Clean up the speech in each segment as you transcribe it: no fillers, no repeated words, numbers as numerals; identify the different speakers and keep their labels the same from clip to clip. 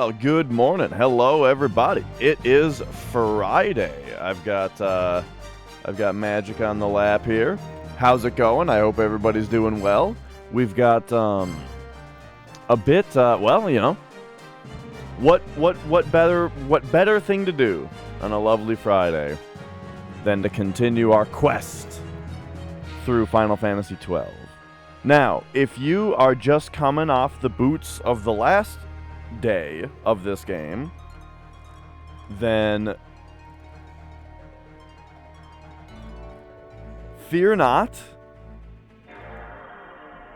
Speaker 1: Well, good morning. Hello, everybody. It is Friday. I've got Magic on the lap here. How's it going? I hope everybody's doing well. We've got a bit. Well, you know, what better thing to do on a lovely Friday than to continue our quest through Final Fantasy XII. Now, if you are just coming off the boots of the last day of this game, then fear not.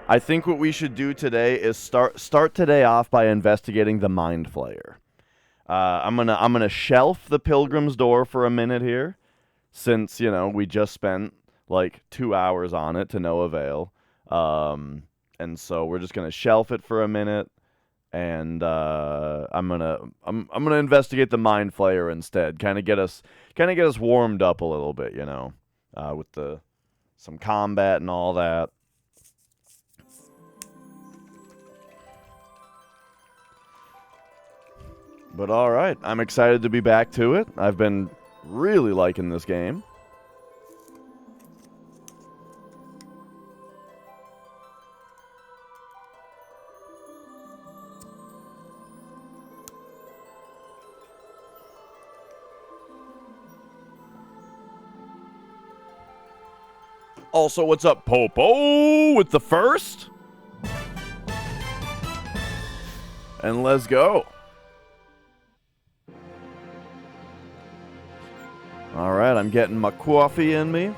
Speaker 1: I think what we should do today is start today off by investigating the Mind Flayer. I'm gonna shelf the Pilgrim's Door for a minute here, since we just spent like 2 hours on it to no avail. And so we're just gonna shelf it for a minute, and I'm gonna investigate the Mind Flayer instead. Kind of get us warmed up a little bit, with some combat and all that. But all right, I'm excited to be back to it. I've been really liking this game. Also, what's up, Popo, with the first? And let's go. Alright, I'm getting my coffee in me.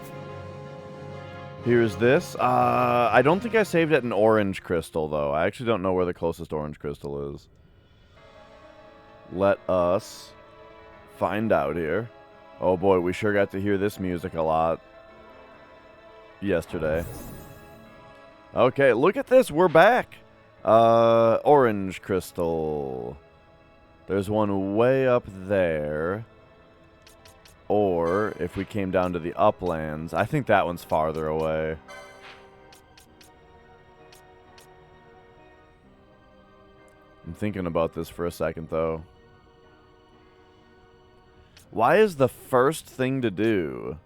Speaker 1: Here's this. I don't think I saved it in Orange Crystal, though. I actually don't know where the closest Orange Crystal is. Let us find out here. Oh boy, we sure got to hear this music a lot yesterday. Okay, look at this. We're back. Orange Crystal. There's one way up there. Or, if we came down to the uplands, I think that one's farther away. I'm thinking about this for a second, though. Why is the first thing to do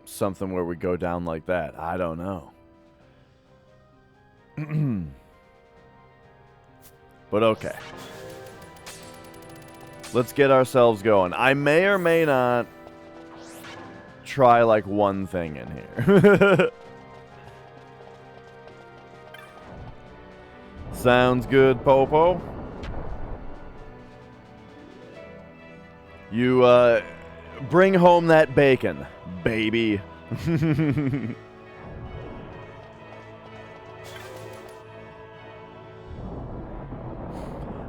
Speaker 1: something where we go down like that? I don't know. But okay. Let's get ourselves going. I may or may not try like one thing in here. Sounds good, Popo. You bring home that bacon, baby.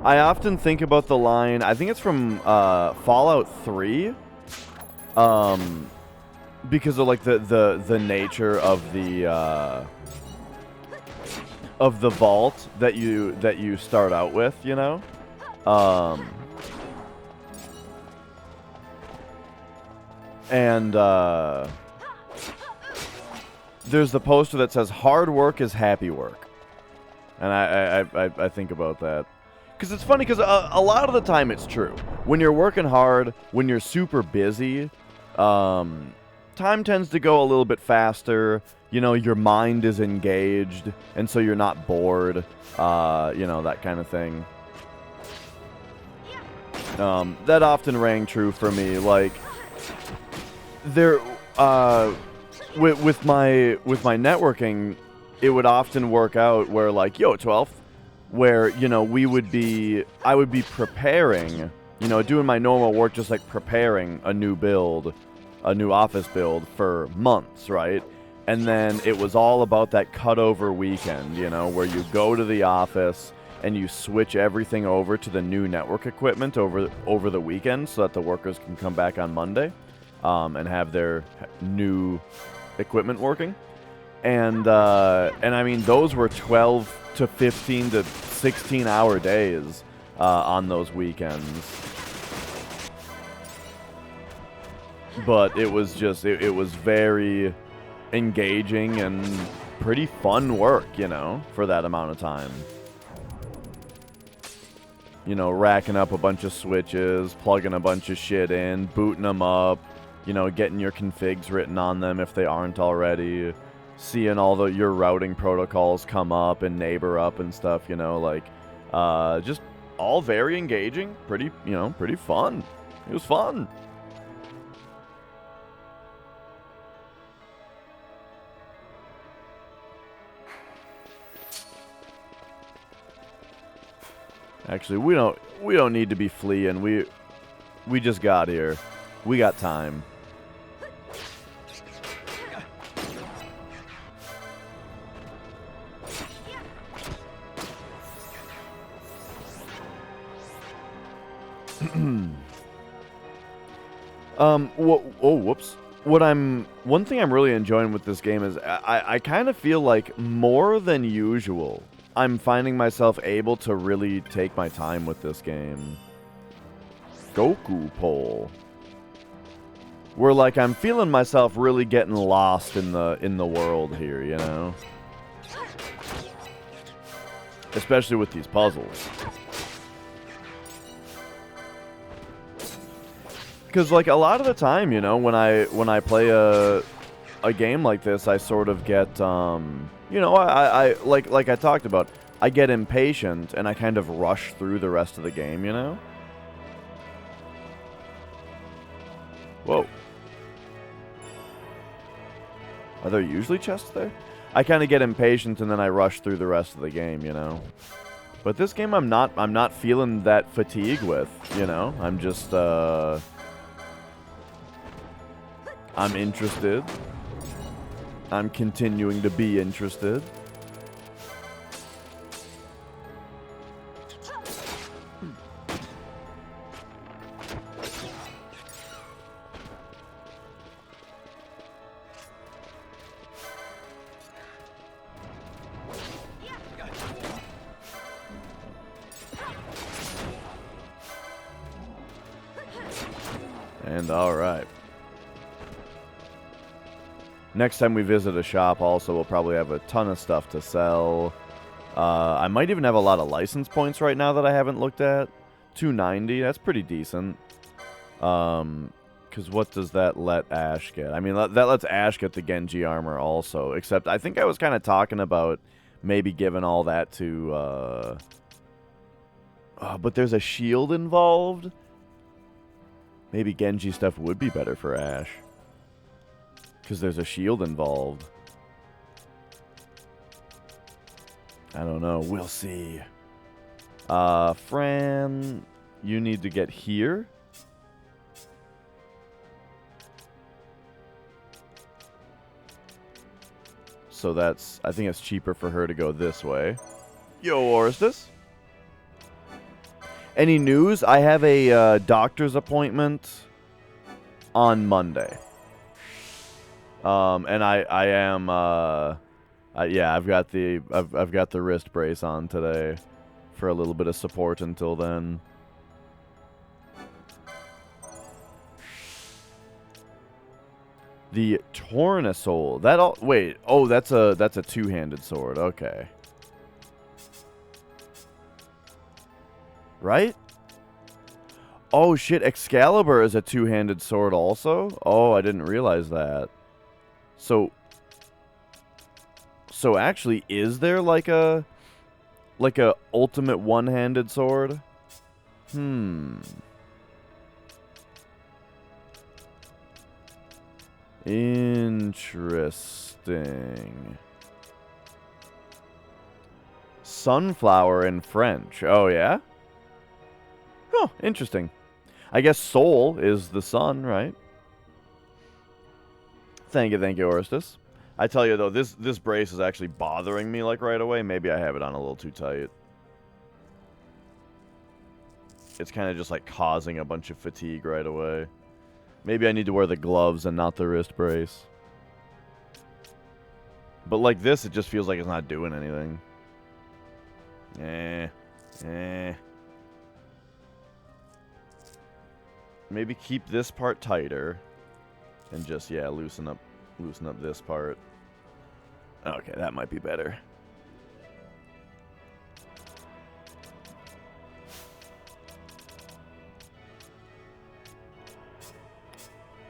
Speaker 1: I often think about the line, I think it's from Fallout 3, because of like the nature of the vault that you start out with, and there's the poster that says hard work is happy work, and I think about that. Because it's funny, because a lot of the time it's true. When you're working hard, when you're super busy, time tends to go a little bit faster. Your mind is engaged, and so you're not bored, that kind of thing. That often rang true for me. Like, there, with my networking, it would often work out where, like, yo, 12th, where, I would be preparing, doing my normal work, just like preparing a new build, a new office build for months, right? And then it was all about that cutover weekend, where you go to the office and you switch everything over to the new network equipment over the weekend so that the workers can come back on Monday and have their new equipment working. And I mean, those were 12 to 15 to 16 hour days on those weekends. But it was just, it was very engaging and pretty fun work, you know, for that amount of time. You know, racking up a bunch of switches, plugging a bunch of shit in, booting them up, you know, getting your configs written on them if they aren't already, seeing all your routing protocols come up and neighbor up and stuff, you know, like, just all very engaging, pretty, you know, pretty fun. It was fun. Actually, we don't need to be fleeing. We just got here. We got time. Whoops. One thing I'm really enjoying with this game is I kind of feel like more than usual, I'm finding myself able to really take my time with this game. Goku pole. Where like I'm feeling myself really getting lost in the world here, you know? Especially with these puzzles. Because like a lot of the time, you know, when I play a game like this, I sort of get you know, I like I talked about, I get impatient and I kind of rush through the rest of the game, you know? Whoa. Are there usually chests there? I kind of get impatient and then I rush through the rest of the game, you know? But this game I'm not feeling that fatigue with, you know? I'm just I'm interested. I'm continuing to be interested. And all right. Next time we visit a shop also, we'll probably have a ton of stuff to sell. I might even have a lot of license points right now that I haven't looked at. 290, that's pretty decent. Because what does that let Ash get? I mean, that lets Ash get the Genji armor also. Except I think I was kind of talking about maybe giving all that to... but there's a shield involved? Maybe Genji stuff would be better for Ash. Because there's a shield involved. I don't know. We'll see. Fran, you need to get here. So that's... I think it's cheaper for her to go this way. Yo, Orestes. Any news? I have a doctor's appointment on Monday. And I am yeah, I've got the wrist brace on today for a little bit of support until then. The Tornasol. That all wait, oh, that's a two-handed sword. Okay. Right? Oh shit, Excalibur is a two-handed sword also? Oh, I didn't realize that. So actually, is there like a ultimate one-handed sword? Interesting. Sunflower in French. Oh yeah? Oh, interesting. I guess Sol is the sun, right? Thank you, Orestes. I tell you, though, this brace is actually bothering me, like, right away. Maybe I have it on a little too tight. It's kind of just, like, causing a bunch of fatigue right away. Maybe I need to wear the gloves and not the wrist brace. But like this, it just feels like it's not doing anything. Maybe keep this part tighter. And just, yeah, loosen up this part. Okay, that might be better.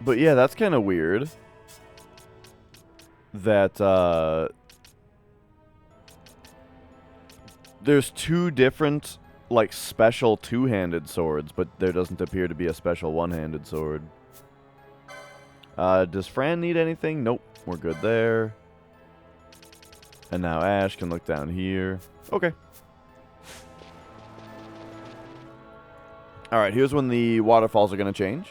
Speaker 1: But yeah, that's kind of weird. That, there's two different, like, special two-handed swords, but there doesn't appear to be a special one-handed sword. Does Fran need anything? Nope, we're good there. And now Ash can look down here. Okay. Alright, here's when the waterfalls are going to change.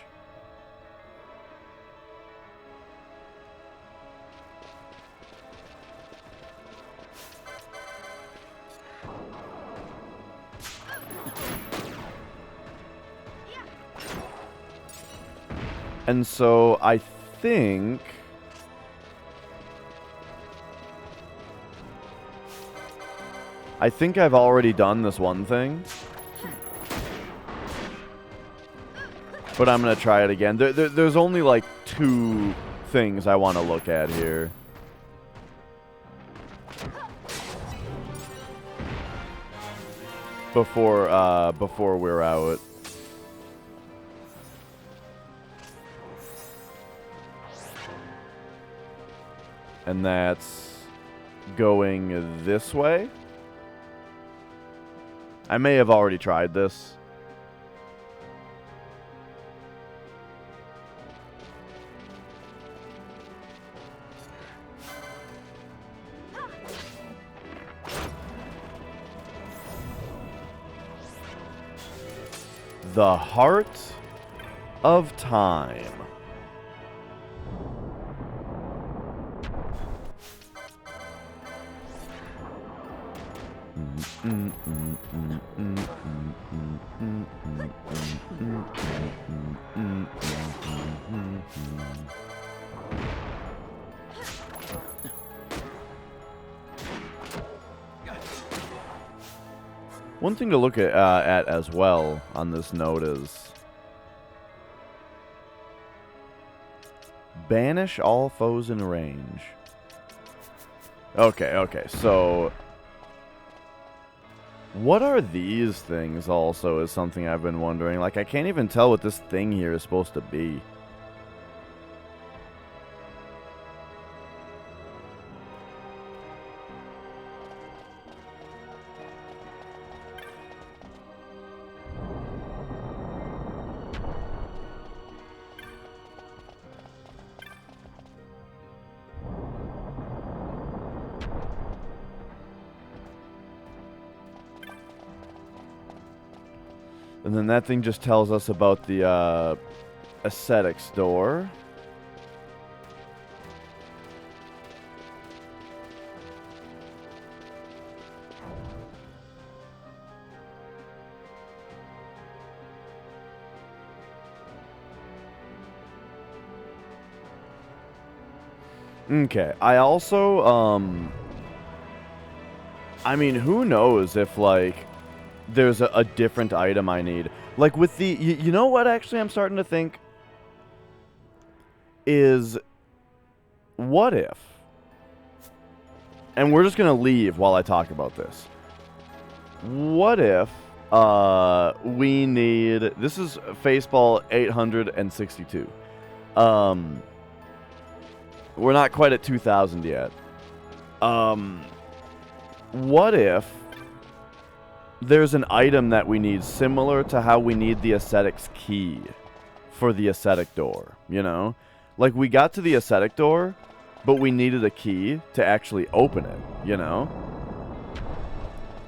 Speaker 1: And so I think I've already done this one thing. But I'm going to try it again. There's only like 2 things I want to look at here. Before we're out. And that's going this way. I may have already tried this. The Heart of Time. One thing to look at as well on this note is banish all foes in range. Okay, so what are these things also is something I've been wondering. Like, I can't even tell what this thing here is supposed to be. And then that thing just tells us about the aesthetics door. Okay, I also, I mean, who knows if, like, there's a different item I need. Like, with the... You know what, actually, I'm starting to think? Is... What if... And we're just going to leave while I talk about this. What if... we need... This is Faceball 862. We're not quite at 2,000 yet. What if there's an item that we need similar to how we need the aesthetics key for the aesthetic door, you know? Like, we got to the aesthetic door, but we needed a key to actually open it, you know?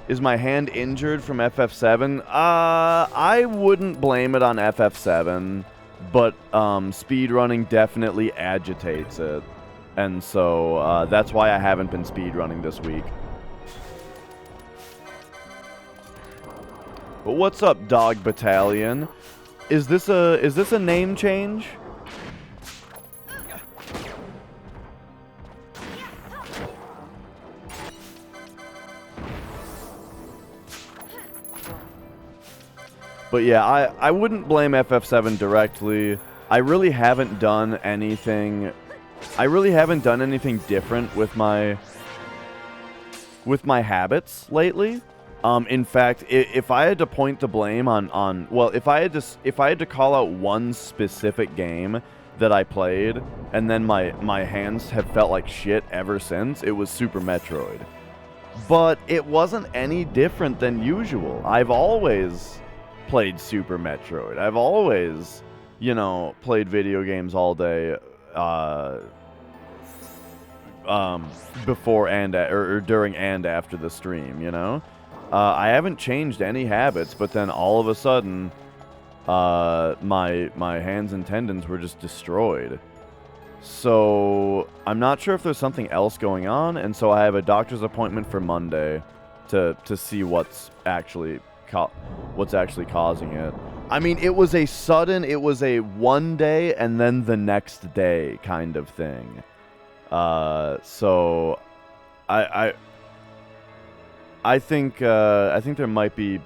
Speaker 1: Is my hand injured from FF7? I wouldn't blame it on FF7, but speedrunning definitely agitates it. And so that's why I haven't been speedrunning this week. But what's up, Dog Battalion? Is this a name change? But yeah, I wouldn't blame FF7 directly. I really haven't done anything different with my with my habits lately. In fact, if I had to point the blame on well, if I had to call out one specific game that I played, and then my hands have felt like shit ever since, it was Super Metroid. But it wasn't any different than usual. I've always played Super Metroid. I've always, you know, played video games all day, before and or during and after the stream, you know? I haven't changed any habits, but then all of a sudden, my hands and tendons were just destroyed. So I'm not sure if there's something else going on, and so I have a doctor's appointment for Monday to see what's actually causing it. I mean, it was a one day and then the next day kind of thing. So I think there might be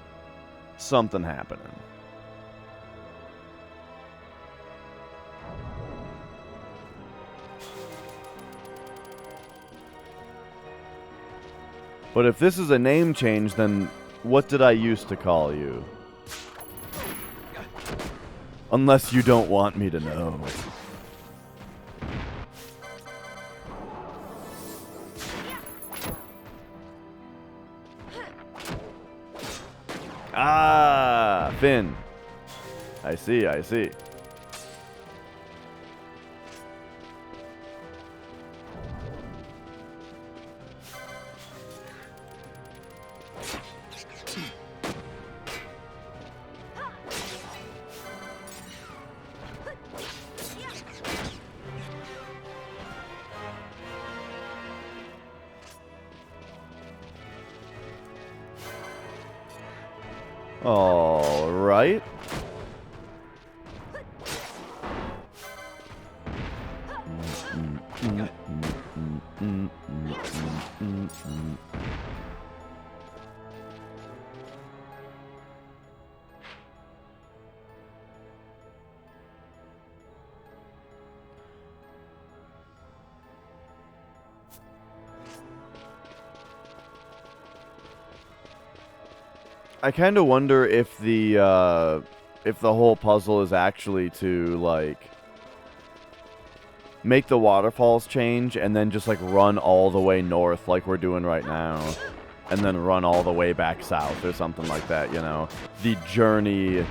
Speaker 1: something happening. But if this is a name change, then what did I used to call you? Unless you don't want me to know. Ah, Finn. I see, I see. All right. I kind of wonder if the whole puzzle is actually to, like, make the waterfalls change and then just, like, run all the way north like we're doing right now, and then run all the way back south or something like that, you know? The journey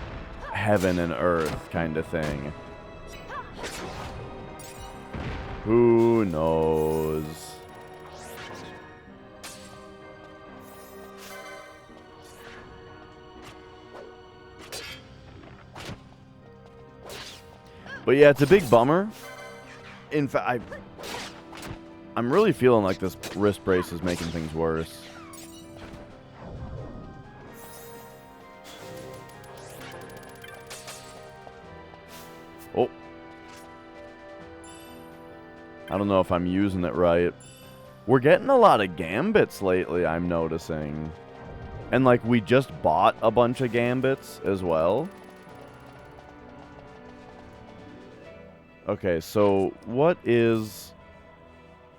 Speaker 1: heaven and earth kind of thing. Who knows? But yeah, it's a big bummer. In fact, I'm really feeling like this wrist brace is making things worse. Oh. I don't know if I'm using it right. We're getting a lot of gambits lately, I'm noticing. And, like, we just bought a bunch of gambits as well. Okay, so what is...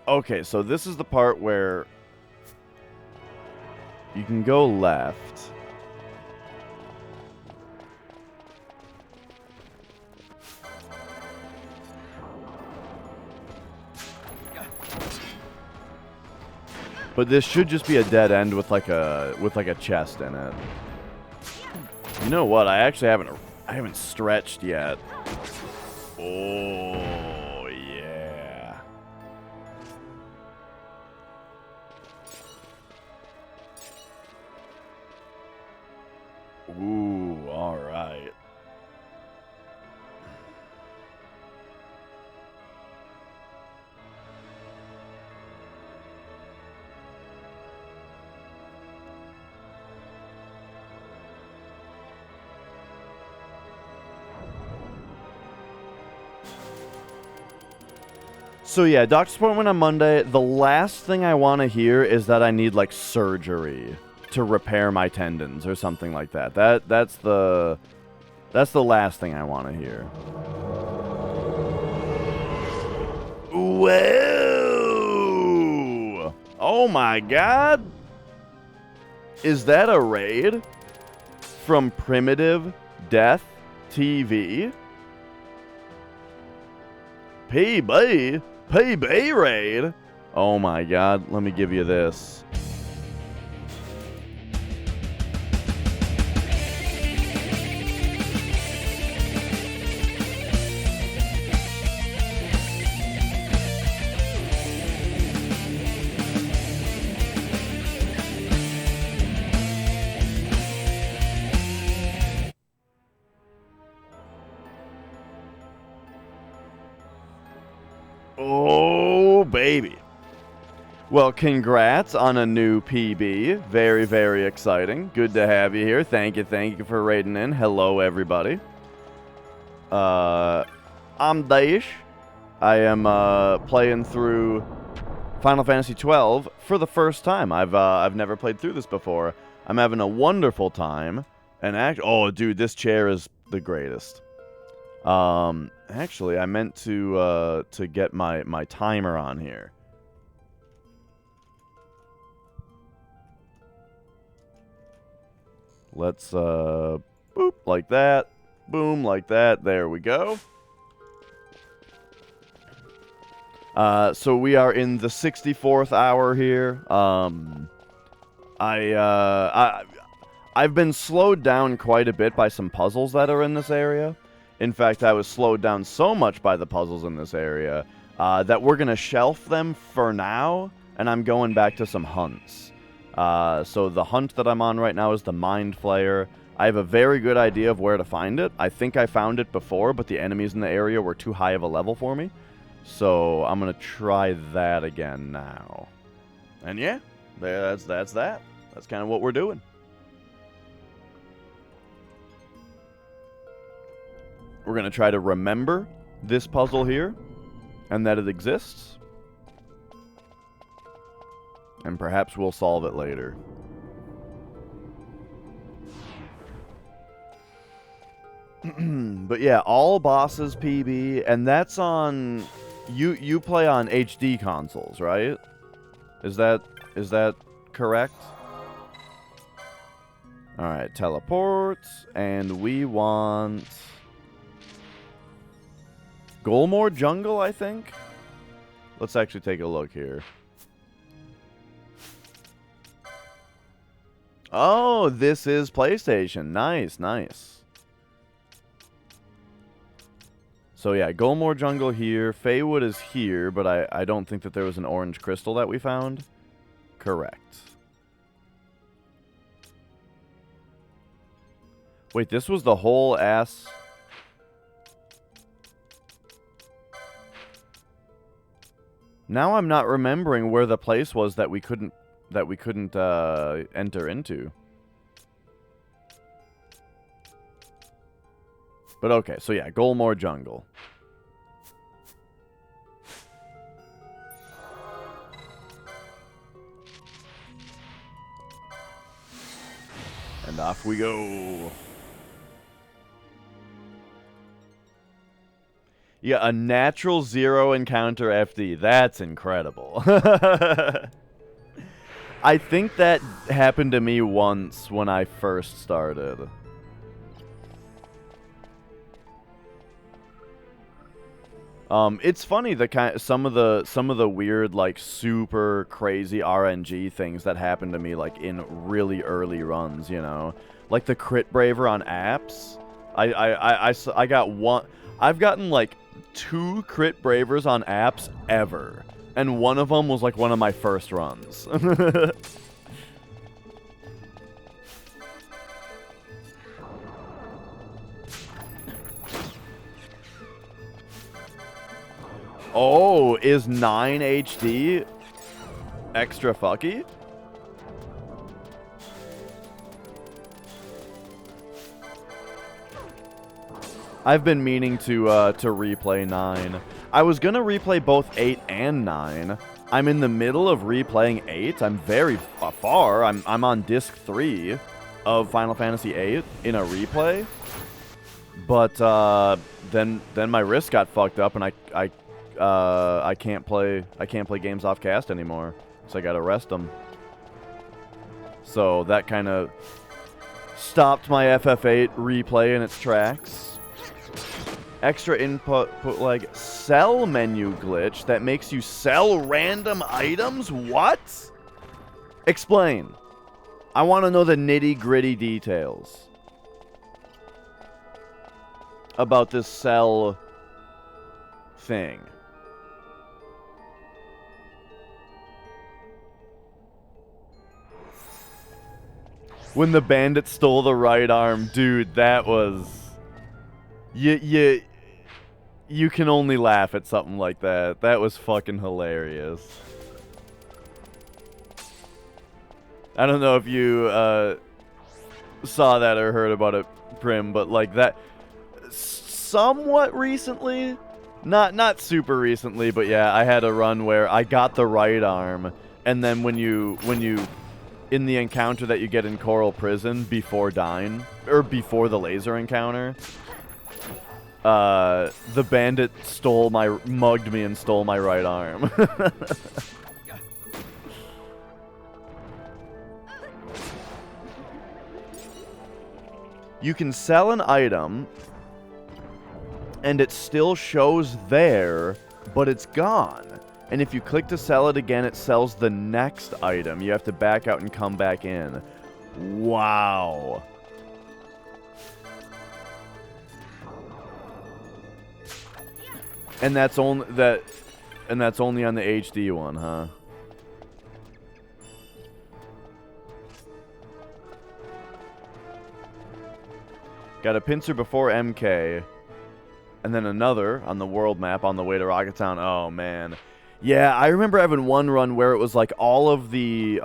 Speaker 1: Okay, so this is the part where you can go left. But this should just be a dead end with like a chest in it. You know what? I haven't stretched yet. Oh, yeah. Ooh, all right. So yeah, doctor's appointment on Monday. The last thing I want to hear is that I need, like, surgery to repair my tendons or something like that. That's the last thing I want to hear. Whoa! Oh my God! Is that a raid from Primitive Death TV? PB? PB raid? Oh my god, let me give you this. Oh, baby. Well, congrats on a new PB. Very, very exciting. Good to have you here. Thank you for raiding in. Hello, everybody. I'm Daish. I am playing through Final Fantasy XII for the first time. I've never played through this before. I'm having a wonderful time. And oh, dude, this chair is the greatest. Actually, I meant to get my timer on here. Let's, boop, like that. Boom, like that. There we go. So we are in the 64th hour here. I've been slowed down quite a bit by some puzzles that are in this area. In fact, I was slowed down so much by the puzzles in this area that we're going to shelf them for now, and I'm going back to some hunts. So the hunt that I'm on right now is the Mind Flayer. I have a very good idea of where to find it. I think I found it before, but the enemies in the area were too high of a level for me. So I'm going to try that again now. And yeah, that's that. That's kind of what we're doing. We're going to try to remember this puzzle here, and that it exists. And perhaps we'll solve it later. But yeah, all bosses PB, and that's on... You play on HD consoles, right? Is that correct? Alright, teleports, and we want... Golmore Jungle, I think? Let's actually take a look here. Oh, this is PlayStation. Nice, nice. So yeah, Golmore Jungle here. Feywood is here, but I don't think that there was an orange crystal that we found. Correct. Wait, this was the whole ass... Now I'm not remembering where the place was that we couldn't enter into. But okay, so yeah, Golmore Jungle. And off we go. Yeah, a natural zero encounter FD. That's incredible. I think that happened to me once when I first started. It's funny some of the weird, like, super crazy RNG things that happen to me, like, in really early runs, you know, like the crit braver on apps. I got one. I've gotten like 2 crit bravers on apps ever, and one of them was like one of my first runs. Oh, is 9 HD extra fucky? I've been meaning to replay 9. I was gonna replay both 8 and 9. I'm in the middle of replaying 8. I'm very far. I'm on disc 3 of Final Fantasy 8 in a replay. But then my wrist got fucked up, and I can't play games off cast anymore, so I gotta rest them. So that kind of stopped my FF8 replay in its tracks. Extra input like sell menu glitch that makes you sell random items? What? Explain. I want to know the nitty-gritty details about this sell thing. When the bandit stole the right arm, dude, that was... You can only laugh at something like that. That was fucking hilarious. I don't know if you saw that or heard about it, Prim, but like that somewhat recently, not super recently, but yeah, I had a run where I got the right arm, and then when you in the encounter that you get in Coral Prison before dying, or before the laser encounter, the bandit mugged me and stole my right arm. You can sell an item, and it still shows there, but it's gone. And if you click to sell it again, it sells the next item. You have to back out and come back in. Wow. And that's only on the HD one, huh? Got a pincer before MK, and then another on the world map on the way to Rocket Town. Oh, man. Yeah, I remember having one run where it was like all of the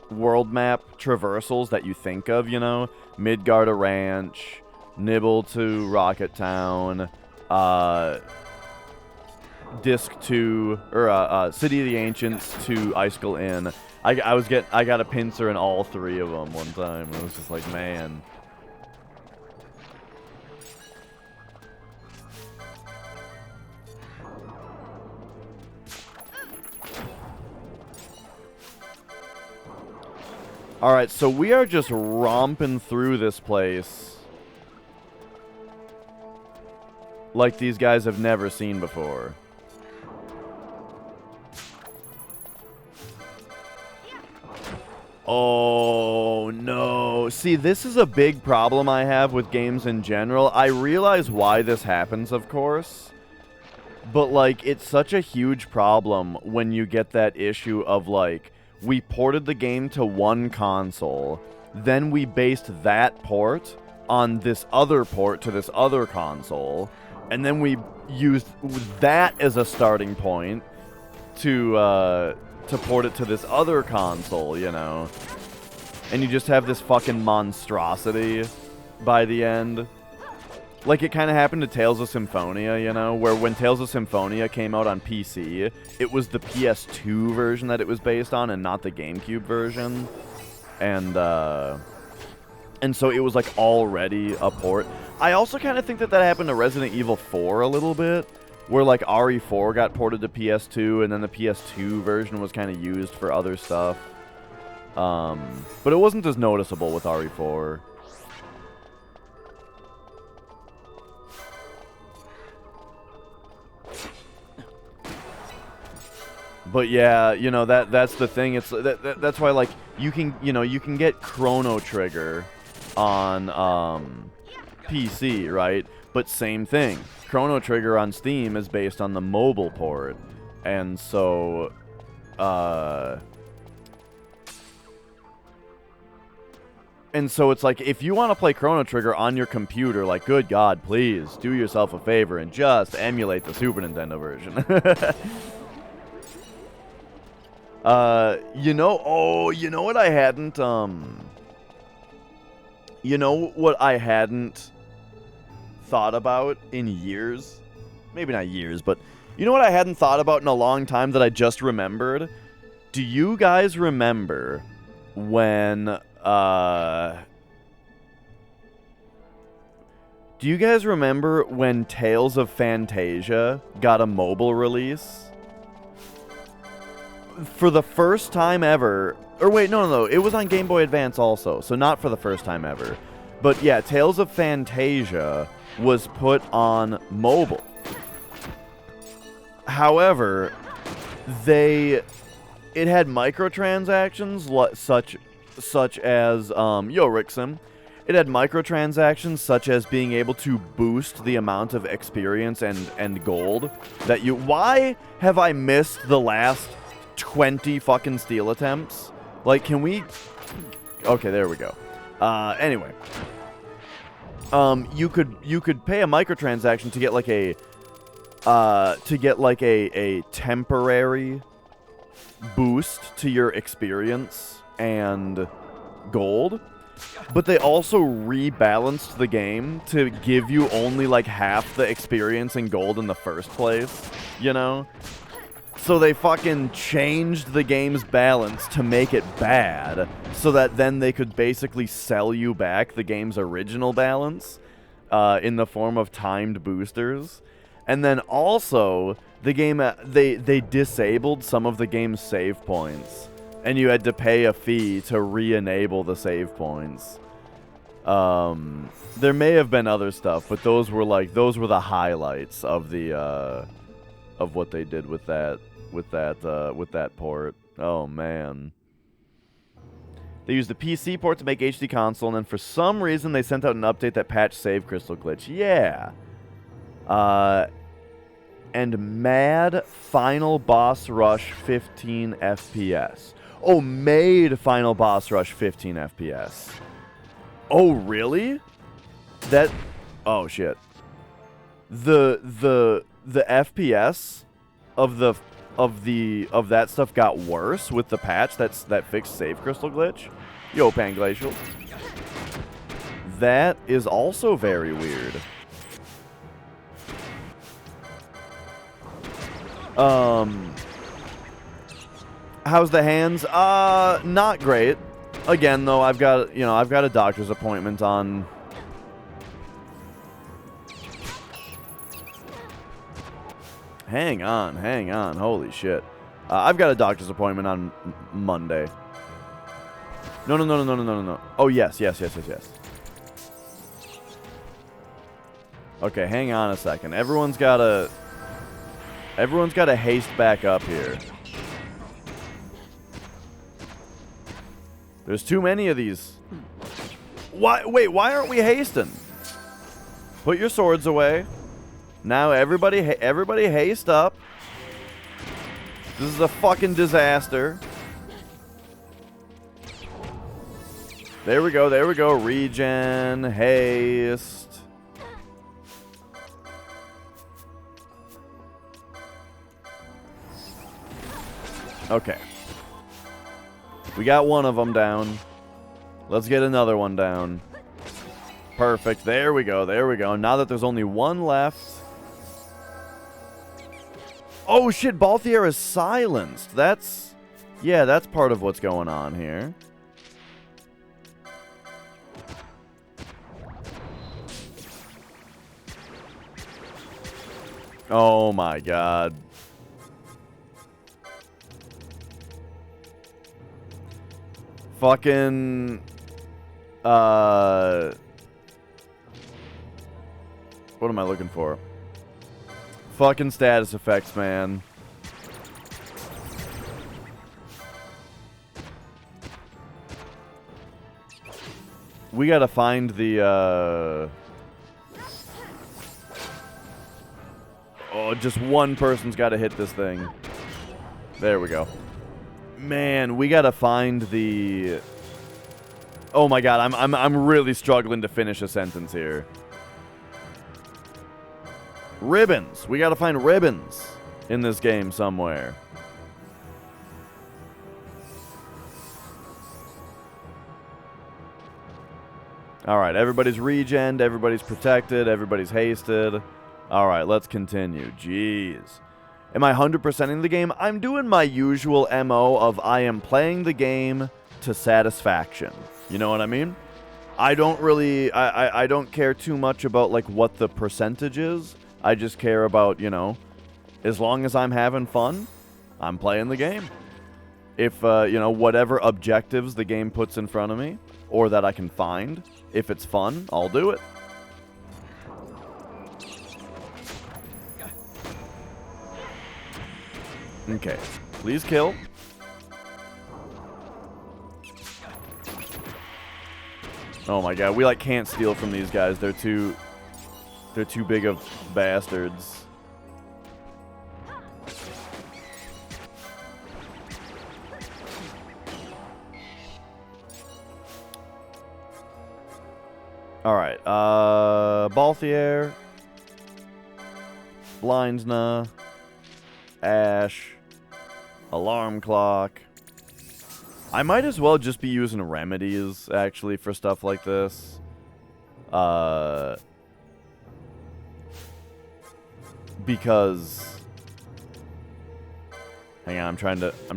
Speaker 1: world map traversals that you think of, you know? Midgarda Ranch, Nibble to Rocket Town, Disc 2, or City of the Ancients to Icicle Inn. I got a pincer in all three of them one time. It was just like, man. Alright, so we are just romping through this place like these guys have never seen before. Oh, no. See, this is a big problem I have with games in general. I realize why this happens, of course. But, like, it's such a huge problem when you get that issue of, like, we ported the game to one console, then we based that port on this other port to this other console, and then we used that as a starting point to port it to this other console, you know? And you just have this fucking monstrosity by the end. Like, it kind of happened to Tales of Symphonia, you know? Where when Tales of Symphonia came out on PC, it was the PS2 version that it was based on and not the GameCube version. And so it was, like, already a port. I also kind of think that happened to Resident Evil 4 a little bit. Where, like, RE4 got ported to PS2, and then the PS2 version was kind of used for other stuff. But it wasn't as noticeable with RE4. But yeah, you know, that's the thing. It's that's why, like, you can get Chrono Trigger on PC, right? But same thing. Chrono Trigger on Steam is based on the mobile port. And so it's like, if you want to play Chrono Trigger on your computer, like, good God, please do yourself a favor and just emulate the Super Nintendo version. You know what I hadn't, thought about in years? Maybe not years, but you know what I hadn't thought about in a long time that I just remembered? Do you guys remember when, Tales of Phantasia got a mobile release? For the first time ever, Or wait, no. It was on Game Boy Advance also, so not for the first time ever. But yeah, Tales of Phantasia was put on mobile. However, it had microtransactions such as Rixim. It had microtransactions such as being able to boost the amount of experience and gold that you... Why have I missed the last 20 fucking steal attempts? Like, can we... Okay, there we go. Anyway. You could pay a microtransaction to get like a temporary boost to your experience and gold. But they also rebalanced the game to give you only like half the experience and gold in the first place, you know? So they fucking changed the game's balance to make it bad, so that then they could basically sell you back the game's original balance in the form of timed boosters. And then also, the game, they disabled some of the game's save points. And you had to pay a fee to re-enable the save points. There may have been other stuff, but those were the highlights of the of what they did with that port. Oh man. They used the PC port to make HD console, and then for some reason they sent out an update that patched save crystal glitch. Yeah. And mad Final Boss Rush 15 FPS. Oh, made Final Boss Rush 15 FPS. Oh, really? Oh shit. The FPS of that stuff got worse with the patch that fixed save crystal glitch. Yo, Panglacial. That is also very weird. How's the hands? Not great. Again, though, I've got a doctor's appointment on... Hang on. Holy shit. I've got a doctor's appointment on Monday. No. Oh, yes. Okay, hang on a second. Everyone's got to haste back up here. There's too many of these. Wait, why aren't we hasting? Put your swords away. Now everybody haste up. This is a fucking disaster. There we go. Regen, haste. Okay. We got one of them down. Let's get another one down. Perfect. There we go. Now that there's only one left. Oh shit, Balthier is silenced. That's part of what's going on here. Oh my god. Fucking... What am I looking for? Fucking status effects, man. We gotta find the, Oh, just one person's gotta hit this thing. There we go. Man, we gotta find the... Oh my god, I'm really struggling to finish a sentence here. Ribbons. We gotta find ribbons in this game somewhere. Alright, everybody's regened, everybody's protected, everybody's hasted. Alright, let's continue. Jeez. Am I 100%ing the game? I'm doing my usual MO of I am playing the game to satisfaction. You know what I mean? I don't really... I don't care too much about, like, what the percentage is. I just care about, you know, as long as I'm having fun, I'm playing the game. If, you know, whatever objectives the game puts in front of me, or that I can find, if it's fun, I'll do it. Okay, please kill. Oh my god, we like can't steal from these guys. They're too big of bastards. Alright, Balthier, Blindsna, Ash, Alarm Clock. I might as well just be using remedies, actually, for stuff like this. Because... Hang on, I'm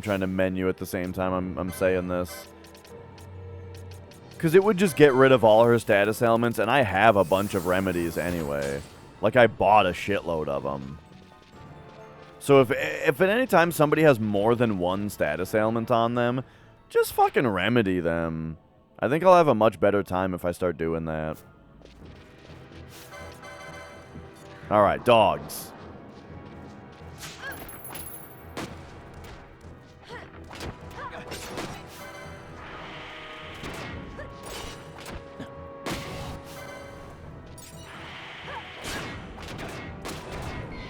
Speaker 1: trying to menu at the same time I'm saying this. Because it would just get rid of all her status ailments, and I have a bunch of remedies anyway. Like, I bought a shitload of them. So if at any time somebody has more than one status ailment on them, just fucking remedy them. I think I'll have a much better time if I start doing that. Alright, dogs.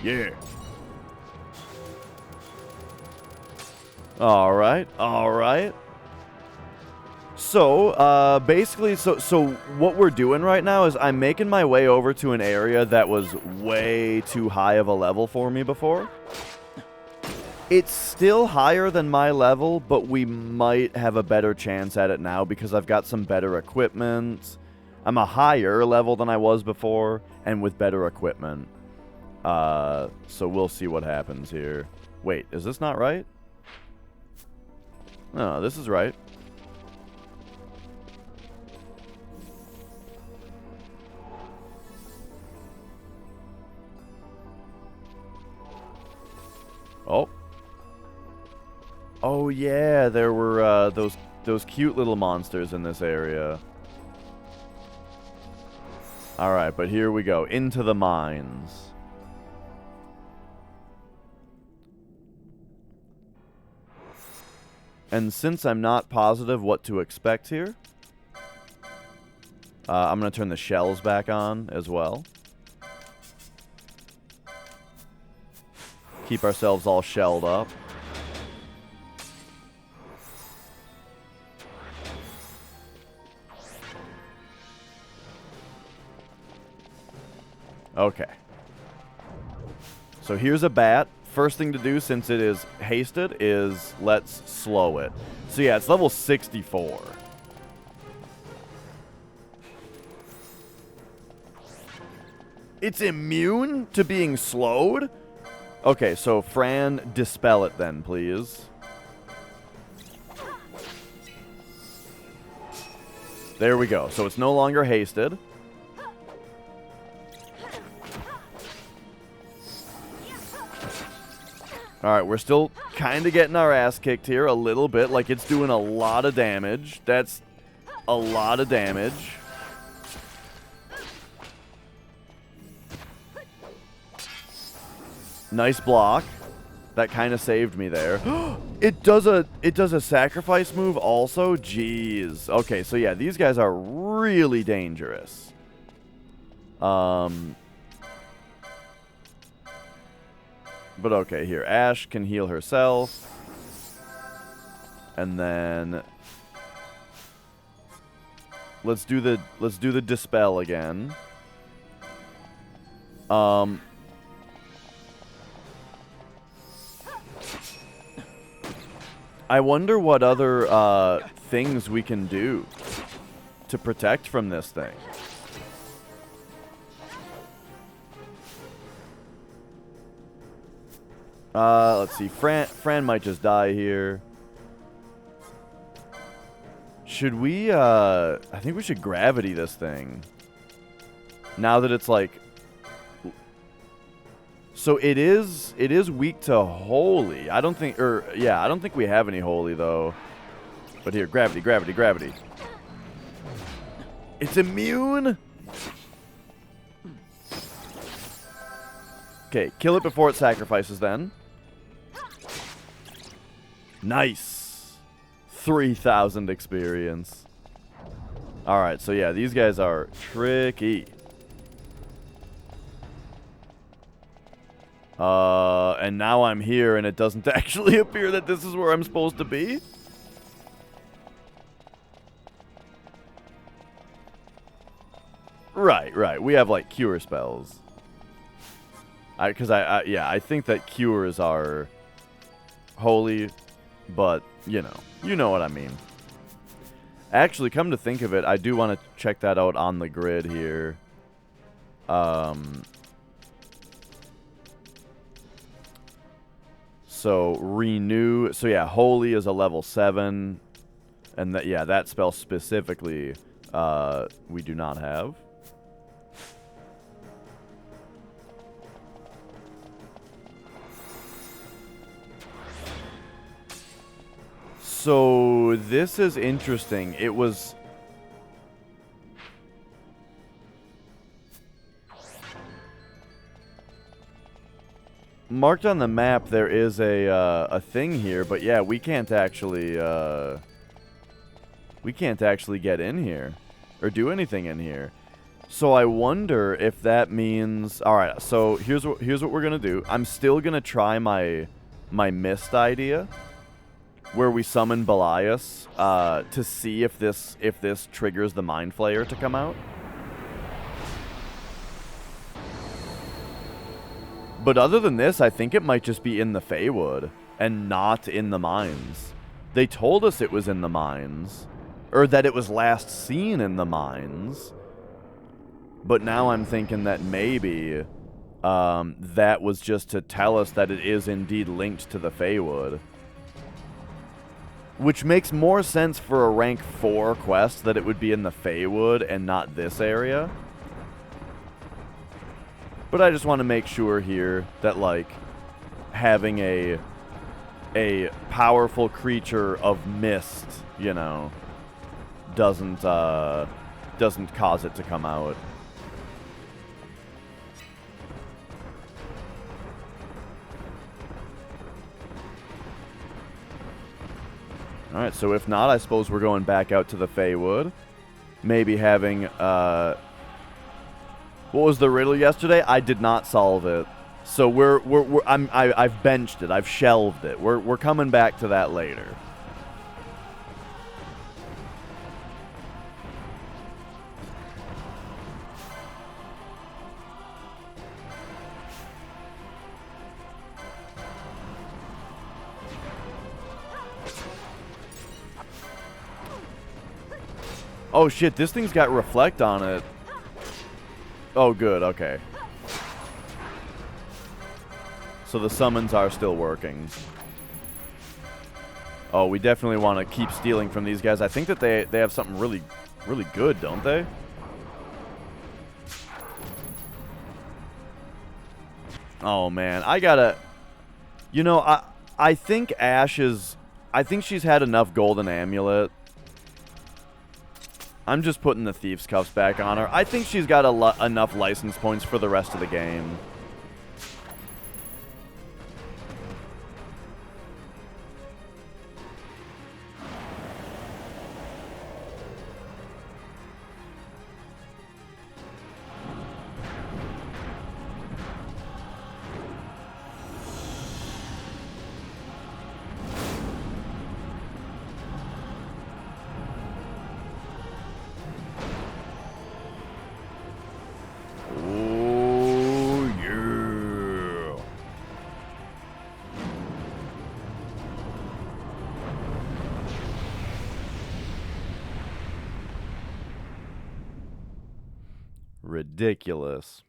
Speaker 1: Yeah. Alright, alright. So, basically, so what we're doing right now is I'm making my way over to an area that was way too high of a level for me before. It's still higher than my level, but we might have a better chance at it now because I've got some better equipment. I'm a higher level than I was before, and with better equipment. So we'll see what happens here. Wait, is this not right? No, this is right. Oh. Oh yeah, there were those cute little monsters in this area. Alright, but here we go. Into the mines. And since I'm not positive what to expect here, I'm going to turn the shells back on as well. Keep ourselves all shelled up. Okay. So here's a bat. First thing to do, since it is hasted, is let's slow it. So yeah, it's level 64. It's immune to being slowed? Okay, so Fran, dispel it then, please. There we go. So it's no longer hasted. Alright, we're still kind of getting our ass kicked here a little bit. Like, it's doing a lot of damage. That's a lot of damage. Nice block. That kind of saved me there. It does a sacrifice move also? Jeez. Okay, so yeah, these guys are really dangerous. But okay, here. Ash can heal herself. And then let's do the dispel again. I wonder what other things we can do to protect from this thing. Let's see. Fran might just die here. Should we, I think we should gravity this thing. Now that it's, like, So it is weak to holy. I don't think I don't think we have any holy though. But here, gravity, gravity, gravity. It's immune? Okay, kill it before it sacrifices then. Nice. 3,000 experience. Alright, so yeah, these guys are tricky. And now I'm here and it doesn't actually appear that this is where I'm supposed to be. Right. We have, like, cure spells. I think that cures are holy, but, you know what I mean. Actually, come to think of it, I do want to check that out on the grid here. So, renew. So, yeah, holy is a level 7. And, that spell specifically, we do not have. So, this is interesting. It was... marked on the map, there is a thing here, but yeah, we can't actually get in here or do anything in here. So I wonder if that means... Alright, so here's what we're gonna do. I'm still gonna try my mist idea, where we summon Belias to see if this triggers the Mind Flayer to come out. But other than this, I think it might just be in the Feywood and not in the mines. They told us it was in the mines, or that it was last seen in the mines. But now I'm thinking that maybe that was just to tell us that it is indeed linked to the Feywood. Which makes more sense for a rank 4 quest that it would be in the Feywood and not this area. But I just want to make sure here that, like, having a powerful creature of mist, you know, doesn't cause it to come out. Alright, so if not, I suppose we're going back out to the Feywood. Maybe having, what was the riddle yesterday? I did not solve it. So I've benched it. I've shelved it. We're coming back to that later. Oh shit, this thing's got reflect on it. Oh good, okay. So the summons are still working. Oh, we definitely want to keep stealing from these guys. I think that they have something really, really good, don't they? Oh man, I gotta... You know, I think Ash is... I think she's had enough golden amulet. I'm just putting the Thief's Cuffs back on her. I think she's got enough license points for the rest of the game. Ridiculous.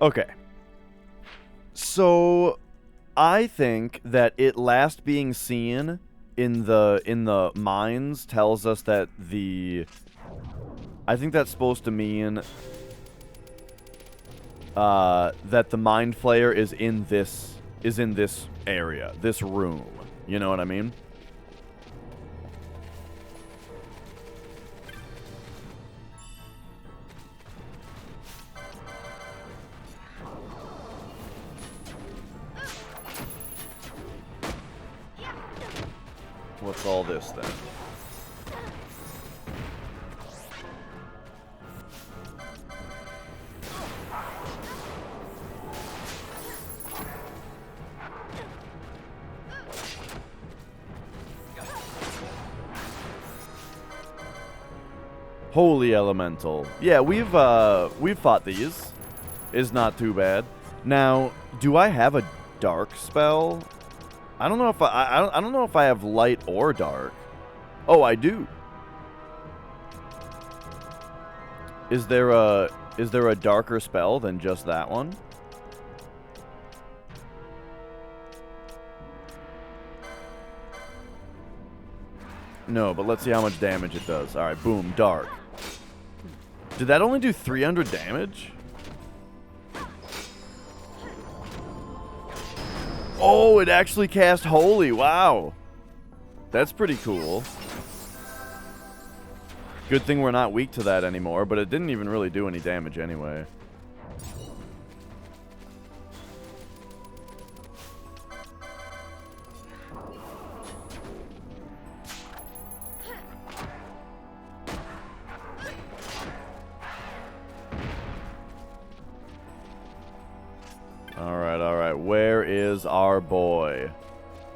Speaker 1: Okay. So I think that it last being seen in the mines tells us that I think that's supposed to mean that the Mind Flayer is in this area, this room. You know what I mean? What's all this then? Holy Elemental. Yeah, we've fought these. Is not too bad. Now, do I have a dark spell? I don't know if I don't know if I have light or dark. Oh, I do. Is there a darker spell than just that one? No, but let's see how much damage it does. All right, boom, dark. Did that only do 300 damage? Oh, it actually cast Holy. Wow. That's pretty cool. Good thing we're not weak to that anymore, but it didn't even really do any damage anyway. Alright, alright. Where is our boy?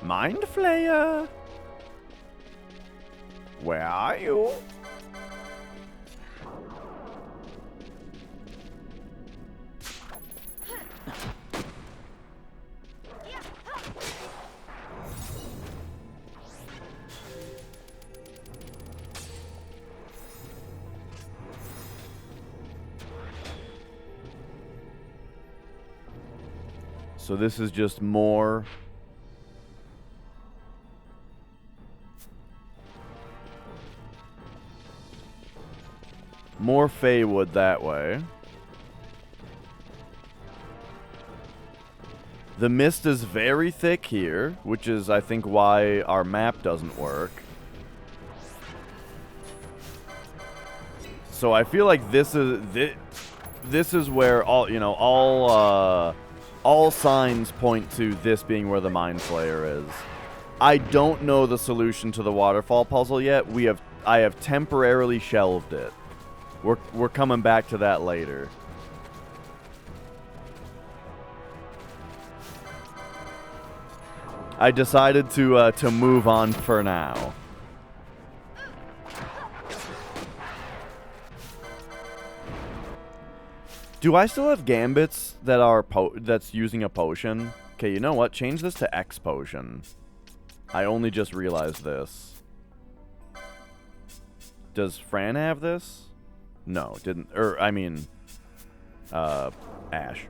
Speaker 1: Mind Flayer? Where are you? So this is just more Feywood that way. The mist is very thick here, which is, I think, why our map doesn't work. So I feel like this is where all signs point to this being where the Mind Flayer is. I don't know the solution to the waterfall puzzle yet. I have temporarily shelved it. We're coming back to that later. I decided to move on for now. Do I still have gambits that are that's using a potion? Okay, you know what? Change this to X potion. I only just realized this. Does Fran have this? No, didn't. I mean, Ash.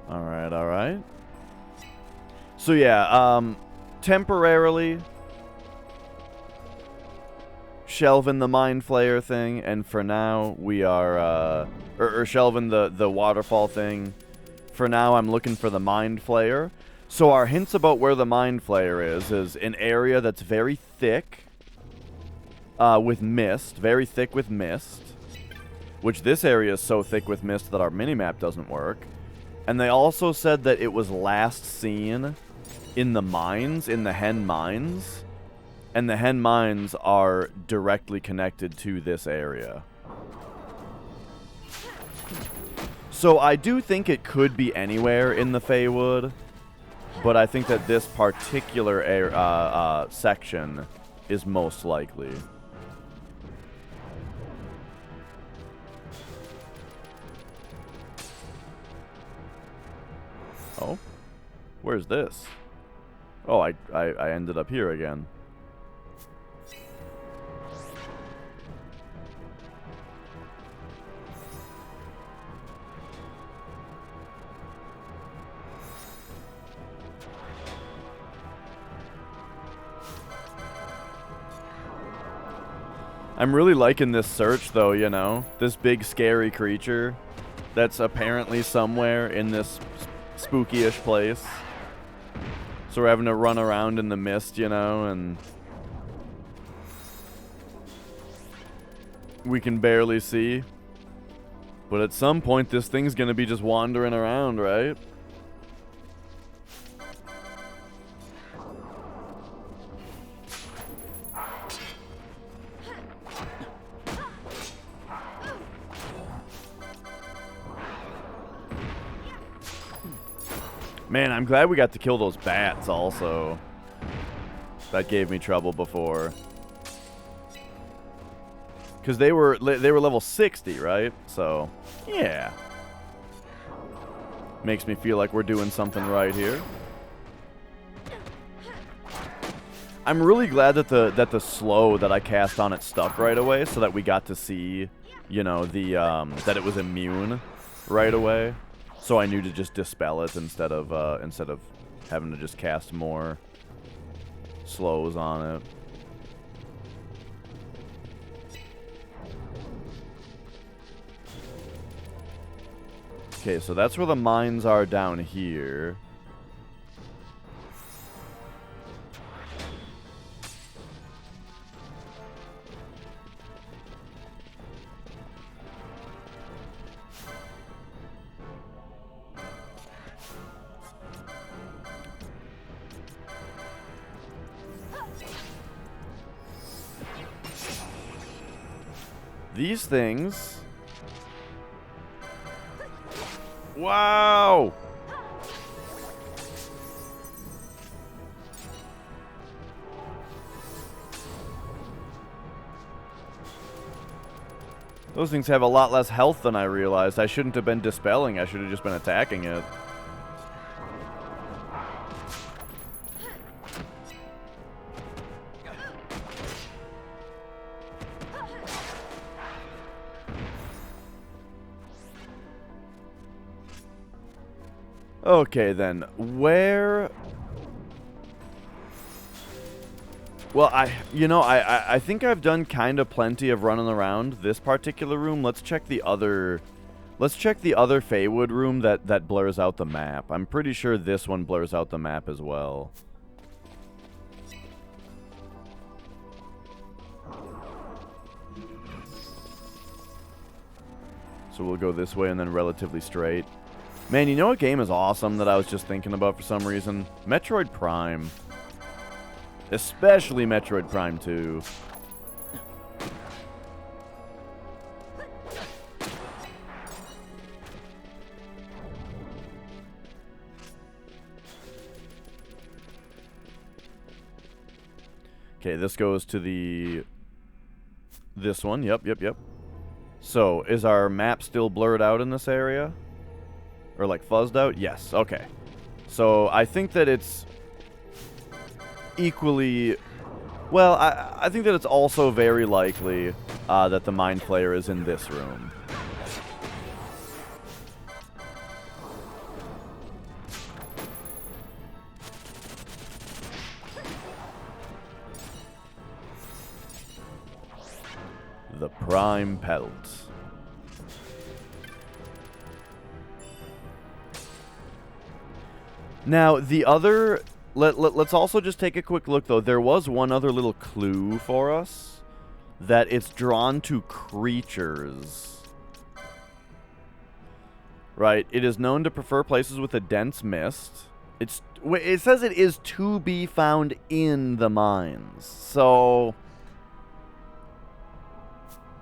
Speaker 1: Alright, alright. So yeah, temporarily shelving the Mind Flayer thing, and for now we are, or shelving the waterfall thing. For now I'm looking for the Mind Flayer. So our hints about where the Mind Flayer is an area that's very thick with mist, very thick with mist, which this area is so thick with mist that our minimap doesn't work. And they also said that it was last seen in the mines, in the Hen Mines. And the Hen Mines are directly connected to this area. So I do think it could be anywhere in the Feywood. But I think that this particular section is most likely. Where's this? Oh, I ended up here again. I'm really liking this search, though, you know? This big, scary creature that's apparently somewhere in this spooky-ish place. So we're having to run around in the mist, you know, and we can barely see. But at some point, this thing's gonna be just wandering around, right? Man, I'm glad we got to kill those bats also. That gave me trouble before. Because they were level 60, right? So, yeah. Makes me feel like we're doing something right here. I'm really glad that the slow that I cast on it stuck right away, so that we got to see, you know, the that it was immune right away. So I knew to just dispel it instead of having to just cast more slows on it. Okay, so that's where the mines are down here. These things... Wow! Those things have a lot less health than I realized. I shouldn't have been dispelling. I should have just been attacking it. Okay, then. Where... Well, I think I've done kind of plenty of running around this particular room. Let's check the other... Let's check the other Feywood room that blurs out the map. I'm pretty sure this one blurs out the map as well. So we'll go this way and then relatively straight. Man, you know what game is awesome that I was just thinking about for some reason? Metroid Prime. Especially Metroid Prime 2. Okay, this goes to the... This one, yep. So, is our map still blurred out in this area? Or, like, fuzzed out? Yes, okay. So, I think that it's equally... Well, I think that it's also very likely that the Mind Flayer is in this room. The Prime Pelt. Now, the other... Let's also just take a quick look, though. There was one other little clue for us. That it's drawn to creatures. Right. It is known to prefer places with a dense mist. It says it is to be found in the mines. So...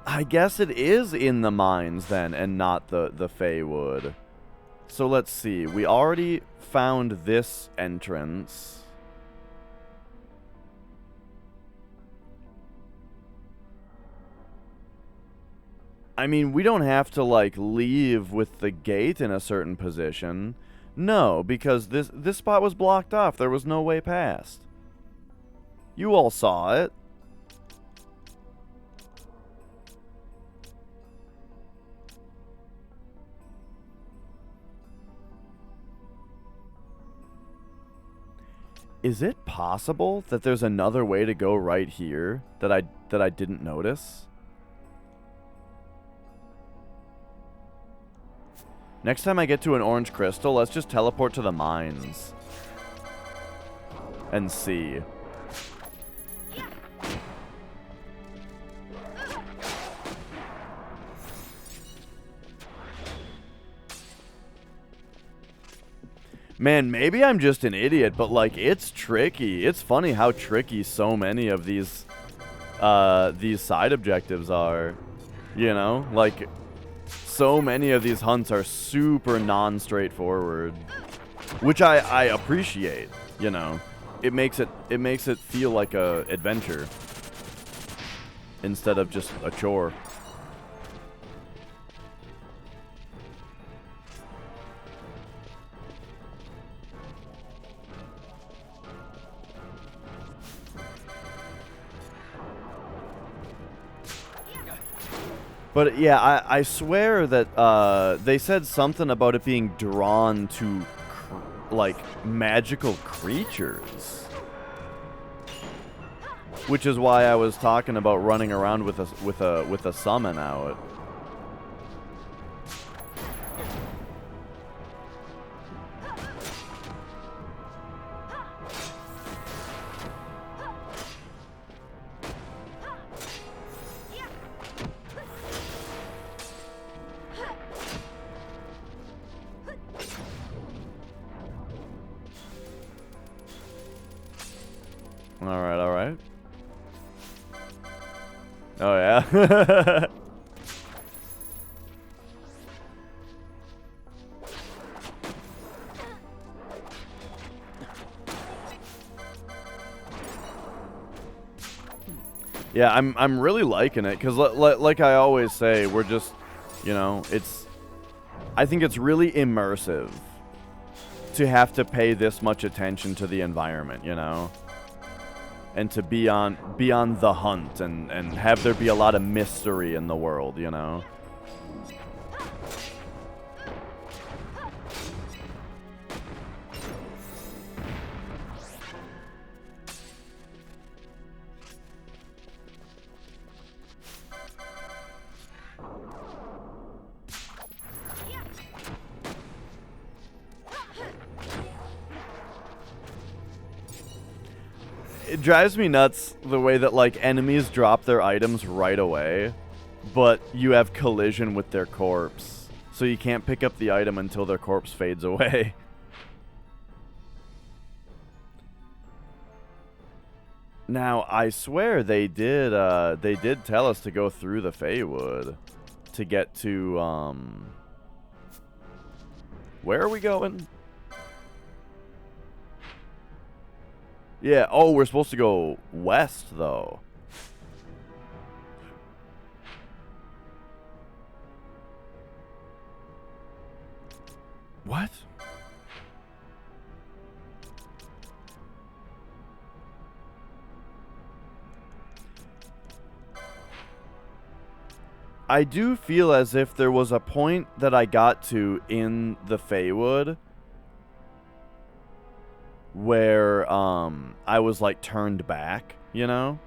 Speaker 1: I guess it is in the mines, then, and not the Feywood. So let's see. We already found this entrance. I mean, we don't have to, like, leave with the gate in a certain position. No, because this spot was blocked off. There was no way past. You all saw it. Is it possible that there's another way to go right here that I didn't notice? Next time I get to an orange crystal, let's just teleport to the mines and see. Man, maybe I'm just an idiot, but like it's tricky. It's funny how tricky so many of these side objectives are. You know, like so many of these hunts are super non-straightforward, which I appreciate. You know, it makes it feel like a adventure instead of just a chore. But yeah, I swear that they said something about it being drawn to like magical creatures, which is why I was talking about running around with a summon out. All right. Oh, yeah. Yeah, I'm really liking it, because like I always say, we're just, you know, I think it's really immersive to have to pay this much attention to the environment, you know? And to be on the hunt and have there be a lot of mystery in the world, you know? It drives me nuts the way that, like, enemies drop their items right away, but you have collision with their corpse. So you can't pick up the item until their corpse fades away. Now, I swear they did tell us to go through the Feywood to get to, where are we going? Yeah, oh, we're supposed to go west, though. What? I do feel as if there was a point that I got to in the Feywood where I was like turned back, you know?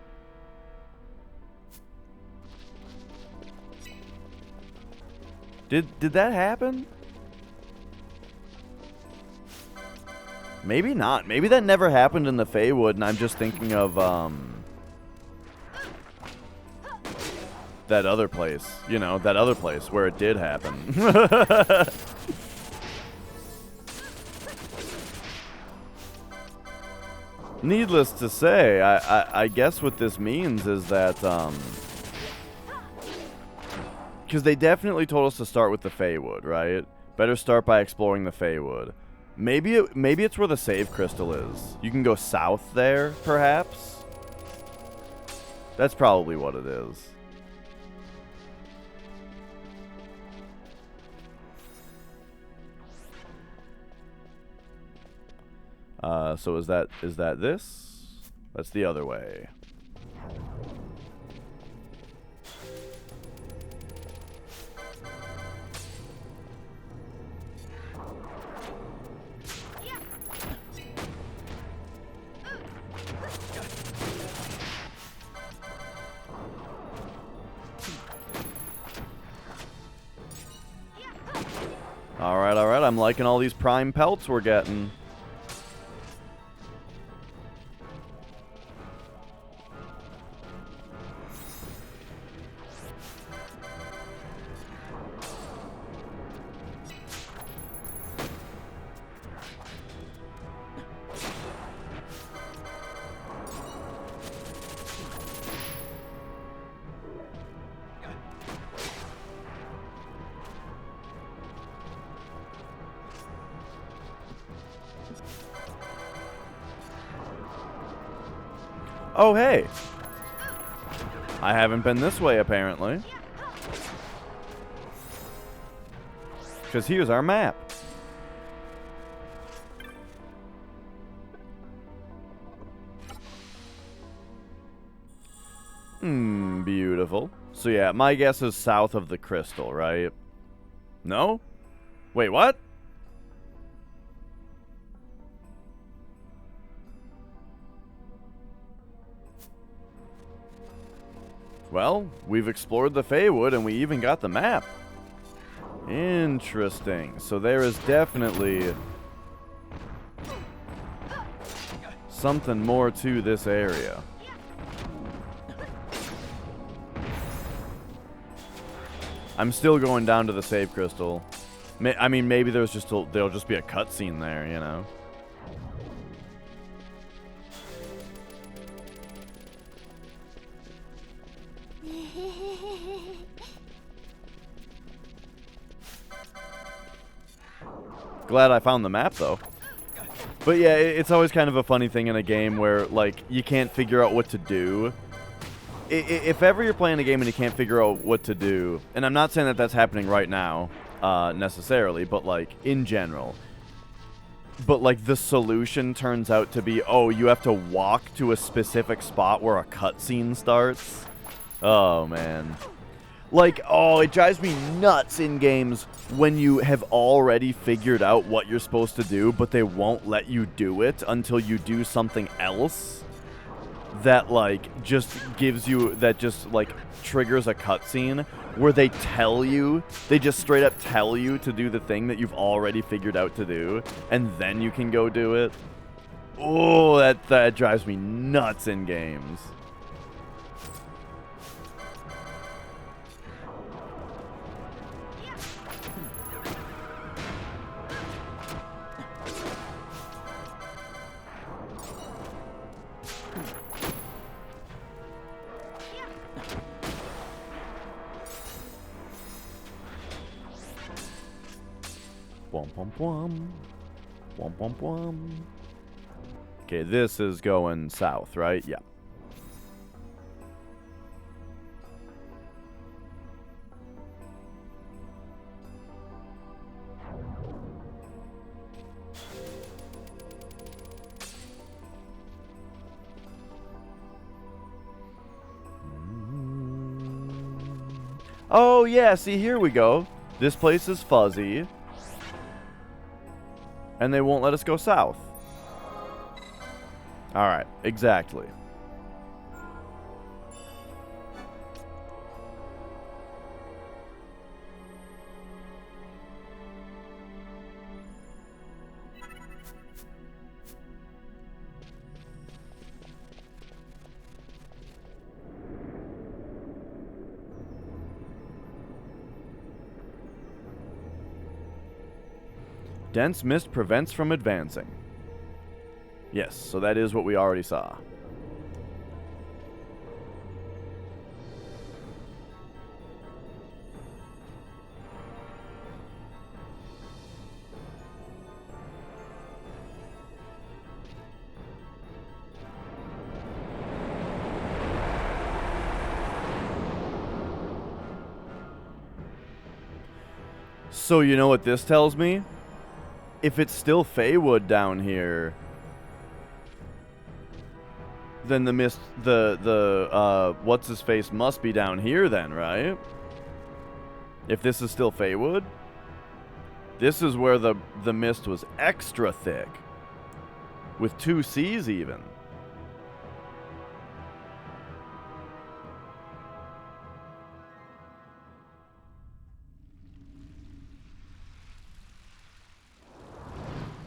Speaker 1: Did that happen? Maybe not. Maybe that never happened in the Feywood and I'm just thinking of that other place, you know, that other place where it did happen. Needless to say, I guess what this means is that, because they definitely told us to start with the Feywood, right? Better start by exploring the Feywood. Maybe it's where the save crystal is. You can go south there, perhaps? That's probably what it is. So is that this? That's the other way. Alright, I'm liking all these prime pelts we're getting. Oh, hey. I haven't been this way, apparently. Because here's our map. Beautiful. So yeah, my guess is south of the crystal, right? No? Wait, what? Well, we've explored the Feywood and we even got the map. Interesting. So there is definitely something more to this area. I'm still going down to the save crystal. I mean, maybe there'll just be a cutscene there, you know? Glad I found the map, though. But yeah, it's always kind of a funny thing in a game where, like, you can't figure out what to do. If ever you're playing a game and you can't figure out what to do, and I'm not saying that that's happening right now, necessarily, but, like, in general. But, like, the solution turns out to be, oh, you have to walk to a specific spot where a cutscene starts. Oh, man. Like, oh, it drives me nuts in games when you have already figured out what you're supposed to do, but they won't let you do it until you do something else that, like, just gives you, that just, like, triggers a cutscene where they just straight up tell you to do the thing that you've already figured out to do, and then you can go do it. Oh, that drives me nuts in games. Okay, this is going south, right? Yeah. Oh, yeah, see, here we go. This place is fuzzy. And they won't let us go south. Alright, exactly. Dense mist prevents from advancing. Yes, so that is what we already saw. So you know what this tells me? If it's still Feywood down here, Then the mist, what's his face must be down here then, right? If this is still Feywood, this is where the mist was extra thick, with 2 C's even.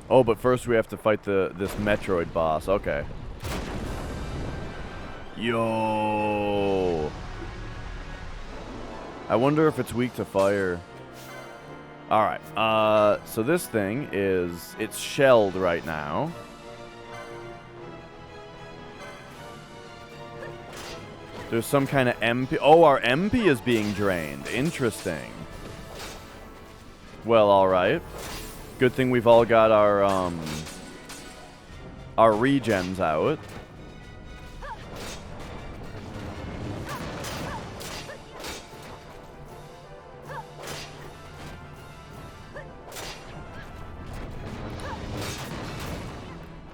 Speaker 1: Oh, but first we have to fight this Metroid boss. Okay. Yo. I wonder if it's weak to fire. Alright, so this thing is... It's shelled right now. There's some kind of MP... Oh, our MP is being drained. Interesting. Well, alright. Good thing we've all got our regens out.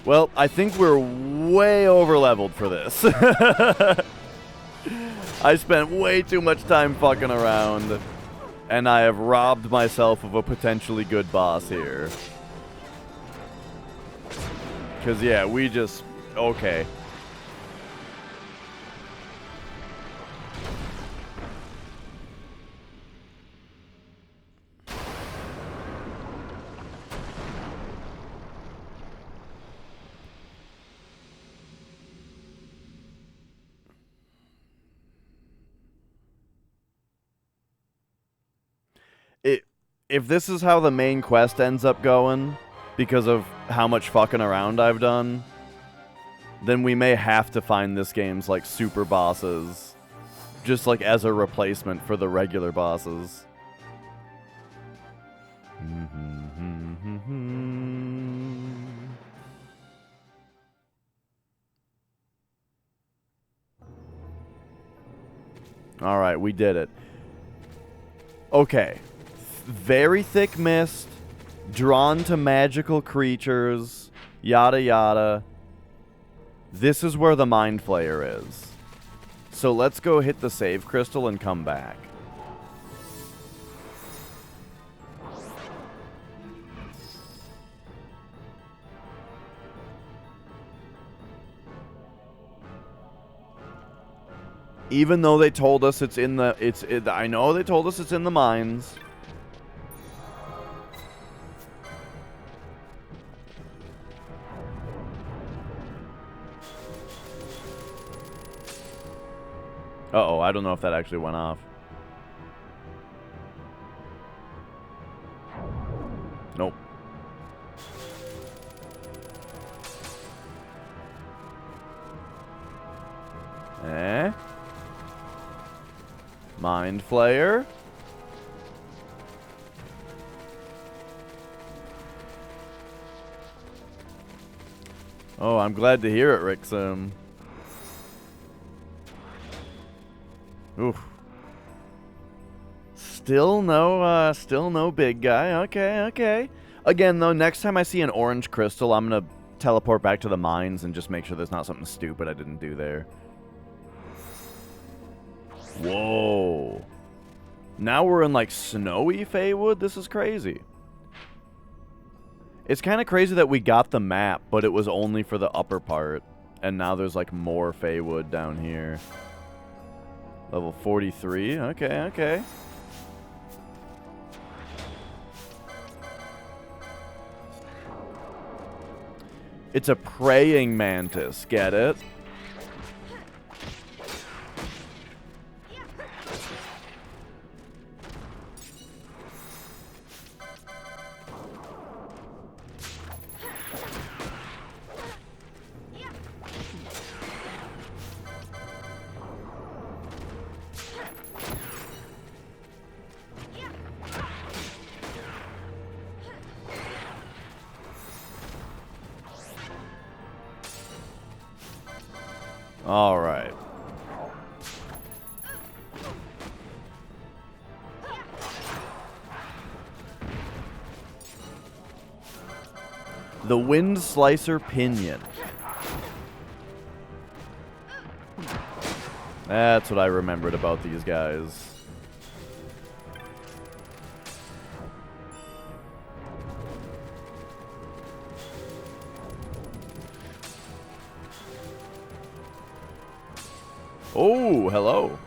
Speaker 1: Well, I think we're way over-leveled for this. I spent way too much time fucking around, and I have robbed myself of a potentially good boss here. Because, yeah, we just... Okay. If this is how the main quest ends up going, because of how much fucking around I've done, then we may have to find this game's, like, super bosses, just, like, as a replacement for the regular bosses. Alright, we did it. Okay. Very thick mist, drawn to magical creatures, yada yada. This is where the Mind Flayer is. So let's go hit the save crystal and come back. Even though they told us it's in the... I know they told us it's in the mines. Uh-oh, I don't know if that actually went off. Nope. Eh? Mind Flayer? Oh, I'm glad to hear it, Rixum. Oof. Still no big guy. Okay, okay. Again, though, next time I see an orange crystal, I'm gonna teleport back to the mines and just make sure there's not something stupid I didn't do there. Whoa. Now we're in, like, snowy Feywood? This is crazy. It's kind of crazy that we got the map, but it was only for the upper part. And now there's, like, more Feywood down here. Level 43. Okay, okay. It's a praying mantis. Get it? All right. The Wind Slicer Pinion. That's what I remembered about these guys. Oh, hello.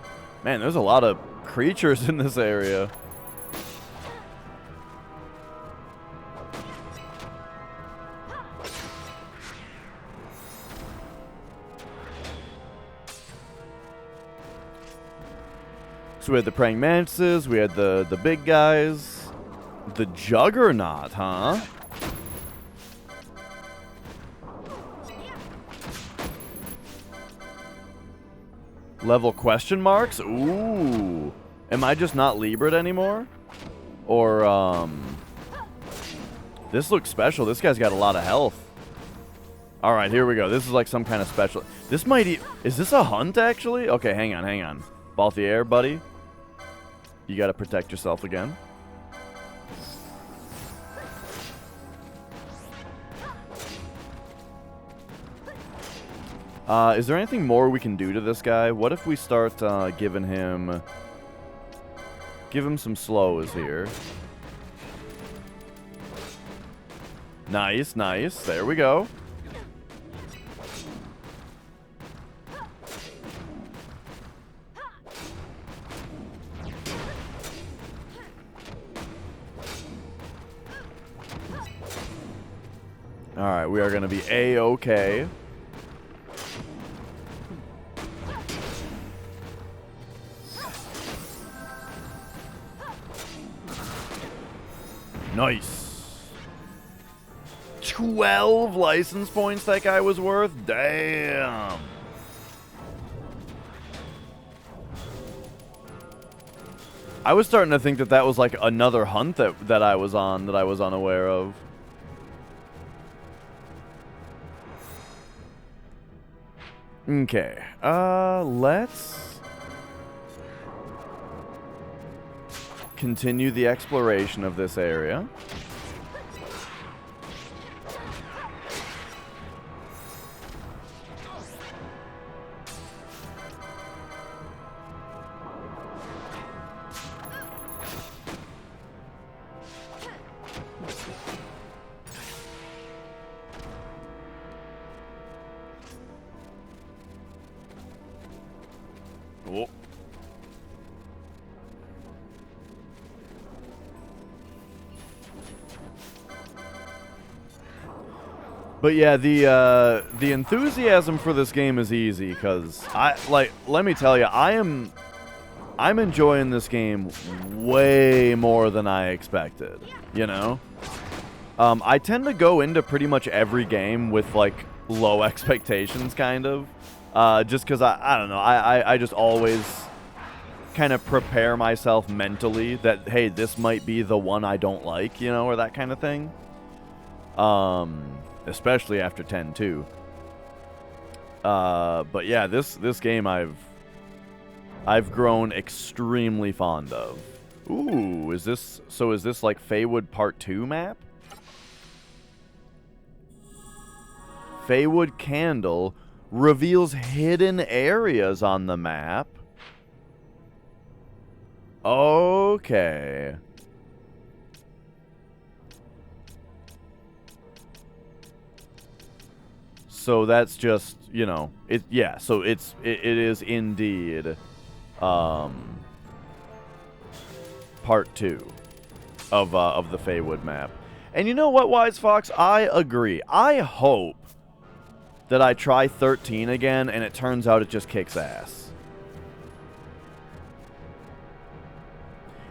Speaker 1: Man, there's a lot of creatures in this area. So we had the praying mantises, we had the big guys, the juggernaut, huh? Level question marks? Ooh. Am I just not Librid anymore? Or, this looks special. This guy's got a lot of health. Alright, here we go. This is like some kind of special. This might is this a hunt, actually? Okay, hang on, hang on. Balthier, buddy. You gotta protect yourself again. Is there anything more we can do to this guy? What if we start giving him... Give him some slows here. Nice, nice. There we go. Alright, we are going to be A-okay. Nice. 12 license points that guy was worth? Damn. I was starting to think that that was like another hunt that I was on that I was unaware of. Okay. Let's continue the exploration of this area. Oh. But yeah, the enthusiasm for this game is easy because let me tell you, I'm enjoying this game way more than I expected. You know, I tend to go into pretty much every game with like low expectations, kind of, just because I don't know, I just always kind of prepare myself mentally that hey, this might be the one I don't like, you know, or that kind of thing. Especially after 10-2. But yeah, this game I've grown extremely fond of. Ooh, is this like Feywood Part 2 map? Feywood Candle reveals hidden areas on the map. Okay. So that's just, you know, yeah, so it is indeed part 2 of the Feywood map. And you know what, Wise Fox? I agree. I hope that I try 13 again and it turns out it just kicks ass.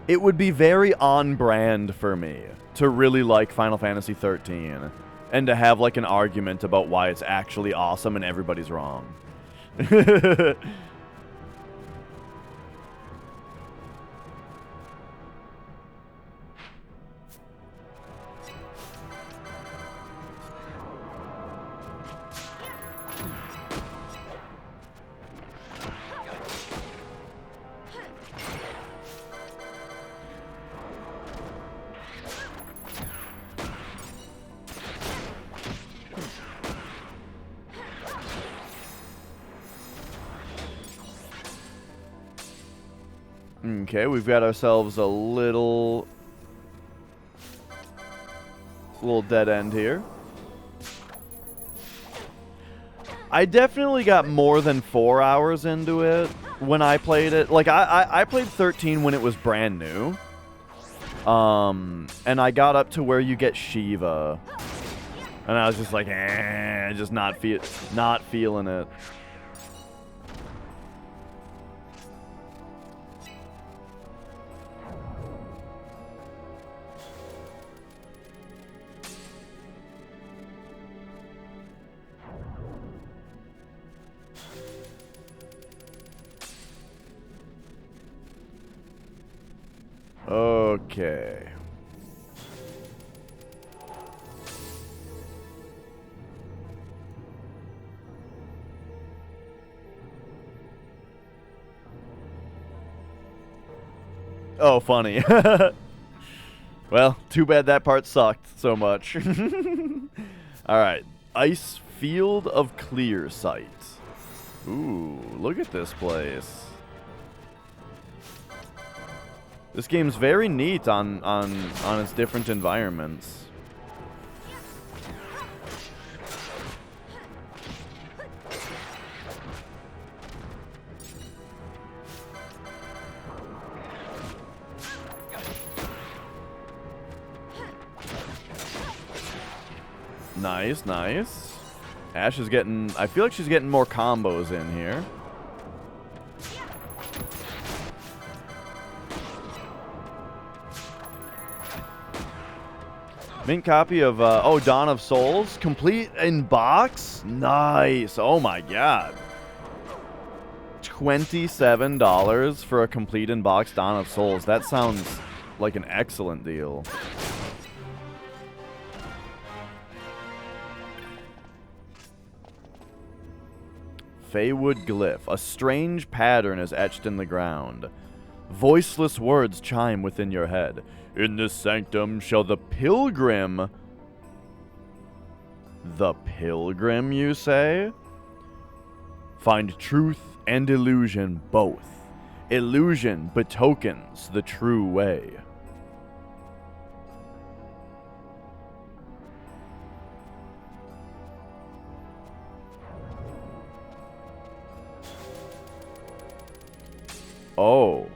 Speaker 1: It would be very on brand for me to really like Final Fantasy 13. And to have, like, an argument about why it's actually awesome and everybody's wrong. Okay, we've got ourselves a little dead end here. I definitely got more than 4 hours into it when I played it. Like, I played 13 when it was brand new. And I got up to where you get Shiva. And I was just like, just not feeling it. Okay. Oh, funny. Well, too bad that part sucked so much. Alright. Ice Field of Clear Sight. Ooh, look at this place. This game's very neat on its different environments. Nice, nice. Ash is getting... I feel like she's getting more combos in here. Mint copy of, oh, Dawn of Souls. Complete in box? Nice. Oh, my God. $27 for a complete in box Dawn of Souls. That sounds like an excellent deal. Feywood Glyph. A strange pattern is etched in the ground. Voiceless words chime within your head. In this sanctum shall the pilgrim... The pilgrim, you say? Find truth and illusion both. Illusion betokens the true way. Oh.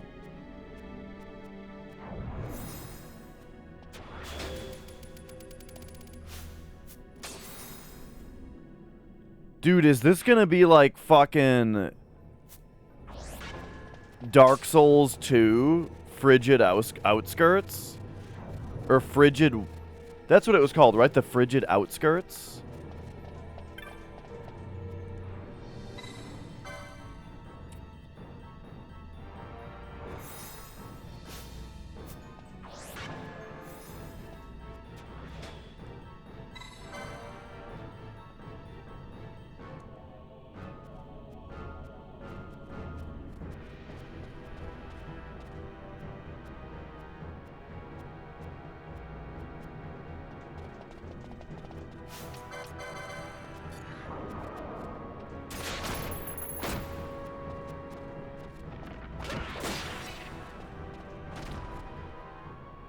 Speaker 1: Dude, is this gonna be like fucking Dark Souls 2 Frigid Outskirts? Or Frigid... That's what it was called, right? The Frigid Outskirts?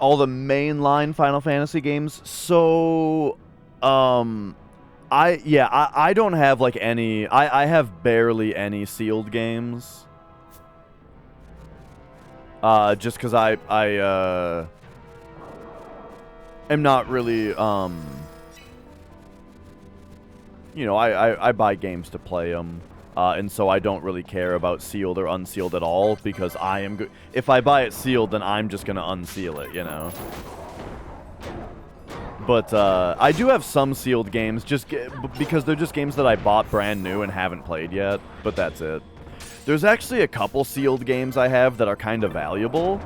Speaker 1: All the mainline Final Fantasy games. So, I don't have like any. I have barely any sealed games. Just because I am not really you know, I buy games to play them. And so I don't really care about sealed or unsealed at all, because I am good. If I buy it sealed, then I'm just gonna unseal it, you know. But I do have some sealed games, just because they're just games that I bought brand new and haven't played yet. But that's it. There's actually a couple sealed games I have that are kind of valuable.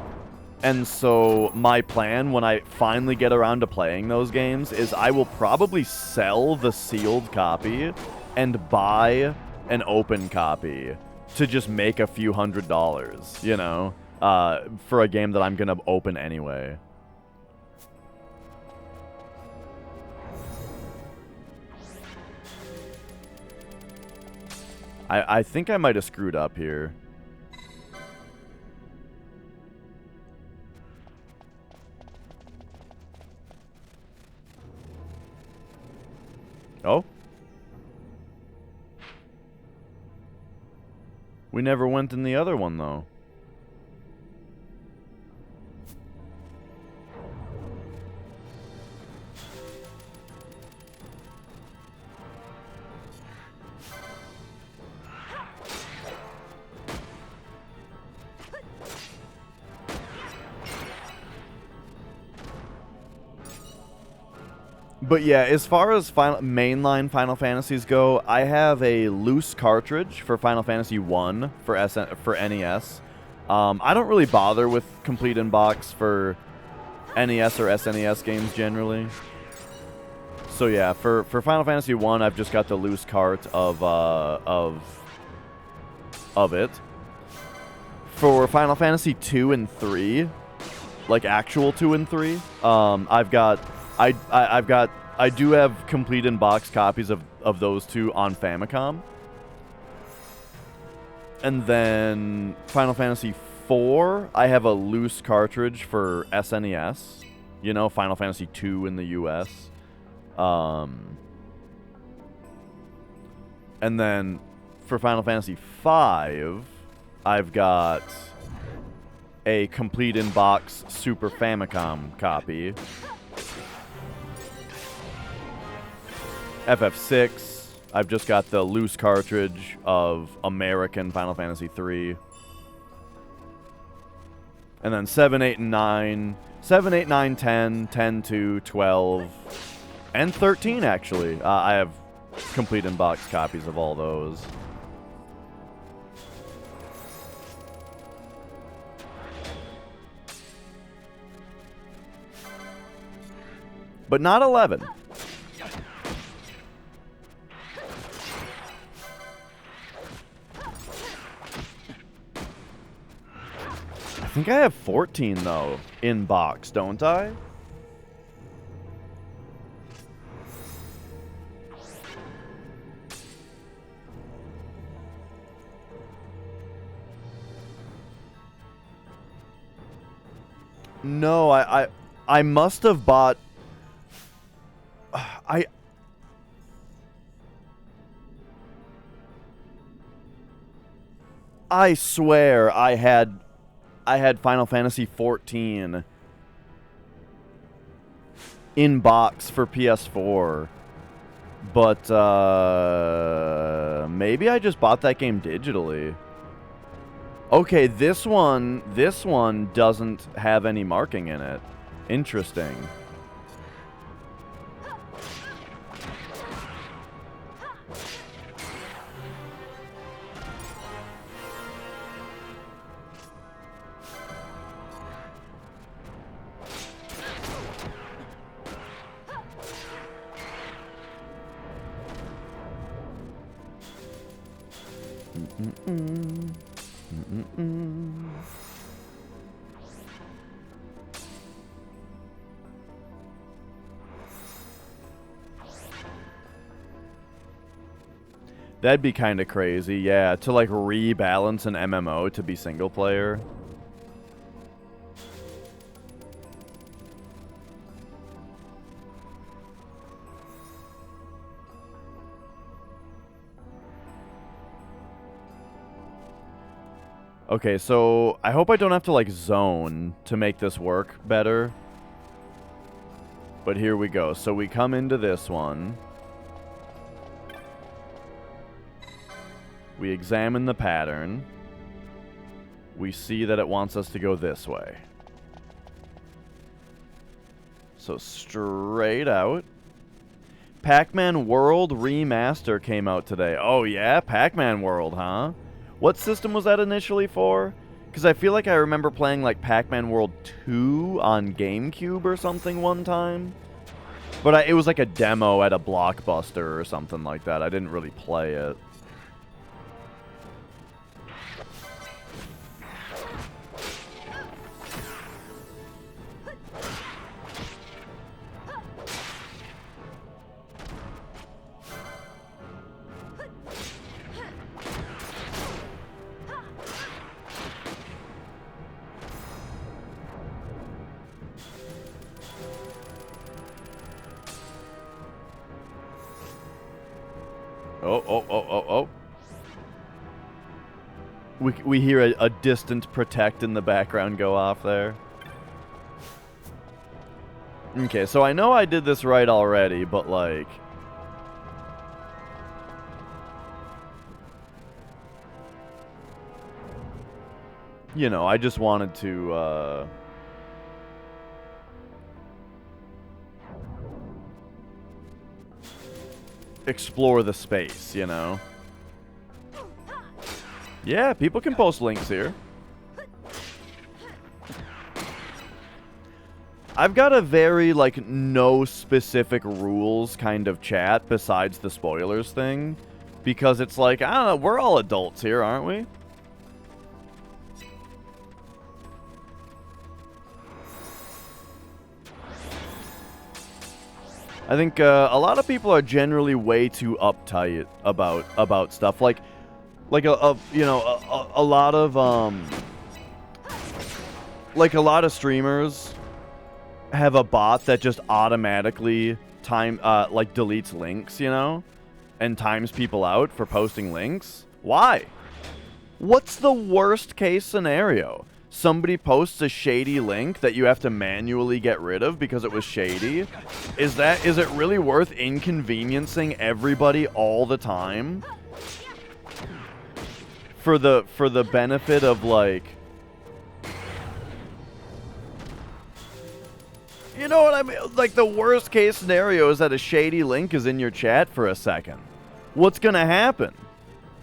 Speaker 1: And so my plan when I finally get around to playing those games is I will probably sell the sealed copy and buy an open copy to just make a few $100s, you know, for a game that I'm gonna open anyway. I think I might have screwed up here. We never went in the other one, though. But yeah, as far as mainline Final Fantasies go, I have a loose cartridge for Final Fantasy 1 for NES. I don't really bother with complete in-box for NES or SNES games generally. So yeah, for Final Fantasy 1, I've just got the loose cart of it. For Final Fantasy 2 and 3, like actual 2 and 3, I do have complete in-box copies of those two on Famicom. And then Final Fantasy 4, I have a loose cartridge for SNES. You know, Final Fantasy 2 in the US. And then for Final Fantasy 5, I've got a complete in-box Super Famicom copy. FF6, I've just got the loose cartridge of American Final Fantasy 3. And then 7, 8, and 9. 7, 8, 9, 10, 10, 2, 12, and 13, actually. I have complete in-box copies of all those. But not 11. I think I have 14, though, in box, don't I? No, I must have bought... I swear I had Final Fantasy 14 in box for PS4, but maybe I just bought that game digitally. Okay, this one doesn't have any marking in it. Interesting. That'd be kind of crazy, yeah, to like rebalance an MMO to be single player. Okay, so I hope I don't have to like zone to make this work better. But here we go. So we come into this one. We examine the pattern. We see that it wants us to go this way. So straight out. Pac-Man World Remaster came out today. Oh yeah, Pac-Man World, huh? What system was that initially for? Because I feel like I remember playing like Pac-Man World 2 on GameCube or something one time. But it was like a demo at a Blockbuster or something like that. I didn't really play it. Oh. We hear a distant protect in the background go off there. Okay, so I know I did this right already, but like... You know, I just wanted to, explore the space, you know? Yeah, people can post links here. I've got a very, like, no specific rules kind of chat besides the spoilers thing. Because it's like, I don't know, we're all adults here, aren't we? I think a lot of people are generally way too uptight about stuff. Like you know, a lot of like a lot of streamers have a bot that just automatically like deletes links, you know, and times people out for posting links. Why? What's the worst case scenario? Somebody posts a shady link that you have to manually get rid of because it was shady? Is it really worth inconveniencing everybody all the time? For the benefit of, like... You know what I mean? Like, the worst case scenario is that a shady link is in your chat for a second. What's gonna happen?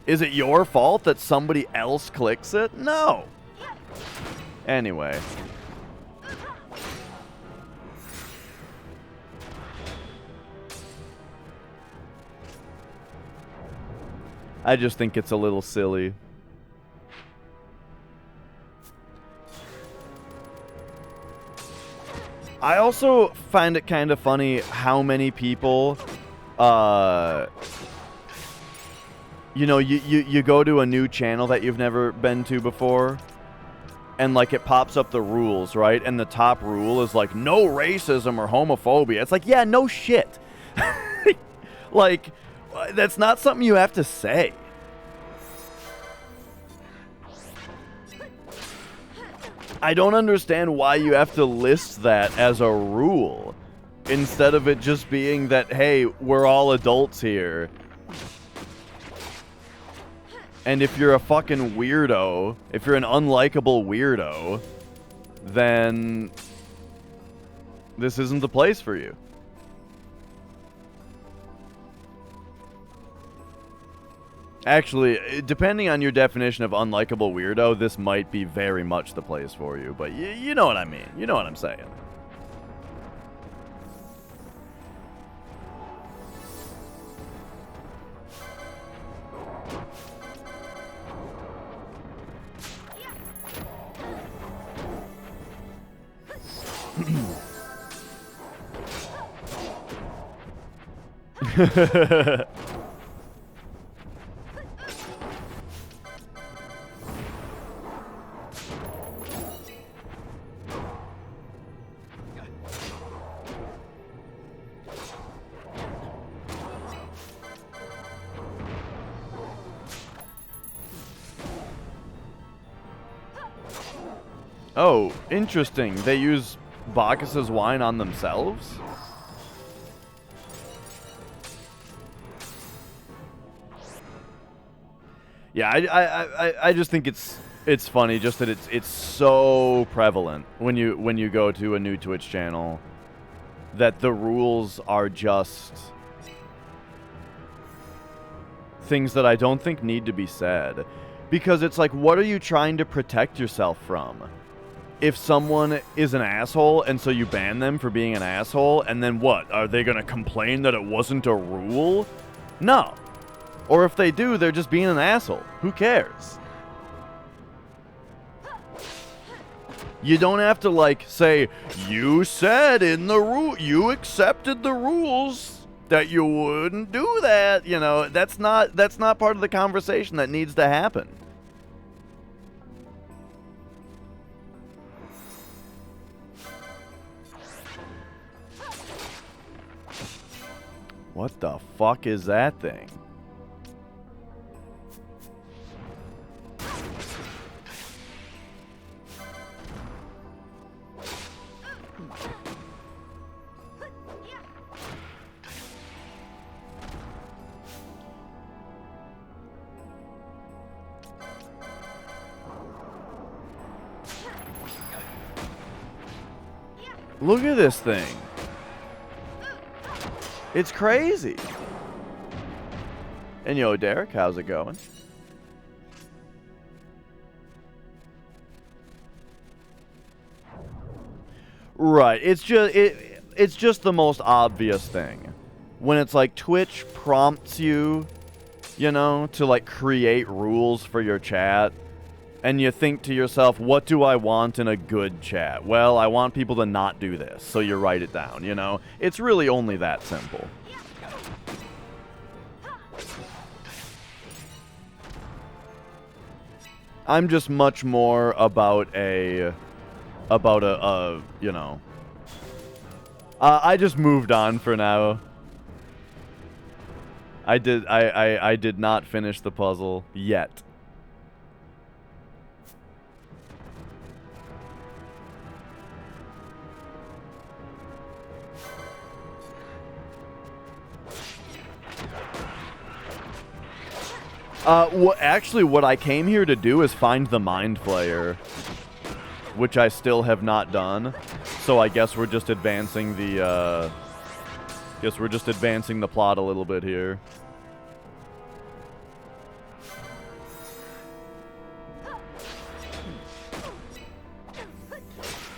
Speaker 1: Is it your fault that somebody else clicks it? No. Anyway. I just think it's a little silly. I also find it kind of funny how many people, you know, you go to a new channel that you've never been to before, and, like, it pops up the rules, right? And the top rule is, like, no racism or homophobia. It's like, yeah, no shit. Like, that's not something you have to say. I don't understand why you have to list that as a rule, instead of it just being that, hey, we're all adults here. And if you're a fucking weirdo, if you're an unlikable weirdo, then this isn't the place for you. Actually, depending on your definition of unlikable weirdo, this might be very much the place for you. But you know what I mean. You know what I'm saying. Oh, interesting. They use Bacchus's wine on themselves? Yeah, I just think it's funny just that it's so prevalent when you go to a new Twitch channel that the rules are just things that I don't think need to be said. Because it's like, what are you trying to protect yourself from? If someone is an asshole and so you ban them for being an asshole, and then what? Are they gonna complain that it wasn't a rule? No. Or if they do, they're just being an asshole. Who cares? You don't have to, like, say, you said in the rule, you accepted the rules that you wouldn't do that. You know, that's not part of the conversation that needs to happen. What the fuck is that thing? Look at this thing. It's crazy. And yo, Derek, how's it going? Right. It's just the most obvious thing. When it's like Twitch prompts you, you know, to like create rules for your chat, and you think to yourself, what do I want in a good chat? Well, I want people to not do this, so you write it down, you know? It's really only that simple. I'm just much more about a you know. I just moved on for now. I did not finish the puzzle yet. Actually, what I came here to do is find the Mind Flayer, which I still have not done. So I guess we're just advancing the, plot a little bit here.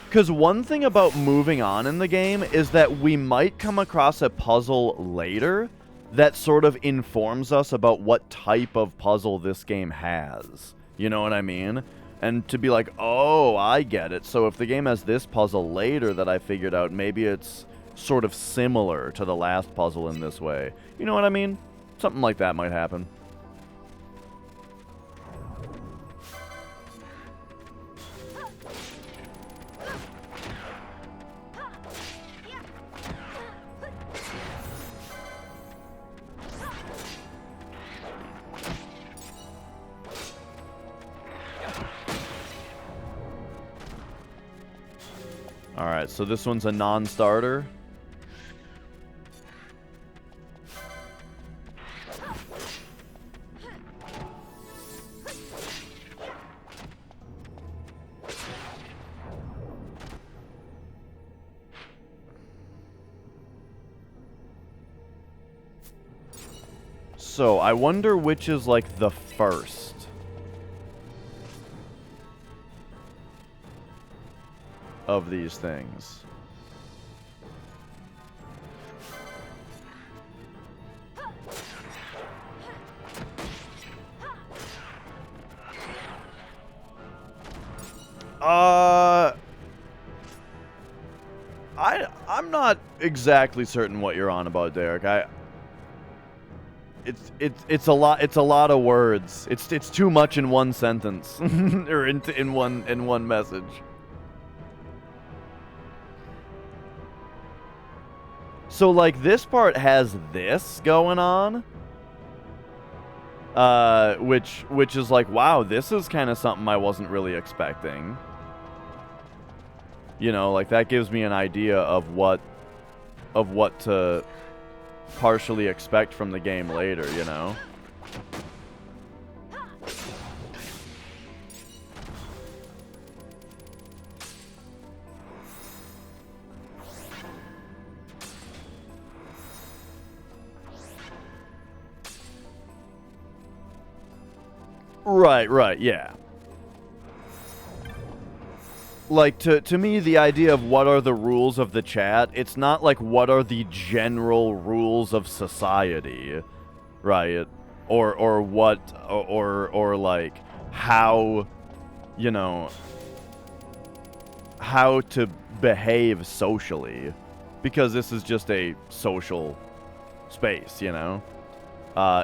Speaker 1: Because one thing about moving on in the game is that we might come across a puzzle later that sort of informs us about what type of puzzle this game has. You know what I mean? And to be like, oh, I get it. So if the game has this puzzle later that I figured out, maybe it's sort of similar to the last puzzle in this way. You know what I mean? Something like that might happen. Alright, so this one's a non-starter. So, I wonder which is, like, the first of these things. I'm not exactly certain what you're on about, Derek. It's a lot of words. It's too much in one sentence or in one message. So like this part has this going on, which is like, wow, this is kind of something I wasn't really expecting. You know, like that gives me an idea of what to partially expect from the game later, you know? Right, yeah. Like, to me, the idea of what are the rules of the chat, it's not like what are the general rules of society, right? Or what, or like, how, you know, how to behave socially. Because this is just a social space, you know?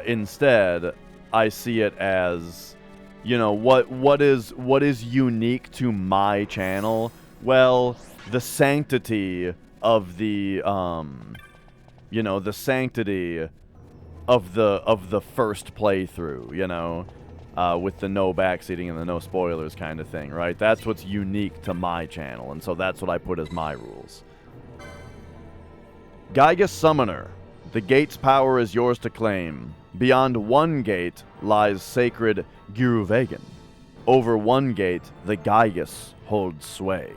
Speaker 1: Instead, I see it as, you know, what is unique to my channel? Well, the sanctity of the you know, the sanctity of the first playthrough, you know, with the no backseating and the no spoilers kind of thing, right? That's what's unique to my channel, and so that's what I put as my rules. Gygus Summoner. The gate's power is yours to claim. Beyond one gate lies sacred Giruvegan. Over one gate, the Gygus holds sway.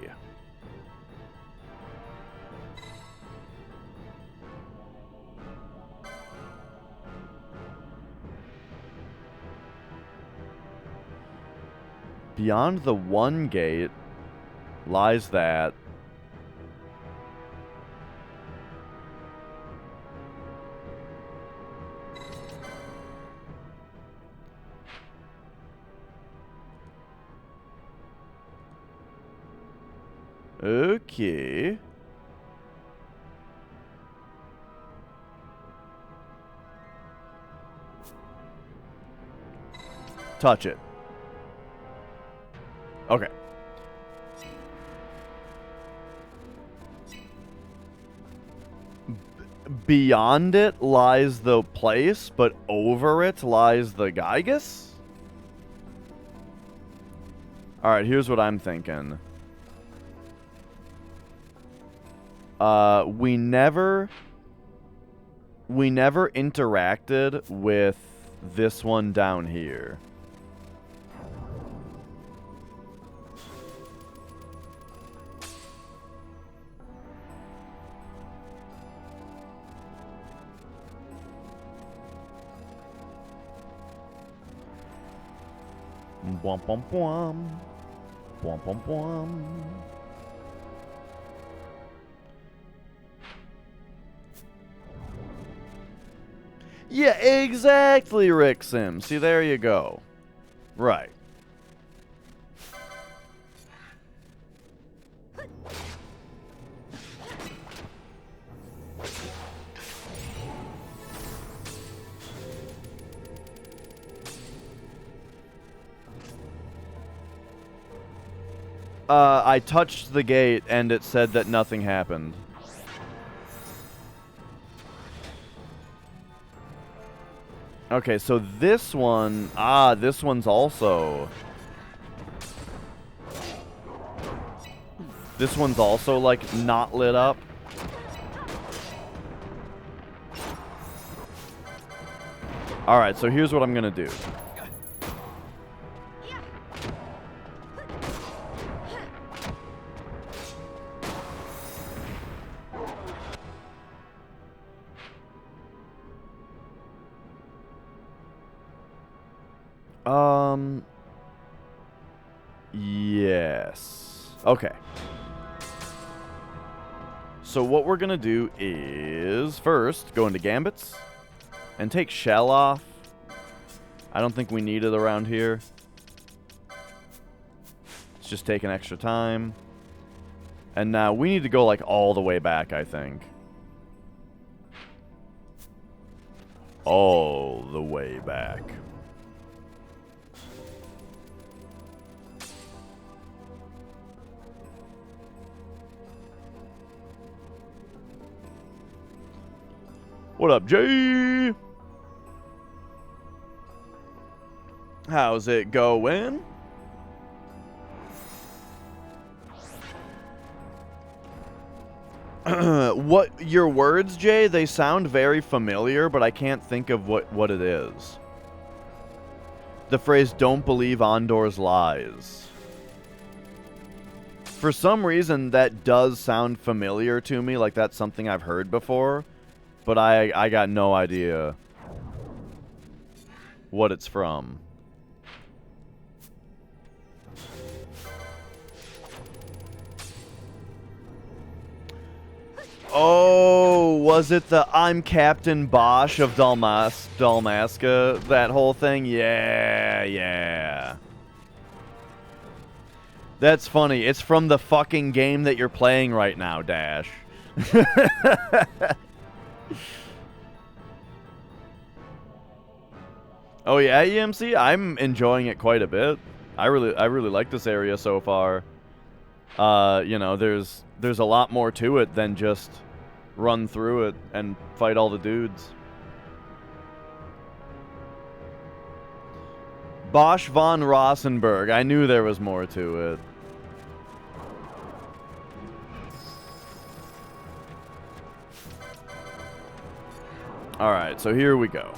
Speaker 1: Beyond the one gate lies that. Okay. Touch it. Okay. Beyond it lies the place, but over it lies the Gygus? Alright, here's what I'm thinking. We never interacted with this one down here. Bwom bwom bwom. Bwom bwom bwom. Yeah, exactly, Rick Sim. See, there you go. Right. I touched the gate and it said that nothing happened. Okay, so this one... this one's also... This one's also, like, not lit up. Alright, so here's what I'm gonna do. Yes. Okay. So what we're gonna do is first go into Gambits and take Shell off. I don't think we need it around here. It's just taking extra time. And now we need to go like all the way back, I think. All the way back. What up, Jay? How's it going? What, your words, Jay? They sound very familiar, but I can't think of what it is. The phrase, don't believe Ondor's lies. For some reason, that does sound familiar to me, like that's something I've heard before. But I got no idea what it's from. Oh, was it the I'm Captain Bosch of Dalmasca? That whole thing? Yeah, yeah. That's funny. It's from the fucking game that you're playing right now, Dash. Oh yeah, EMC? I'm enjoying it quite a bit. I really like this area so far. You know, there's a lot more to it than just run through it and fight all the dudes. Bosch von Rossenberg. I knew there was more to it. Alright, so here we go.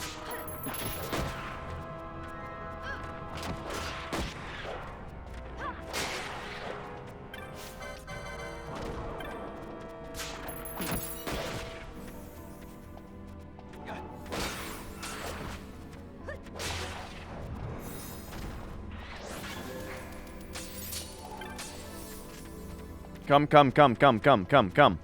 Speaker 1: Come, come, come, come, come, come, come.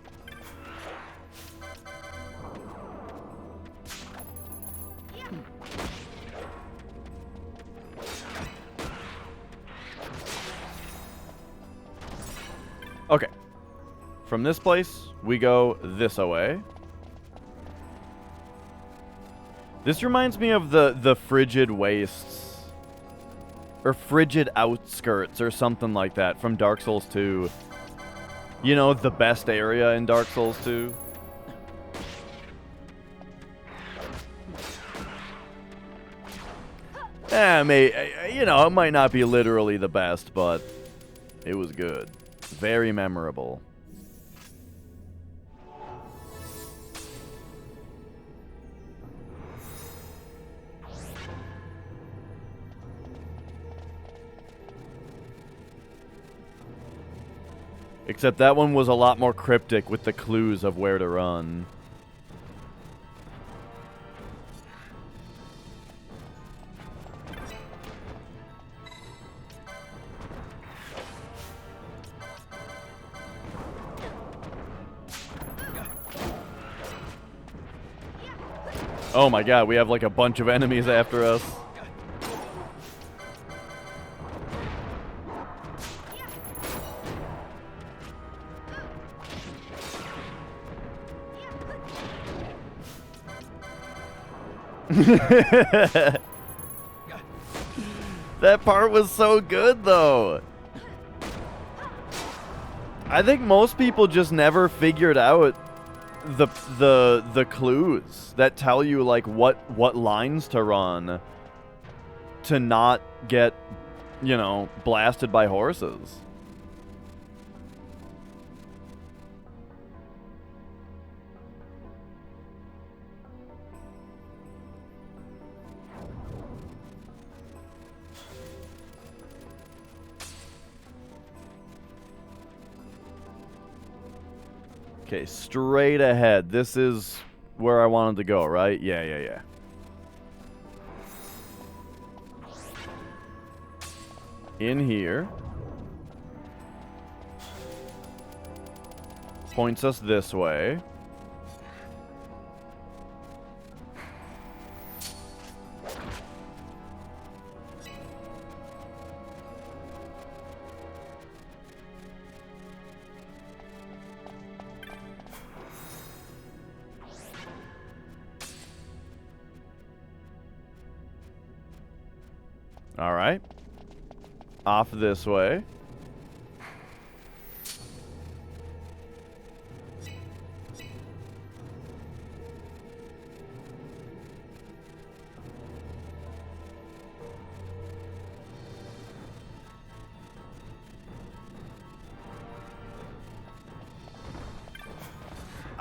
Speaker 1: Okay. From this place, we go this away. This reminds me of the frigid wastes. Or frigid outskirts or something like that from Dark Souls 2. You know, the best area in Dark Souls 2. You know, it might not be literally the best, but it was good. Very memorable. Except that one was a lot more cryptic with the clues of where to run. Oh my god, we have like a bunch of enemies after us. That part was so good, though. I think most people just never figured out the clues that tell you like what lines to run to not get, you know, blasted by horses. Okay, straight ahead. This is where I wanted to go, right? Yeah. In here. Points us this way. All right. Off this way.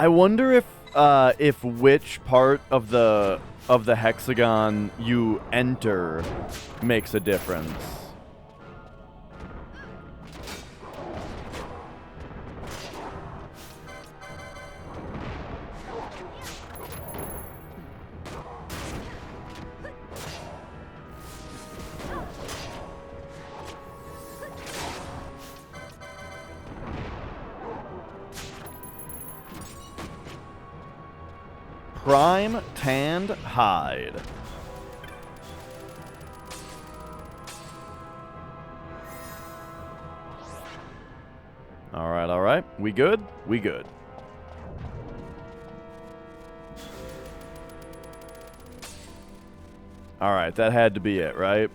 Speaker 1: I wonder if which part of the hexagon you enter makes a difference. Prime tanned hide. All right. We good? We good. All right, that had to be it, right?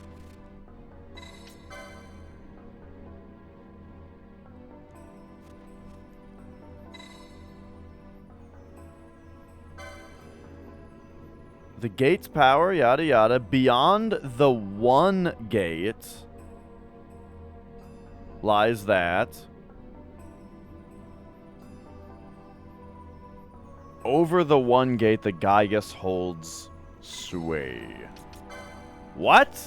Speaker 1: The gate's power, yada yada. Beyond the one gate lies that. Over the one gate, the Gygus holds sway. What?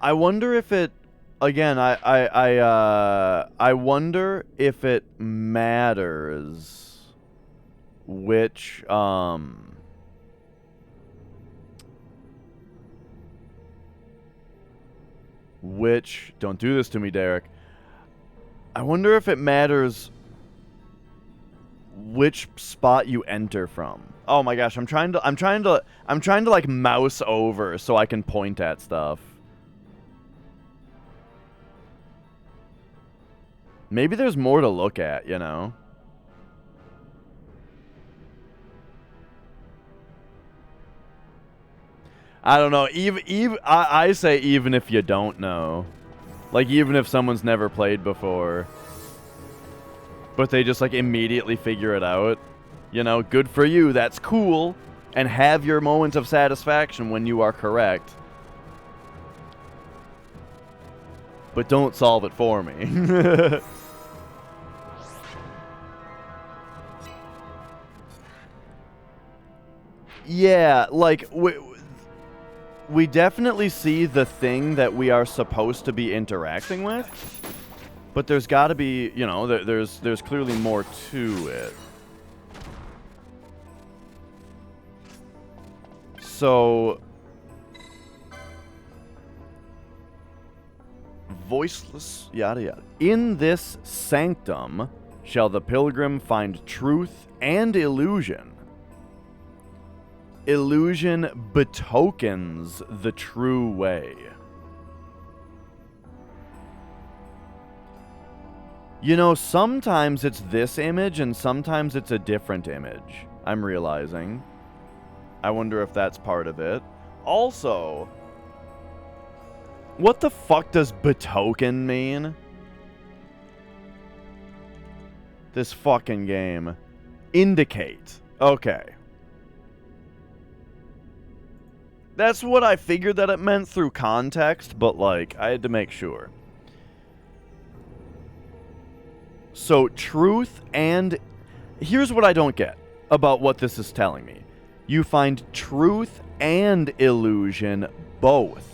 Speaker 1: I wonder if it, again, I wonder if it matters which, don't do this to me, Derek. I wonder if it matters which spot you enter from. Oh my gosh, I'm trying to like mouse over so I can point at stuff. Maybe there's more to look at, you know? I don't know. I say even if you don't know. Like, even if someone's never played before. But they just, like, immediately figure it out. You know, good for you. That's cool. And have your moment of satisfaction when you are correct. But don't solve it for me. Yeah, like, we definitely see the thing that we are supposed to be interacting with, but there's got to be, you know, there's clearly more to it. So, voiceless, yada yada. In this sanctum shall the pilgrim find truth and illusion. Illusion betokens the true way. You know, sometimes it's this image and sometimes it's a different image, I'm realizing. I wonder if that's part of it. Also, what the fuck does betoken mean? This fucking game. Indicate. Okay. That's what I figured that it meant through context, but, like, I had to make sure. So, truth and... Here's what I don't get about what this is telling me. You find truth and illusion both.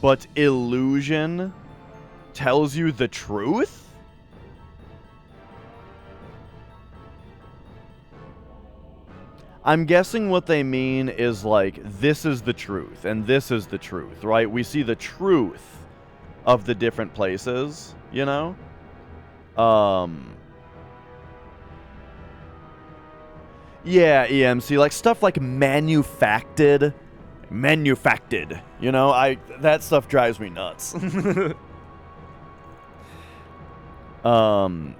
Speaker 1: But illusion tells you the truth? I'm guessing what they mean is, like, this is the truth, and this is the truth, right? We see the truth of the different places, you know? Yeah, EMC, like, stuff like manufacted, you know? That stuff drives me nuts. I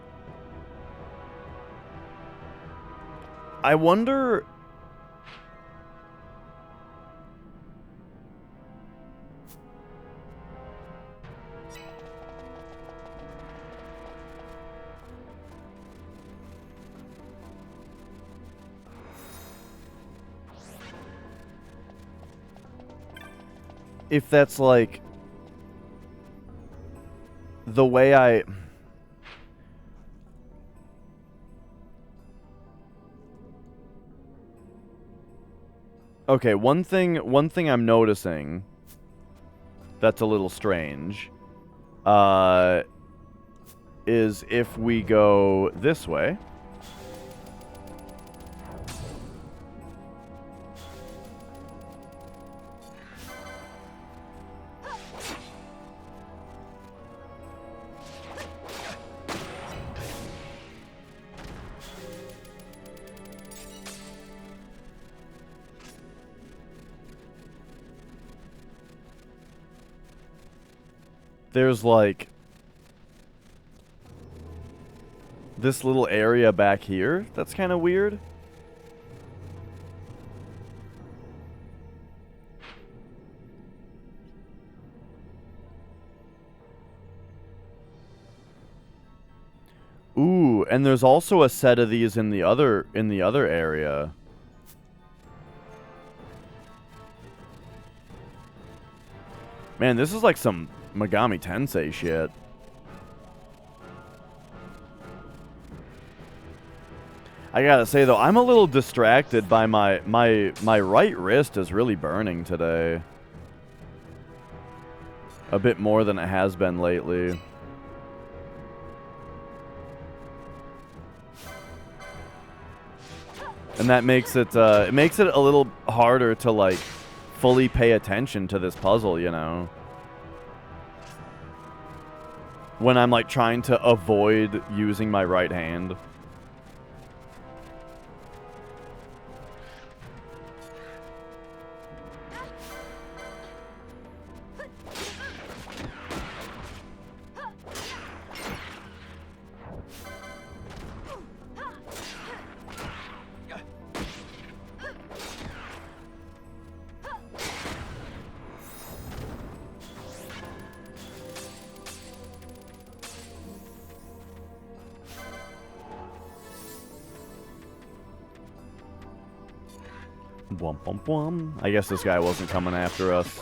Speaker 1: wonder... if that's, like, the way I... Okay, one thing I'm noticing that's a little strange is if we go this way... There's, like, this little area back here that's kind of weird. Ooh, and there's also a set of these in the other area. Man, this is like some Megami Tensei shit. I gotta say though, I'm a little distracted by my right wrist is really burning today. A bit more than it has been lately. And that makes it a little harder to like fully pay attention to this puzzle, you know. When I'm like trying to avoid using my right hand. Womp womp womp. I guess this guy wasn't coming after us.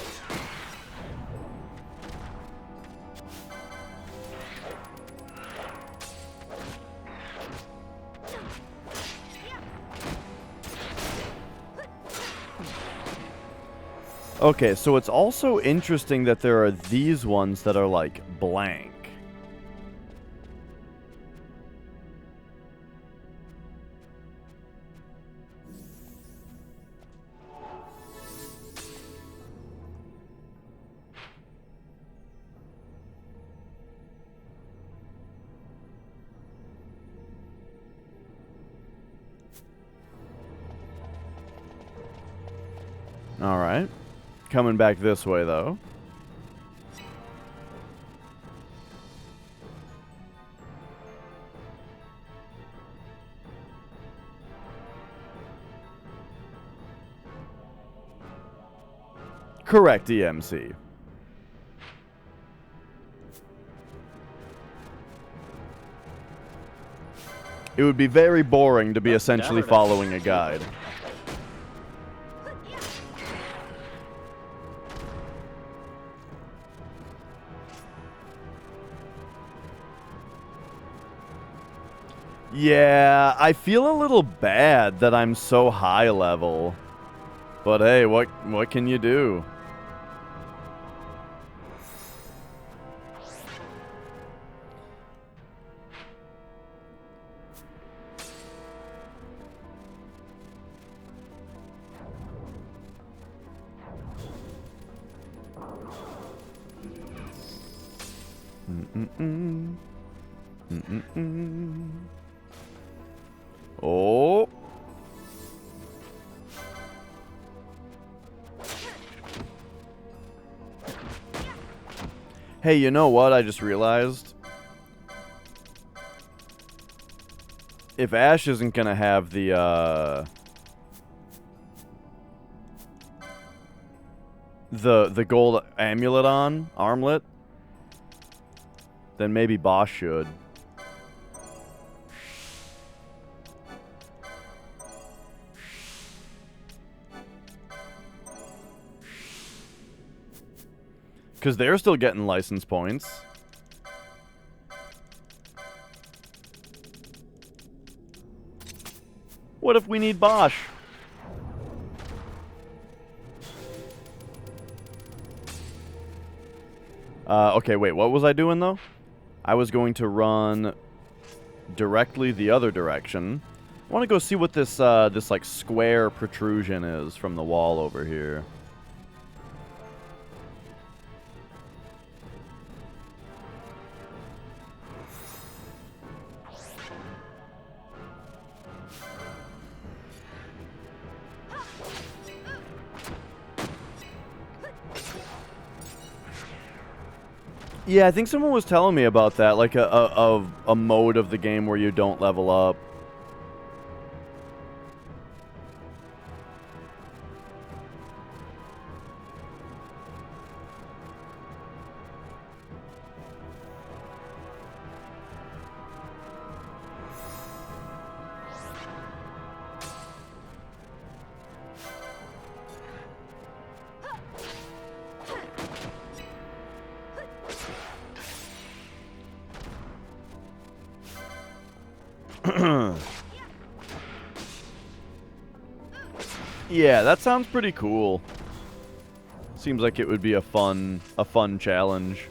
Speaker 1: Okay, so it's also interesting that there are these ones that are like blank. All right. Coming back this way, though. Correct, EMC. It would be very boring to be essentially following a guide. Yeah, I feel a little bad that I'm so high level. But hey, what can you do? Oh. Hey, you know what? I just realized. If Ash isn't gonna have the gold amulet on, armlet, then maybe Boss should. Because they're still getting license points. What if we need Bosch? Okay, wait, what was I doing, though? I was going to run directly the other direction. I want to go see what this, this, like, square protrusion is from the wall over here. Yeah, I think someone was telling me about that, like a mode of the game where you don't level up. Yeah, that sounds pretty cool. Seems like it would be a fun challenge.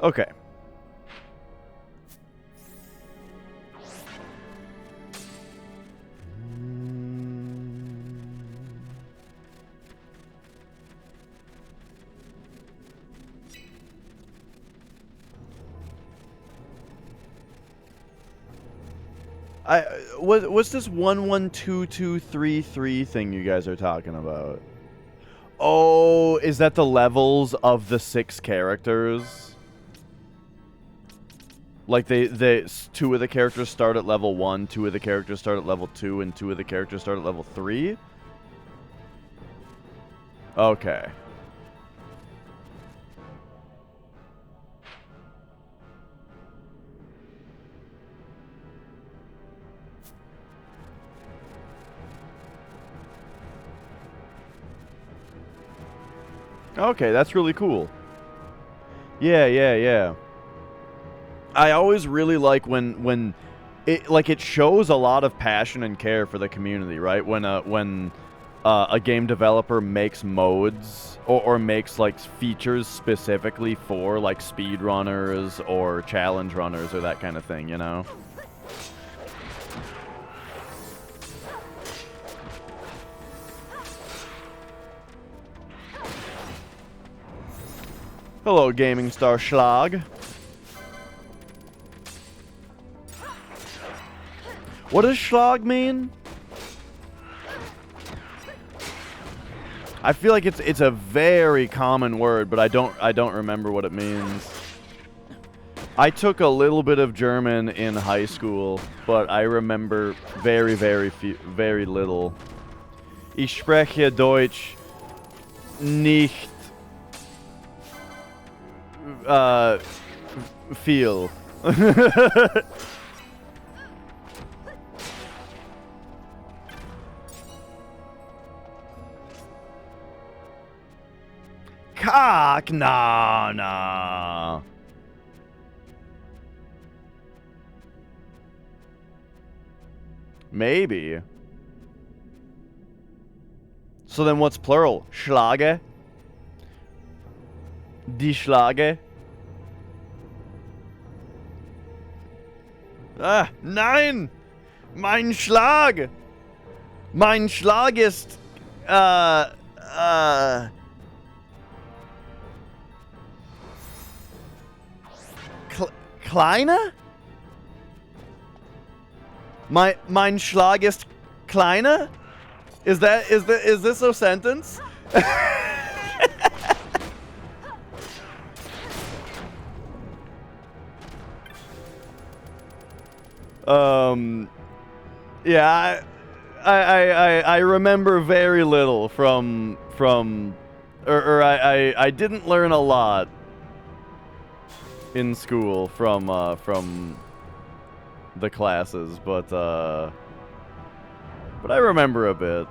Speaker 1: Okay. What's this 112233 thing you guys are talking about? Oh, is that the levels of the 6 characters? Like they 2 of the characters start at level 1, 2 of the characters start at level 2, and 2 of the characters start at level 3? Okay. Okay, that's really cool. Yeah. I always really like when it shows a lot of passion and care for the community, right? When a game developer makes modes or makes like features specifically for like speedrunners or challenge runners or that kind of thing, you know? Hello, Gaming Star Schlag. What does Schlag mean? I feel like it's a very common word, but I don't remember what it means. I took a little bit of German in high school, but I remember very very little. Ich spreche Deutsch nicht viel. Cock, nah. Maybe. So then what's plural? Schlage? Die Schlage? Ah, nein! Mein Schlag! Mein Schlag ist, kleiner? Mein Schlag ist kleiner? Is this a sentence? Yeah, I remember very little from I didn't learn a lot in school from the classes, but I remember a bit.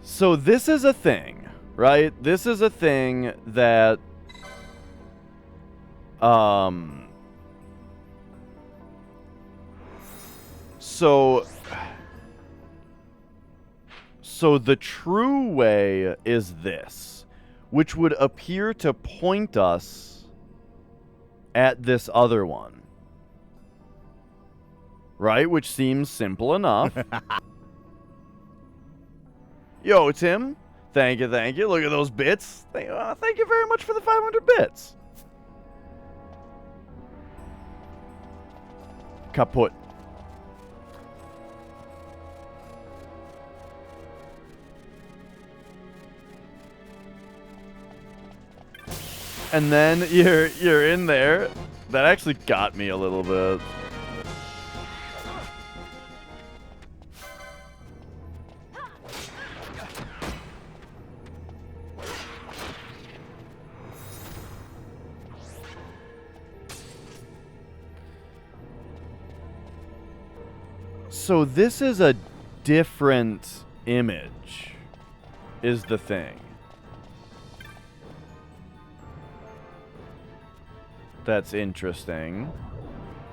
Speaker 1: So this is a thing, right? This is a thing that So the true way is this, which would appear to point us at this other one. Right? Which seems simple enough. Yo, Tim. Thank you. Look at those bits. Thank you very much for the 500 bits. Kaput. And then you're in there. That actually got me a little bit. So this is a different image, is the thing. That's interesting.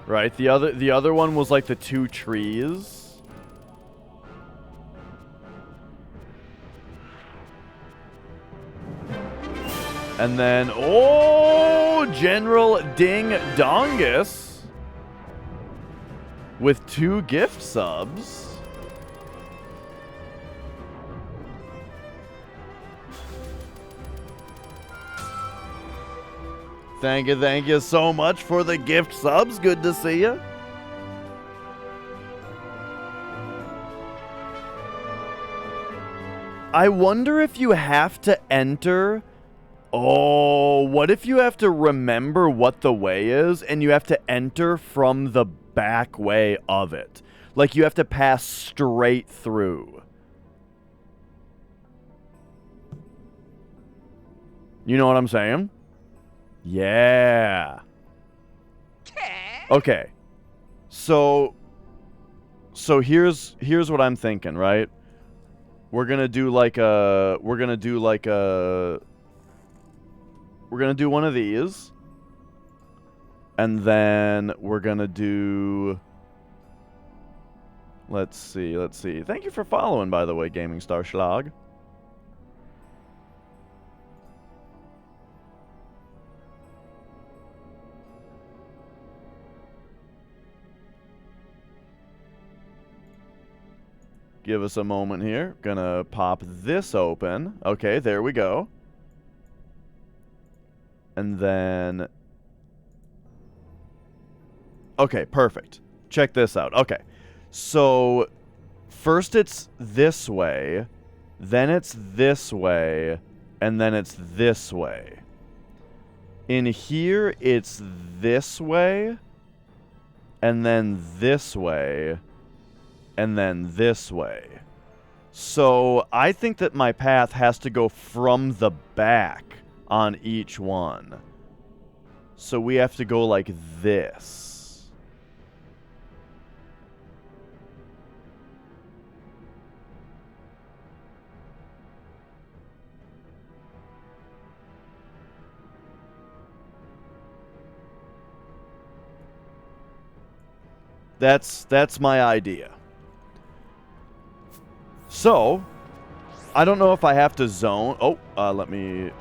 Speaker 1: Right, the other one was like the two trees. And then, oh, General Ding Dongus with 2 gift subs. Thank you so much for the gift subs. Good to see you. I wonder if you have to enter... Oh, what if you have to remember what the way is and you have to enter from the back way of it? Like you have to pass straight through. You know what I'm saying? Yeah. Okay. So here's what I'm thinking, right? We're gonna do one of these. And then we're gonna do... Let's see. Thank you for following, by the way, Gaming Star Schlag. Give us a moment here. Gonna pop this open. Okay, there we go. And then... Okay, perfect. Check this out. Okay. So, first it's this way, then it's this way, and then it's this way. In here, it's this way, and then this way, and then this way. So, I think that my path has to go from the back on each one. So we have to go like this. That's my idea. So, I don't know if I have to zone. Oh, let me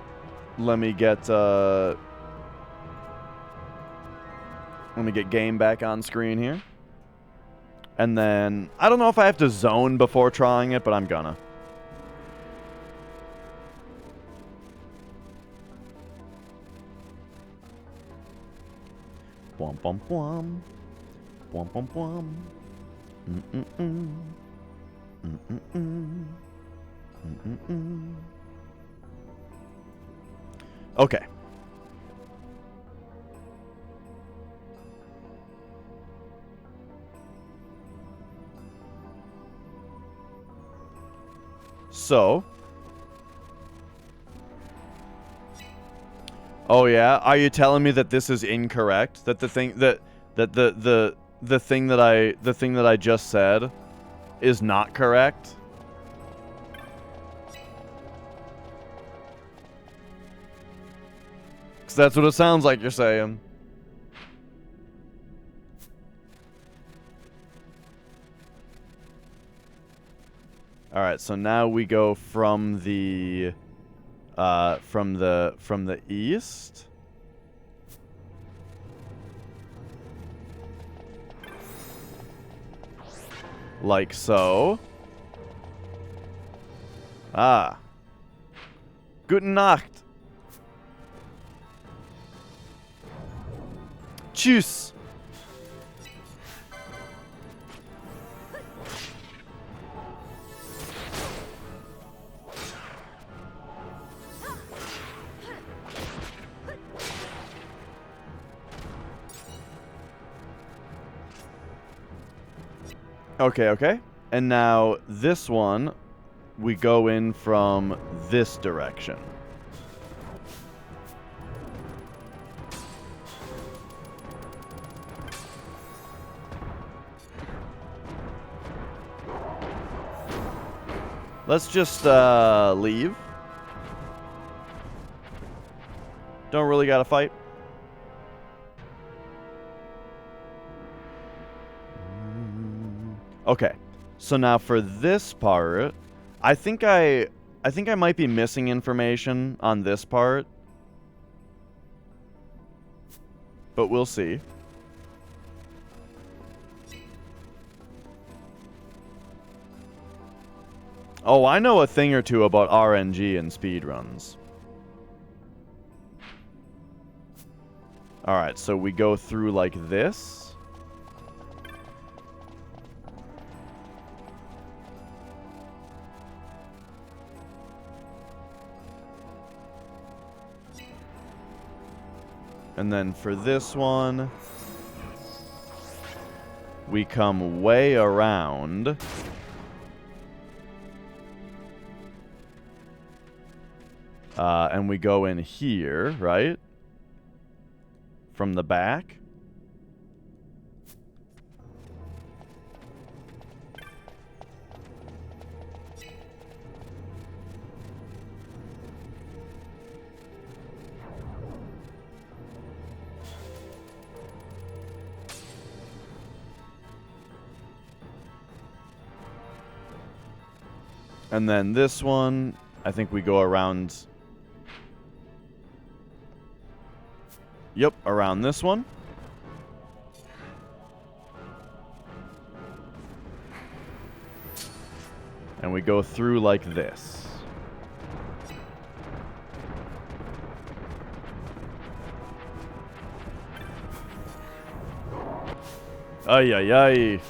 Speaker 1: get game back on screen here. And then I don't know if I have to zone before trying it, but I'm gonna. Bwom bwom bwom. Bwom bwom bwom. Mm-mm-mm. Mm-mm-mm. Mm-mm-mm. Okay. So. Oh yeah, are you telling me that this is incorrect? That the thing that the thing that I just said is not correct? Cause that's what it sounds like you're saying. All right, so now we go from the east. Like so. Ah. Guten Nacht. Tschüss. Okay, okay. And now this one, we go in from this direction. Let's just leave. Don't really gotta fight. Okay. So now for this part, I think I might be missing information on this part. But we'll see. Oh, I know a thing or two about RNG and speedruns. Alright, so we go through like this. And then for this one, we come way around. And we go in here, right? From the back. And then this one, I think we go around. Yep, around this one. And we go through like this. Ay, ay, ay.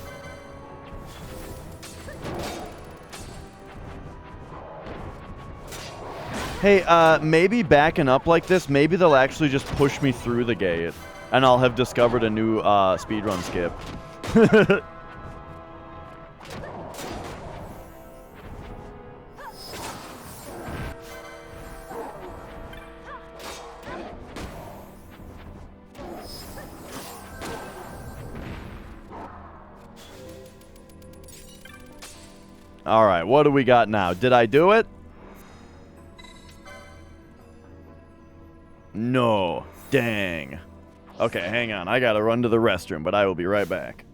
Speaker 1: Hey, maybe backing up like this, maybe they'll actually just push me through the gate, and I'll have discovered a new speedrun skip. Alright, what do we got now? Did I do it? No. Dang. Okay, hang on. I gotta run to the restroom, but I will be right back.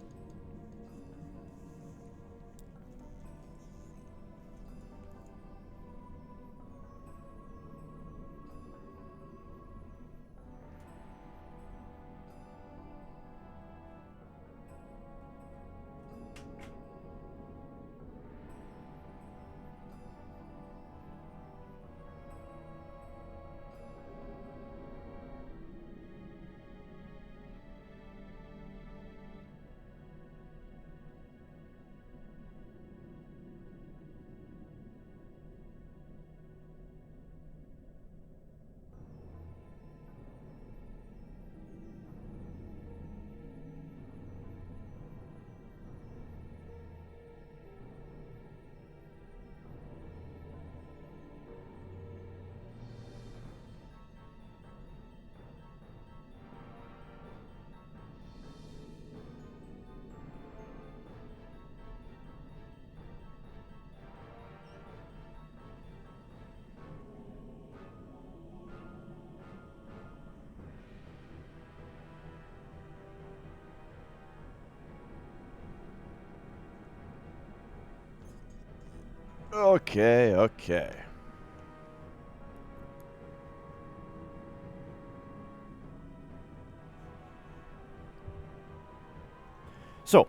Speaker 1: Okay, okay. So,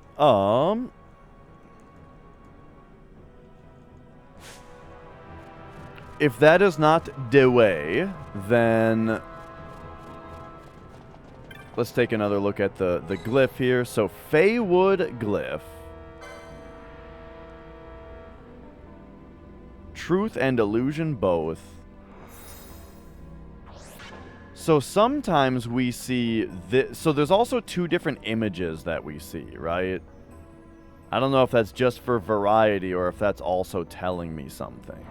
Speaker 1: if that is not the way, then let's take another look at the glyph here. So, Feywood glyph. Truth and illusion both. So sometimes we see this. So there's also two different images that we see, right? I don't know if that's just for variety or if that's also telling me something.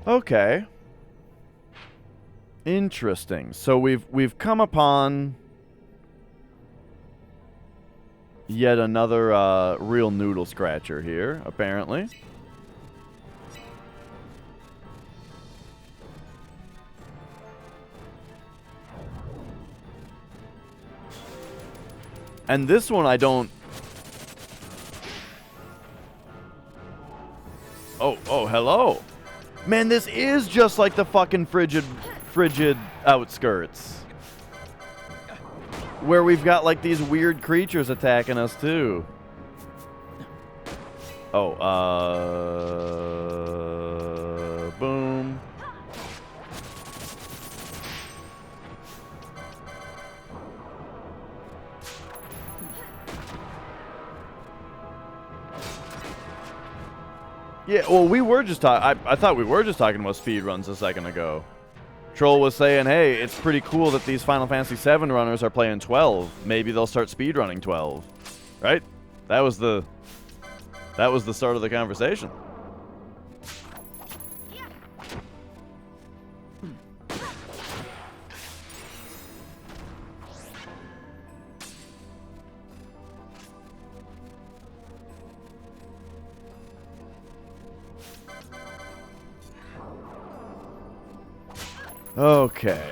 Speaker 1: Okay. Interesting. So we've come upon yet another real noodle scratcher here, apparently. And this one I don't... Oh, hello. Man, this is just like the fucking frigid outskirts. Where we've got like these weird creatures attacking us too. Oh, boom. Yeah, well, we were just talking... I thought we were just talking about speed runs a second ago. Troll was saying, hey, it's pretty cool that these Final Fantasy VII runners are playing 12. Maybe they'll start speedrunning 12. Right? That was the start of the conversation. Okay.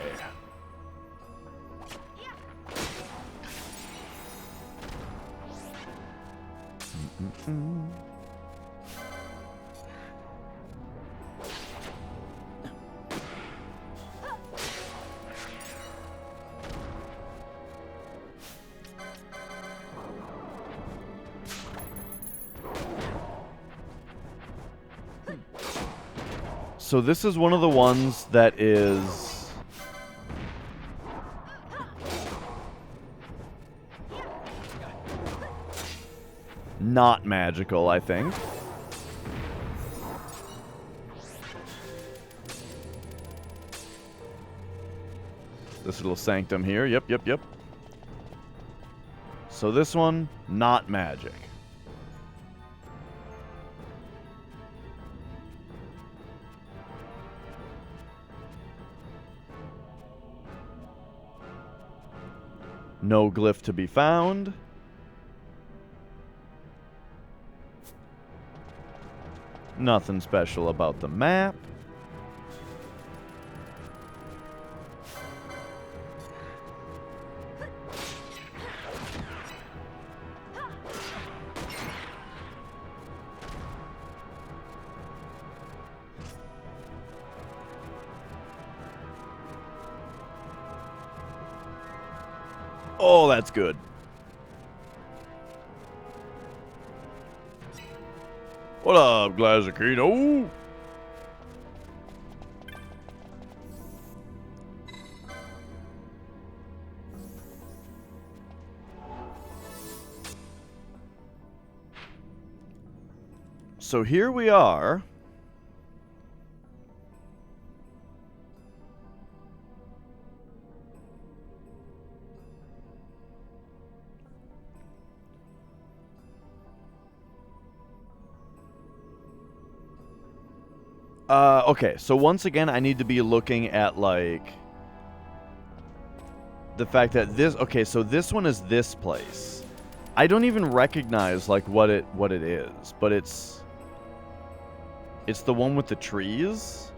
Speaker 1: So this is one of the ones that is... not magical, I think. This little sanctum here. Yep. So this one, not magic. No glyph to be found. Nothing special about the map. Oh, that's good. What up, Glazakino? So here we are. Okay, so once again, I need to be looking at, like, the fact that this... Okay, so this one is this place. I don't even recognize, like, what it is, but it's the one with the trees?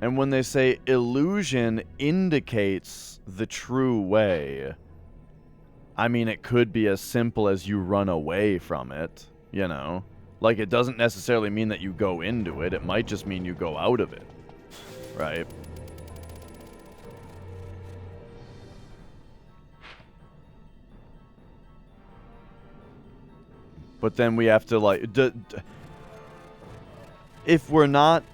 Speaker 1: And when they say illusion indicates the true way, I mean, it could be as simple as you run away from it, you know? Like, it doesn't necessarily mean that you go into it. It might just mean you go out of it, right? But then we have to, like... if we're not...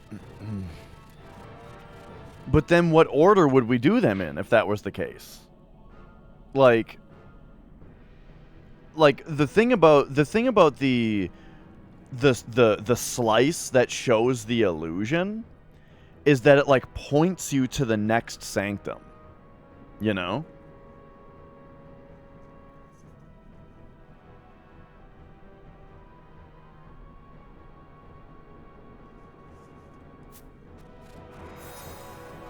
Speaker 1: But then what order would we do them in if that was the case? Like the thing about the slice that shows the illusion is that it like points you to the next sanctum, you know?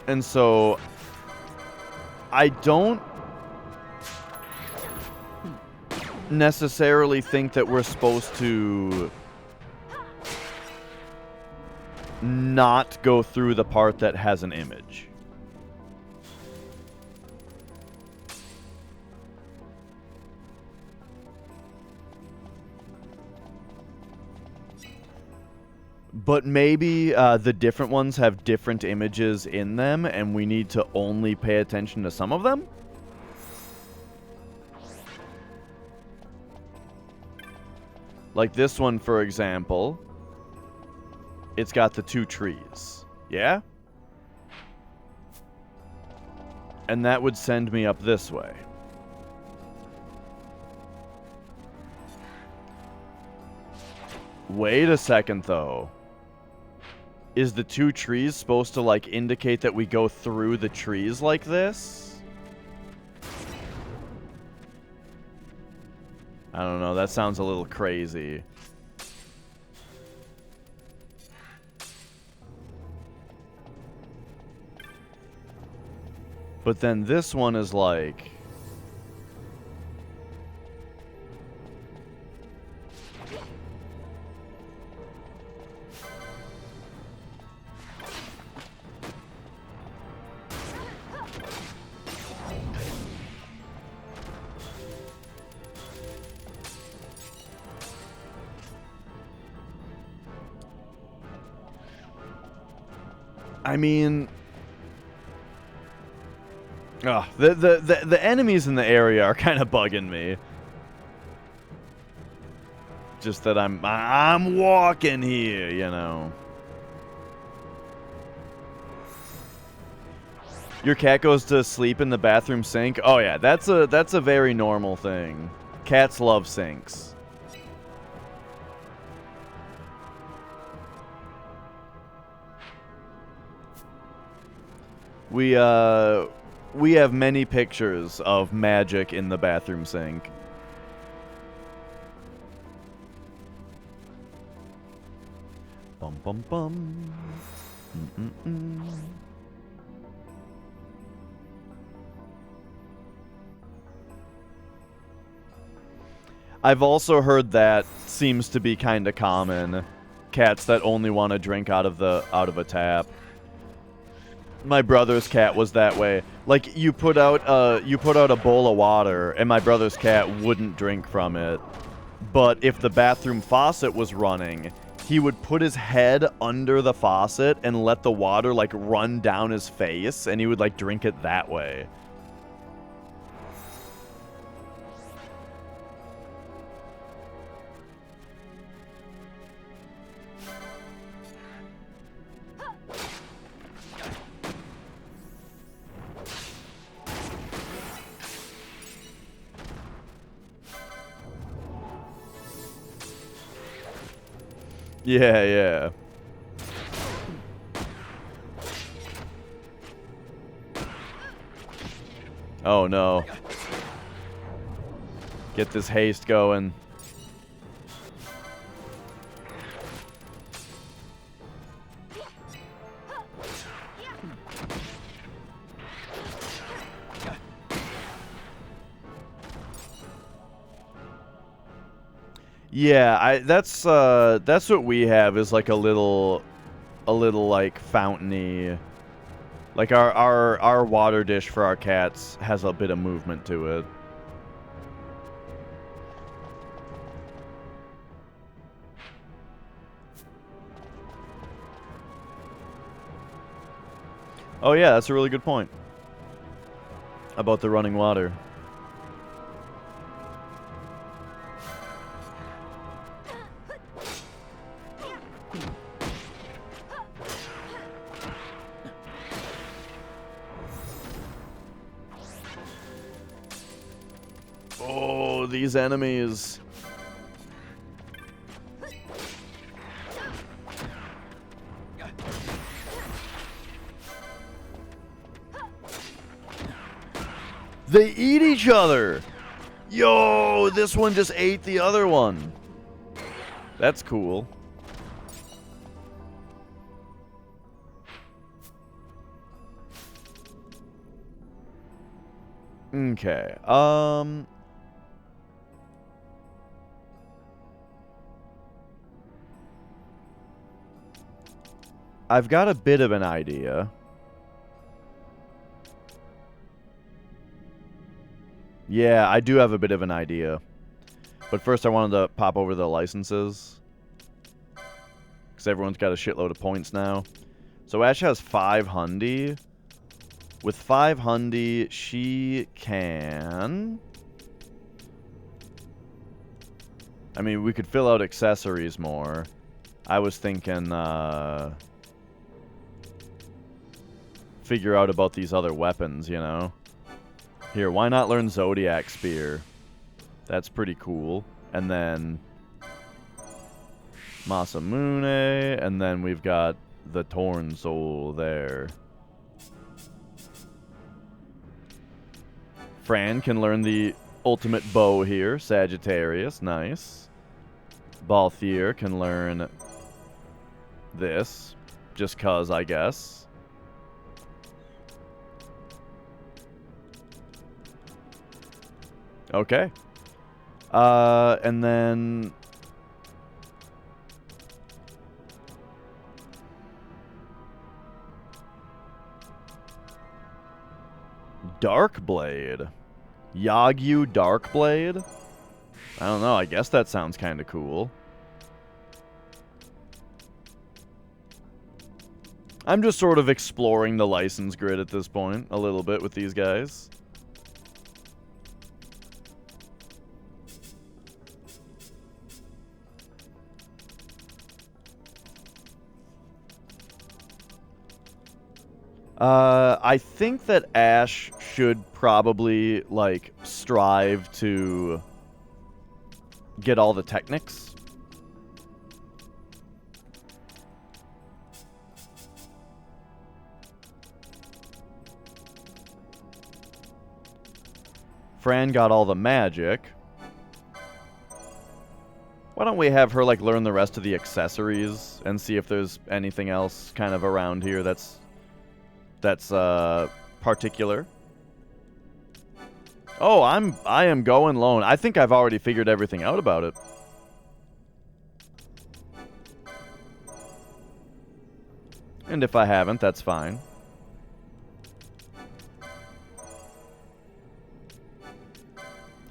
Speaker 1: And so I don't necessarily think that we're supposed to not go through the part that has an image. But maybe the different ones have different images in them, and we need to only pay attention to some of them? Like this one, for example, it's got the two trees. Yeah? And that would send me up this way. Wait a second, though. Is the two trees supposed to, like, indicate that we go through the trees like this? I don't know, that sounds a little crazy. But then this one is like... I mean, the enemies in the area are kind of bugging me. Just that I'm walking here, you know. Your cat goes to sleep in the bathroom sink. Oh yeah, that's a very normal thing. Cats love sinks. We have many pictures of magic in the bathroom sink. Bum bum bum. I've also heard that seems to be kind of common. Cats that only want to drink out of a tap. My brother's cat was that way. Like, you put out a bowl of water, and my brother's cat wouldn't drink from it. But if the bathroom faucet was running, he would put his head under the faucet and let the water, like, run down his face, and he would, like, drink it that way. Yeah, yeah. Oh no. Get this haste going. Yeah, that's what we have is like a little like fountainy Like our water dish for our cats has a bit of movement to it. Oh yeah, that's a really good point about the running water. Oh, these enemies. They eat each other. Yo, this one just ate the other one. That's cool. Okay. I've got a bit of an idea. Yeah, I do have a bit of an idea. But first I wanted to pop over the licenses. Because everyone's got a shitload of points now. So Ash has 5 hundy. With 5 hundy, she can... I mean, we could fill out accessories more. I was thinking, figure out about these other weapons, you know? Here, why not learn Zodiac Spear? That's pretty cool. And then Masamune, and then we've got the Torn Soul there. Fran can learn the ultimate bow here, Sagittarius, nice. Balthier can learn this, just cause, I guess. Okay. And then... Darkblade. Yagyu Darkblade? I don't know, I guess that sounds kind of cool. I'm just sort of exploring the license grid at this point, a little bit with these guys. I think that Ash should probably, like, strive to get all the technics. Fran got all the magic. Why don't we have her, like, learn the rest of the accessories and see if there's anything else kind of around here that's particular. Oh, I am going lone. I think I've already figured everything out about it. And if I haven't, that's fine.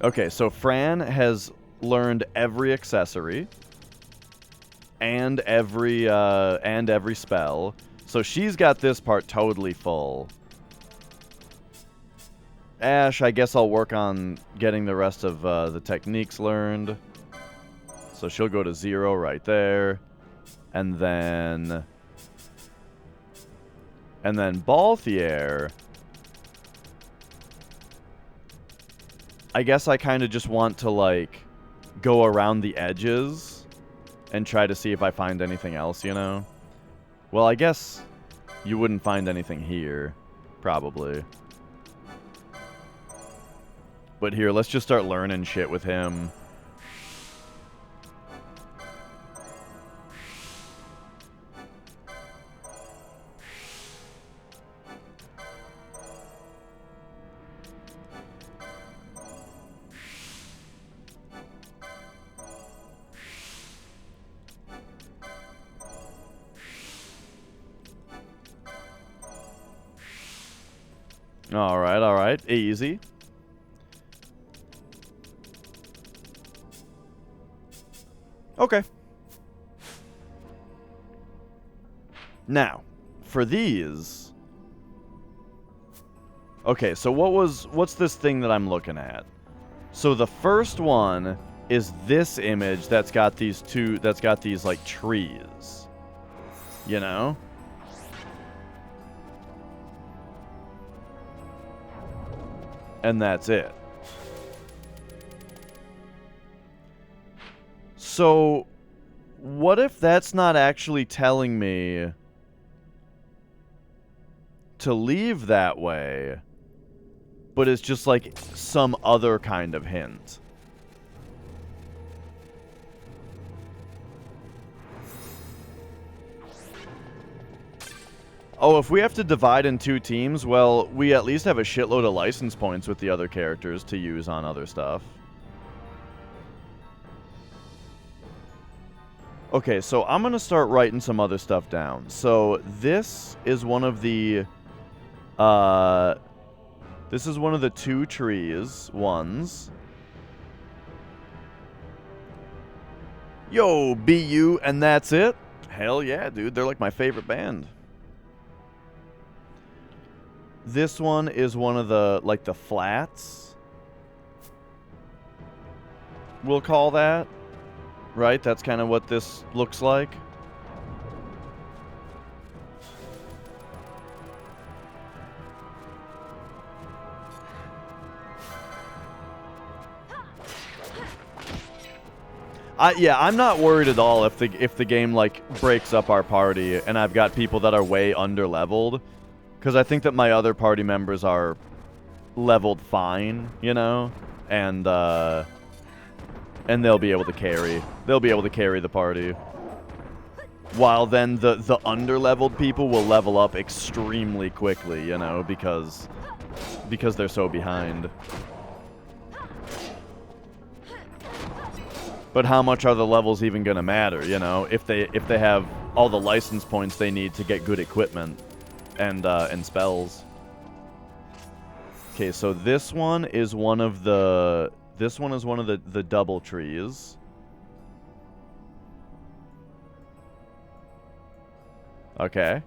Speaker 1: Okay, so Fran has learned every accessory and every spell. So she's got this part totally full. Ash, I guess I'll work on getting the rest of the techniques learned. So she'll go to 0 right there. And then Balthier. I guess I kind of just want to, like, go around the edges and try to see if I find anything else, you know? Well, I guess you wouldn't find anything here, probably. But here, let's just start learning shit with him. All right. Easy. Okay. Now, for these... Okay, so what's this thing that I'm looking at? So the first one is this image that's got these like trees. You know? And that's it. So, what if that's not actually telling me to leave that way, but it's just like some other kind of hint? Oh, if we have to divide in 2 teams, well, we at least have a shitload of license points with the other characters to use on other stuff. Okay, so I'm going to start writing some other stuff down. So this is one of the... this is one of the 2 trees ones. Yo, BU, and that's it? Hell yeah, dude. They're like my favorite band. This one is one of the, like, the flats. We'll call that. Right? That's kind of what this looks like. Yeah, I'm not worried at all if the game, like, breaks up our party and I've got people that are way under-leveled. Because I think that my other party members are leveled fine, you know? And they'll be able to carry. They'll be able to carry the party. While then the under-leveled people will level up extremely quickly, you know, because they're so behind. But how much are the levels even gonna matter, you know? If they have all the license points they need to get good equipment and spells. Okay, so this one is one of the double trees. Okay.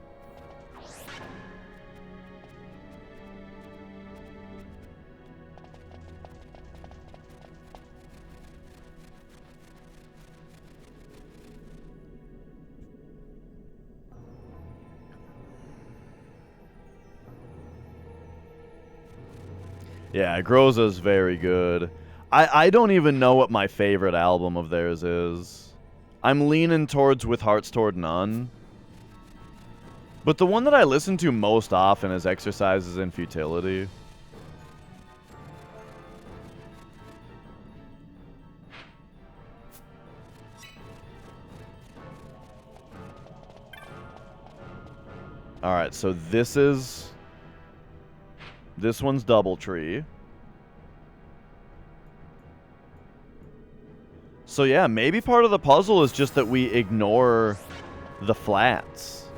Speaker 1: Yeah, Groza's very good. I don't even know what my favorite album of theirs is. I'm leaning towards With Hearts Toward None. But the one that I listen to most often is Exercises in Futility. Alright, so this one's Doubletree. So yeah, maybe part of the puzzle is just that we ignore the flats.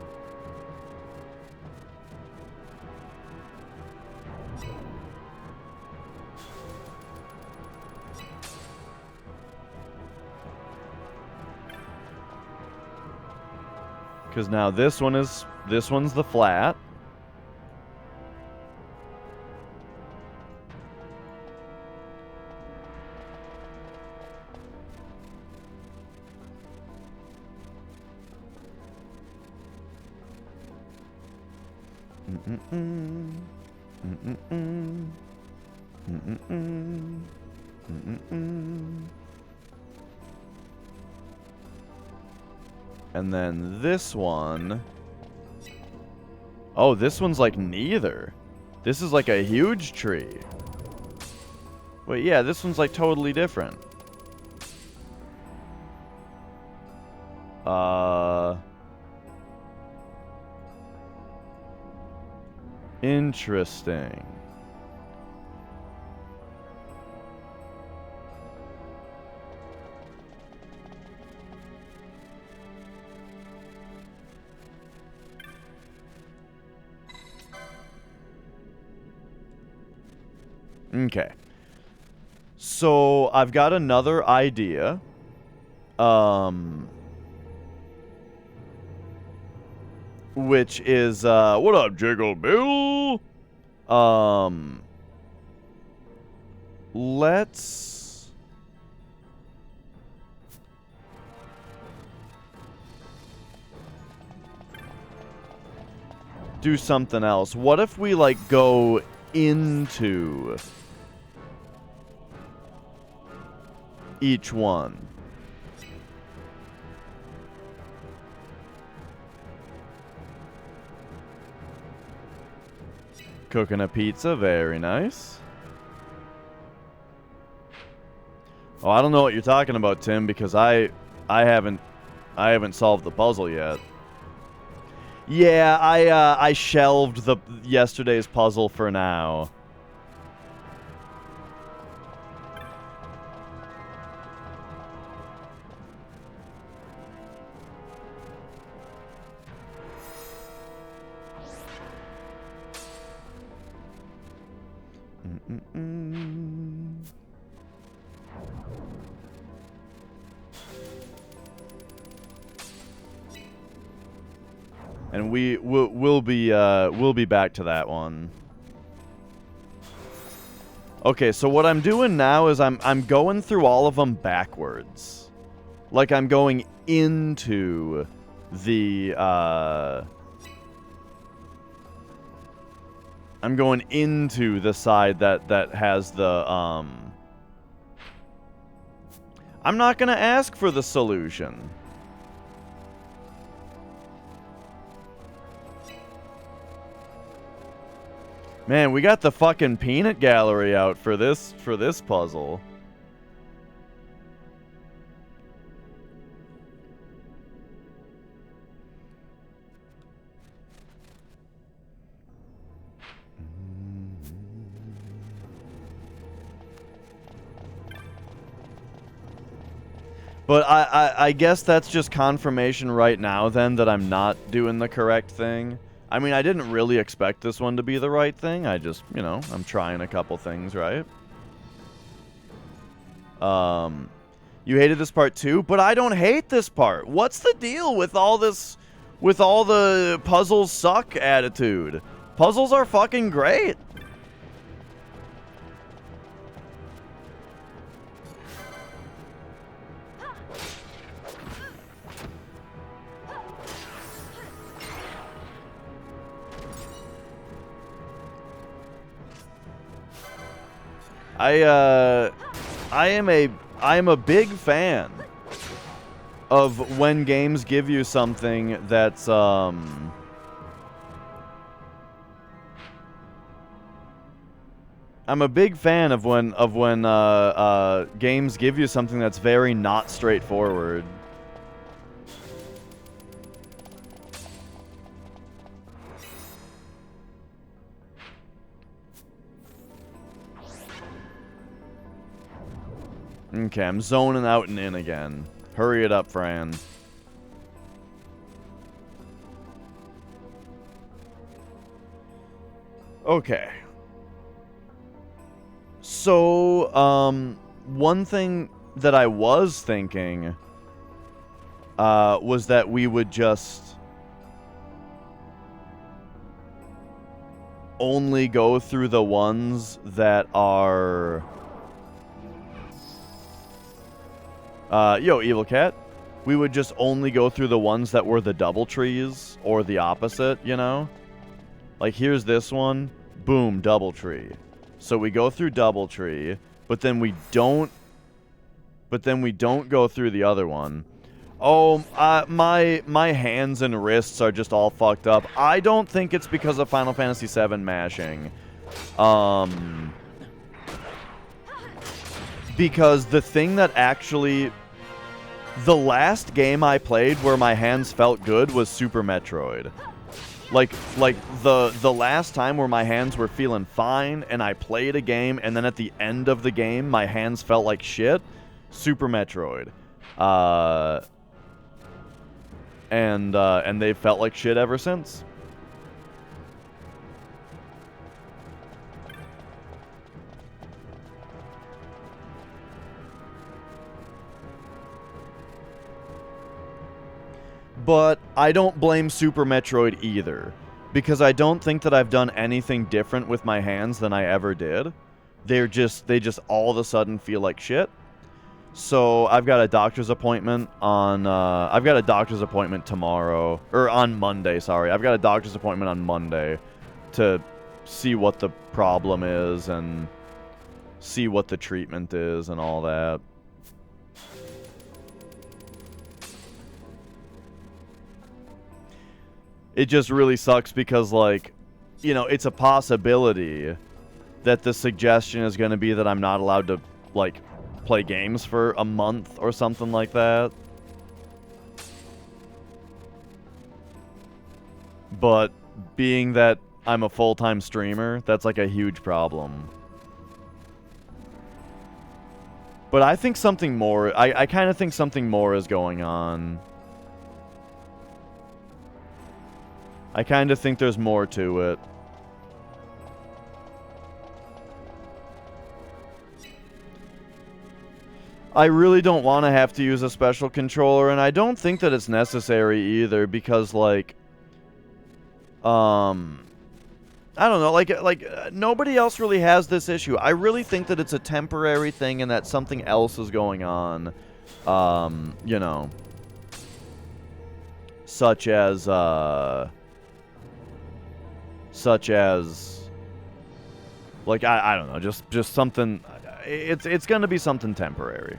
Speaker 1: Because now this one's the flat. And then this one... Oh, this one's like neither. This is like a huge tree. Wait, yeah, this one's like totally different. Interesting. Okay. So, I've got another idea. Which is, what up, Jiggle Bill? Let's... do something else. What if we, like, go into each one? Cooking a pizza, very nice. Oh, I don't know what you're talking about, Tim, because I haven't solved the puzzle yet. Yeah, I shelved yesterday's puzzle for now. And we'll be back to that one. Okay, so what I'm doing now is I'm going through all of them backwards. Like I'm going into the I'm going into the side that has the I'm not gonna ask for the solution. Man, we got the fucking peanut gallery out for this puzzle. But I guess that's just confirmation right now then that I'm not doing the correct thing. I mean, I didn't really expect this one to be the right thing. I just, you know, I'm trying a couple things, right? You hated this part too, but I don't hate this part. What's the deal with all this, with all the puzzles suck attitude? Puzzles are fucking great. I am a big fan of when games give you something that's I'm a big fan of when games give you something that's very not straightforward. Okay, I'm zoning out and in again. Hurry it up, Fran. Okay. So, one thing that I was thinking was that we would just only go through the ones that are... yo, Evil Cat. We would just only go through the ones that were the double trees, or the opposite, you know? Like, here's this one. Boom, double tree. So we go through double tree, but then we don't go through the other one. Oh, my hands and wrists are just all fucked up. I don't think it's because of Final Fantasy VII mashing. Because the thing that actually... The last game I played where my hands felt good was Super Metroid. Like the last time where my hands were feeling fine and I played a game and then at the end of the game my hands felt like shit, Super Metroid. And they've felt like shit ever since. But I don't blame Super Metroid either, because I don't think that I've done anything different with my hands than I ever did. They just all of a sudden feel like shit. So I've got a doctor's appointment on tomorrow, or on Monday, sorry. I've got a doctor's appointment on Monday to see what the problem is and see what the treatment is and all that. It just really sucks because, like, you know, it's a possibility that the suggestion is going to be that I'm not allowed to, like, play games for a month or something like that. But being that I'm a full-time streamer, that's, like, a huge problem. But I think something more... I kind of think something more is going on. I kind of think there's more to it. I really don't want to have to use a special controller, and I don't think that it's necessary either, because, like... I don't know, like nobody else really has this issue. I really think that it's a temporary thing and that something else is going on. You know. Such as, like, I don't know, just something, it's gonna be something temporary.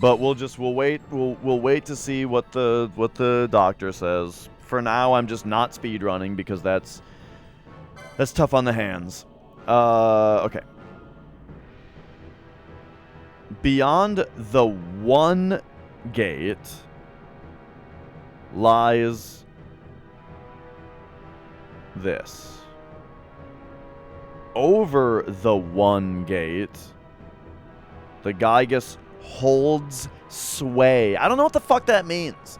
Speaker 1: But we'll wait to see what the doctor says. For now, I'm just not speedrunning because that's tough on the hands. Okay. Beyond the one gate lies this. Over the one gate, the Gygus holds sway. I don't know what the fuck that means.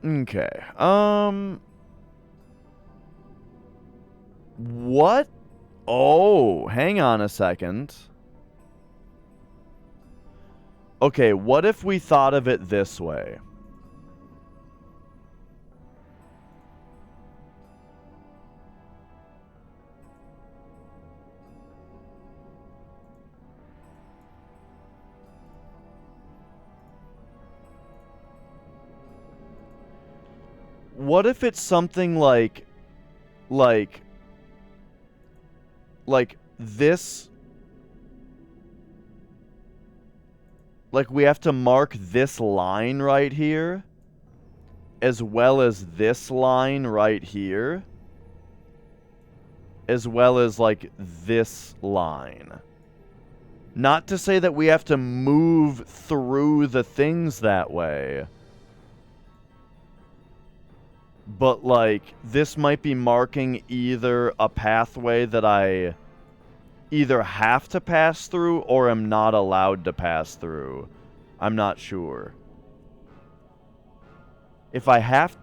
Speaker 1: Okay. What? Oh, hang on a second. Okay, what if we thought of it this way? What if it's something like this, like we have to mark this line right here, as well as this line right here, as well as, like, this line. Not to say that we have to move through the things that way, but, like, this might be marking either a pathway that I either have to pass through or am not allowed to pass through. I'm not sure. If I have...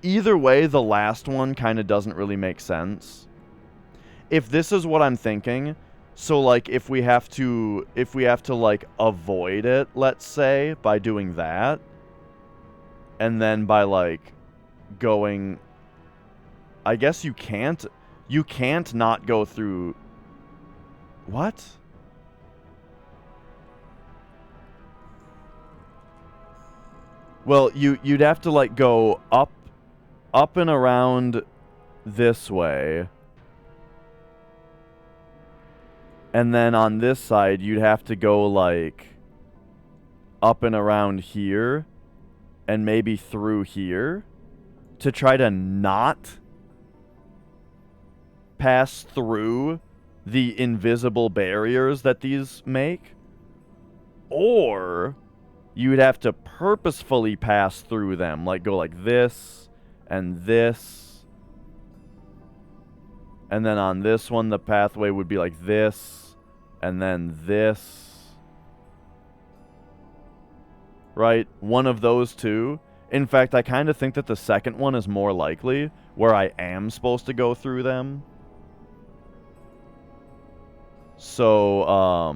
Speaker 1: Either way, the last one kind of doesn't really make sense. If this is what I'm thinking, so, like, if we have to, like, avoid it, let's say, by doing that, and then by, like, going... I guess you can't not go through... What? Well, you'd have to, like, go up and around this way. And then on this side, you'd have to go, like, up and around here. And maybe through here. To try to not pass through the invisible barriers that these make. Or you would have to purposefully pass through them, like go like this and this. And then on this one, the pathway would be like this and then this. Right? One of those two. In fact, I kind of think that the second one is more likely, where I am supposed to go through them. So,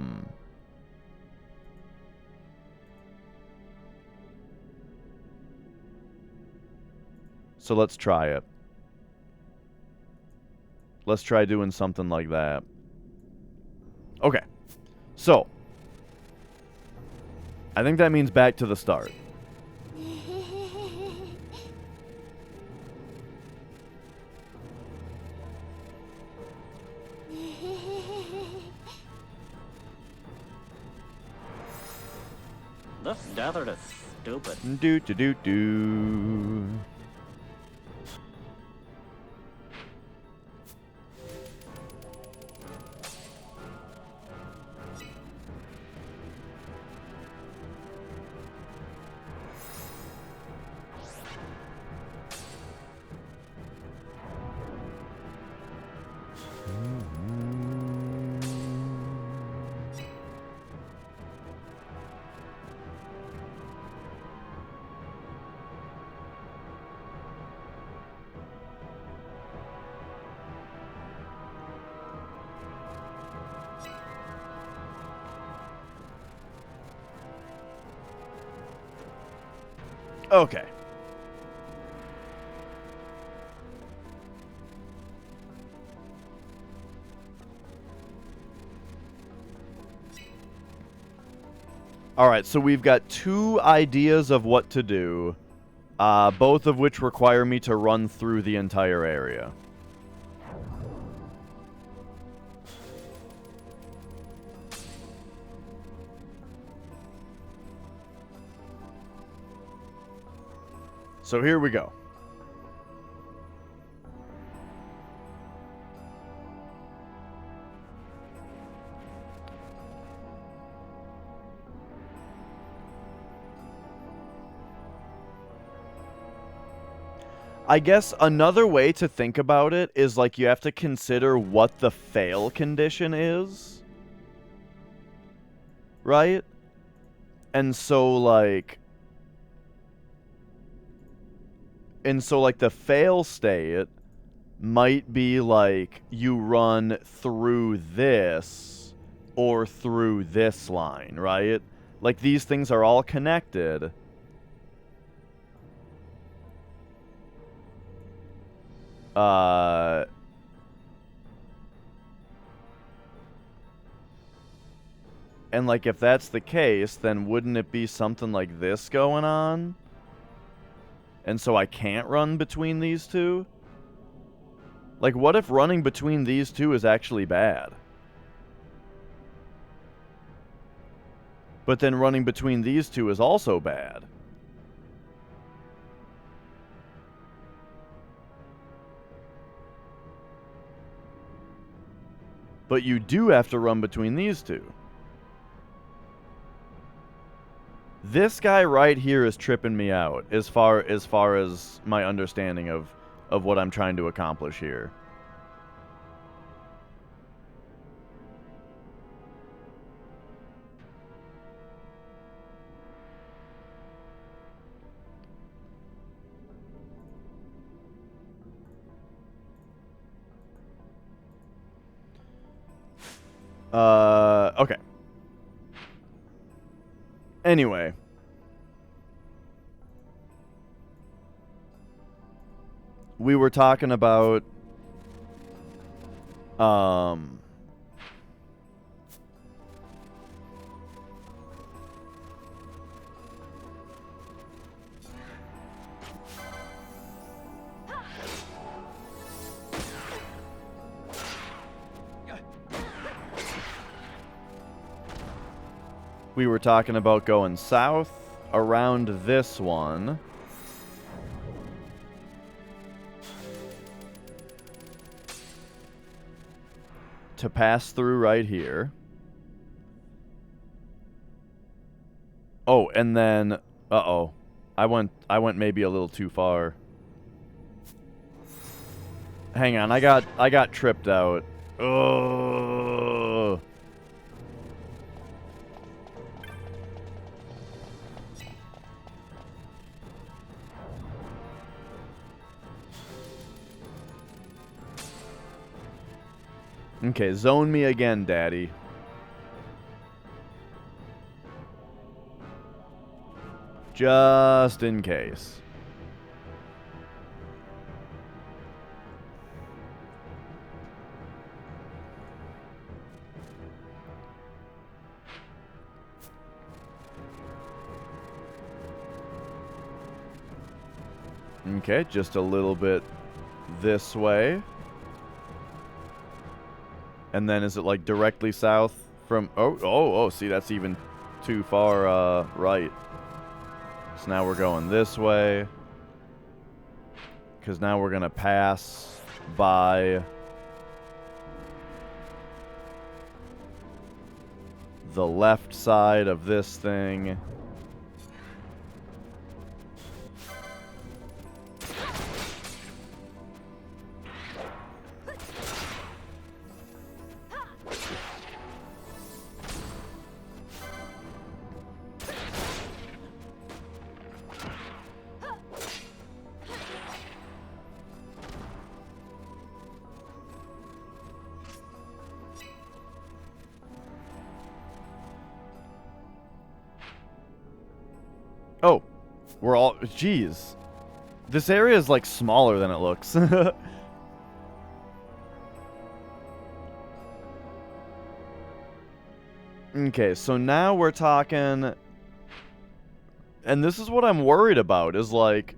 Speaker 1: so let's try it. Let's try doing something like that. Okay. So, I think that means back to the start.
Speaker 2: This desert is stupid.
Speaker 1: Do do do do. Okay. Alright, so we've got two ideas of what to do, both of which require me to run through the entire area. So here we go. I guess another way to think about it is like you have to consider what the fail condition is. Right? And so like the fail state might be like you run through this or through this line, right? Like these things are all connected. And like if that's the case, then wouldn't it be something like this going on? And so I can't run between these two? Like what if running between these two is actually bad? But then running between these two is also bad. But you do have to run between these two. This guy right here is tripping me out as far as my understanding of what I'm trying to accomplish here. Okay. Anyway. We were talking about, going south around this one. To pass through right here. Oh, and then, uh-oh. I went maybe a little too far. Hang on, I got tripped out. Oh. Okay, zone me again, Daddy. Just in case. Okay, just a little bit this way. And then is it like directly south from... Oh, see, that's even too far right. So now we're going this way. Because now we're going to pass by the left side of this thing. Oh, we're all... Jeez. This area is, like, smaller than it looks. Okay, so now we're talking... And this is what I'm worried about, is, like...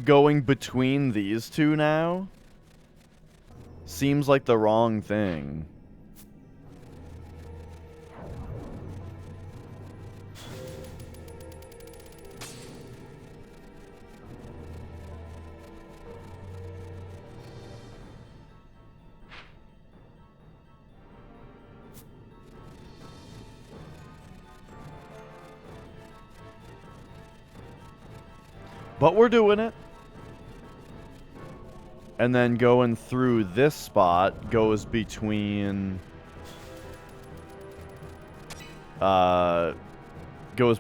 Speaker 1: going between these two now seems like the wrong thing. But we're doing it. And then going through this spot goes between... goes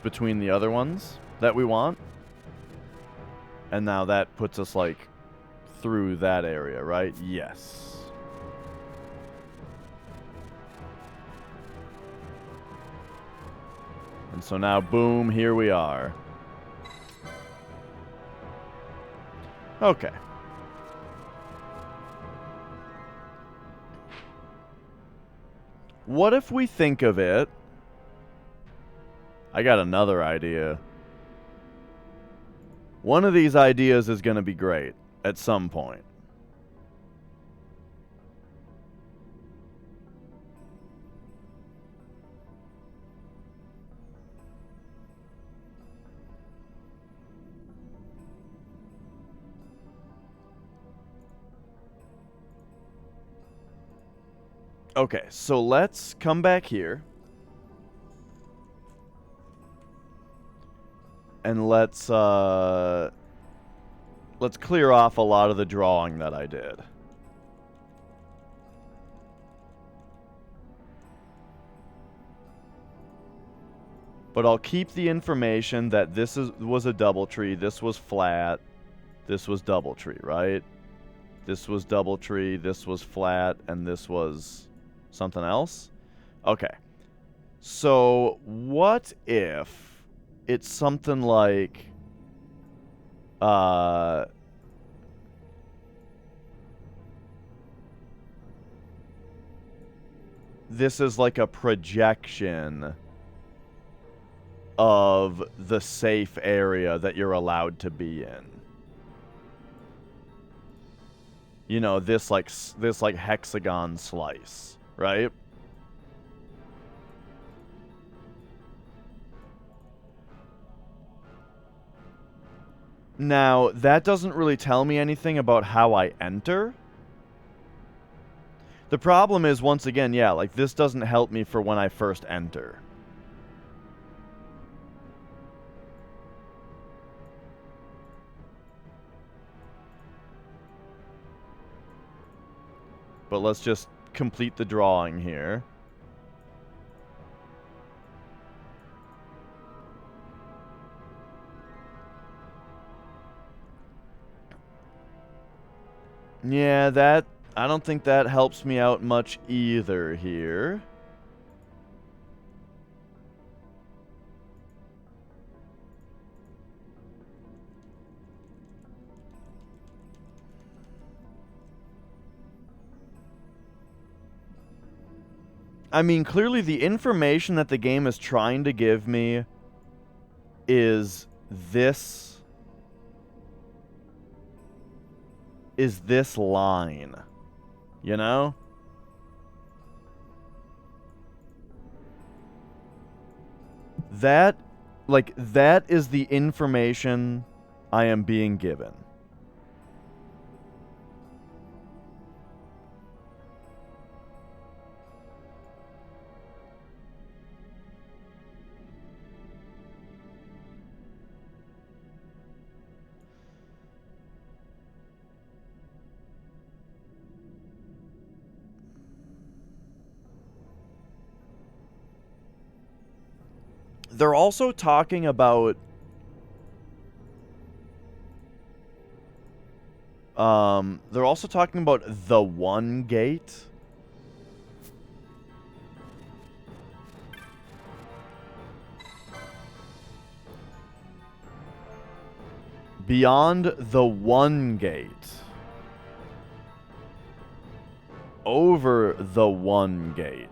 Speaker 1: between the other ones that we want. And now that puts us, like, through that area, right? Yes. And so now, boom, here we are. Okay. What if we think of it... I got another idea. One of these ideas is going to be great at some point. Okay, so let's come back here. And let's clear off a lot of the drawing that I did. But I'll keep the information that this was a double tree, this was flat, this was double tree, right? This was double tree, this was flat, and this was something else? Okay. So, what if it's something like... this is like a projection of the safe area that you're allowed to be in. You know, this like hexagon slice, right? Now, that doesn't really tell me anything about how I enter. The problem is, once again, yeah, like, this doesn't help me for when I first enter. But let's just complete the drawing here. Yeah, that... I don't think that helps me out much either here. I mean, clearly the information that the game is trying to give me is this line, you know? That is the information I am being given. They're also talking about the one gate. Beyond the one gate. Over the one gate.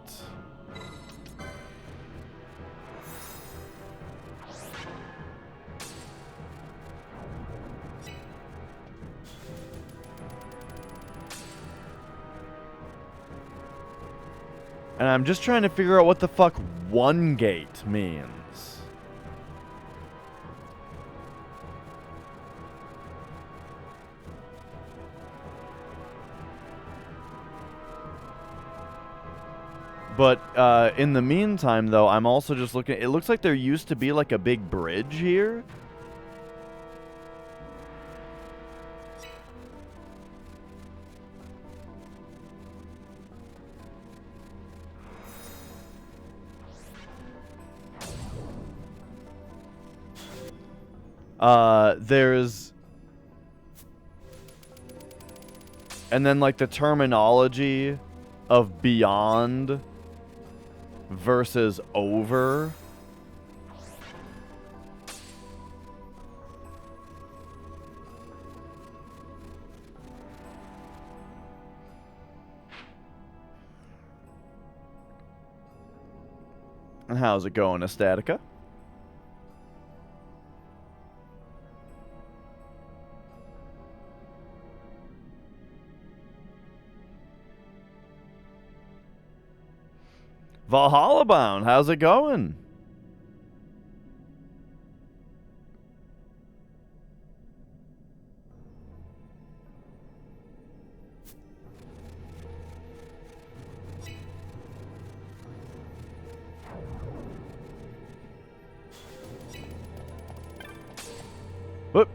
Speaker 1: And I'm just trying to figure out what the fuck one gate means. But in the meantime, though, I'm also just looking... It looks like there used to be like a big bridge here. There's... And then, like, the terminology of beyond versus over. And how's it going, Estatica? Valhalla Bound, how's it going? Whoop.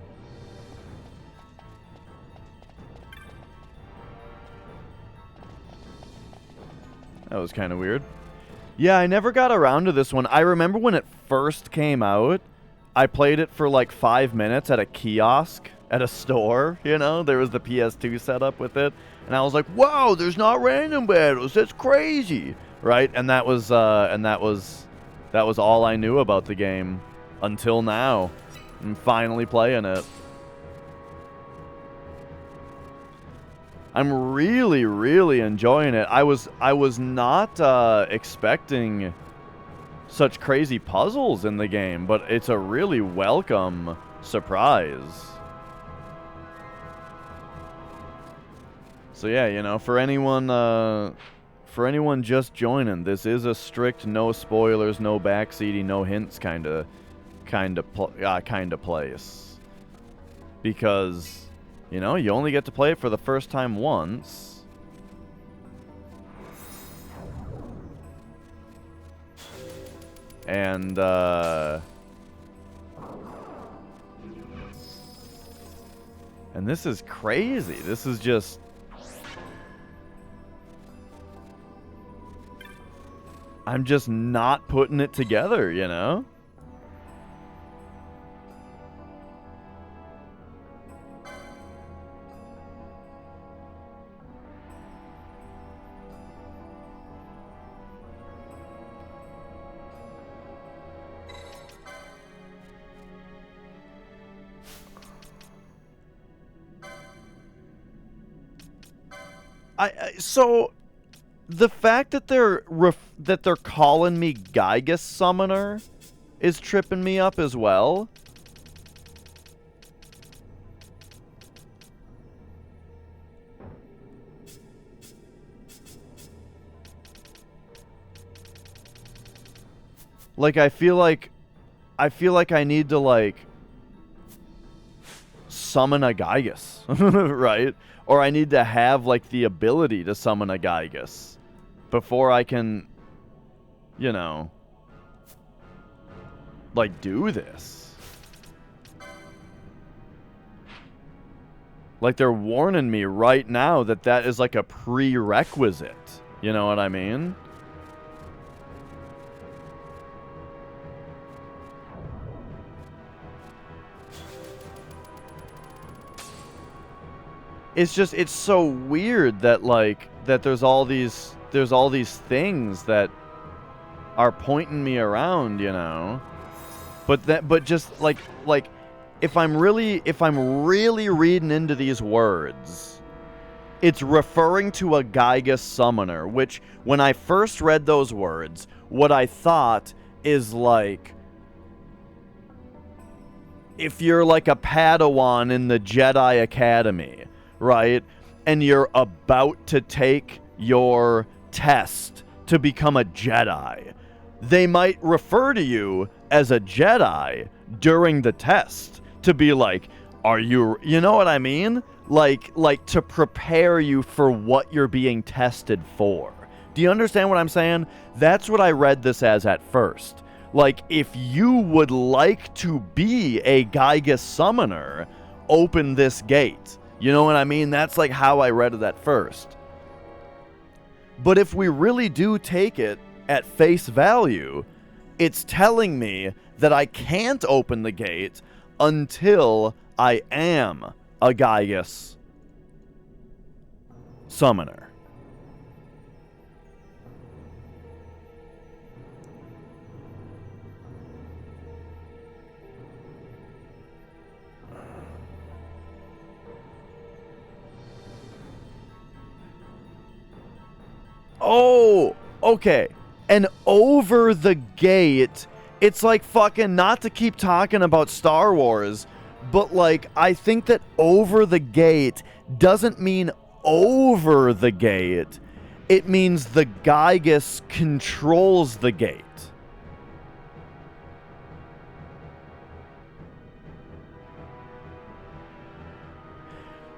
Speaker 1: That was kind of weird. Yeah, I never got around to this one. I remember when it first came out, I played it for like 5 minutes at a kiosk at a store, you know? There was the PS2 setup with it. And I was like, "Wow, there's not random battles. That's crazy." Right? And that was all I knew about the game until now. I'm finally playing it. I'm really, really enjoying it. I was not expecting such crazy puzzles in the game, but it's a really welcome surprise. So yeah, you know, for anyone just joining, this is a strict no spoilers, no backseating, no hints kind of place. Because, you know, you only get to play it for the first time once. And, and this is crazy. This is just... I'm just not putting it together, you know? So the fact that they're calling me Gygus Summoner is tripping me up as well. Like I feel like I need to like summon a Gygus, right? Or I need to have like the ability to summon a Gygus before I can, you know, like do this. Like they're warning me right now that that is like a prerequisite. You know what I mean? It's just, it's so weird that like that there's all these things that are pointing me around, you know. But just like if I'm really reading into these words, it's referring to a Gygus summoner, which when I first read those words, what I thought is like if you're like a Padawan in the Jedi Academy, right? And you're about to take your test to become a Jedi. They might refer to you as a Jedi during the test to be like, are you know what I mean? Like to prepare you for what you're being tested for. Do you understand what I'm saying? That's what I read this as at first. Like, if you would like to be a Gygus summoner, open this gate. You know what I mean? That's like how I read it at first. But if we really do take it at face value, it's telling me that I can't open the gate until I am a Gygus summoner. Oh, okay. And over the gate, it's like fucking, not to keep talking about Star Wars, but like, I think that over the gate doesn't mean over the gate. It means the Gygus controls the gate.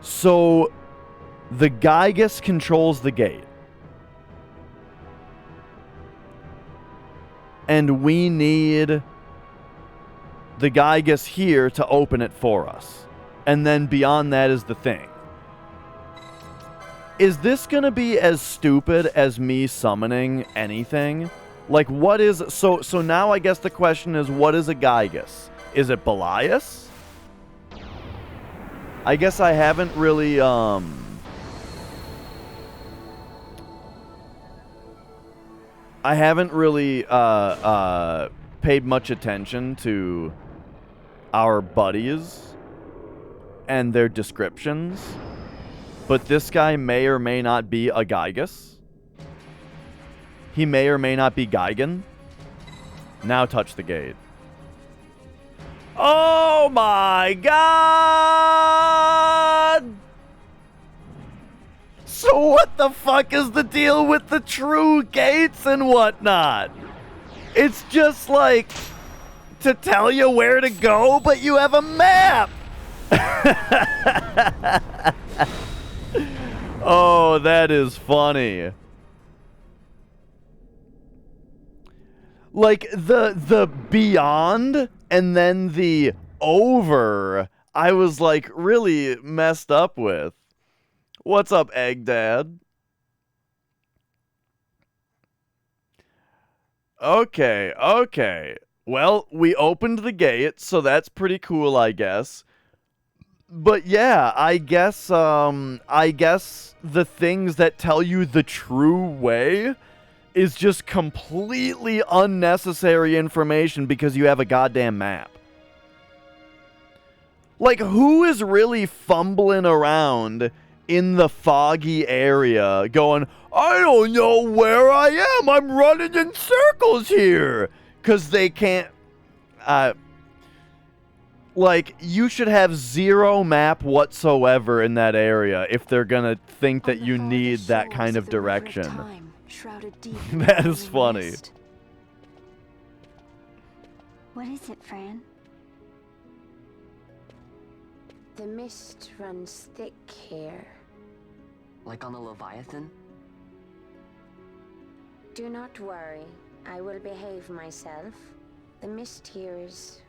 Speaker 1: So, the Gygus controls the gate. And we need the Gygus here to open it for us. And then beyond that is the thing. Is this going to be as stupid as me summoning anything? Like, what is... So now I guess the question is, what is a Gygus? Is it Belias? I guess I haven't really, paid much attention to our buddies and their descriptions, but this guy may or may not be a Gygus. He may or may not be Gygan. Now touch the gate. Oh my god! So what the fuck is the deal with the true gates and whatnot? It's just like to tell you where to go, but you have a map! Oh, that is funny. Like the beyond and then the over, I was like really messed up with. What's up, Egg Dad? Okay. Well, we opened the gate, so that's pretty cool, I guess. But yeah, I guess the things that tell you the true way is just completely unnecessary information because you have a goddamn map. Like, who is really fumbling around in the foggy area going, I don't know where I am, I'm running in circles here, because they can't, like, you should have zero map whatsoever in that area if they're gonna think that you need that kind of direction. That is funny.
Speaker 3: What is it, Fran?
Speaker 4: The mist runs thick here.
Speaker 5: Like on the Leviathan?
Speaker 4: Do not worry, I will behave myself. The mist here is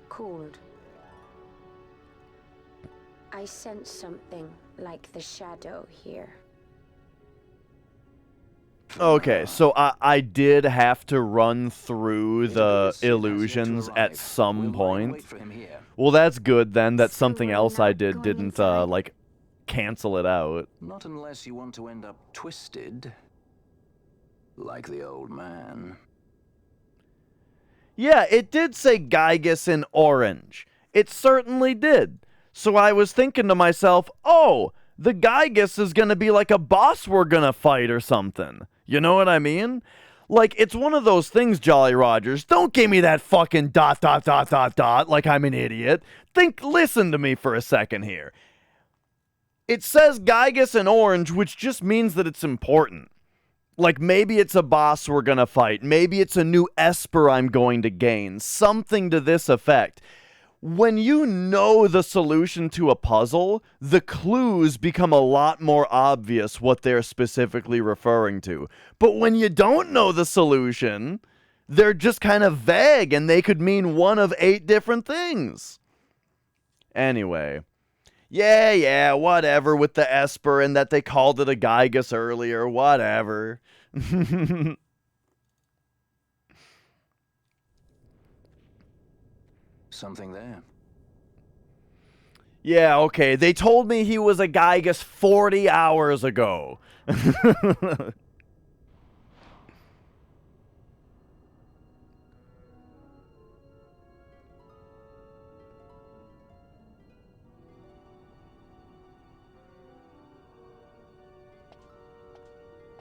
Speaker 4: cooled. I sense something like the shadow here.
Speaker 1: Okay, so I did have to run through the illusions at some point. Well, that's good then, that something else I did didn't, like, cancel it out.
Speaker 6: Not unless you want to end up twisted. Like the old man.
Speaker 1: Yeah, it did say Gygus in orange. It certainly did. So I was thinking to myself, oh, the Gygus is gonna be like a boss we're gonna fight or something. You know what I mean? Like, it's one of those things, Jolly Rogers. Don't give me that fucking ... like I'm an idiot. Listen to me for a second here. It says Gygus in orange, which just means that it's important. Like, maybe it's a boss we're gonna fight. Maybe it's a new Esper I'm going to gain. Something to this effect. When you know the solution to a puzzle, the clues become a lot more obvious what they're specifically referring to. But when you don't know the solution, they're just kind of vague and they could mean one of 8 different things. Anyway. Yeah, whatever with the Esper and that they called it a Gygus earlier, whatever.
Speaker 6: Something there.
Speaker 1: Yeah, okay. They told me he was a Gygus 40 hours ago.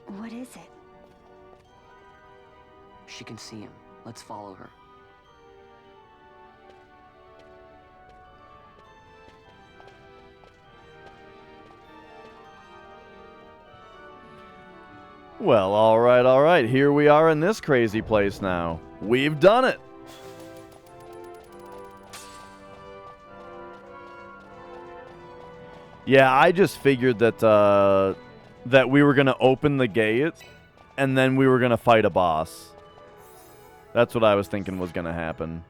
Speaker 3: What is it?
Speaker 5: She can see him. Let's follow her.
Speaker 1: Well, alright. Here we are in this crazy place now. We've done it. Yeah, I just figured that, that we were gonna open the gate, and then we were gonna fight a boss. That's what I was thinking was gonna happen.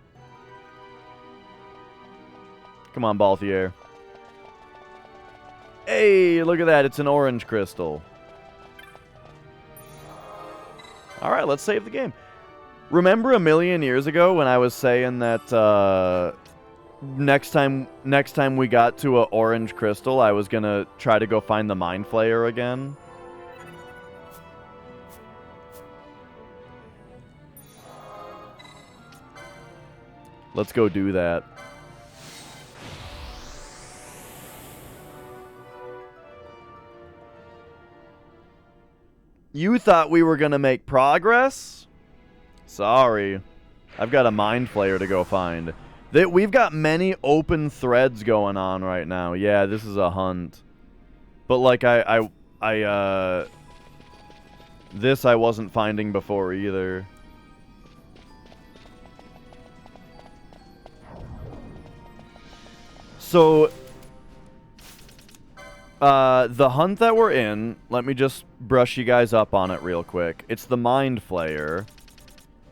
Speaker 1: Come on, Balthier. Hey, look at that. It's an orange crystal. Alright, let's save the game. Remember a million years ago when I was saying that next time we got to an orange crystal, I was gonna try to go find the Mind Flayer again? Let's go do that. You thought we were going to make progress? Sorry. I've got a Mind Flayer to go find. We've got many open threads going on right now. Yeah, this is a hunt. But like this I wasn't finding before either. So the hunt that we're in, let me just brush you guys up on it real quick. It's the Mind Flayer.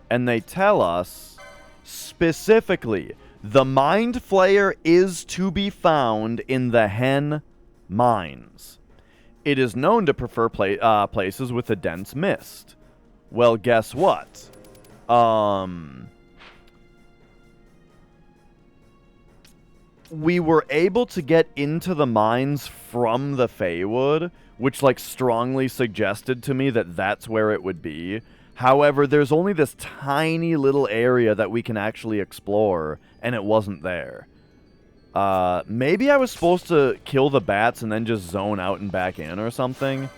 Speaker 1: And they tell us specifically, the Mind Flayer is to be found in the Hen Mines. It is known to prefer places with a dense mist. Well, guess what? we were able to get into the mines from the Feywood, which, like, strongly suggested to me that that's where it would be. However, there's only this tiny little area that we can actually explore, and it wasn't there. Maybe I was supposed to kill the bats and then just zone out and back in or something,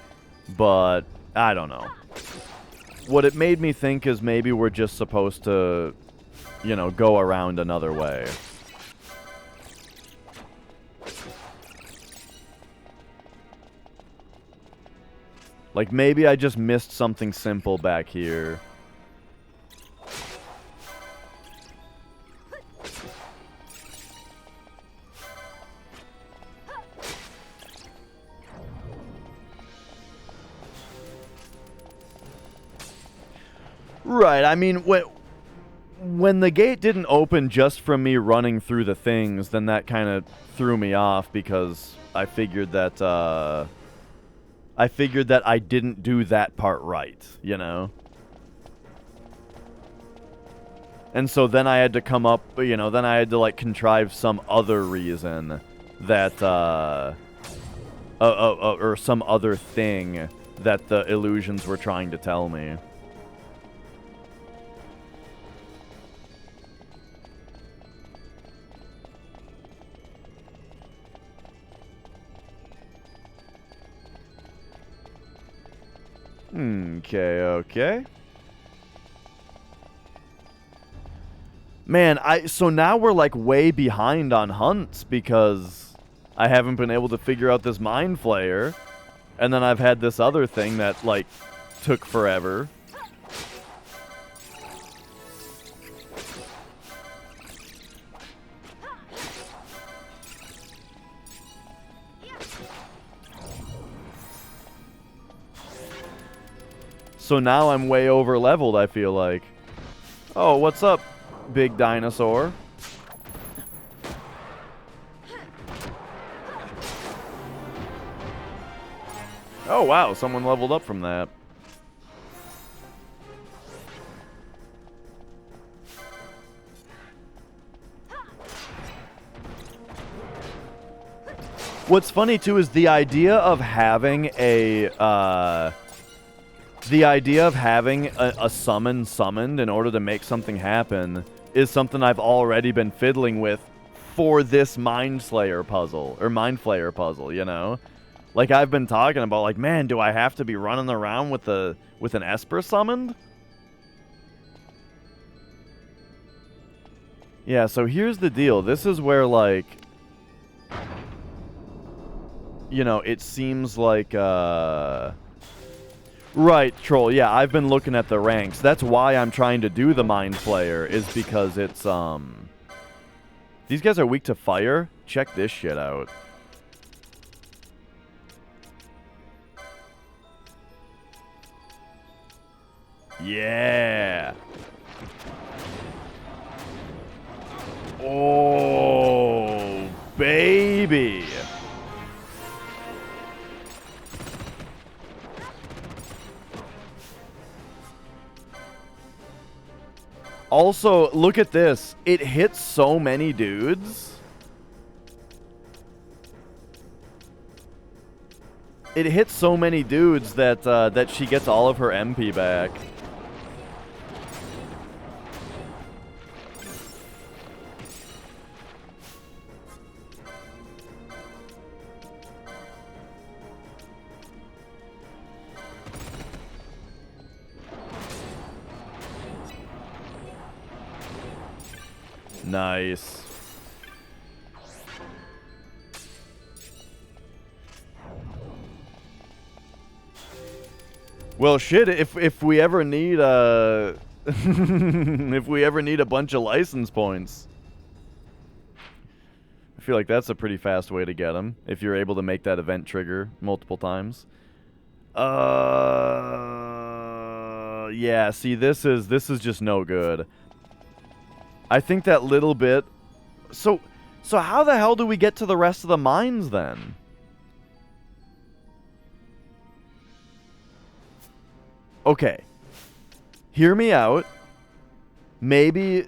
Speaker 1: but I don't know. What it made me think is maybe we're just supposed to, you know, go around another way. Like, maybe I just missed something simple back here. Right, I mean, when the gate didn't open just from me running through the things, then that kind of threw me off because I figured that, I didn't do that part right, you know? And so then I had to come up, you know, then I had to, like, contrive some other reason that, or some other thing that the illusions were trying to tell me. Okay. Man, so now we're like way behind on hunts because I haven't been able to figure out this mind flayer. And then I've had this other thing that like took forever. So now I'm way over leveled, I feel like. Oh, what's up, big dinosaur? Oh, wow, someone leveled up from that. What's funny, too, is the idea of having a summon summoned in order to make something happen is something I've already been fiddling with for this Mind Flayer puzzle, you know? Like, I've been talking about, like, man, do I have to be running around with an Esper summoned? Yeah, so here's the deal. This is where, like, you know, it seems like, Right, Troll. Yeah, I've been looking at the ranks. That's why I'm trying to do the Mind Flayer, is because it's, These guys are weak to fire? Check this shit out. Yeah! Oh, baby! Also, look at this. It hits so many dudes. It hits so many dudes that that she gets all of her MP back. Nice. Well, shit, if we ever need if we ever need a bunch of license points, I feel like that's a pretty fast way to get them if you're able to make that event trigger multiple times. Yeah, see, this is just no good. I think that little bit... So how the hell do we get to the rest of the mines, then? Okay. Hear me out. Maybe...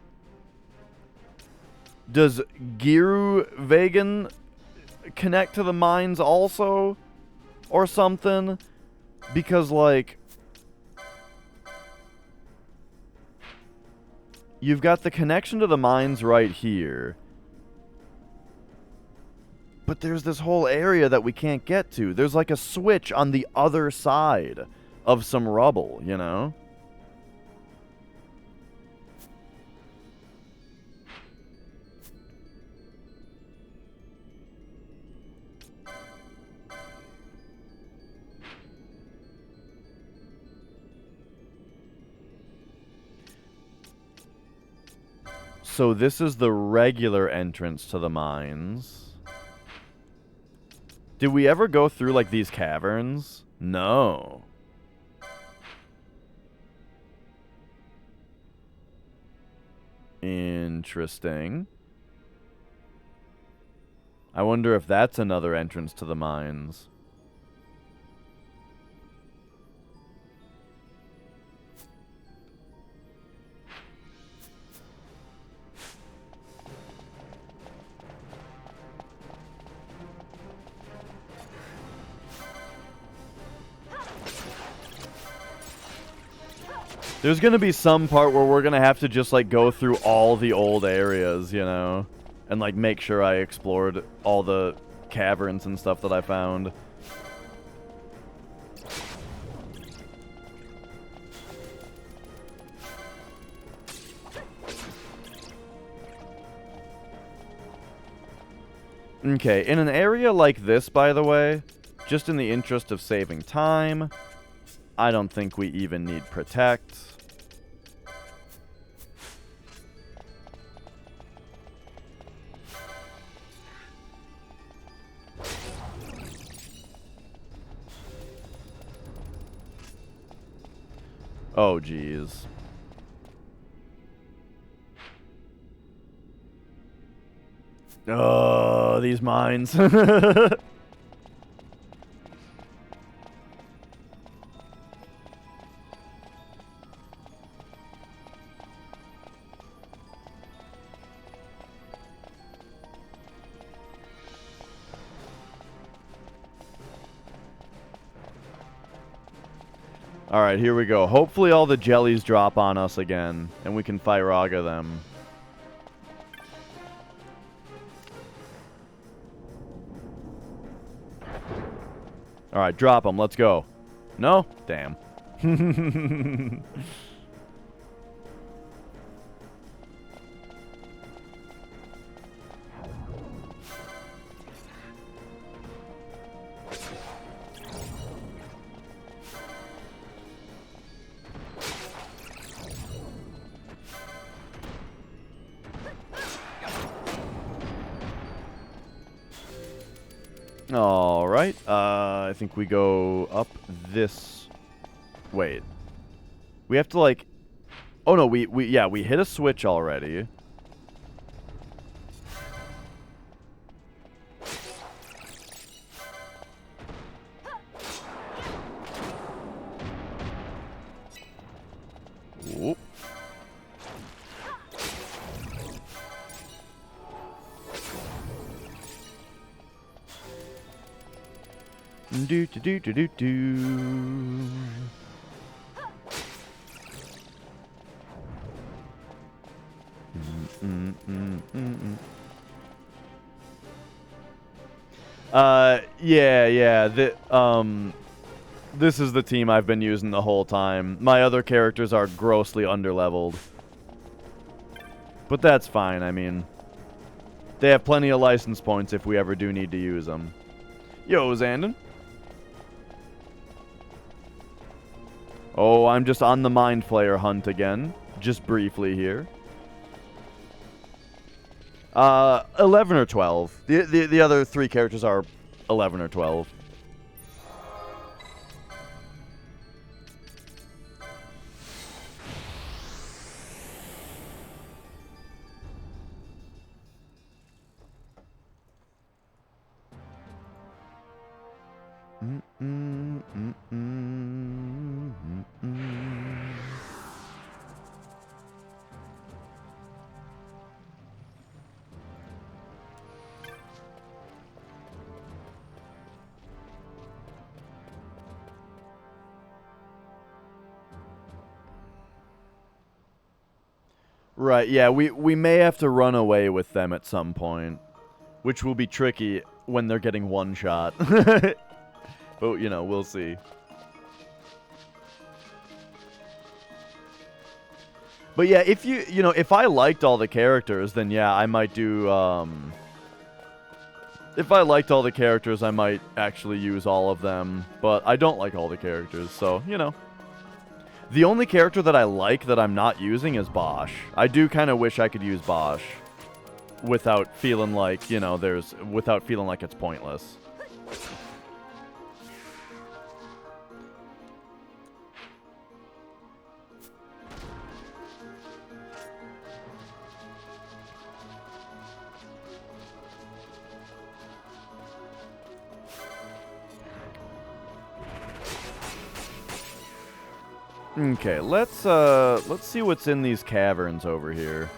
Speaker 1: Does Giru Vegan connect to the mines also? Or something? Because, like... You've got the connection to the mines right here. But there's this whole area that we can't get to. There's like a switch on the other side of some rubble, you know? So this is the regular entrance to the mines. Did we ever go through, like, these caverns? No. Interesting. I wonder if that's another entrance to the mines. There's gonna be some part where we're gonna have to just, like, go through all the old areas, you know? And, like, make sure I explored all the caverns and stuff that I found. Okay, in an area like this, by the way, just in the interest of saving time, I don't think we even need protect. Oh, jeez. Oh, these mines. Alright, here we go. Hopefully all the jellies drop on us again, and we can Firaga them. Alright, drop them. Let's go. No? Damn. Alright, I think we go up this... Wait. We have to, like... Oh, no, we hit a switch already. Whoop. Do do do do do do. Yeah. This is the team I've been using the whole time. My other characters are grossly underleveled. But that's fine, I mean. They have plenty of license points if we ever do need to use them. Yo, Xandon. Oh, I'm just on the Mind Flayer hunt again. Just briefly here. 11 or 12. The other three characters are 11 or 12. Right, yeah, we may have to run away with them at some point, which will be tricky when they're getting one shot. But, you know, we'll see. But yeah, if you know, if I liked all the characters, then yeah, I might do, if I liked all the characters, I might actually use all of them. But I don't like all the characters, so, you know. The only character that I like that I'm not using is Bosch. I do kind of wish I could use Bosch without feeling like, you know, without feeling like it's pointless. Okay, let's see what's in these caverns over here.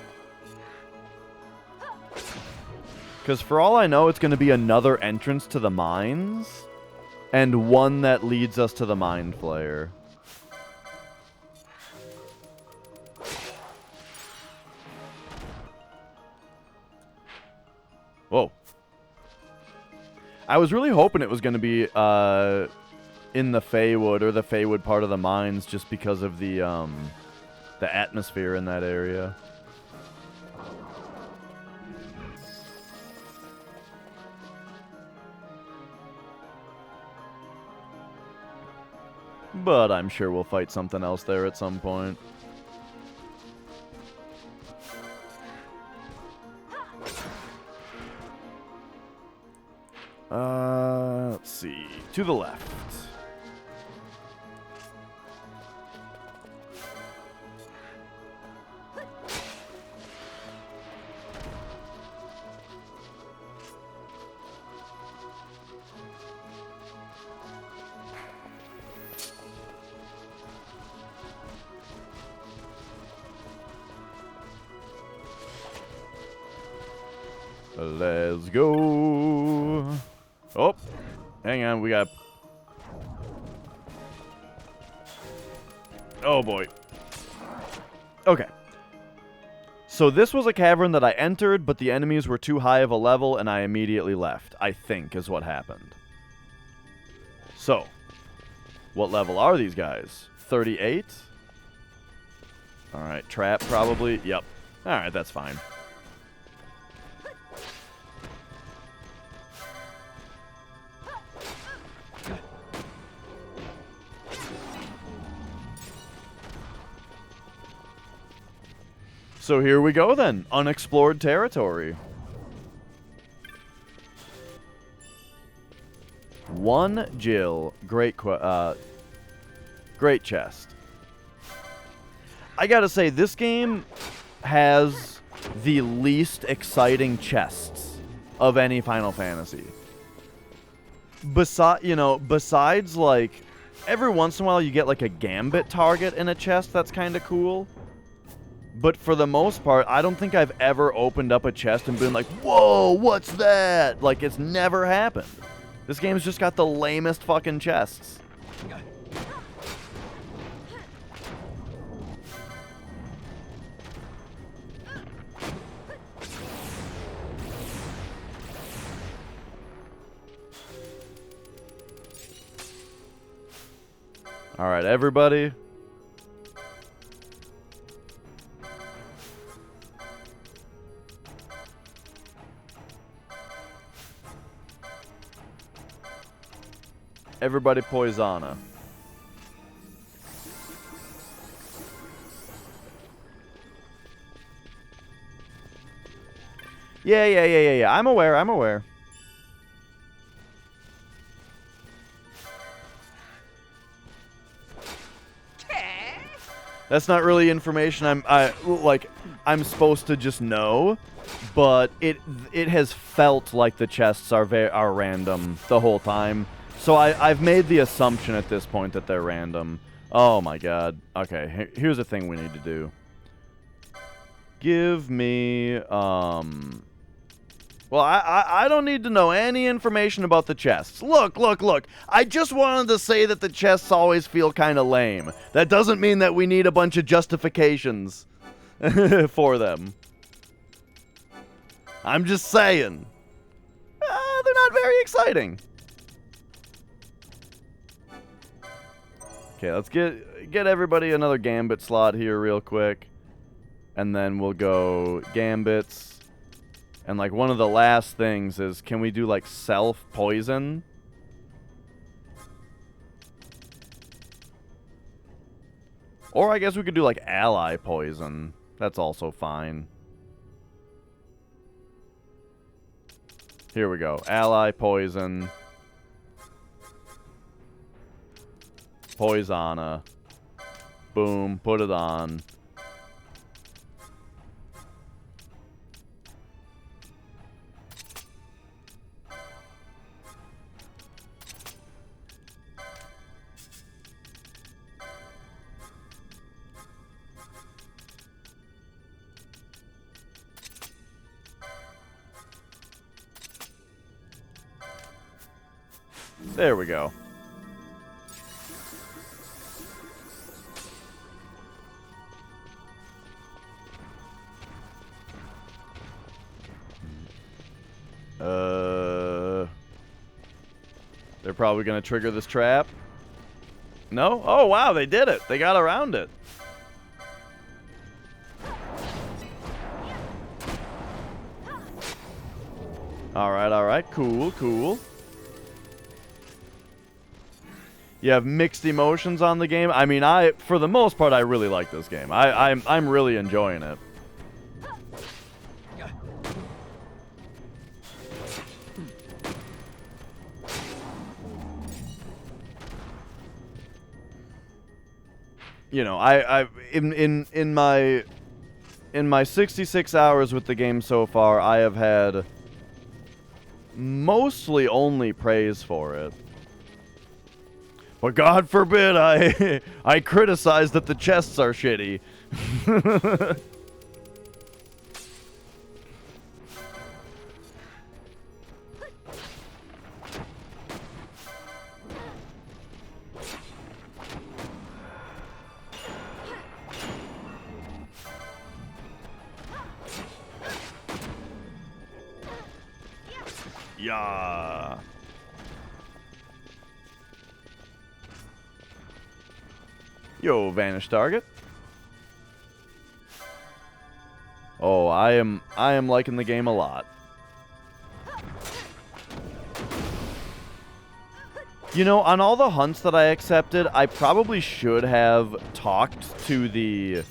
Speaker 1: Because for all I know, it's going to be another entrance to the mines, and one that leads us to the Mind Flayer. Whoa. I was really hoping it was going to be in the Feywood, or the Feywood part of the mines, just because of the atmosphere in that area. But I'm sure we'll fight something else there at some point. Let's see. To the left. Let's go. Oh, hang on, we got... Oh, boy. Okay. So this was a cavern that I entered, but the enemies were too high of a level, and I immediately left, I think is what happened. So, what level are these guys? 38? Alright, trap probably. Yep. Alright, that's fine. So here we go then. Unexplored territory. 1 Jill. Great chest. I gotta say, this game has the least exciting chests of any Final Fantasy. Besides, like, every once in a while you get, like, a Gambit target in a chest that's kind of cool. But for the most part, I don't think I've ever opened up a chest and been like, whoa, what's that? Like, it's never happened. This game's just got the lamest fucking chests. Alright, everybody. Everybody Poisana. Yeah. I'm aware. That's not really information I'm supposed to just know, but it has felt like the chests are random the whole time. So I've made the assumption at this point that they're random. Oh my god. Okay, here's the thing we need to do. Give me, well, I don't need to know any information about the chests. Look. I just wanted to say that the chests always feel kind of lame. That doesn't mean that we need a bunch of justifications. for them. I'm just saying. They're not very exciting. Okay, let's get everybody another Gambit slot here real quick. And then we'll go Gambits. And, like, one of the last things is, can we do, like, self-poison? Or I guess we could do, like, ally poison. That's also fine. Here we go. Ally poison. Poisana. Boom. Put it on. There we go. They're probably going to trigger this trap. No? Oh, wow, they did it. They got around it. All right. Cool, cool. You have mixed emotions on the game. I mean, for the most part, I really like this game. I'm really enjoying it. You know, in my 66 hours with the game so far, I have had mostly only praise for it. But God forbid I criticize that the chests are shitty. Yeah. Yo, vanish target. Oh, I am liking the game a lot. You know, on all the hunts that I accepted, I probably should have talked to the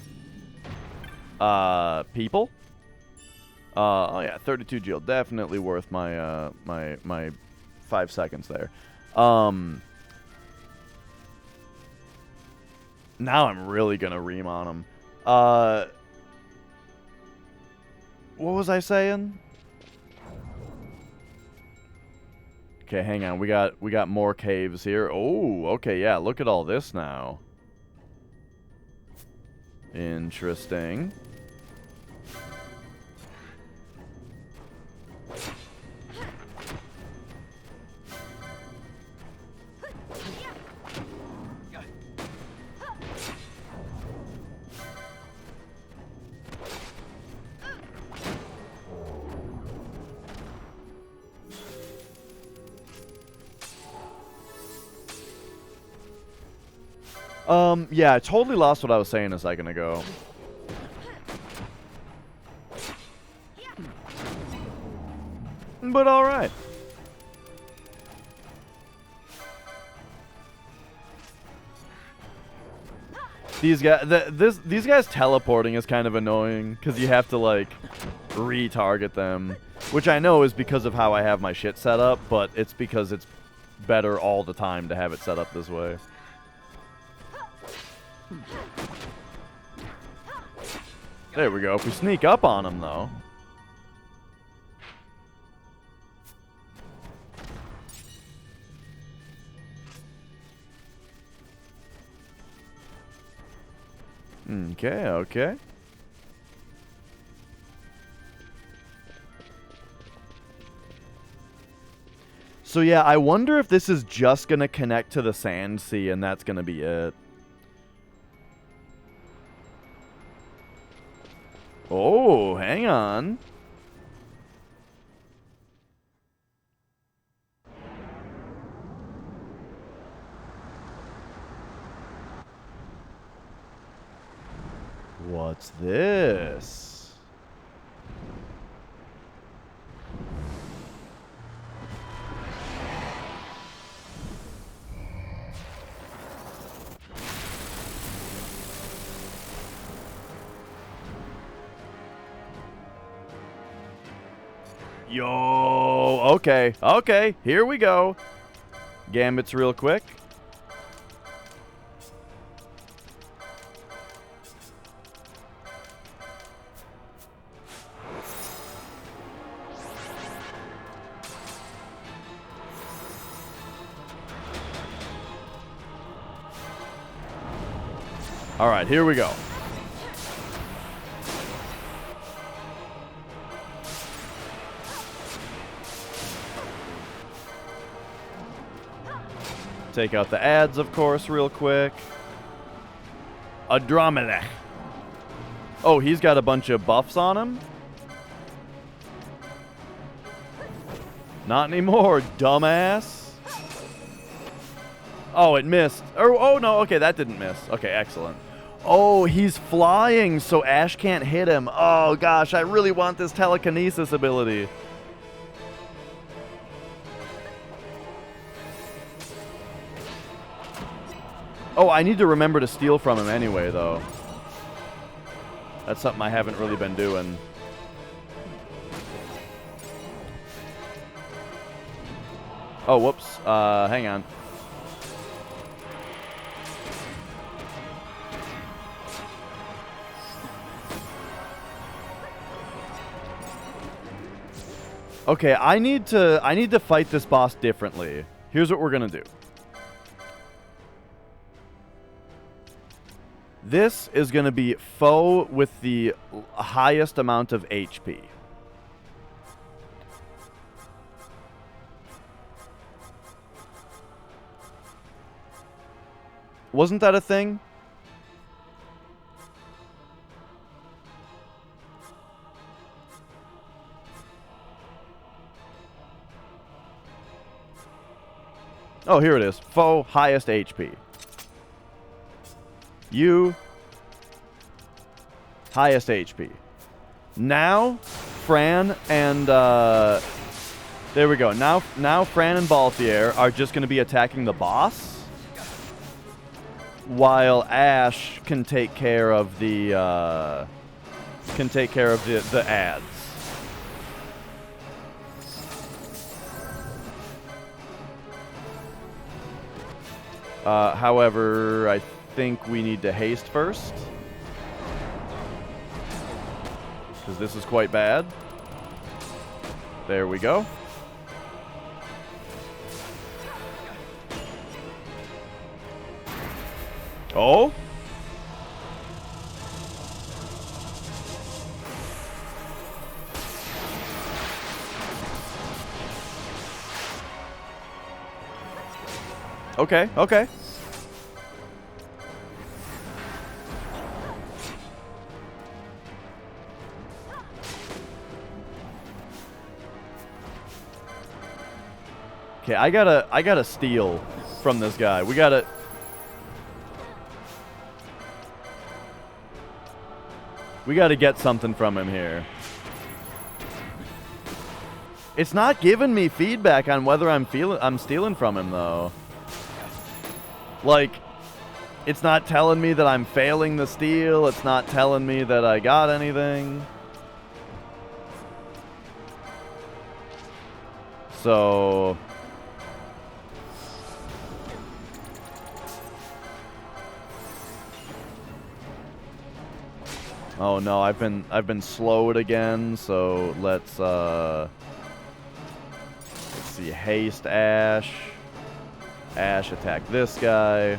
Speaker 1: people. Oh yeah, 32 Jill, definitely worth my my 5 seconds there. Now I'm really gonna ream on him. What was I saying? Okay, hang on. We got more caves here. Oh, okay, yeah. Look at all this now. Interesting. Yeah, I totally lost what I was saying a second ago. But alright. These guys teleporting is kind of annoying, because you have to, like, retarget them. Which I know is because of how I have my shit set up, but it's because it's better all the time to have it set up this way. There we go. If we sneak up on them, though. Okay, okay. So yeah, I wonder if this is just gonna connect to the Sand Sea and that's gonna be it. Oh, hang on. What's this? Yo, okay, here we go. Gambits real quick. All right, here we go. Take out the ads, of course, real quick. Adromelech. Oh, he's got a bunch of buffs on him? Not anymore, dumbass. Oh, it missed. Oh, no, okay, that didn't miss. Okay, excellent. Oh, he's flying, so Ash can't hit him. Oh, gosh, I really want this telekinesis ability. Oh, I need to remember to steal from him anyway, though. That's something I haven't really been doing. Oh, whoops. Hang on. Okay, I need to fight this boss differently. Here's what we're gonna do. This is going to be foe with the highest amount of HP. Wasn't that a thing? Oh, here it is. Foe, highest HP. You, highest HP. Now, Fran and, there we go. Now Fran and Balthier are just going to be attacking the boss, while Ash can take care of the, ads. However, I think we need to haste first, because this is quite bad. There we go. Oh? Okay, okay. Okay, I gotta steal from this guy. We gotta get something from him here. It's not giving me feedback on whether I'm stealing from him though. Like, it's not telling me that I'm failing the steal. It's not telling me that I got anything. So oh no, I've been slowed again, so let's see, haste Ash. Ash attack this guy.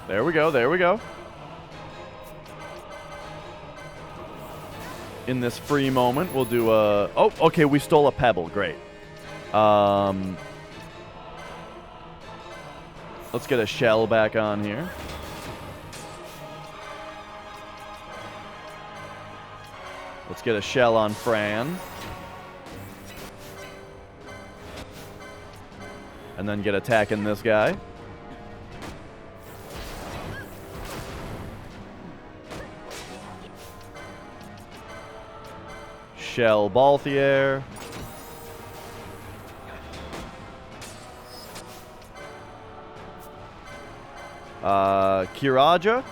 Speaker 1: There we go, there we go. in this free moment, we'll do a... Oh, okay, we stole a pebble. Great. Let's get a shell back on here. Let's get a shell on Fran. And then get attacking this guy. Shell Balthier. Kiraja.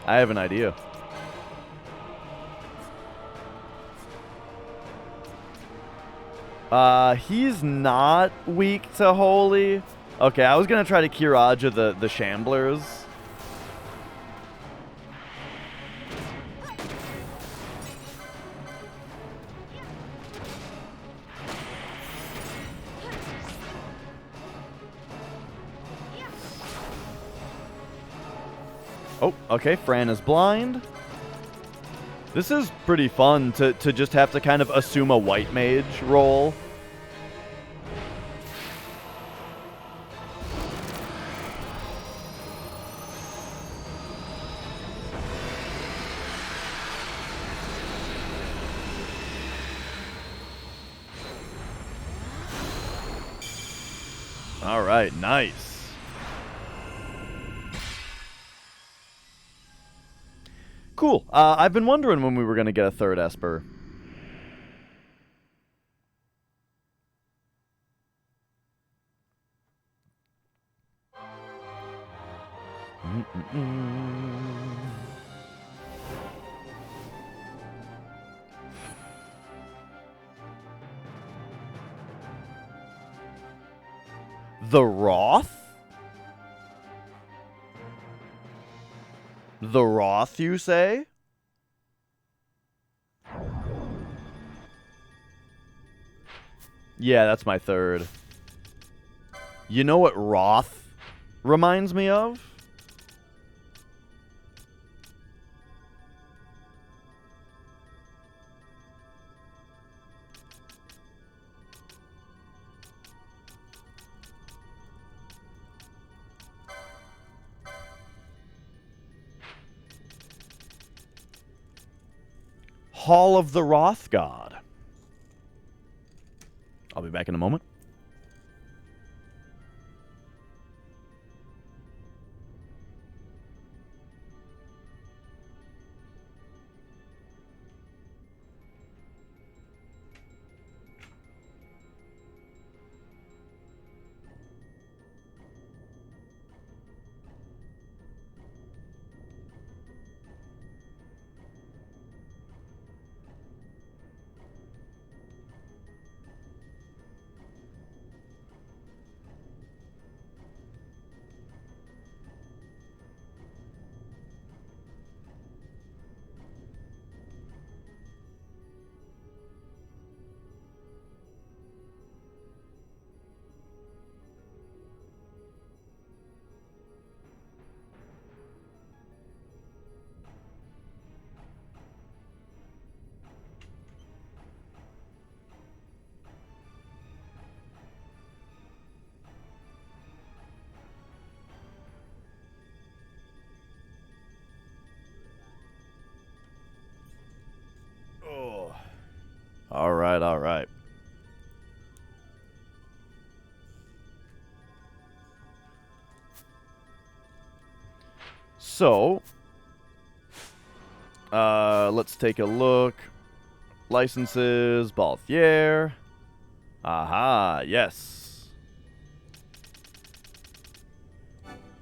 Speaker 1: I have an idea. He's not weak to Holy. Okay, I was gonna try to Kiraja the Shamblers. Oh, okay, Fran is blind. This is pretty fun to just have to kind of assume a white mage role. All right, nice. Cool. I've been wondering when we were going to get a third Esper. The Wrath? The Wrath, you say? Yeah, that's my third. You know what Wrath reminds me of? Hall of the Wrath God. I'll be back in a moment. All right, all right. So, let's take a look. Licenses, Balthier. Aha, yes.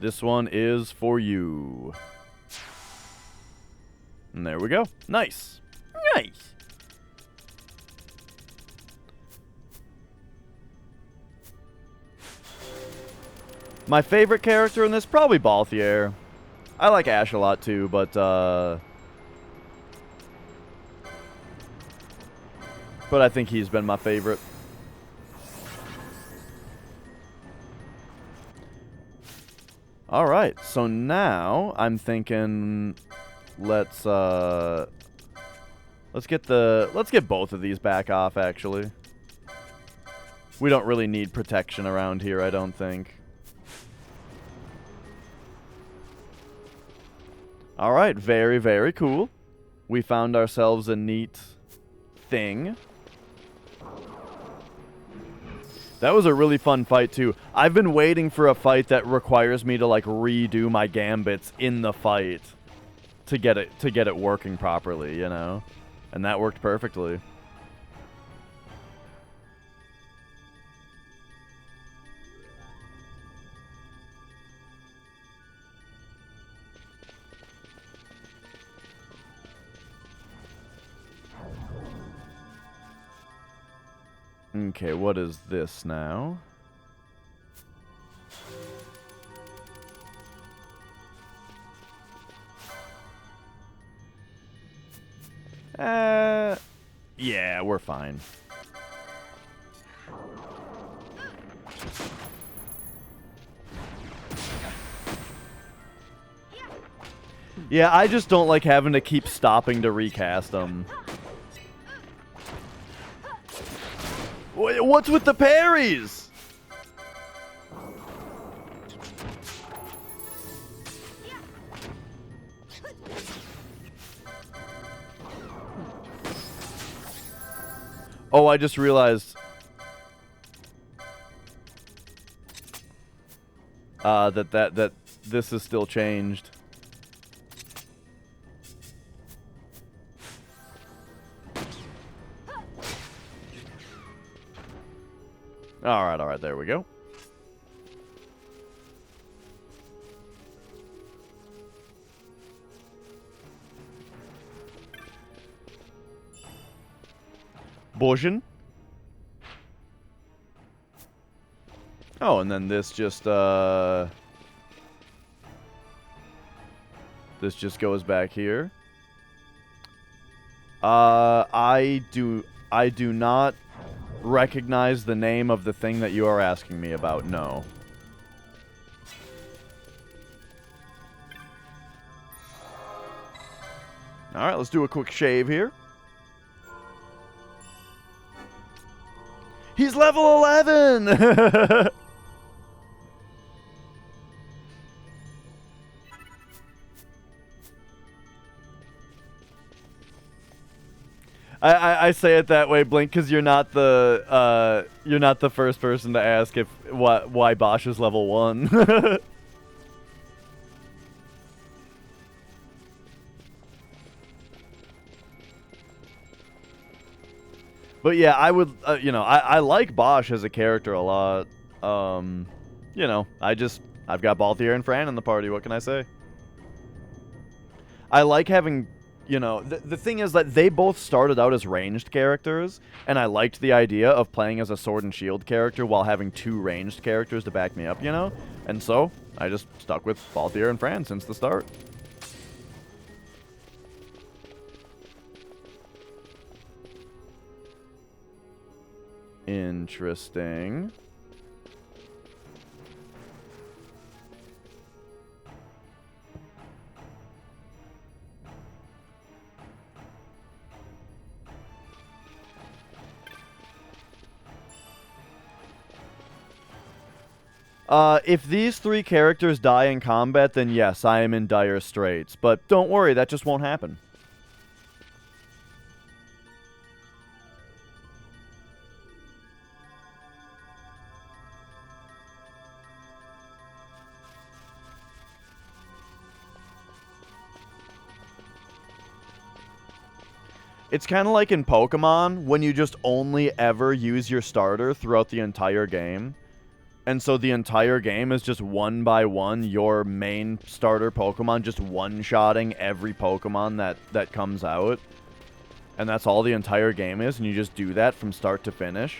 Speaker 1: This one is for you. And there we go. Nice. Nice. My favorite character in this, probably Balthier. I like Ash a lot too, but I think he's been my favorite. All right, so now I'm thinking let's get both of these back off actually. We don't really need protection around here, I don't think. All right, very, very cool. We found ourselves a neat thing. That was a really fun fight, too. I've been waiting for a fight that requires me to, like, redo my gambits in the fight to get it working properly, you know? And that worked perfectly. Okay, what is this now? Yeah, we're fine. Yeah, I just don't like having to keep stopping to recast them. What's with the parries? Oh, I just realized that this is still changed. All right, there we go. Bojin. Oh, and then this just goes back here. I do not recognize the name of the thing that you are asking me about. No. All right, let's do a quick shave here. He's level 11! I say it that way, Blink, because you're not the first person to ask why Bosch is level 1. But yeah, I would, I like Bosch as a character a lot. I've got Balthier and Fran in the party. What can I say? I like having, the thing is that they both started out as ranged characters, and I liked the idea of playing as a sword and shield character while having 2 ranged characters to back me up, And so, I just stuck with Balthier and Fran since the start. Interesting. If these 3 characters die in combat, then yes, I am in dire straits. But don't worry, that just won't happen. It's kind of like in Pokemon, when you just only ever use your starter throughout the entire game. And so the entire game is just one by one, your main starter Pokemon just one-shotting every Pokemon that comes out. And that's all the entire game is, and you just do that from start to finish.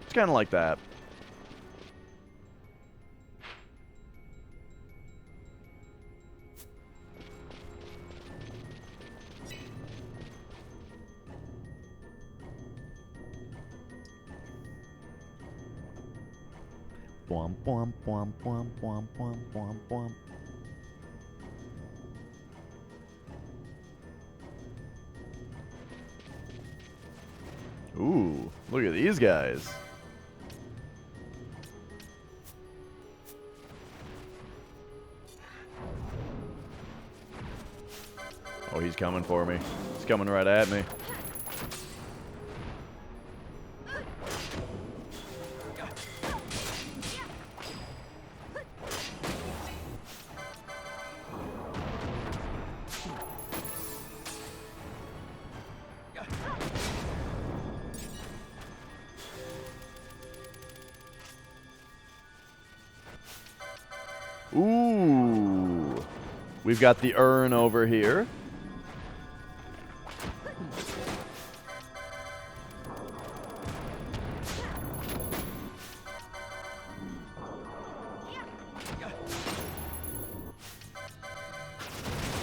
Speaker 1: It's kind of like that. Bwomp, bwomp, bwomp, bwomp, bwomp, bwomp, bwomp, bwomp. Ooh, look at these guys. Oh, he's coming for me. He's coming right at me. Ooh. We've got the urn over here.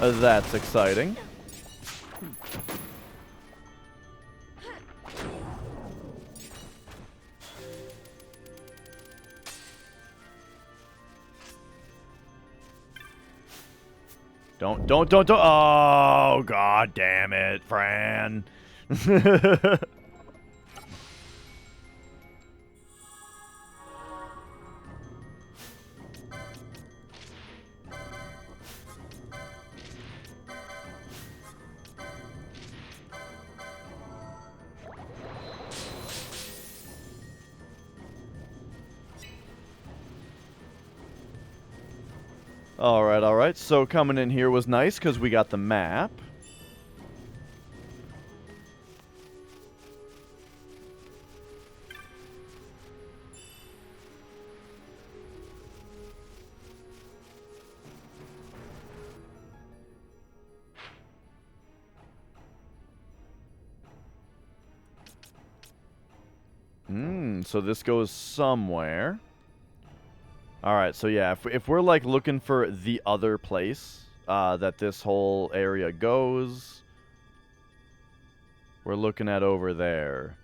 Speaker 1: That's exciting. Don't. Oh, god damn it, Fran. All right. So coming in here was nice because we got the map. So this goes somewhere. All right, so yeah, if we're like looking for the other place that this whole area goes, we're looking at over there.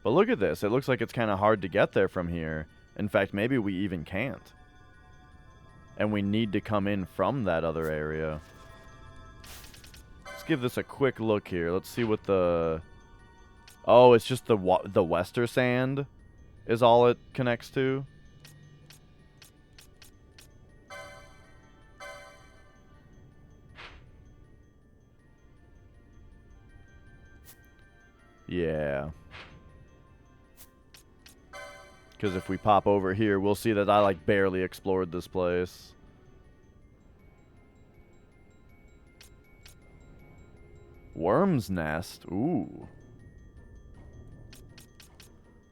Speaker 1: But look at this. It looks like it's kind of hard to get there from here. In fact, maybe we even can't. And we need to come in from that other area. Let's give this a quick look here. Let's see what the... Oh, it's just the Wester Sand is all it connects to. Yeah. Because if we pop over here, we'll see that I, like, barely explored this place. Worm's Nest. Ooh.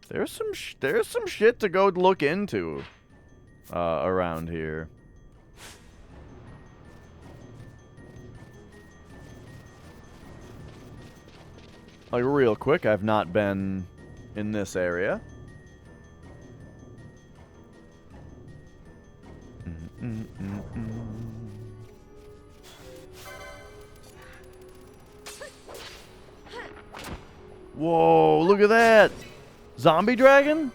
Speaker 1: There's some shit to go look into around here. Like, real quick, I've not been in this area. Whoa, look at that! Zombie dragon?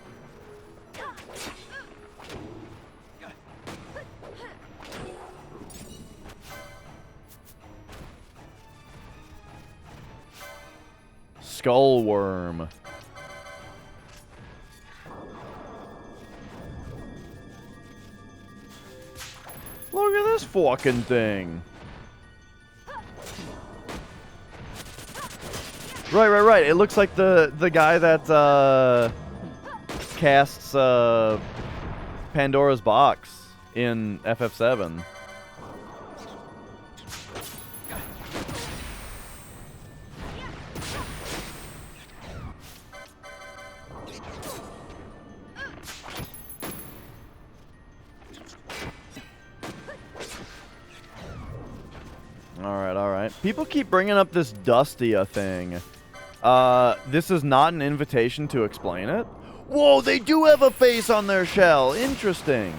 Speaker 1: Skull worm. Look at this fucking thing. Right. It looks like the guy that casts Pandora's box in FF7. All right. People keep bringing up this Dustia thing. This is not an invitation to explain it. Whoa, they do have a face on their shell. Interesting.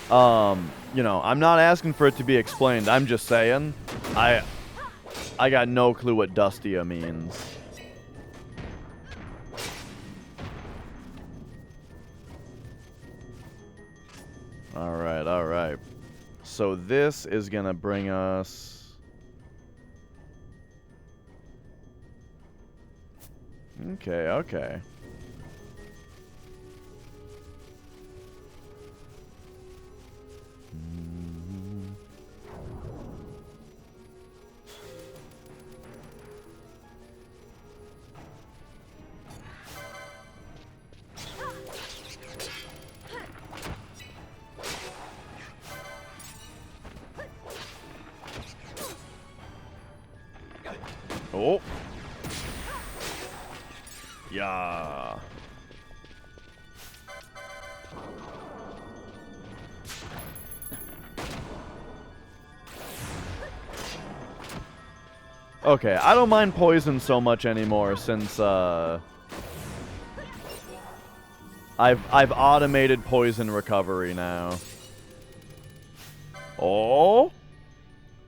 Speaker 1: You know, I'm not asking for it to be explained. I'm just saying. I got no clue what Dustia means. Alright, alright. So this is gonna bring us... Okay, okay. Oh. Yeah. Okay, I don't mind poison so much anymore since I've automated poison recovery now. Oh,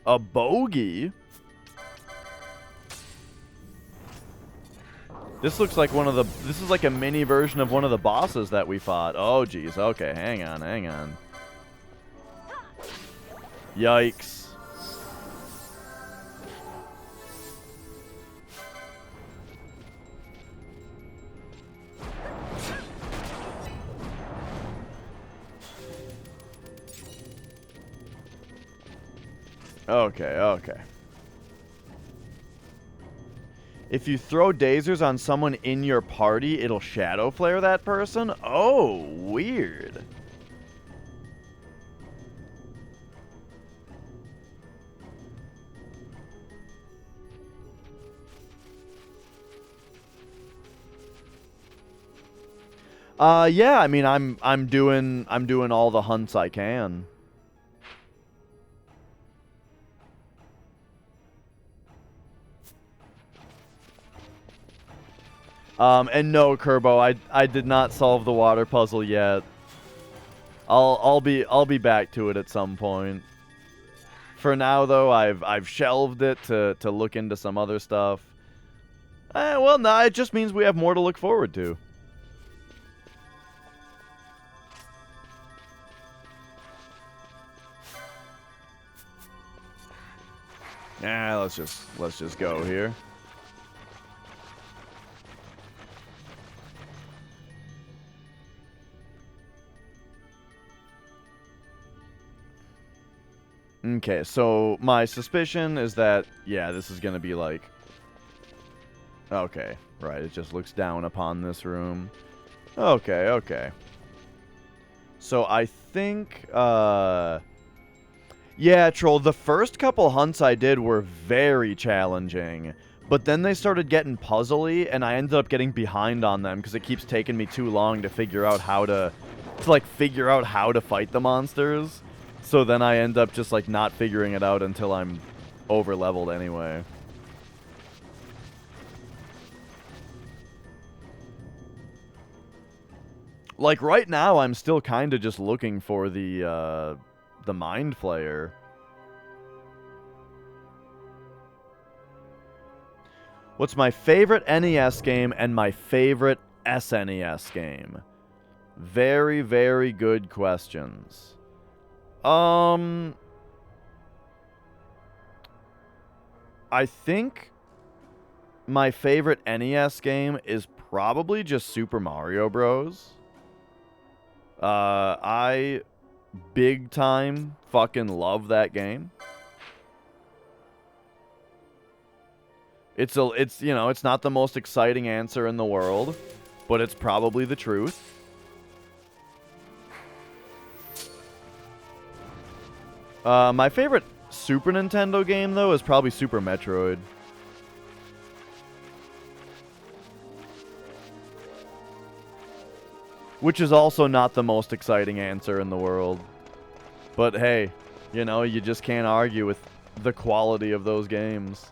Speaker 1: a bogey. This looks like this is like a mini version of one of the bosses that we fought. Oh, geez. Okay, hang on, hang on. Yikes. Okay, okay. If you throw dazers on someone in your party, it'll shadow flare that person? Oh, weird. Yeah, I mean I'm doing all the hunts I can. And no, Kerbo, I did not solve the water puzzle yet. I'll be back to it at some point. For now, though, I've shelved it to look into some other stuff. Well, no, it just means we have more to look forward to. Yeah, let's just go here. Okay, so my suspicion is that, yeah, this is going to be like... Okay, right, it just looks down upon this room. Okay, okay. So I think, yeah, Troll, the first couple hunts I did were very challenging. But then they started getting puzzly, and I ended up getting behind on them because it keeps taking me too long to figure out how to figure out how to fight the monsters. So then I end up just, like, not figuring it out until I'm over-leveled anyway. Like, right now, I'm still kind of just looking for the Mind Flayer. What's my favorite NES game and my favorite SNES game? Very, very good questions. I think my favorite NES game is probably just Super Mario Bros. I big time fucking love that game. It's you know, it's not the most exciting answer in the world, but it's probably the truth. My favorite Super Nintendo game, though, is probably Super Metroid. Which is also not the most exciting answer in the world. But hey, you know, you just can't argue with the quality of those games.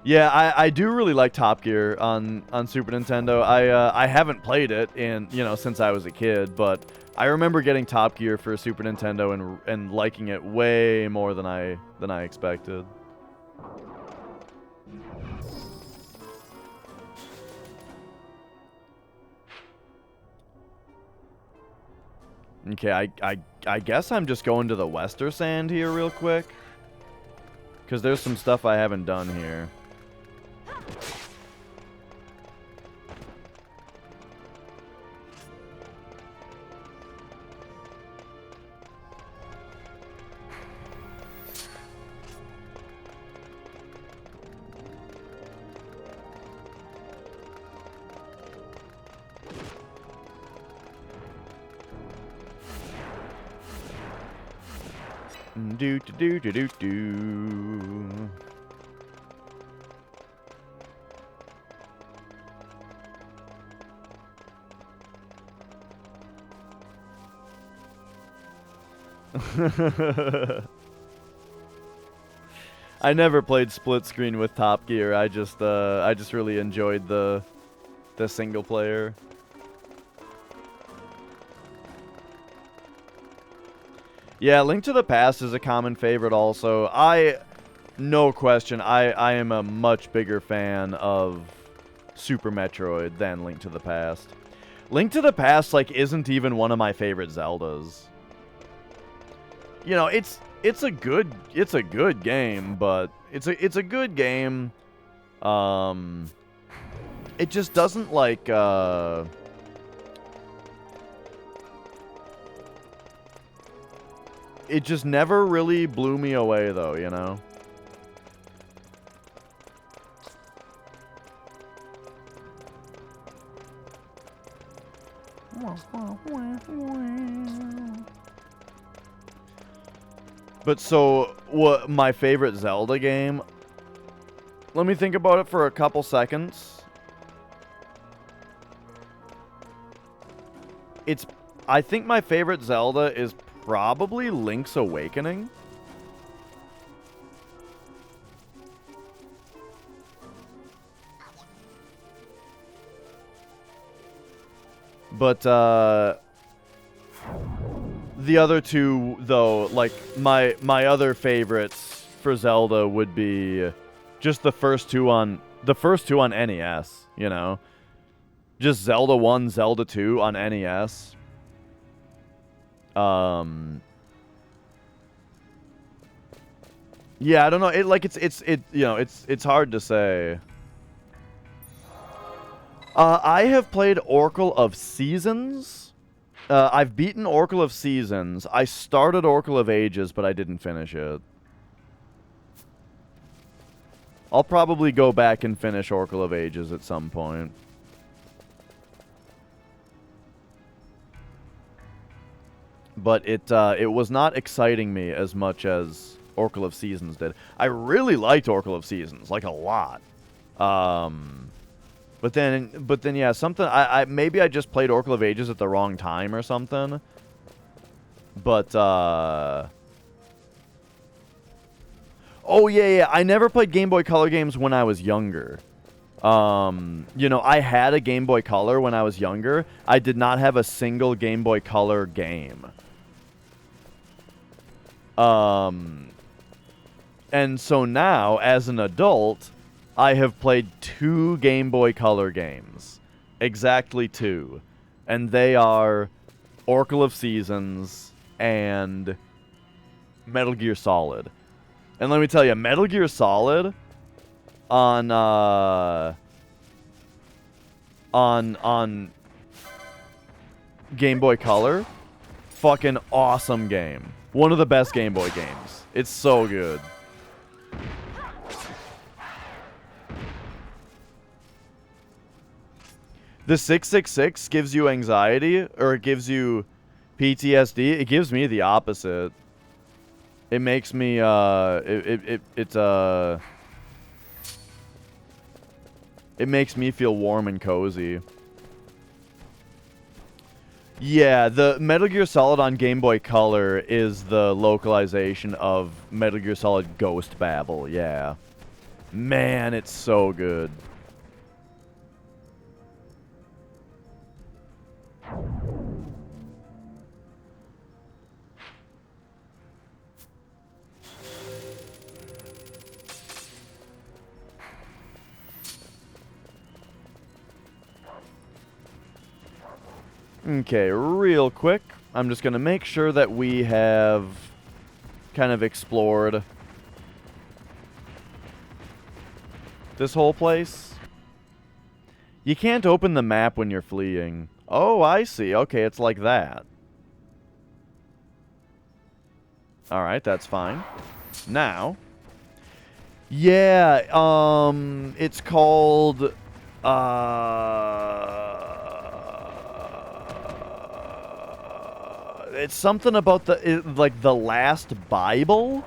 Speaker 1: Yeah, I do really like Top Gear on Super Nintendo. I haven't played it since I was a kid, but I remember getting Top Gear for Super Nintendo and liking it way more than I expected. Okay, I guess I'm just going to the Wester Sand here real quick. Because there's some stuff I haven't done here. Do do do do do. I never played split screen with Top Gear. I just really enjoyed the single player. Yeah, Link to the Past is a common favorite also. No question, I am a much bigger fan of Super Metroid than Link to the Past. Link to the Past, like, isn't even one of my favorite Zeldas. You know, it's a good game, but it's a good game. It just doesn't like it just never really blew me away though, you know? But so, what my favorite Zelda game? Let me think about it for a couple seconds. I think my favorite Zelda is probably Link's Awakening. But, the other two, though, like, my other favorites for Zelda would be just the first two on NES, you know? Just Zelda 1, Zelda 2 on NES. Yeah, I don't know. It's hard to say. I have played Oracle of Seasons. I've beaten Oracle of Seasons. I started Oracle of Ages, but I didn't finish it. I'll probably go back and finish Oracle of Ages at some point. But it was not exciting me as much as Oracle of Seasons did. I really liked Oracle of Seasons, like a lot. But then yeah, something maybe I just played Oracle of Ages at the wrong time or something. But oh yeah, I never played Game Boy Color games when I was younger. You know, I had a Game Boy Color when I was younger. I did not have a single Game Boy Color game. And so now, as an adult, I have played 2 Game Boy Color games. Exactly 2. And they are Oracle of Seasons and Metal Gear Solid. And let me tell you, Metal Gear Solid on Game Boy Color, fucking awesome game. One of the best Game Boy games. It's so good. The 666 gives you anxiety, or it gives you PTSD. It gives me the opposite. It makes me, it makes me feel warm and cozy. Yeah, the Metal Gear Solid on Game Boy Color is the localization of Metal Gear Solid Ghost Babel, yeah. Man, it's so good. Okay, real quick. I'm just going to make sure that we have kind of explored this whole place. You can't open the map when you're fleeing. Oh, I see. Okay, it's like that. Alright, that's fine. Now. Yeah, it's called, it's something about like the last Bible?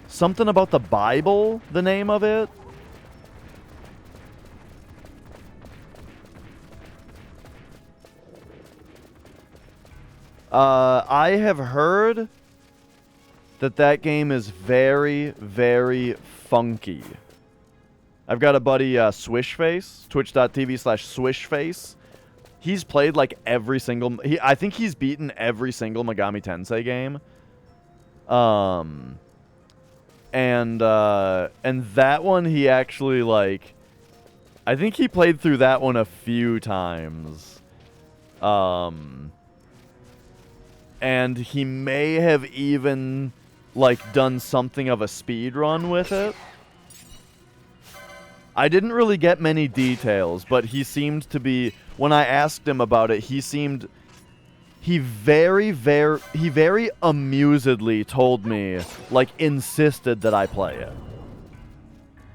Speaker 1: Something about the Bible, the name of it? I have heard that game is very, very funky. I've got a buddy, Swishface, twitch.tv/Swishface. He's played like every single... I think he's beaten every single Megami Tensei game. And that one he actually, like... I think he played through that one a few times. And he may have even, like, done something of a speed run with it. I didn't really get many details, but he seemed to be... When I asked him about it, he seemed... He very amusedly told me, like, insisted that I play it.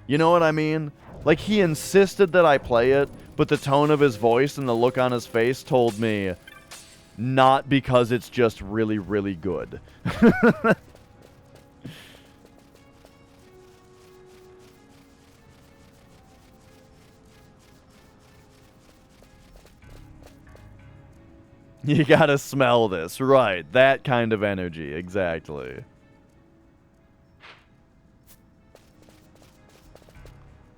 Speaker 1: You know what I mean? Like, he insisted that I play it, but the tone of his voice and the look on his face told me... Not because it's just really, really good. You gotta smell this. Right. That kind of energy. Exactly.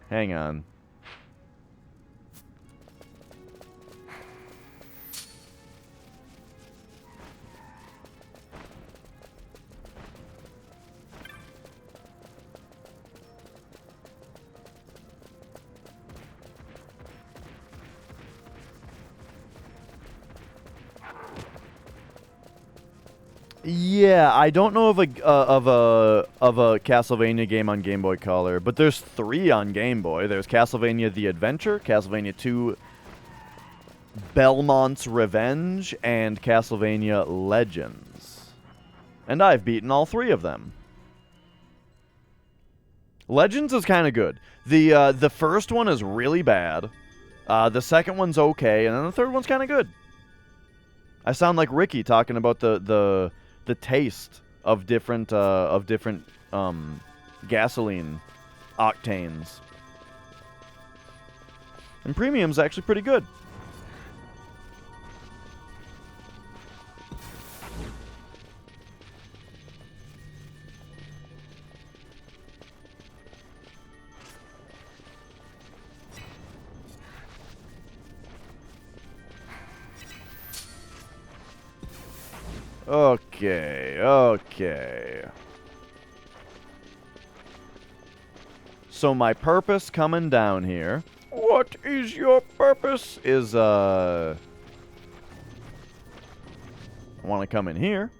Speaker 1: Hang on. Yeah, I don't know of a Castlevania game on Game Boy Color, but there's 3 on Game Boy. There's Castlevania The Adventure, Castlevania 2 Belmont's Revenge, and Castlevania Legends. And I've beaten all 3 of them. Legends is kind of good. The first one is really bad. The second one's okay, and then the third one's kind of good. I sound like Ricky talking about the taste of different gasoline octanes. And premium's actually pretty good. Okay. So my purpose coming down here. What is your purpose? Is, I want to come in here.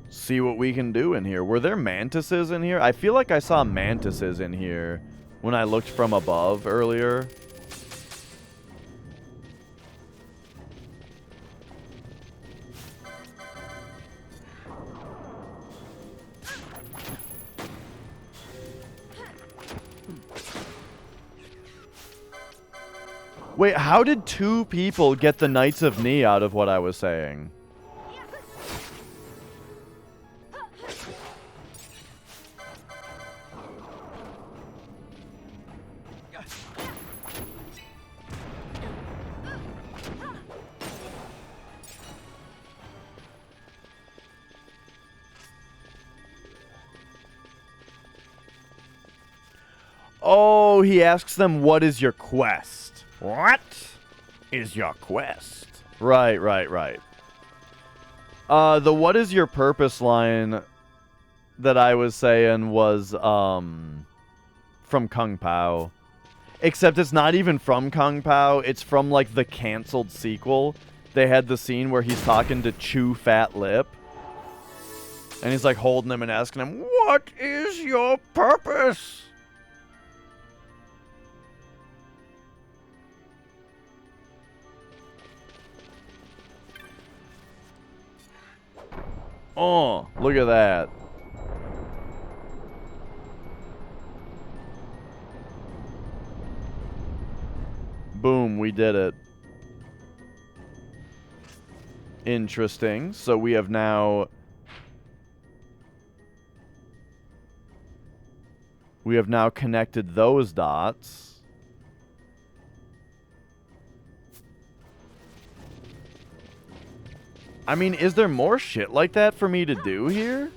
Speaker 1: See what we can do in here. Were there mantises in here? I feel like I saw mantises in here when I looked from above earlier. Wait, how did 2 people get the Knights of Ni out of what I was saying? Oh, he asks them, what is your quest? What is your quest? Right. The what is your purpose line that I was saying was, from Kung Pao. Except it's not even from Kung Pao, it's from, like, the canceled sequel they had the scene where he's talking to Chew Fat Lip. And he's like holding him and asking him, "What is your purpose?" Oh, look at that. Boom, we did it. Interesting. So we have now... We have now connected those dots. I mean, is there more shit like that for me to do here?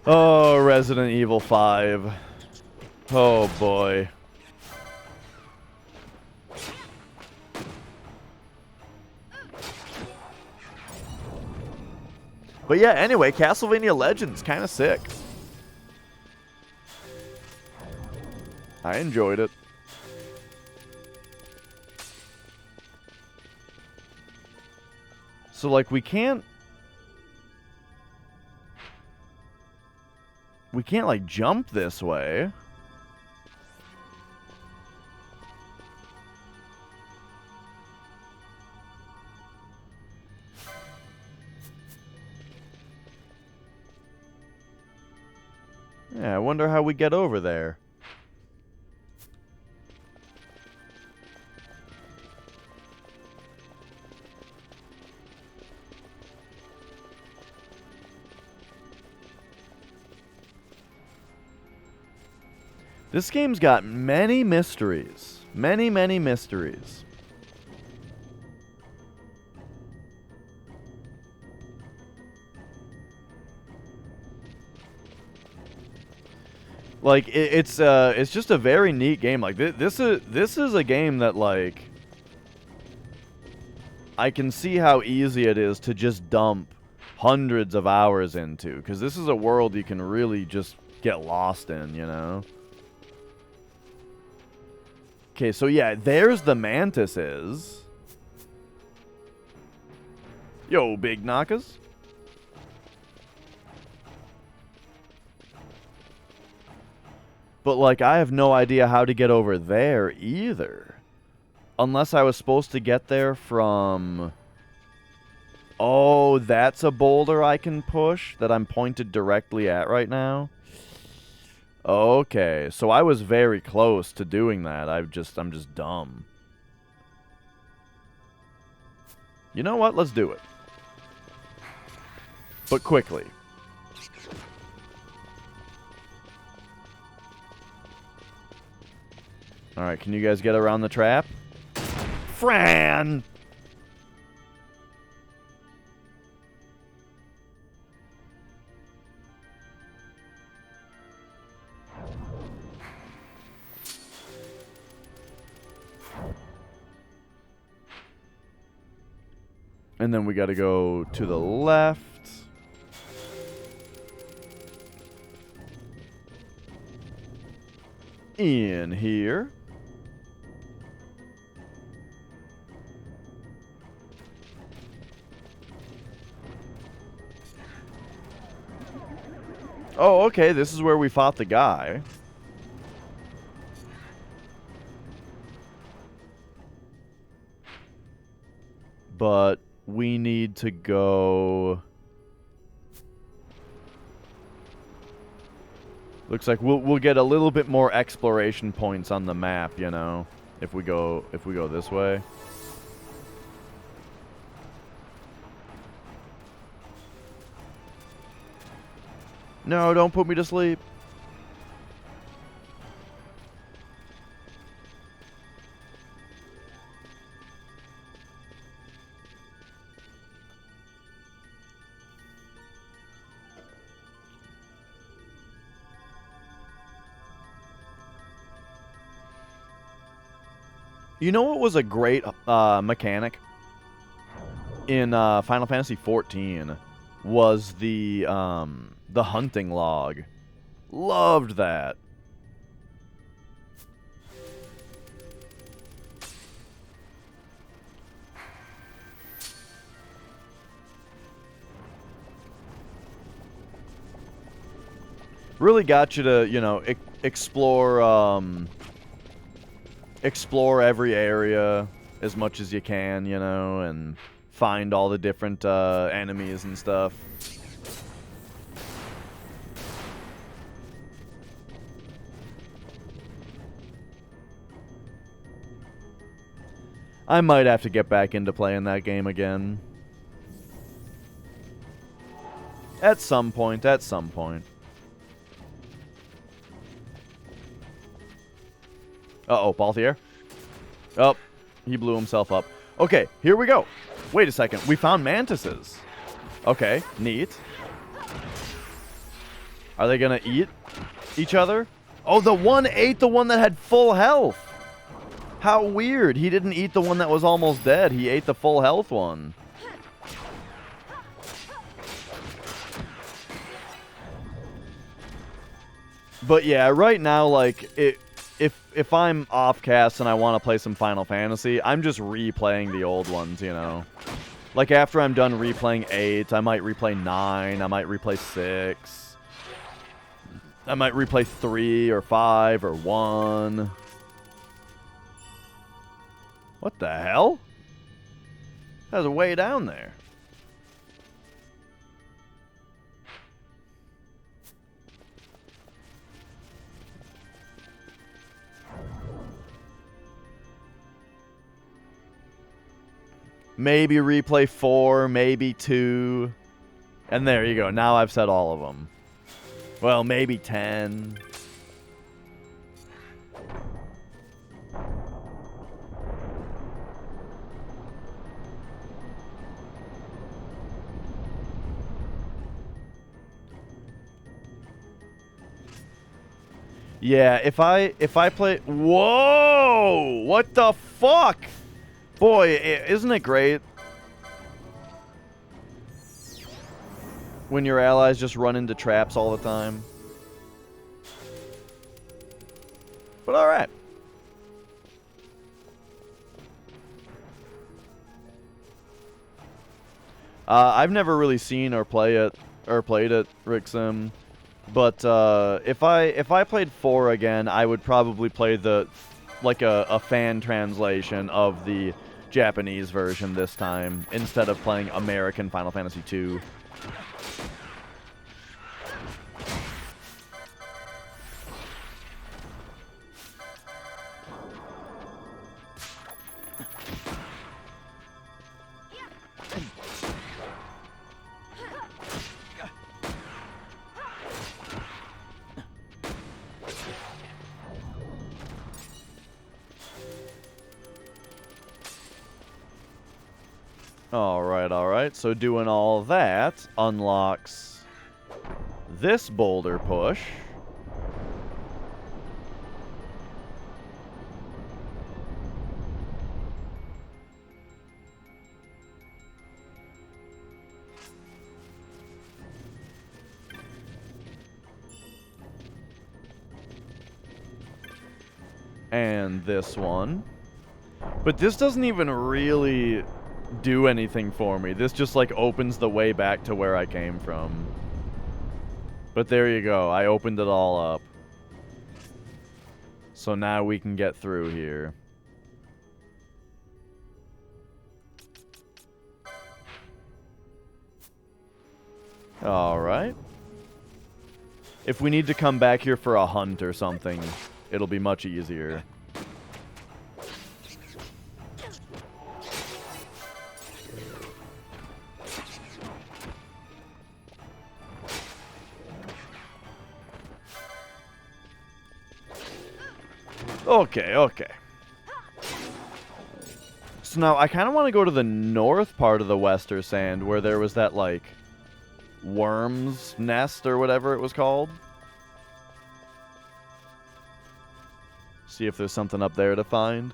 Speaker 1: Oh, Resident Evil 5. Oh, boy. But yeah, anyway, Castlevania Legends, kind of sick. I enjoyed it. So, like, we can't, like, jump this way. Yeah, I wonder how we get over there. This game's got many mysteries. Many, many mysteries. Like it's just a very neat game. Like this is a game that, like, I can see how easy it is to just dump hundreds of hours into, because this is a world you can really just get lost in, you know. Okay, so yeah, there's the mantises. Yo, big knockers. But, like, I have no idea how to get over there either. Unless I was supposed to get there from... Oh, that's a boulder I can push that I'm pointed directly at right now? Okay, so I was very close to doing that. I'm just dumb. You know what? Let's do it. But quickly. Alright, can you guys get around the trap? Fran! And then we gotta go to the left. In here. Oh, okay, this is where we fought the guy. But we need to go... Looks like we'll get a little bit more exploration points on the map, you know, if we go this way. No, don't put me to sleep. You know what was a great mechanic in Final Fantasy XIV was the hunting log. Loved that. Really got you to, you know, explore, explore every area as much as you can, you know, and find all the different enemies and stuff. I might have to get back into playing that game again. At some point, at some point. Uh-oh, Balthier. Oh, he blew himself up. Okay, here we go. Wait a second, we found mantises. Okay, neat. Are they gonna eat each other? Oh, the one ate the one that had full health. How weird. He didn't eat the one that was almost dead. He ate the full health one. But yeah, right now, like, if I'm off cast and I want to play some Final Fantasy, I'm just replaying the old ones, you know. Like, after I'm done replaying 8, I might replay 9, I might replay 6. I might replay 3 or 5 or 1. What the hell? That was way down there. Maybe replay 4, maybe 2. And there you go. Now I've said all of them. Well, maybe 10. Yeah, if I play... Whoa! What the fuck? Boy, isn't it great when your allies just run into traps all the time? But alright. I've never really seen or played it, Rick Sim. But if I played 4 again, I would probably play like a fan translation of the Japanese version this time instead of playing American Final Fantasy 2. Alright, so doing all that unlocks this boulder push. And this one. But this doesn't even really do anything for me. This just like opens the way back to where I came from. But there you go. I opened it all up. So now we can get through here. Alright. If we need to come back here for a hunt or something, it'll be much easier. Okay. So now, I kind of want to go to the north part of the Wester Sand, where there was that, like, worm's nest or whatever it was called. See if there's something up there to find.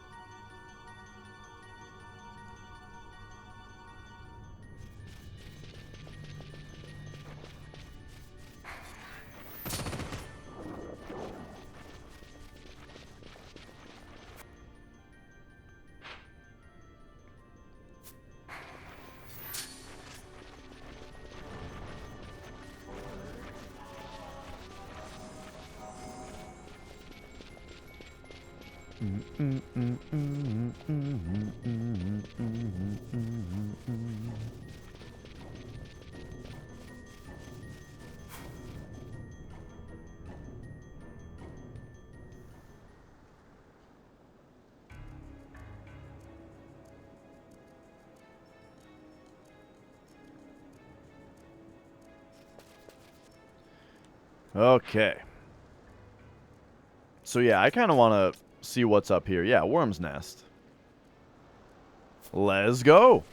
Speaker 1: Okay. So yeah, I kind of want to see what's up here. Yeah, Worm's Nest. Let's go.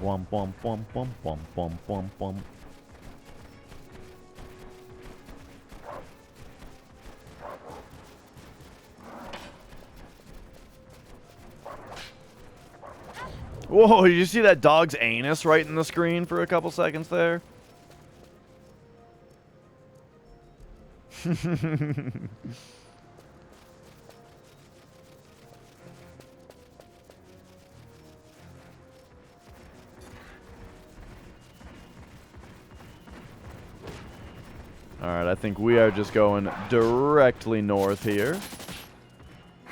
Speaker 1: Bum bum bum bum bum bum bum bum. Whoa, did you see that dog's anus right in the screen for a couple seconds there? Alright, I think we are just going directly north here.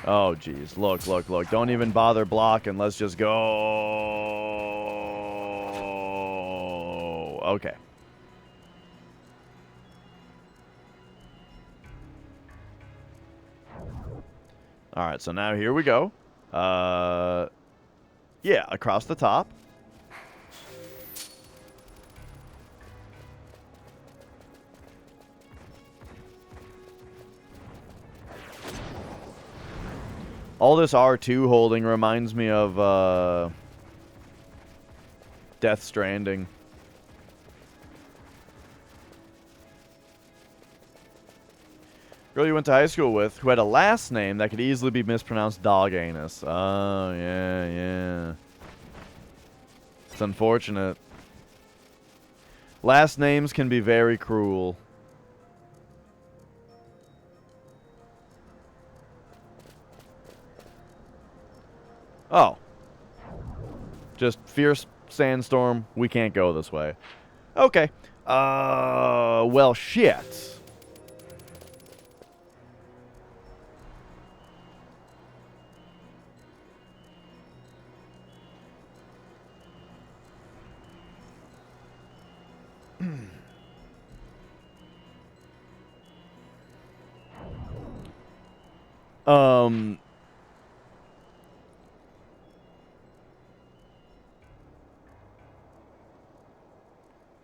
Speaker 1: Oh, geez. Look, look, look. Don't even bother blocking. Let's just go. Okay. Alright, so now here we go. Yeah, across the top. All this R2 holding reminds me of Death Stranding. Girl you went to high school with who had a last name that could easily be mispronounced dog anus. Oh, yeah, yeah. It's unfortunate. Last names can be very cruel. Oh. Just fierce sandstorm. We can't go this way. Okay. Well, shit.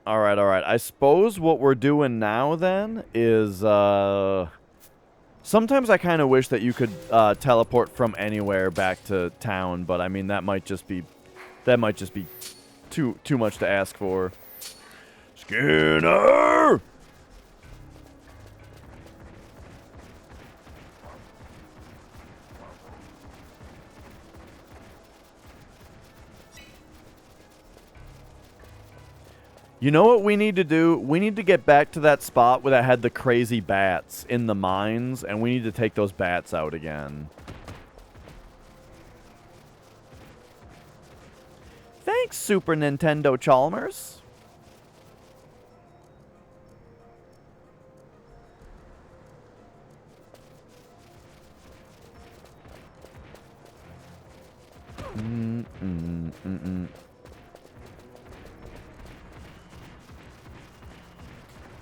Speaker 1: Alright, alright. I suppose what we're doing now, then, is, sometimes I kind of wish that you could, teleport from anywhere back to town, but, I mean, that might just be too much to ask for. Skinner! You know what we need to do? We need to get back to that spot where that had the crazy bats in the mines, and we need to take those bats out again. Thanks, Super Nintendo Chalmers.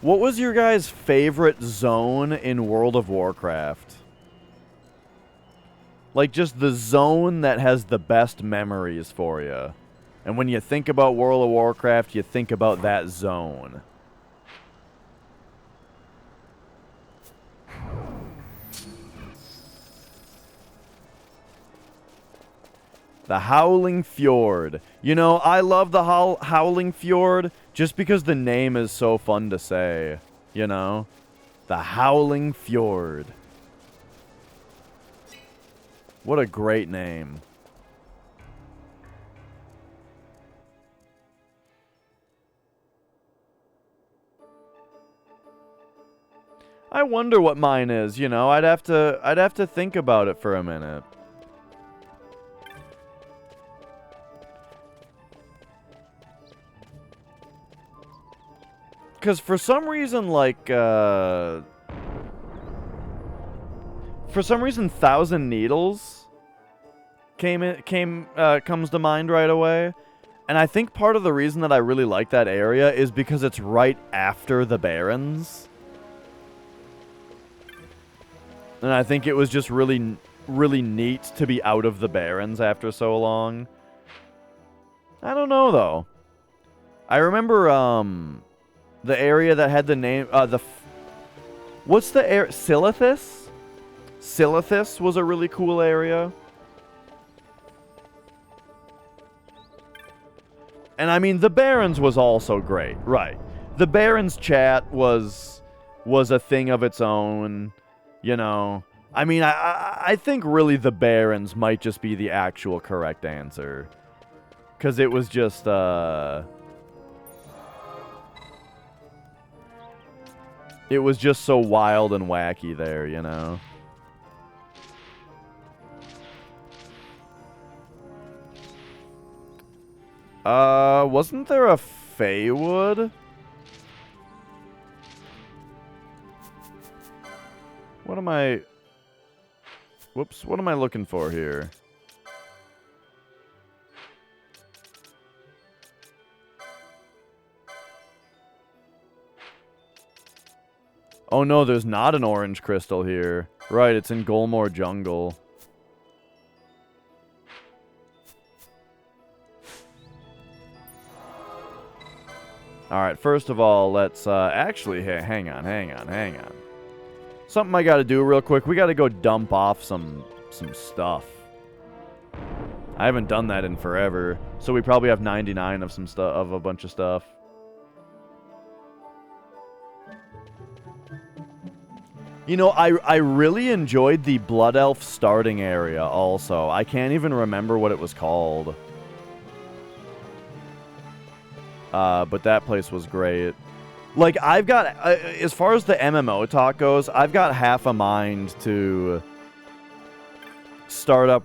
Speaker 1: What was your guys' favorite zone in World of Warcraft? Like, just the zone that has the best memories for you. And when you think about World of Warcraft, you think about that zone. The Howling Fjord. You know, I love the Howling Fjord just because the name is so fun to say. You know? The Howling Fjord. What a great name. I wonder what mine is, you know. I'd have to think about it for a minute. Because for some reason, like, Thousand Needles comes to mind right away. And I think part of the reason that I really like that area is because it's right after the Barrens. And I think it was just really, really neat to be out of the Barrens after so long. I don't know, though. I remember, the area that had the name, what's the area? Silithus? Silithus was a really cool area. And I mean, the Barrens was also great, right? The Barrens chat was a thing of its own, you know. I mean, I think really the Barrens might just be the actual correct answer. Because it was just, it was just so wild and wacky there, you know. Wasn't there a Feywood? What am I... Whoops, what am I looking for here? Oh no, there's not an orange crystal here. Right, it's in Golmore Jungle. Alright, first of all, let's, actually, hang on. Something I gotta do real quick. We gotta go dump off some stuff. I haven't done that in forever, so we probably have 99 of some stuff, of a bunch of stuff. You know, I really enjoyed the Blood Elf starting area also. I can't even remember what it was called. But that place was great. Like, I've got, as far as the MMO talk goes, I've got half a mind to start up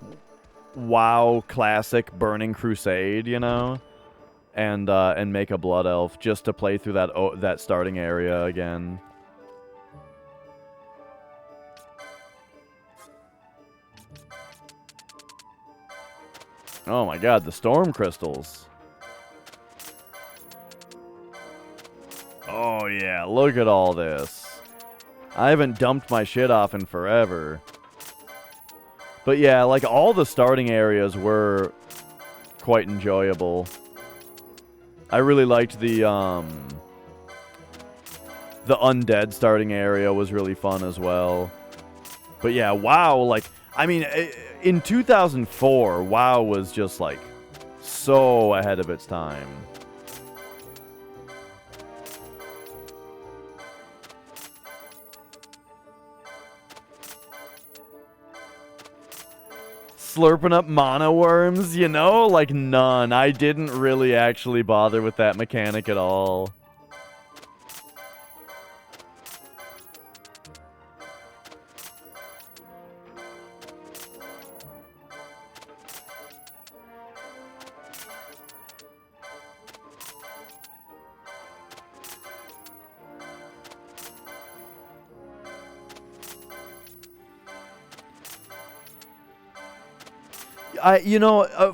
Speaker 1: WoW Classic Burning Crusade, you know? And make a Blood Elf just to play through that starting area again. Oh my god, the Storm Crystals. Oh yeah, look at all this. I haven't dumped my shit off in forever. But yeah, like all the starting areas were quite enjoyable. I really liked the undead starting area was really fun as well. But yeah, WoW, like, I mean, in 2004, WoW was just like so ahead of its time. Slurping up mana worms, you know? Like, none. I didn't really actually bother with that mechanic at all.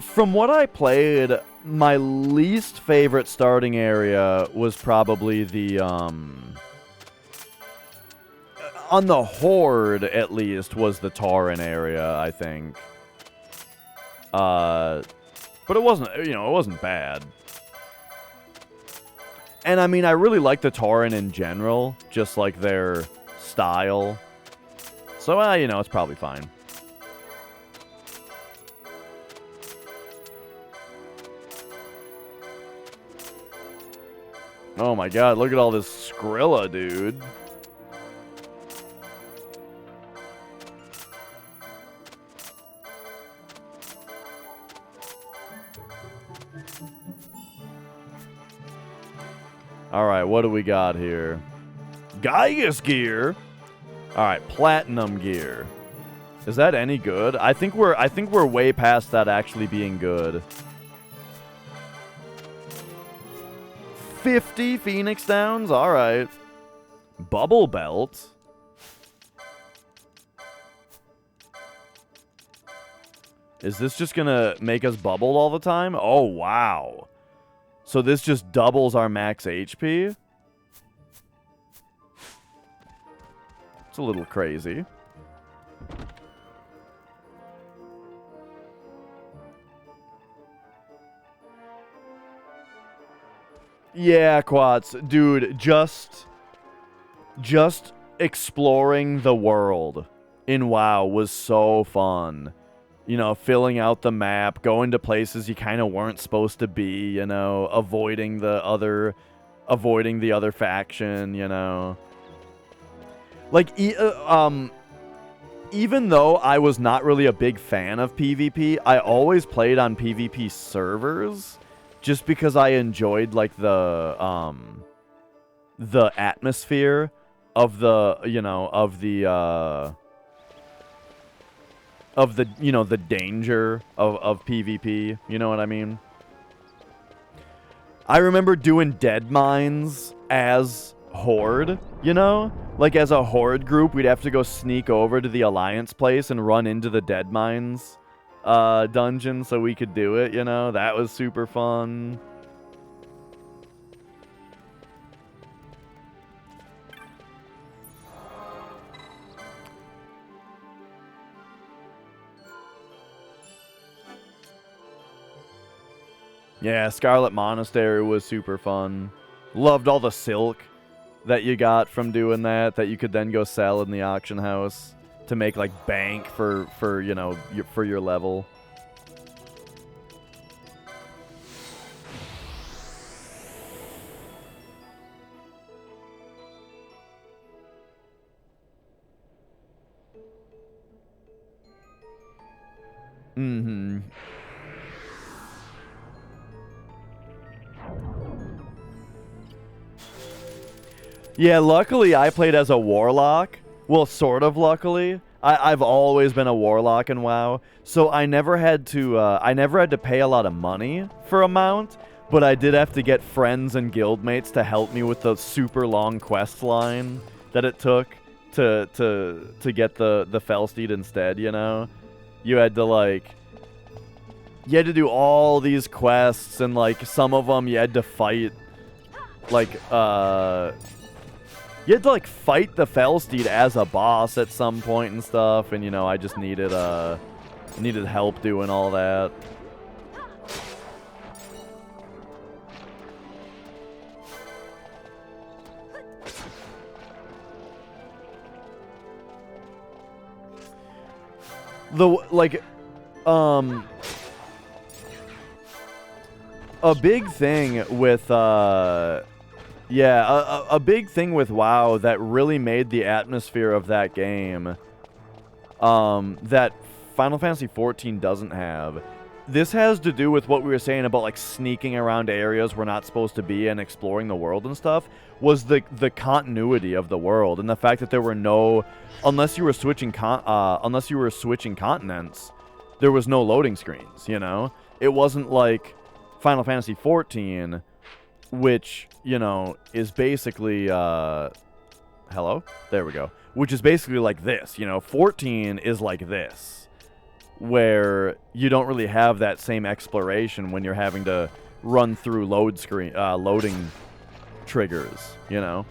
Speaker 1: From what I played, my least favorite starting area was probably the, on the Horde, at least, was the Tauren area, I think. But it wasn't, it wasn't bad. And, I mean, I really like the Tauren in general, just like their style. So, it's probably fine. Oh my god, look at all this Skrilla, dude. Alright, what do we got here? Gaius gear? Alright, platinum gear. Is that any good? I think we're way past that actually being good. 50 Phoenix Downs? Alright. Bubble Belt. Is this just gonna make us bubble all the time? Oh, wow. So this just doubles our max HP? It's a little crazy. Yeah, Quats. Dude, just exploring the world in WoW was so fun. You know, filling out the map, going to places you kind of weren't supposed to be, you know, avoiding the other faction, you know. Like, even though I was not really a big fan of PvP, I always played on PvP servers just because I enjoyed, like, the atmosphere of the, you know, of the you know, the danger of PvP. You know what I mean? I remember doing dead mines as Horde, you know? Like, as a Horde group, we'd have to go sneak over to the Alliance place and run into the dead mines dungeon so we could do it, you know? That was super fun. Yeah, Scarlet Monastery was super fun. Loved all the silk that you got from doing that you could then go sell in the auction house to make, like, bank for you know, for your level. Mm-hmm. Yeah, luckily I played as a warlock. Well, sort of luckily. I've always been a warlock in WoW, so I never had to pay a lot of money for a mount, but I did have to get friends and guildmates to help me with the super long quest line that it took to get the Felsteed instead, you know? You had to do all these quests, and, like, some of them you had to fight, like, you had to, like, fight the Felsteed as a boss at some point and stuff, and, you know, I just needed help doing all that. A big thing with, yeah, a big thing with WoW that really made the atmosphere of that game, that Final Fantasy XIV doesn't have. This has to do with what we were saying about, like, sneaking around areas we're not supposed to be and exploring the world and stuff, was the continuity of the world, and the fact that there were no, unless you were switching continents, there was no loading screens, you know? It wasn't like Final Fantasy XIV, which, you know, is basically, hello? There we go. Which is basically like this, you know? 14 is like this, where you don't really have that same exploration when you're having to run through loading triggers, you know?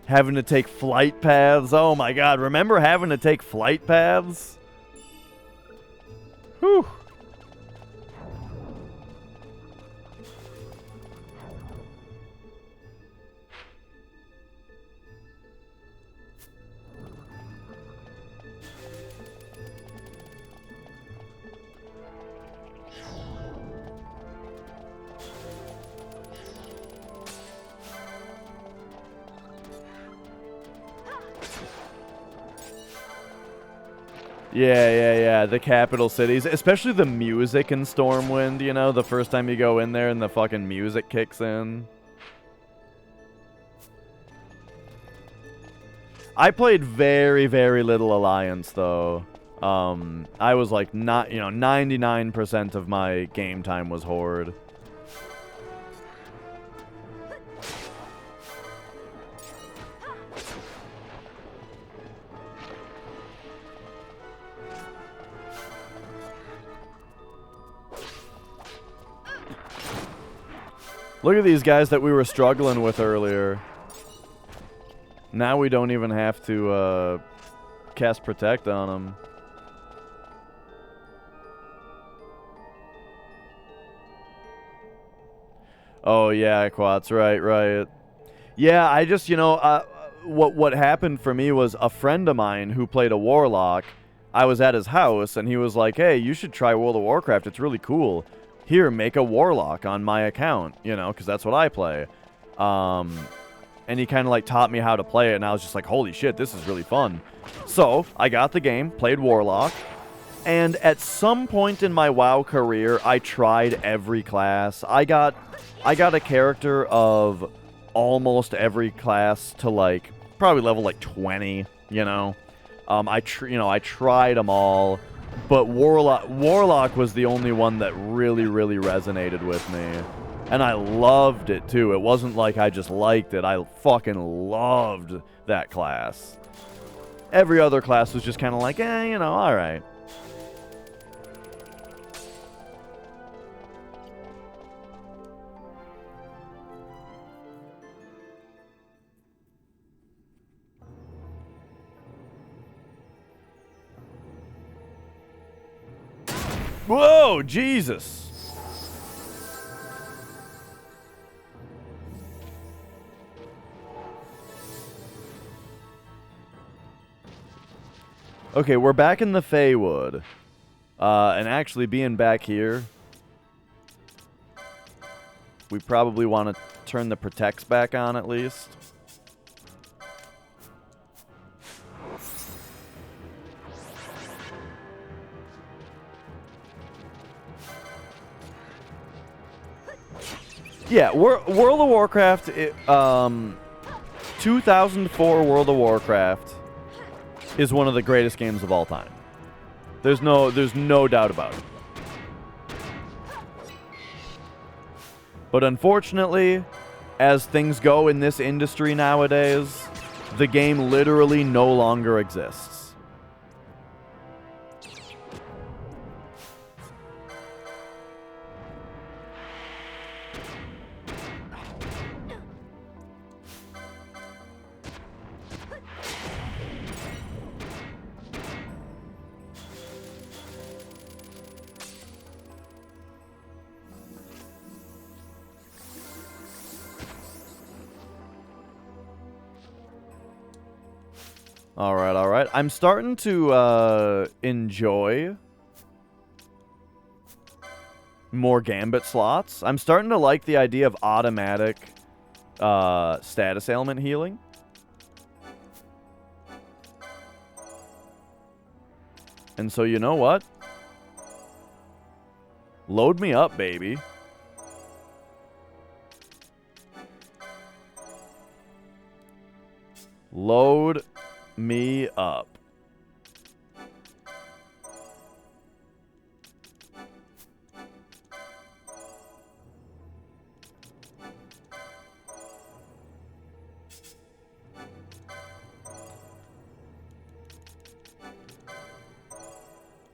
Speaker 1: Having to take flight paths. Oh my god, remember having to take flight paths? Whew. Yeah, the capital cities. Especially the music in Stormwind, you know? The first time you go in there and the fucking music kicks in. I played very, very little Alliance, though. I was like, not, 99% of my game time was Horde. Look at these guys that we were struggling with earlier. Now we don't even have to cast Protect on them. Oh yeah, Quats, right. Yeah, I just, what happened for me was a friend of mine who played a Warlock. I was at his house and he was like, "Hey, you should try World of Warcraft. It's really cool. Here, make a Warlock on my account, because that's what I play." And he kind of like taught me how to play it, and I was just like, holy shit, this is really fun. So I got the game, played Warlock, and at some point in my WoW career, I tried every class. I got a character of almost every class to like probably level like 20. I tried them all, but Warlock was the only one that really resonated with me. And I loved it, too. It wasn't like I just liked it. I fucking loved that class. Every other class was just kind of like, alright. Whoa, Jesus! Okay, we're back in the Feywood. And actually being back here, we probably want to turn the Protects back on at least. Yeah, World of Warcraft, 2004 World of Warcraft is one of the greatest games of all time. There's no doubt about it. But unfortunately, as things go in this industry nowadays, the game literally no longer exists. All right. I'm starting to enjoy more Gambit slots. I'm starting to like the idea of automatic status ailment healing. And so you know what? Load me up, baby. Load me up.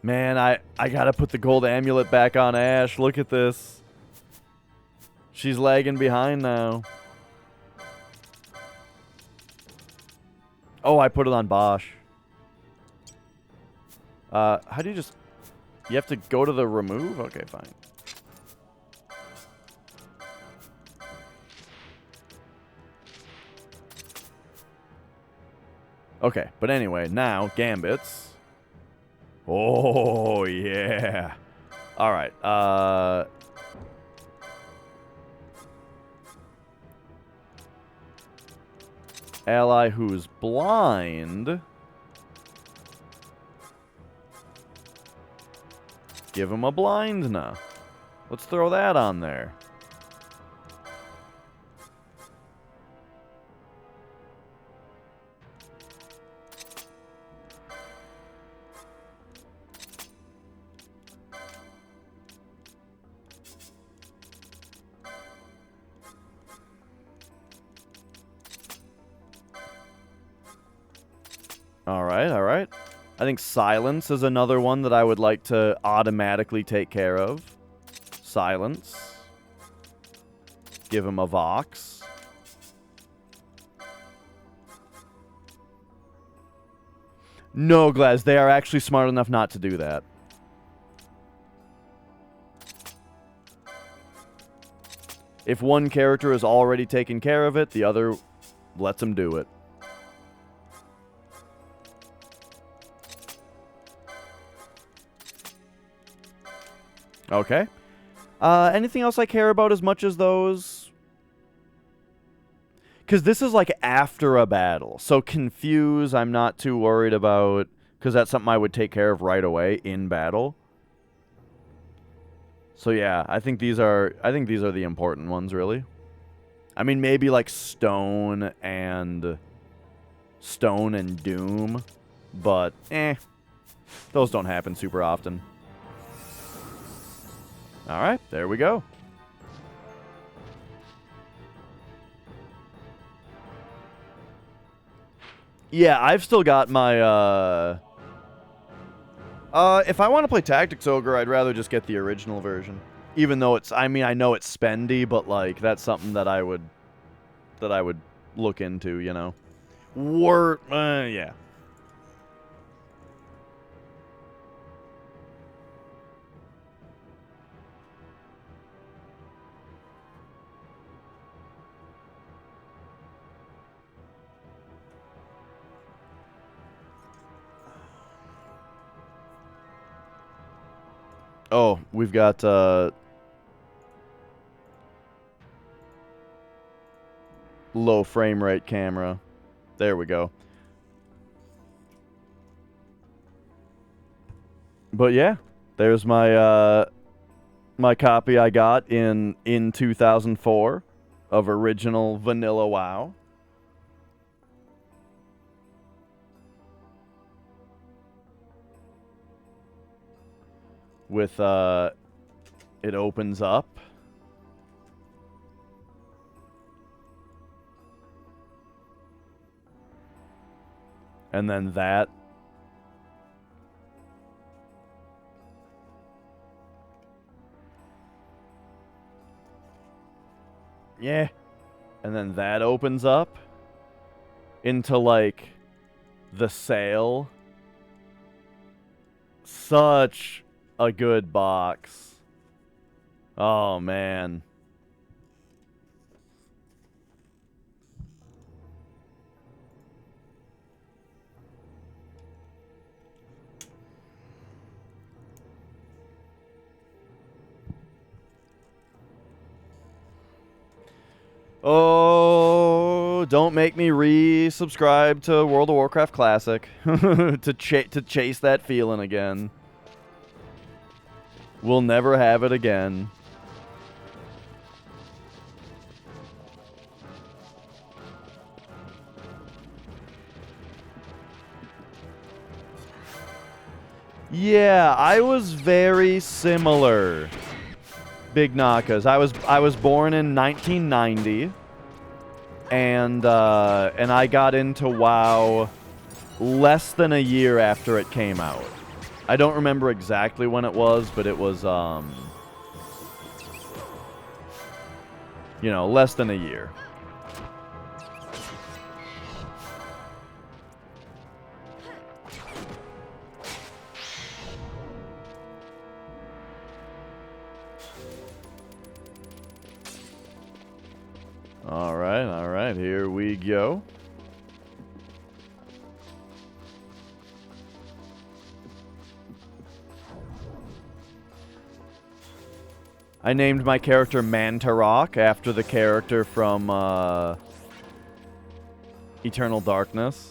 Speaker 1: Man, I gotta put the gold amulet back on Ash. Look at this. She's lagging behind now. Oh, I put it on Bosch. How do you just... You have to go to the remove? Okay, fine. Okay, but anyway, now, Gambits. Oh, yeah. Alright, ally who's blind. Give him a blind now. Let's throw that on there. Alright, alright. I think silence is another one that I would like to automatically take care of. Silence. Give him a Vox. No, Glaz, they are actually smart enough not to do that. If one character is already taken care of it, the other lets him do it. Okay. Anything else I care about as much as those? Because this is like after a battle. So confuse, I'm not too worried about, because that's something I would take care of right away in battle. So yeah, I think these are the important ones, really. I mean, maybe like Stone and Doom, but those don't happen super often. All right, there we go. Yeah, I've still got my if I want to play Tactics Ogre, I'd rather just get the original version. Even though it's, I mean, I know it's spendy, but like that's something that I would look into, you know. Yeah. Oh, we've got low frame rate camera. There we go. But yeah, there's my my copy I got in 2004 of original vanilla WoW. With it opens up. And then that. Yeah. And then that opens up into like the sail. Such a good box. Oh man. Oh, don't make me resubscribe to World of Warcraft Classic to chase that feeling again. We'll never have it again. Yeah, I was very similar. Big Nakas. I was born in 1990, and I got into WoW less than a year after it came out. I don't remember exactly when it was, but it was you know, less than a year. All right, here we go. I named my character Mantarok after the character from Eternal Darkness.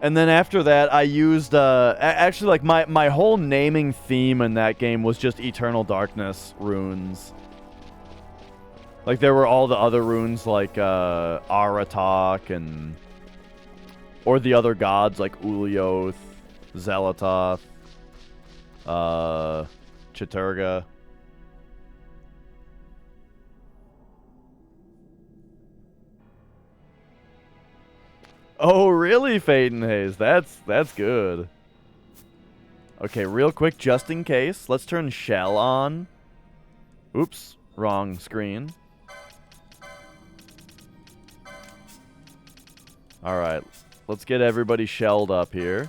Speaker 1: And then after that, I used, actually, like, my whole naming theme in that game was just Eternal Darkness runes. Like, there were all the other runes, like, Aratak and... Or the other gods, like Ulioth, Zelatoth, Chaturga. Oh, really, Fade and Haze? That's good. Okay, real quick, just in case, let's turn Shell on. Oops, wrong screen. Alright, let's get everybody shelled up here.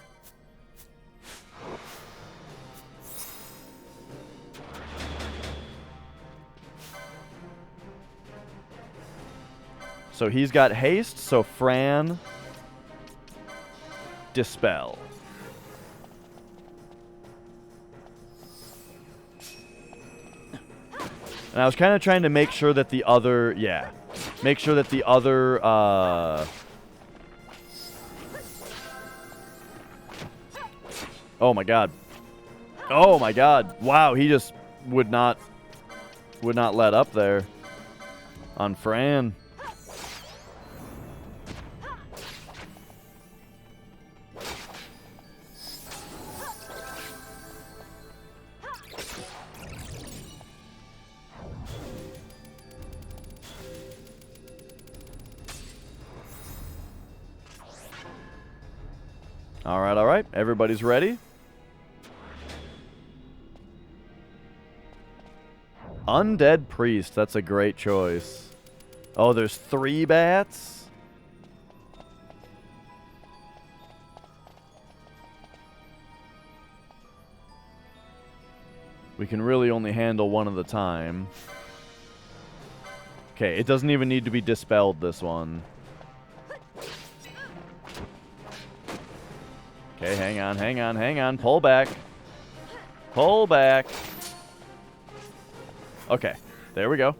Speaker 1: So he's got haste, so Fran, dispel. And I was kind of trying to make sure that the other, make sure that the other, oh my god. Oh my god. Wow, he just would not let up there on Fran. All right. Everybody's ready? Undead Priest. That's a great choice. Oh, there's 3 bats? We can really only handle one at a time. Okay, it doesn't even need to be dispelled, this one. Okay, hang on. Pull back. Pull back. Okay, there we go.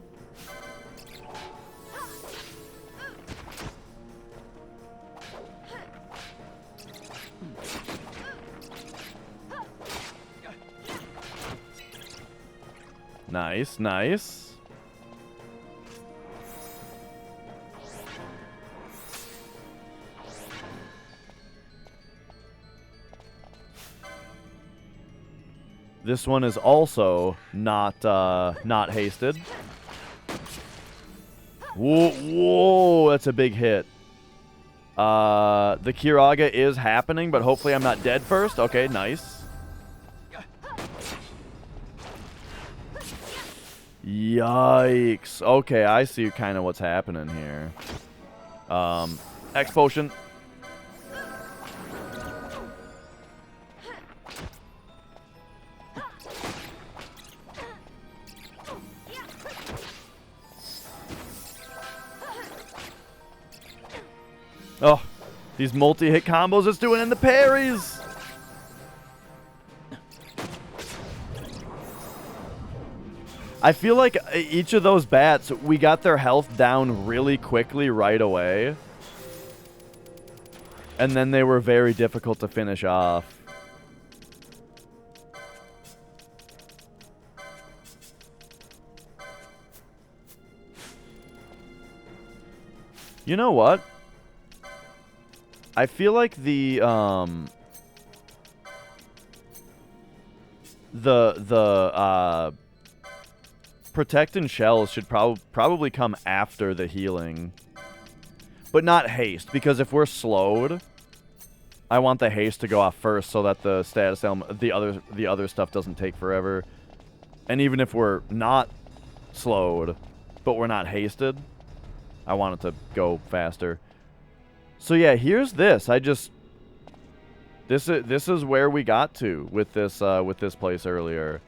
Speaker 1: Nice, nice. This one is also not hasted. Whoa, that's a big hit. The Kiraga is happening, but hopefully I'm not dead first. Okay, nice. Yikes. Okay, I see kind of what's happening here. X potion. Oh, these multi-hit combos it's doing in the parries. I feel like each of those bats, we got their health down really quickly right away. And then they were very difficult to finish off. You know what? I feel like the Protect and Shells should probably come after the healing. But not haste, because if we're slowed, I want the haste to go off first so that the status element, the other stuff doesn't take forever. And even if we're not slowed, but we're not hasted, I want it to go faster. So yeah, here's this. This is where we got to with this place earlier.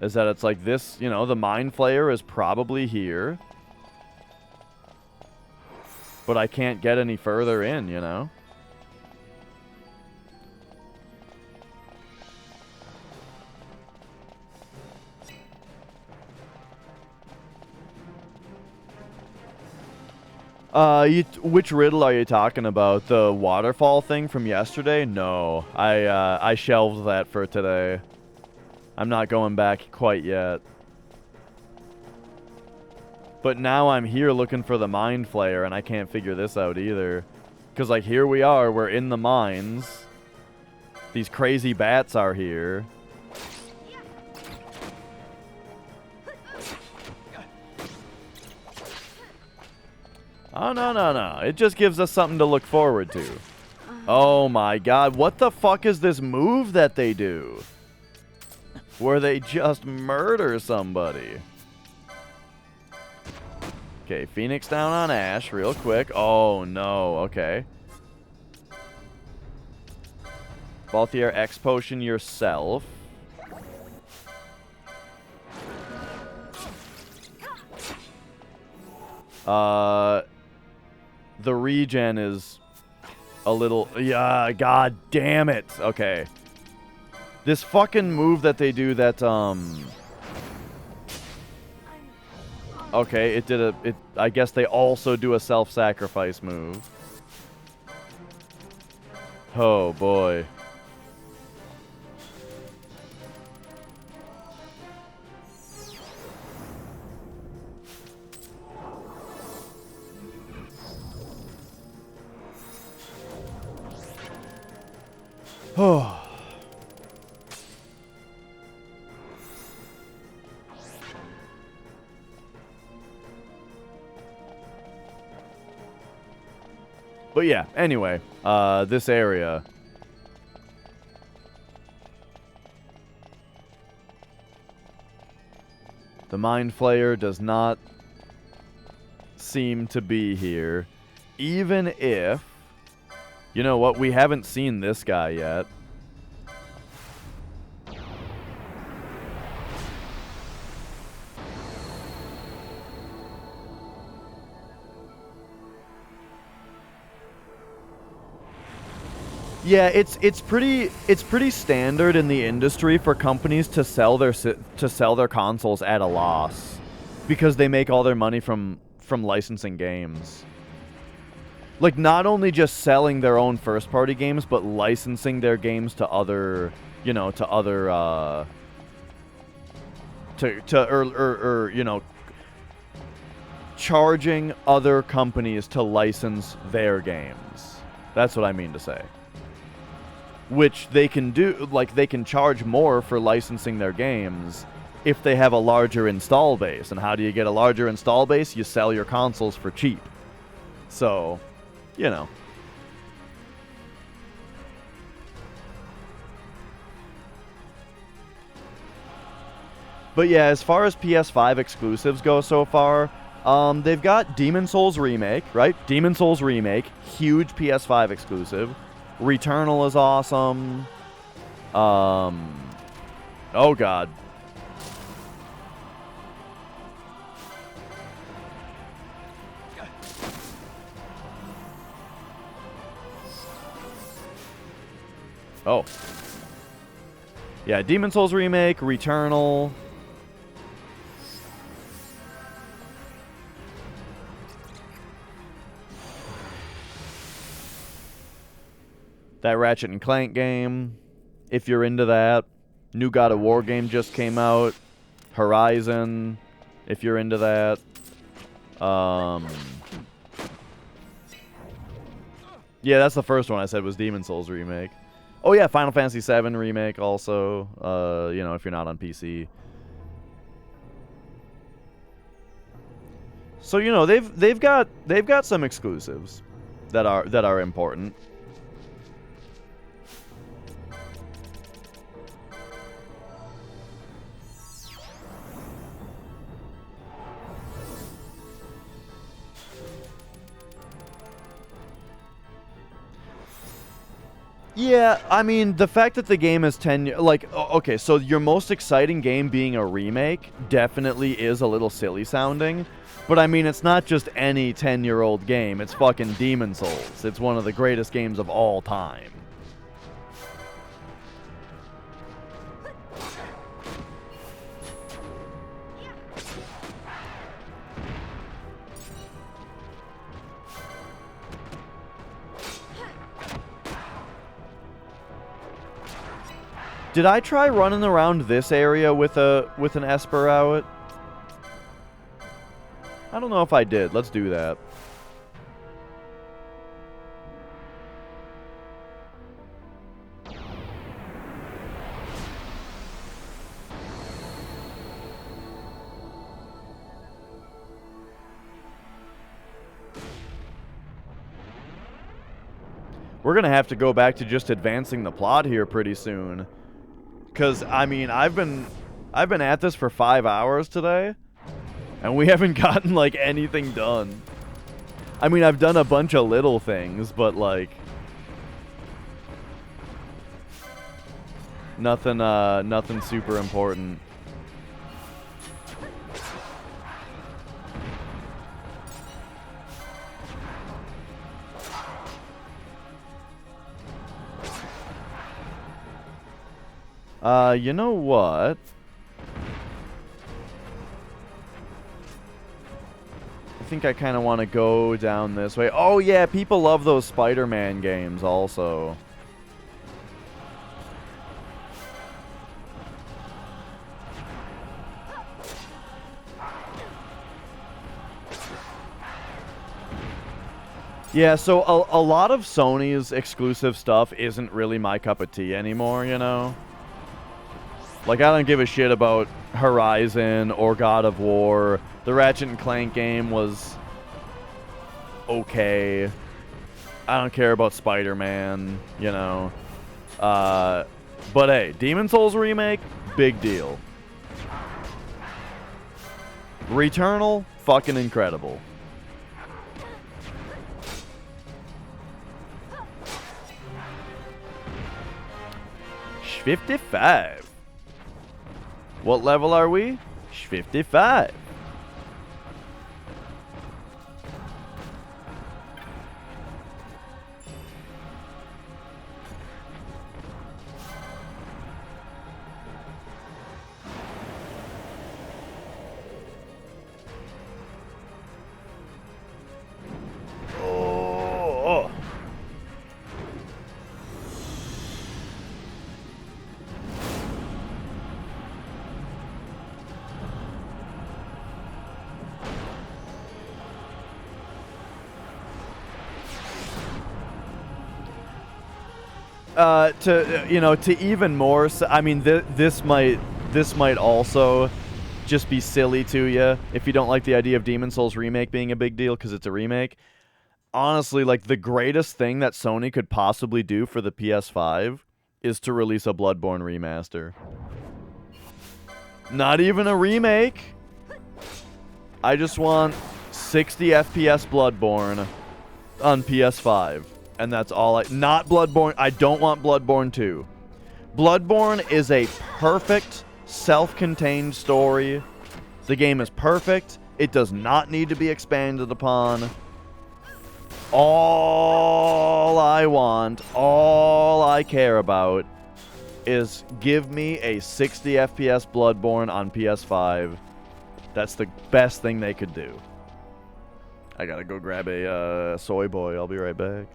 Speaker 1: Is that it's like this, you know, the Mind Flayer is probably here. But I can't get any further in, you know? Which riddle are you talking about? The waterfall thing from yesterday? No, I shelved that for today. I'm not going back quite yet. But now I'm here looking for the Mind Flayer, and I can't figure this out either. Because, like, here we are. We're in the mines. These crazy bats are here. Oh, no, no, no. It just gives us something to look forward to. Oh my god, what the fuck is this move that they do? Where they just murder somebody. Okay, Phoenix down on Ash real quick. Oh no, okay. Balthier X potion yourself. The regen is a little... Yeah, god damn it. Okay. This fucking move that they do that, okay, it did a... I guess they also do a self-sacrifice move. Oh, boy. Oh. But yeah, anyway, this area. The Mind Flayer does not seem to be here. Even if... You know what? We haven't seen this guy yet. Yeah, it's pretty standard in the industry for companies to sell their consoles at a loss because they make all their money from licensing games. Like, not only just selling their own first-party games, but licensing their games to other, you know, to other, you know, charging other companies to license their games. That's what I mean to say. Which they can do, like, they can charge more for licensing their games if they have a larger install base. And how do you get a larger install base? You sell your consoles for cheap. So... You know. But yeah, as far as PS5 exclusives go so far, they've got Demon Souls Remake, right? Demon Souls Remake, huge PS5 exclusive. Returnal is awesome. Oh god. Oh. Yeah, Demon Souls Remake, Returnal. That Ratchet and Clank game, if you're into that. New God of War game just came out. Horizon, if you're into that. Yeah, that's the first one I said was Demon Souls Remake. Oh yeah, Final Fantasy VII Remake also, you know, if you're not on PC. So, you know, they've got some exclusives that are important. Yeah, I mean, the fact that the game is 10... Like, okay, so your most exciting game being a remake definitely is a little silly sounding. But, I mean, it's not just any 10-year-old game. It's fucking Demon Souls. It's one of the greatest games of all time. Did I try running around this area with an Esper out? I don't know if I did. Let's do that. we're gonna have to go back to just advancing the plot here pretty soon. Cause I mean, I've been at this for 5 hours today, and we haven't gotten like anything done. I mean, I've done a bunch of little things, but like nothing super important. You know what? I think I kind of want to go down this way. Oh yeah, people love those Spider-Man games also. Yeah, so a lot of Sony's exclusive stuff isn't really my cup of tea anymore, you know? Like, I don't give a shit about Horizon or God of War. The Ratchet and Clank game was okay. I don't care about Spider-Man, you know. But hey, Demon Souls remake, big deal. Returnal, fucking incredible. Sh 55. What level are we? 55. Oh. To even more, I mean, this might also just be silly to you if you don't like the idea of Demon Souls remake being a big deal because it's a remake. Honestly, like, the greatest thing that Sony could possibly do for the PS5 is to release a Bloodborne remaster. Not even a remake. I just want 60 FPS Bloodborne on PS5. And that's all not Bloodborne. I don't want Bloodborne 2. Bloodborne is a perfect, self-contained story. The game is perfect. It does not need to be expanded upon. All I want, all I care about is give me a 60 FPS Bloodborne on PS5. That's the best thing they could do. I gotta go grab a soy boy. I'll be right back.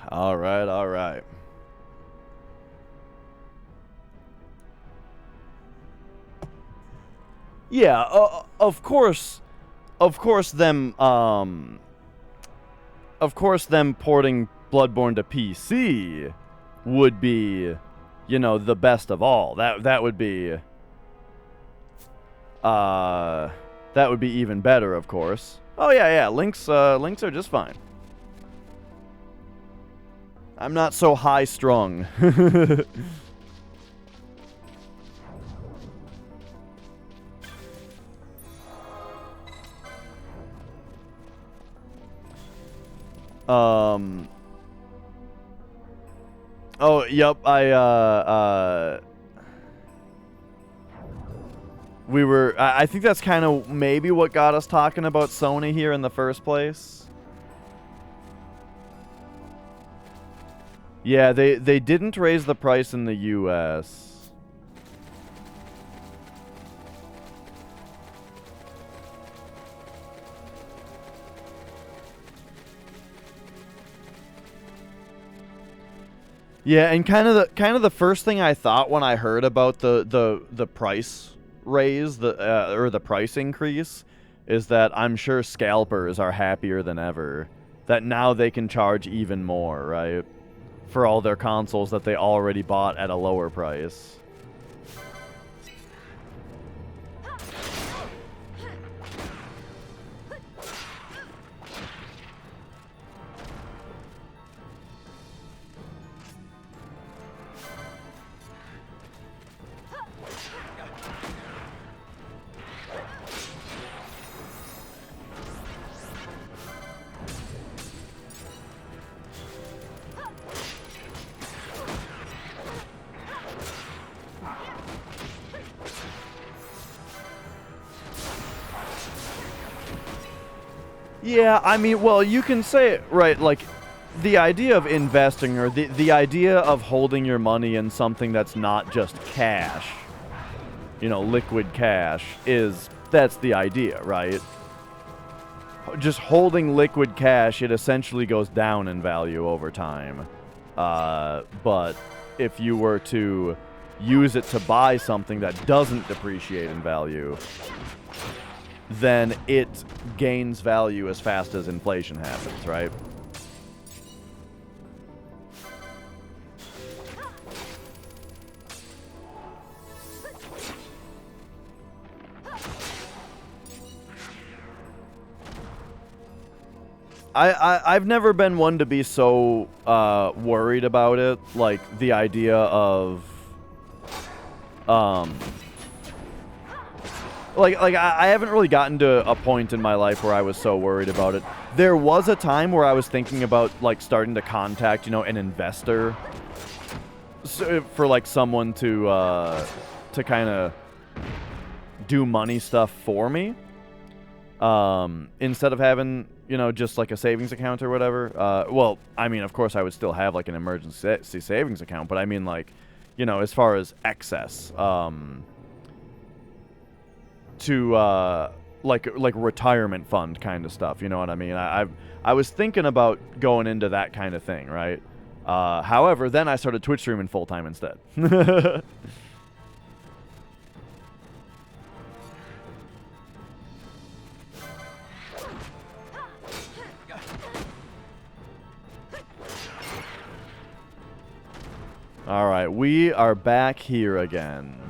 Speaker 1: All right, all right. Yeah, of course them porting Bloodborne to PC would be, you know, the best of all. That would be even better, of course. Oh yeah, links are just fine. I'm not so high-strung. Oh, yep, I we were. I think that's kind of maybe what got us talking about Sony here in the first place. Yeah, they didn't raise the price in the U.S. Yeah, and kind of the first thing I thought when I heard about the price raise, or the price increase, is that I'm sure scalpers are happier than ever that now they can charge even more, right? For all their consoles that they already bought at a lower price. Yeah, I mean, well, you can say it, right, like, the idea of investing, or the idea of holding your money in something that's not just cash, you know, liquid cash, that's the idea, right? Just holding liquid cash, it essentially goes down in value over time. But if you were to use it to buy something that doesn't depreciate in value, then it gains value as fast as inflation happens, right? I've never been one to be so worried about it, like the idea of Like I haven't really gotten to a point in my life where I was so worried about it. There was a time where I was thinking about, like, starting to contact, you know, an investor, for like someone to kind of do money stuff for me, instead of having, you know, just like a savings account or whatever. Well, I mean, of course I would still have like an emergency savings account, but I mean, like, you know, as far as excess, to like retirement fund kind of stuff, you know what I mean? I was thinking about going into that kind of thing, right? However, then I started Twitch streaming full time instead. All right, we are back here again.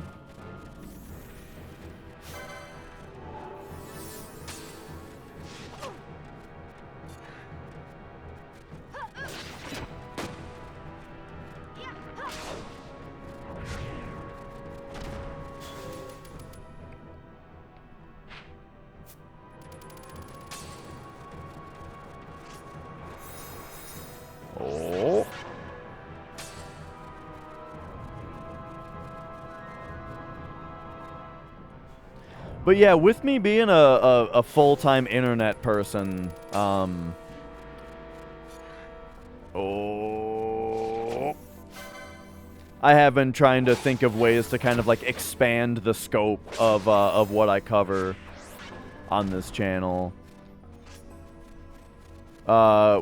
Speaker 1: Oh. But yeah, with me being a full-time internet person, I have been trying to think of ways to kind of like expand the scope of what I cover on this channel,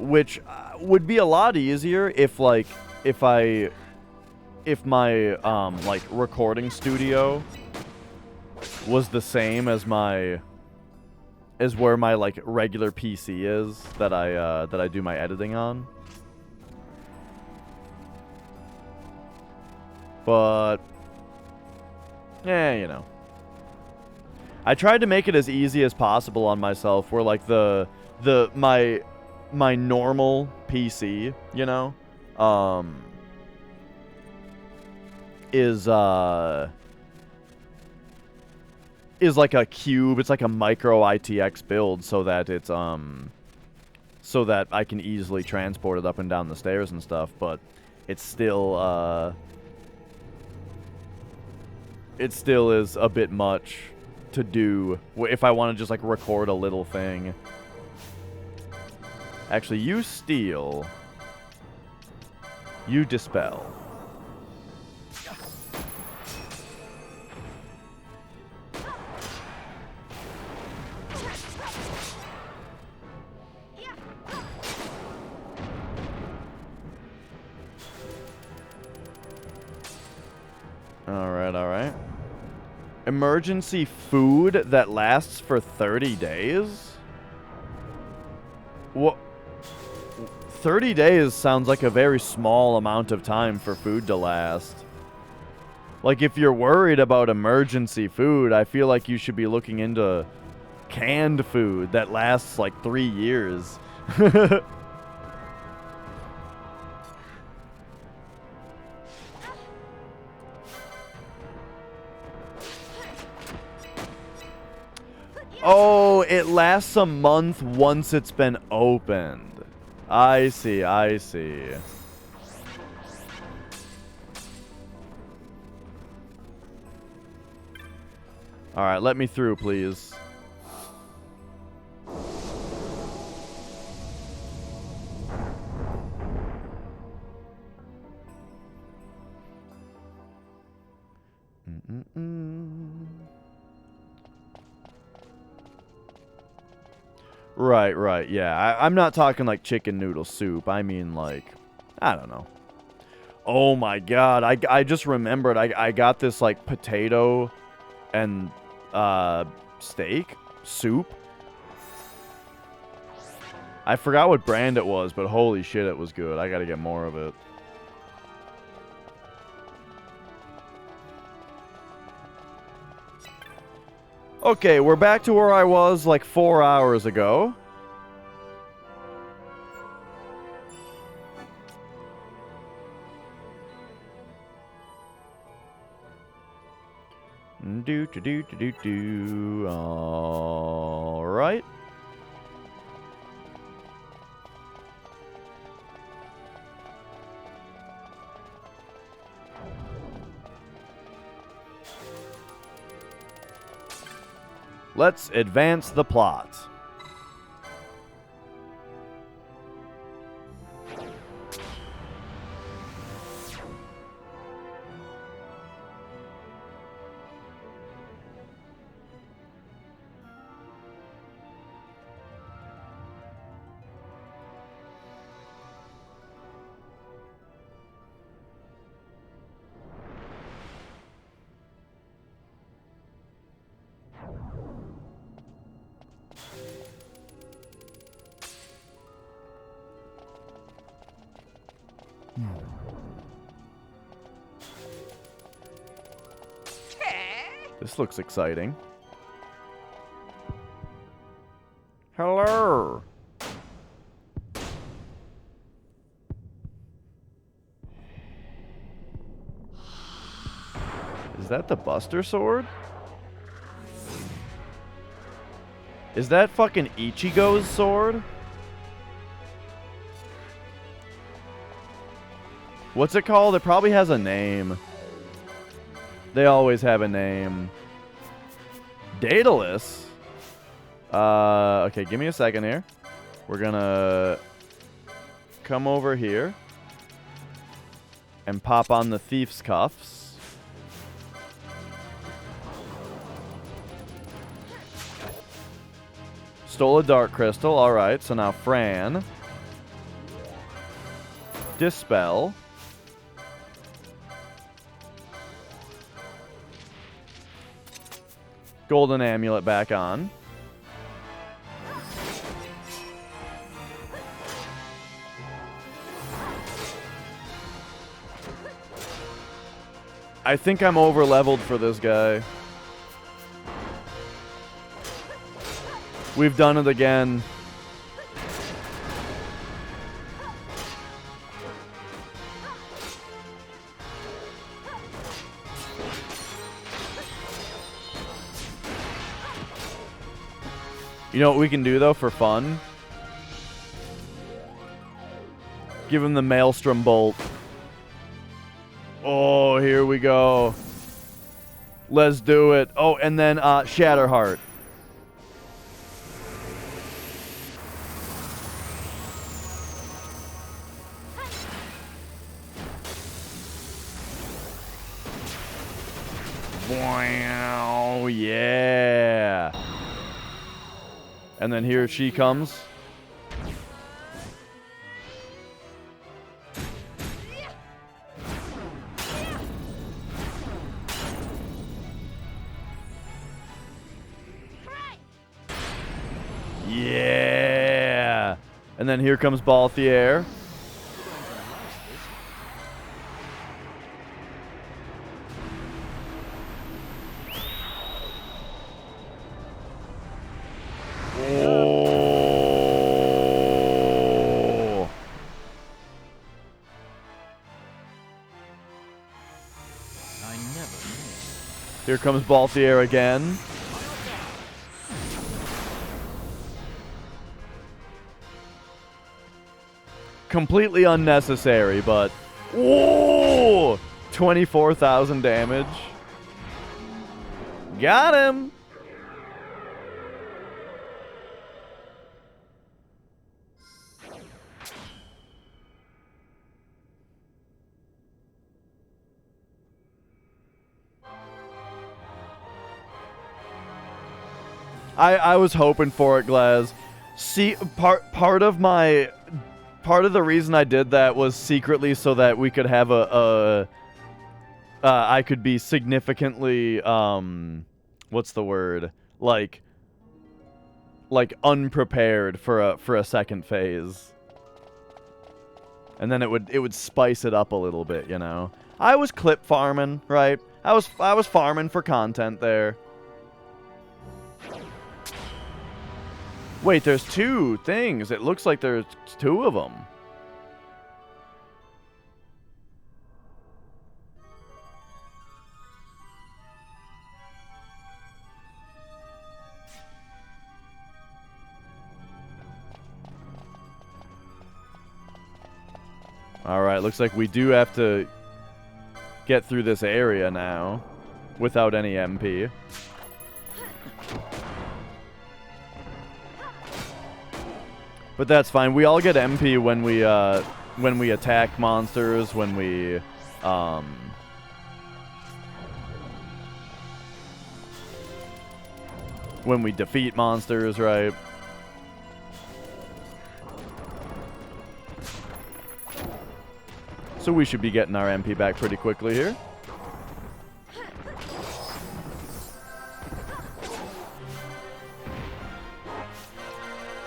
Speaker 1: which would be a lot easier if my like recording studio was the same as where my like regular PC is that I do my editing on. But yeah, you know, I tried to make it as easy as possible on myself, where like my normal PC, you know, is like a cube. It's like a micro ITX build, so that it's so that I can easily transport it up and down the stairs and stuff. But it still is a bit much to do if I want to just like record a little thing. Actually, you steal. You dispel. Alright, alright. Emergency food that lasts for 30 days? What? 30 days sounds like a very small amount of time for food to last. Like, if you're worried about emergency food, I feel like you should be looking into canned food that lasts like 3 years. Oh, it lasts a month once it's been opened. I see, I see. Alright, let me through, please. Right, right, yeah. I'm not talking like chicken noodle soup. I mean like, I don't know. Oh my god, I just remembered I got this like potato and steak soup. I forgot what brand it was, but holy shit, it was good. I gotta get more of it. Okay, we're back to where I was like 4 hours ago. All right. Let's advance the plot. This looks exciting. Hello. Is that the Buster Sword? Is that fucking Ichigo's sword? What's it called? It probably has a name. They always have a name. Daedalus? Okay, give me a second here. We're gonna come over here and pop on the thief's cuffs. Stole a dark crystal. Alright, so now Fran. Dispel. Golden amulet back on. I think I'm over leveled for this guy. We've done it again. You know what we can do, though, for fun? Give him the Maelstrom Bolt. Oh, here we go. Let's do it. Oh, and then Shatterheart. Wow, yeah. And then here she comes. Yeah. And then here comes Balthier. Oh.
Speaker 2: I never knew.
Speaker 1: Here comes Balthier again. Completely unnecessary, but... Whoa! 24,000 damage. Got him! I was hoping for it, Glaz. See, part of the reason I did that was secretly so that we could have I could be significantly what's the word? Like unprepared for a second phase. And then it would spice it up a little bit, you know. I was clip farming, right? I was farming for content there. Wait, there's two things. It looks like there's two of them. Alright, looks like we do have to get through this area now without any MP. But that's fine. We all get MP when we attack monsters, when we defeat monsters, right? So we should be getting our MP back pretty quickly here.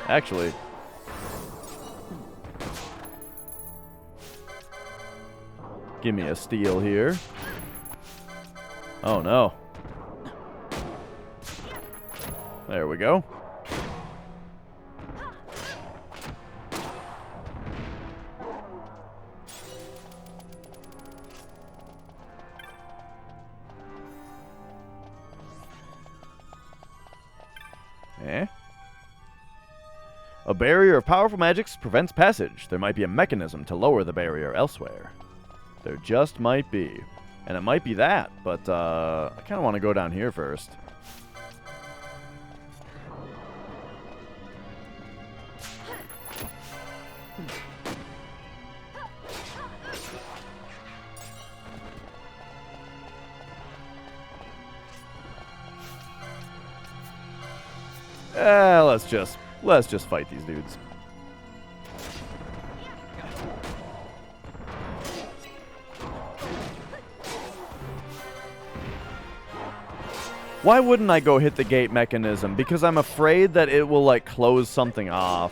Speaker 1: Actually, give me a steal here. Oh no. There we go. A barrier of powerful magics prevents passage. There might be a mechanism to lower the barrier elsewhere. There just might be. And it might be that, but I kind of want to go down here first. Let's just fight these dudes. Why wouldn't I go hit the gate mechanism? Because I'm afraid that it will, like, close something off.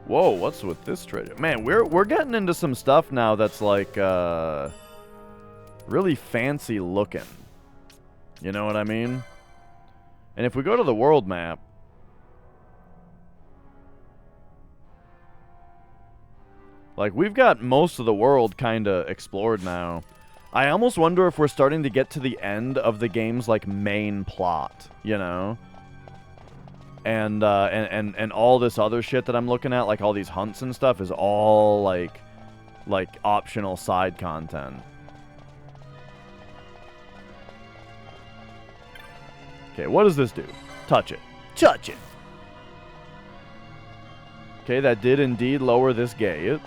Speaker 1: Whoa, what's with this treasure? Man, we're getting into some stuff now that's like really fancy looking. You know what I mean? And if we go to the world map, like, we've got most of the world kind of explored now. I almost wonder if we're starting to get to the end of the game's, like, main plot, you know? and all this other shit that I'm looking at, like all these hunts and stuff, is all like optional side content. Okay, what does this do? Touch it. Touch it! Okay, that did indeed lower this gate.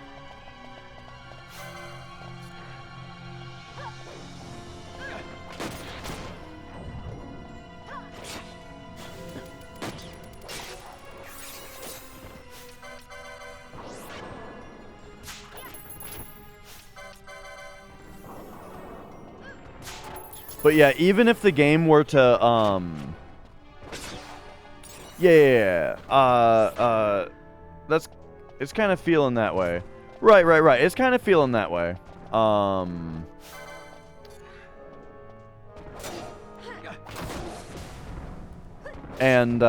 Speaker 1: But yeah, even if the game were to, it's kind of feeling that way. Right. It's kind of feeling that way. And,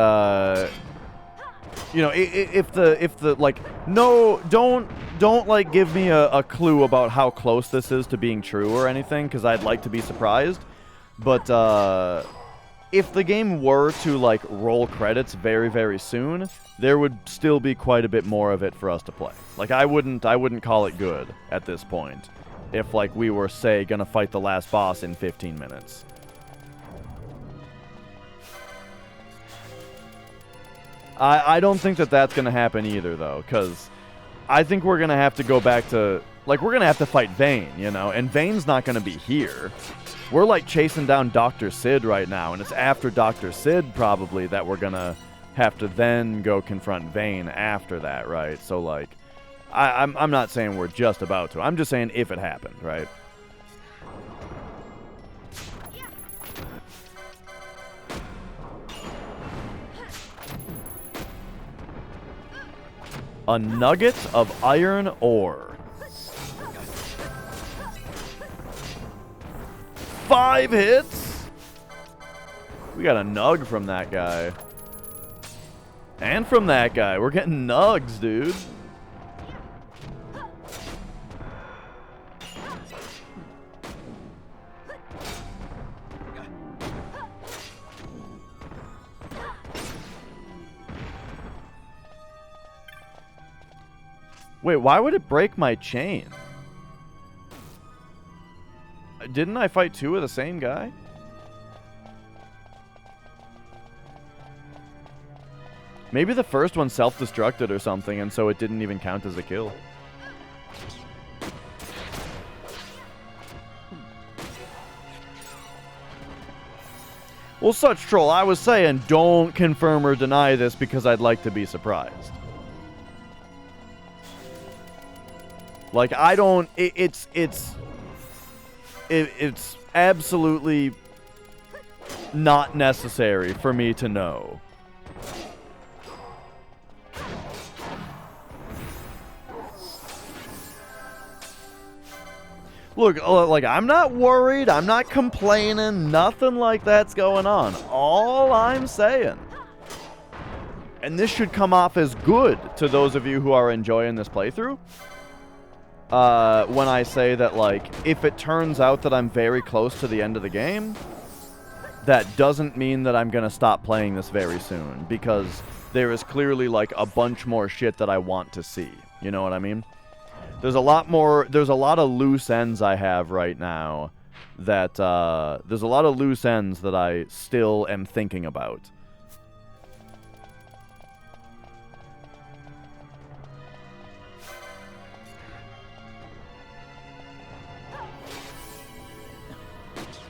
Speaker 1: you know, if the, like, no, don't, like, give me a clue about how close this is to being true or anything, because I'd like to be surprised. But, if the game were to, like, roll credits very, very soon, there would still be quite a bit more of it for us to play. Like, I wouldn't call it good at this point if, like, we were, say, gonna fight the last boss in 15 minutes. I don't think that that's gonna happen either, though, because I think we're gonna have to go back to, like, we're gonna have to fight Vayne, you know, and Vayne's not gonna be here. We're, like, chasing down Dr. Sid right now, and it's after Dr. Sid, probably, that we're gonna have to then go confront Vayne after that, right? So, like, I'm not saying we're just about to. I'm just saying if it happened, right? A nugget of iron ore. 5 hits? We got a nug from that guy. And from that guy. We're getting nugs, dude. Wait, why would it break my chain? Didn't I fight 2 of the same guy? Maybe the first one self-destructed or something, and so it didn't even count as a kill. Well, such troll, I was saying don't confirm or deny this because I'd like to be surprised. Like, I don't... It's absolutely not necessary for me to know. Look, like, I'm not worried, I'm not complaining, nothing like that's going on. All I'm saying, and this should come off as good to those of you who are enjoying this playthrough, when I say that, like, if it turns out that I'm very close to the end of the game, that doesn't mean that I'm gonna stop playing this very soon, because there is clearly, like, a bunch more shit that I want to see. You know what I mean? There's a lot of loose ends I have right now that, there's a lot of loose ends that I still am thinking about.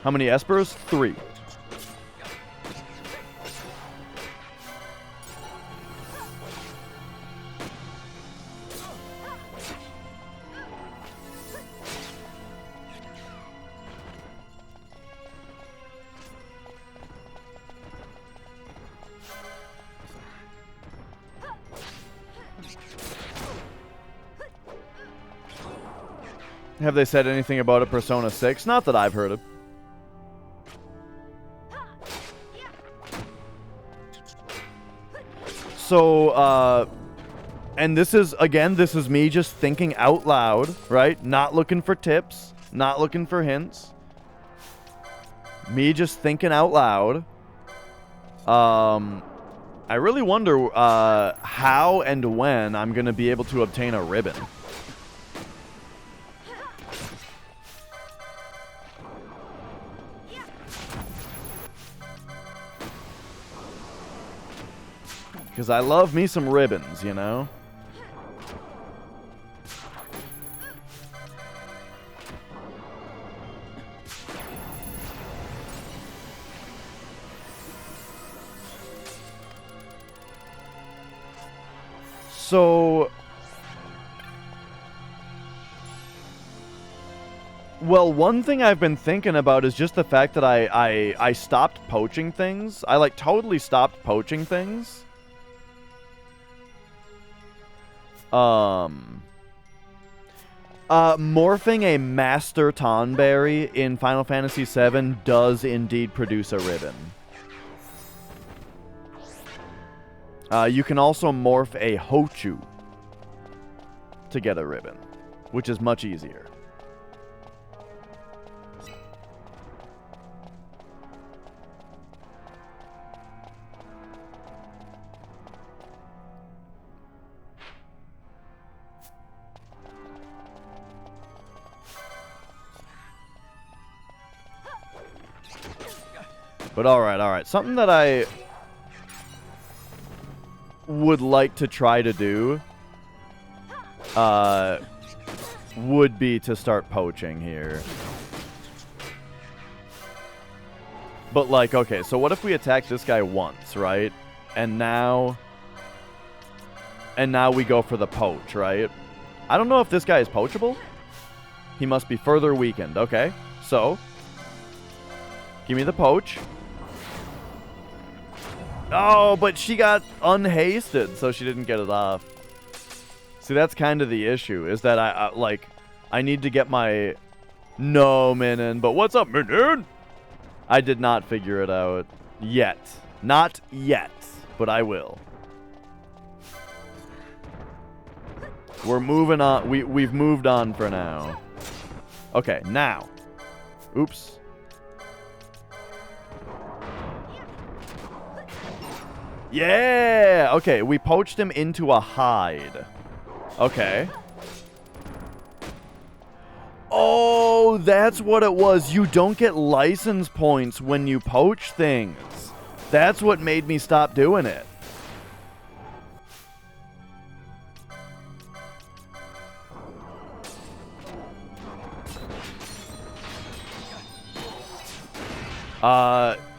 Speaker 1: How many espers? 3. Have they said anything about a Persona 6? Not that I've heard of. So, and this is, again, this is me just thinking out loud, right? Not looking for tips, not looking for hints. Me just thinking out loud. I really wonder how and when I'm going to be able to obtain a ribbon. Because I love me some ribbons, you know? So, well, one thing I've been thinking about is just the fact that I stopped poaching things. I, like, totally stopped poaching things. Morphing a Master Tonberry in Final Fantasy VII does indeed produce a ribbon. You can also morph a Hochu to get a ribbon, which is much easier. But alright. Something that I would like to try to do would be to start poaching here. But like, okay, so what if we attack this guy once, right? And now we go for the poach, right? I don't know if this guy is poachable. He must be further weakened. Okay, so give me the poach. Oh, but she got unhasted, so she didn't get it off. See, that's kind of the issue, is that I need to get my... No, Minin, but what's up, Minin? I did not figure it out yet. Not yet, but I will. We're moving on. We've moved on for now. Okay, now. Oops. Yeah! Okay, we poached him into a hide. Okay. Oh, that's what it was. You don't get license points when you poach things. That's what made me stop doing it.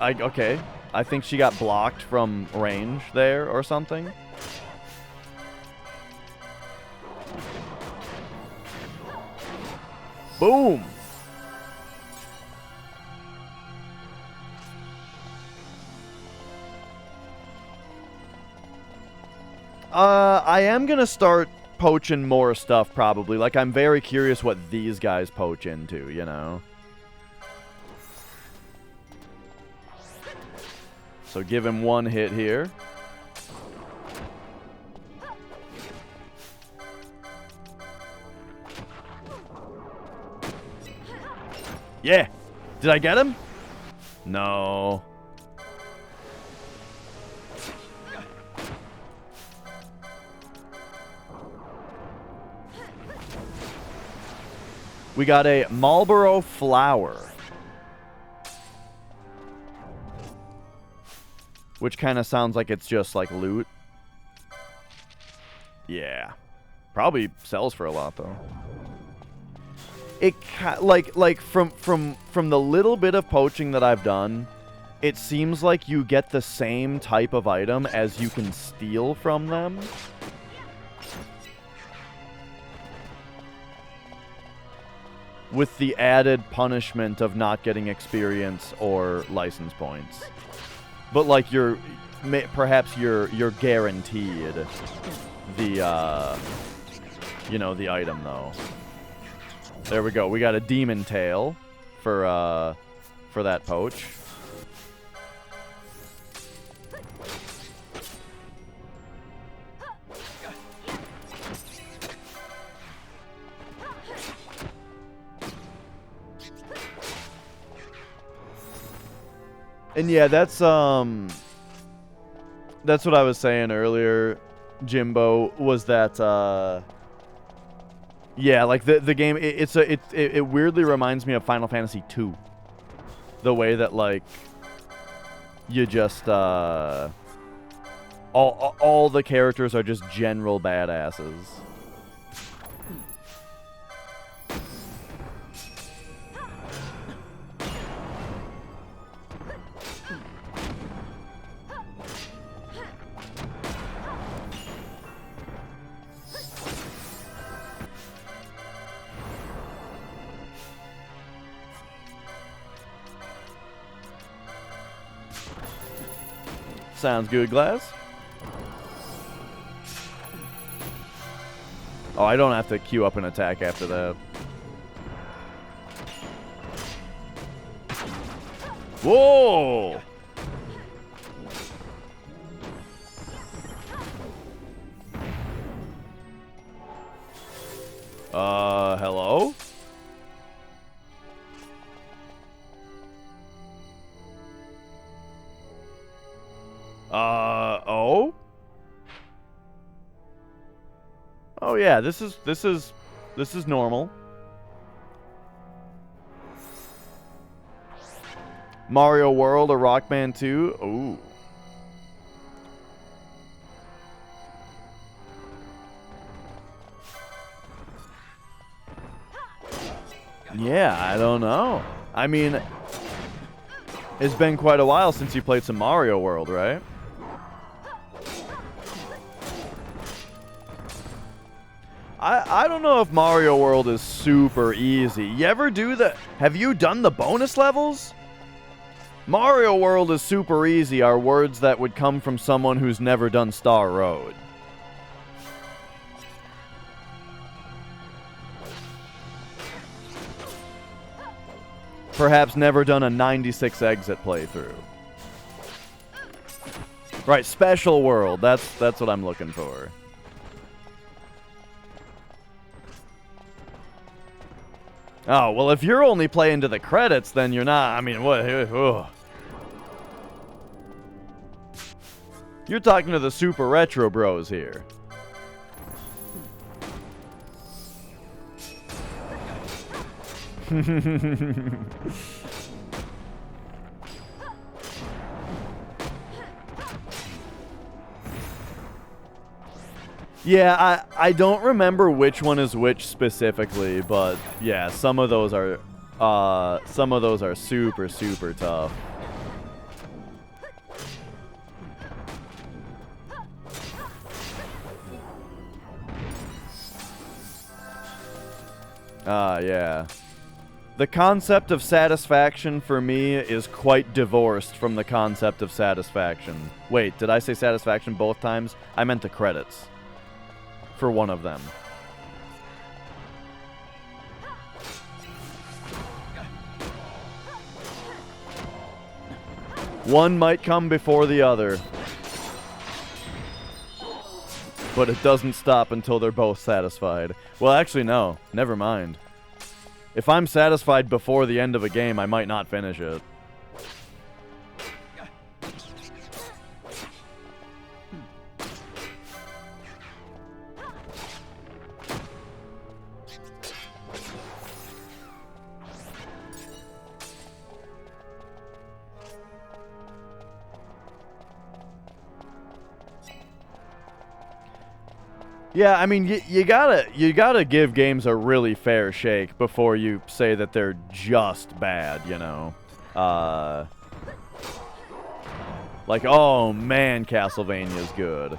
Speaker 1: Okay. I think she got blocked from range there or something. Boom! I am gonna start poaching more stuff probably. Like, I'm very curious what these guys poach into, you know? So give him one hit here. Yeah. Did I get him? No. We got a Marlboro flower. Which kind of sounds like it's just like loot. Yeah. Probably sells for a lot though. It like from the little bit of poaching that I've done, it seems like you get the same type of item as you can steal from them. With the added punishment of not getting experience or license points. But like perhaps you're guaranteed the you know, the item though. There we go. We got a demon tail for that poach. And yeah, that's That's what I was saying earlier, Jimbo, was that yeah, like the game it weirdly reminds me of Final Fantasy 2. The way that like you just all the characters are just general badasses. Sounds good, Glass. Oh, I don't have to queue up an attack after that. Whoa! Hello? Oh? Oh yeah, this is normal. Mario World or Rock Band 2? Ooh. Yeah, I don't know. I mean, it's been quite a while since you played some Mario World, right? I don't know if Mario World is super easy. You ever do the... Have you done the bonus levels? Mario World is super easy are words that would come from someone who's never done Star Road. Perhaps never done a 96 exit playthrough. Right, Special World. That's what I'm looking for. Oh, well, if you're only playing to the credits, then you're not. I mean, what? Ugh. You're talking to the super retro bros here. Yeah, I don't remember which one is which specifically, but yeah, some of those are super, super tough. Yeah. The concept of satisfaction for me is quite divorced from the concept of satisfaction. Wait, did I say satisfaction both times? I meant the credits. For one of them. One might come before the other. But it doesn't stop until they're both satisfied. Well, actually, no. Never mind. If I'm satisfied before the end of a game, I might not finish it. Yeah, I mean, you gotta give games a really fair shake before you say that they're just bad, you know. Like, oh man, Castlevania's good.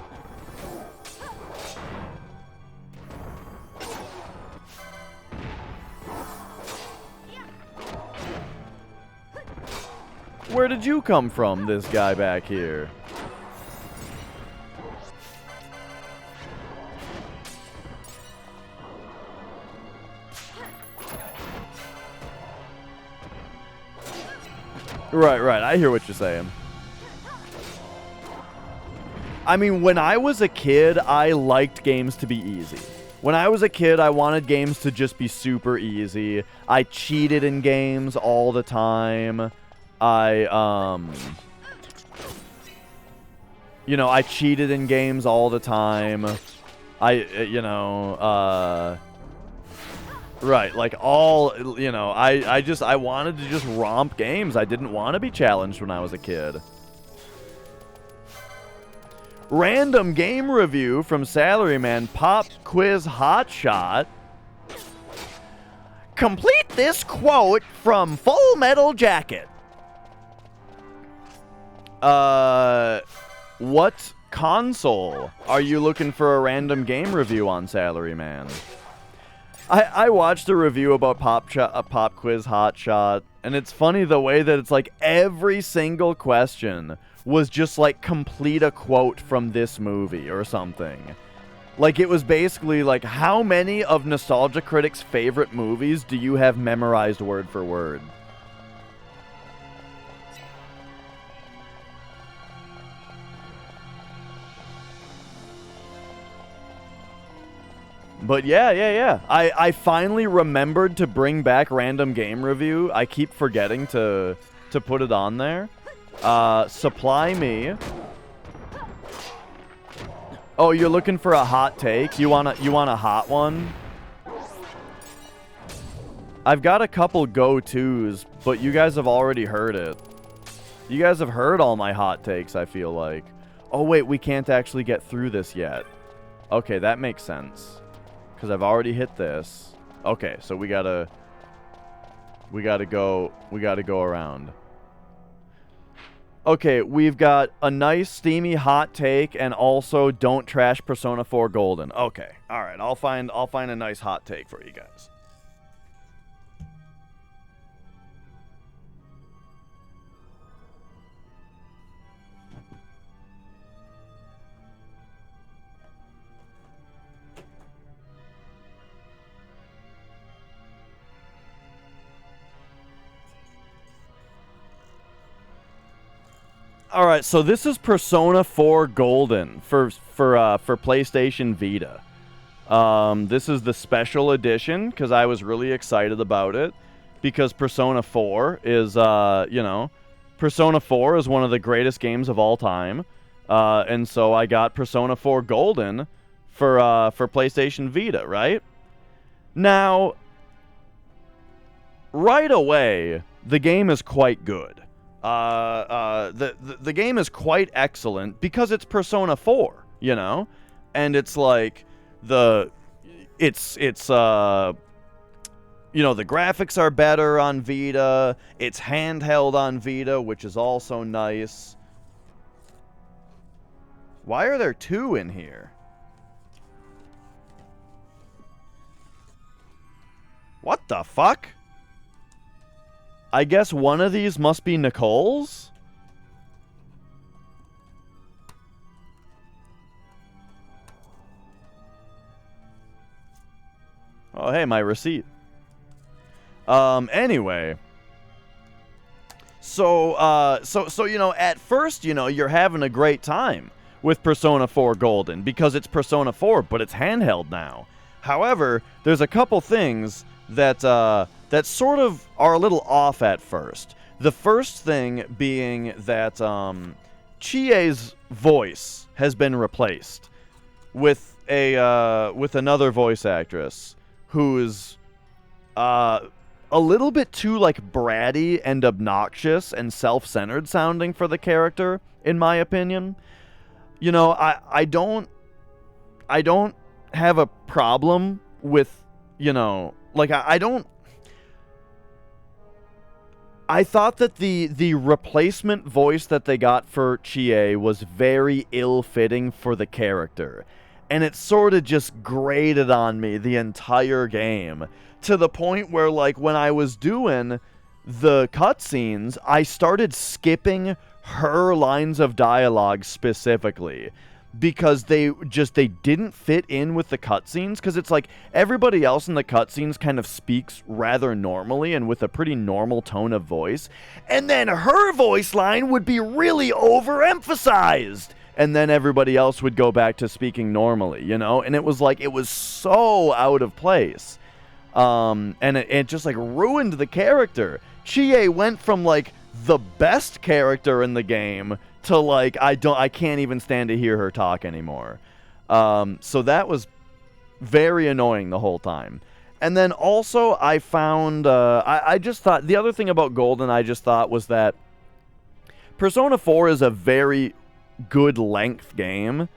Speaker 1: Where did you come from, this guy back here? Right, I hear what you're saying. I mean, when I was a kid, I liked games to be easy. When I was a kid, I wanted games to just be super easy. I cheated in games all the time. You know, I cheated in games all the time. Right, like all, you know, I wanted to just romp games. I didn't want to be challenged when I was a kid. Random game review from Salaryman Pop Quiz Hotshot. Complete this quote from Full Metal Jacket. What console are you looking for a random game review on, Salaryman? I watched a review about Pop Quiz Hotshot, and it's funny the way that it's like every single question was just like complete a quote from this movie or something. Like it was basically like, how many of Nostalgia Critic's favorite movies do you have memorized word for word? But yeah. I finally remembered to bring back random game review. I keep forgetting to put it on there. Supply me. Oh, you're looking for a hot take? You want a hot one? I've got a couple go-tos, but you guys have already heard it. You guys have heard all my hot takes, I feel like. Oh wait, we can't actually get through this yet. Okay, that makes sense. Because I've already hit this. Okay, so we gotta go around. Okay, we've got a nice steamy hot take and also don't trash Persona 4 Golden. Okay, alright, I'll find a nice hot take for you guys. All right, so this is Persona 4 Golden for PlayStation Vita. This is the special edition because I was really excited about it because Persona 4 is Persona 4 is one of the greatest games of all time, and so I got Persona 4 Golden for PlayStation Vita. Right now, right away, the game is quite good. The game is quite excellent because it's Persona 4, you know? And it's like the graphics are better on Vita. It's handheld on Vita, which is also nice. Why are there two in here? What the fuck? I guess one of these must be Nicole's? Oh, hey, my receipt. Anyway. So, you know, at first, you know, you're having a great time with Persona 4 Golden because it's Persona 4, but it's handheld now. However, there's a couple things that sort of are a little off at first. The first thing being that Chie's voice has been replaced with another voice actress who is a little bit too like bratty and obnoxious and self-centered sounding for the character, in my opinion. You know, I don't have a problem with, you know, like I thought that the replacement voice that they got for Chie was very ill-fitting for the character. And it sort of just grated on me the entire game. To the point where, like, when I was doing the cutscenes, I started skipping her lines of dialogue specifically. Because they didn't fit in with the cutscenes. Because it's like everybody else in the cutscenes kind of speaks rather normally and with a pretty normal tone of voice. And then her voice line would be really overemphasized. And then everybody else would go back to speaking normally, you know? And it was like, it was so out of place. And it just like ruined the character. Chie went from like the best character in the game to like I can't even stand to hear her talk anymore. So that was very annoying the whole time. And then also I found I just thought the other thing about Golden I just thought was that Persona 4 is a very good length game.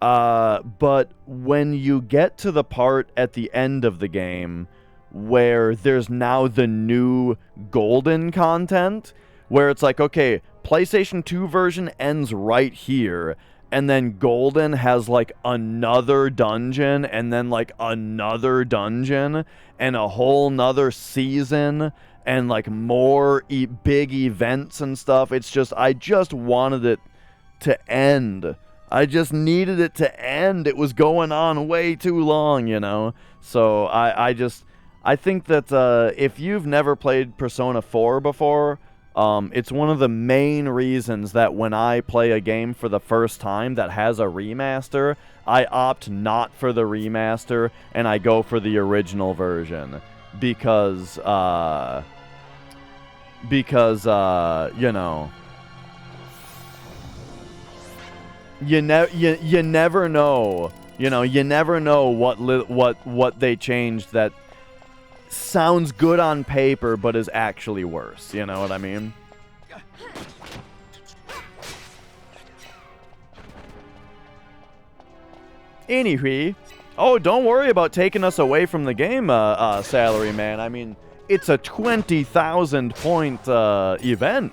Speaker 1: But when you get to the part at the end of the game where there's now the new Golden content, where it's like, okay, PlayStation 2 version ends right here, and then Golden has like another dungeon, and then like another dungeon, and a whole nother season, and like more big events and stuff. It's just, I just wanted it to end. I just needed it to end. It was going on way too long, you know? So I think that if you've never played Persona 4 before, it's one of the main reasons that when I play a game for the first time that has a remaster, I opt not for the remaster and I go for the original version. Because you know, you never know. You know, you never know what they changed that sounds good on paper but is actually worse. You know what I mean? Anyway, oh, don't worry about taking us away from the game, Salary Man. I mean, it's a 20,000 point event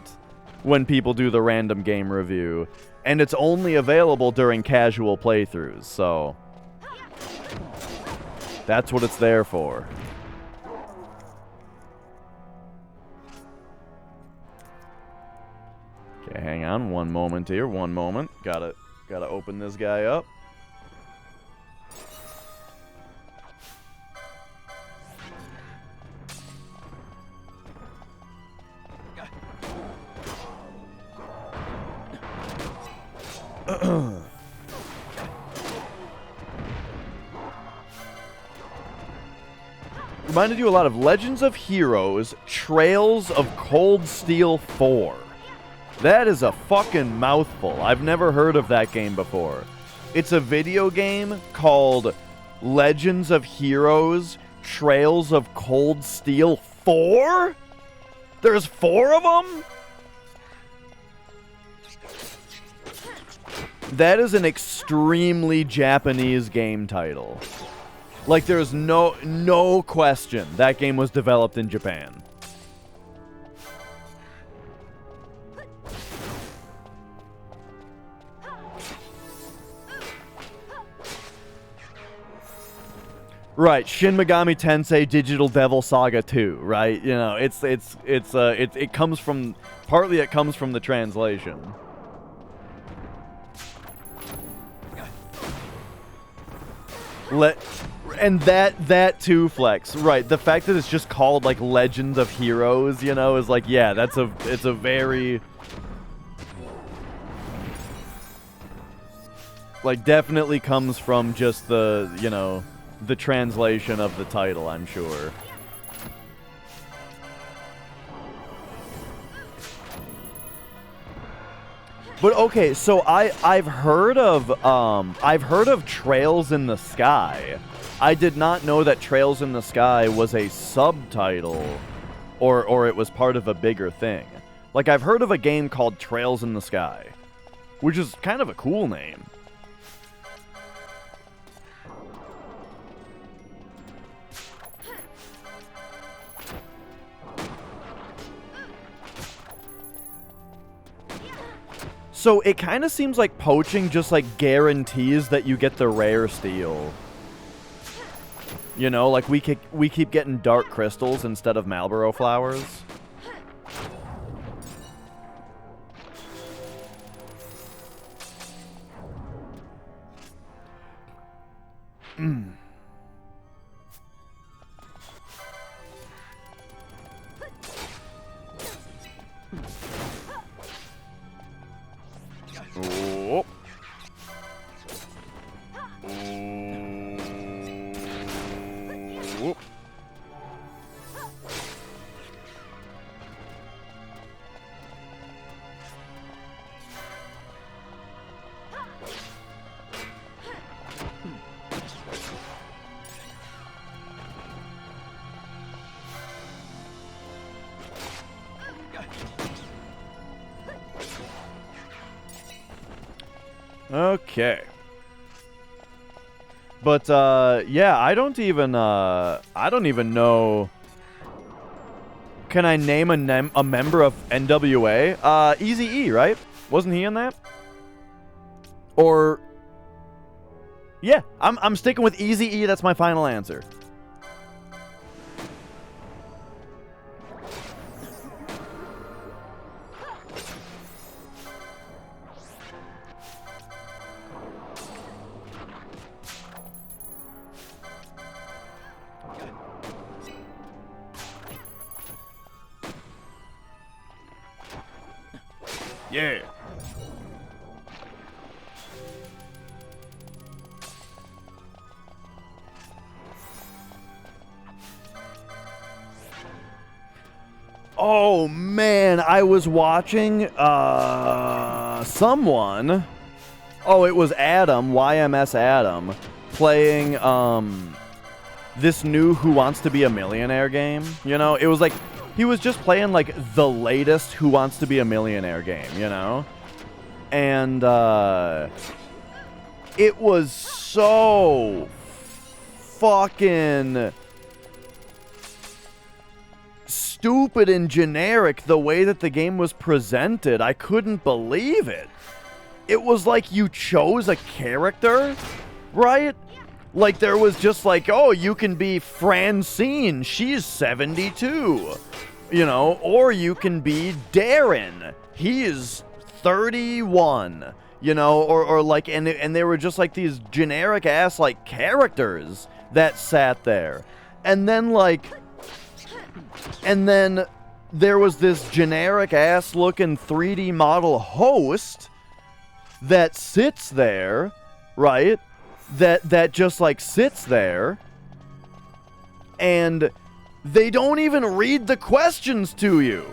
Speaker 1: when people do the random game review, and it's only available during casual playthroughs, so that's what it's there for. Okay, hang on one moment here, one moment. Gotta open this guy up. Reminded you a lot of Legends of Heroes, Trails of Cold Steel 4. That is a fucking mouthful. I've never heard of that game before. It's a video game called Legends of Heroes, Trails of Cold Steel 4? There's 4 of them? That is an extremely Japanese game title. Like, there's no question that game was developed in Japan. Right, Shin Megami Tensei Digital Devil Saga 2, right? You know, it comes from, partly it comes from the translation. And that too, Flex. Right, the fact that it's just called like Legends of Heroes, you know, is like, yeah, it's a very, like, definitely comes from just the, you know, the translation of the title, I'm sure. But okay, so I've heard of Trails in the Sky. I did not know that Trails in the Sky was a subtitle or it was part of a bigger thing. Like, I've heard of a game called Trails in the Sky, which is kind of a cool name. So it kind of seems like poaching just like guarantees that you get the rare steel. You know, like we keep getting dark crystals instead of Marlboro flowers. Oh. Oh. Okay. But, yeah, I don't even know. Can I name a member of NWA? Eazy-E, right? Wasn't he in that? Or, yeah, I'm sticking with Eazy-E. That's my final answer. Yeah. Oh man, I was watching someone. Oh, it was Adam, YMS Adam, playing this new Who Wants to Be a Millionaire game. You know, it was like he was just playing like the latest Who Wants to Be a Millionaire game, you know? And it was so fucking stupid and generic the way that the game was presented. I couldn't believe it. It was like you chose a character, right? Like there was just like, oh, you can be Francine, she's 72. You know, or you can be Darren, he is 31. You know, or like, and they were just like these generic ass like characters that sat there. And then there was this generic ass looking 3D model host that sits there, right? That just like sits there, and they don't even read the questions to you.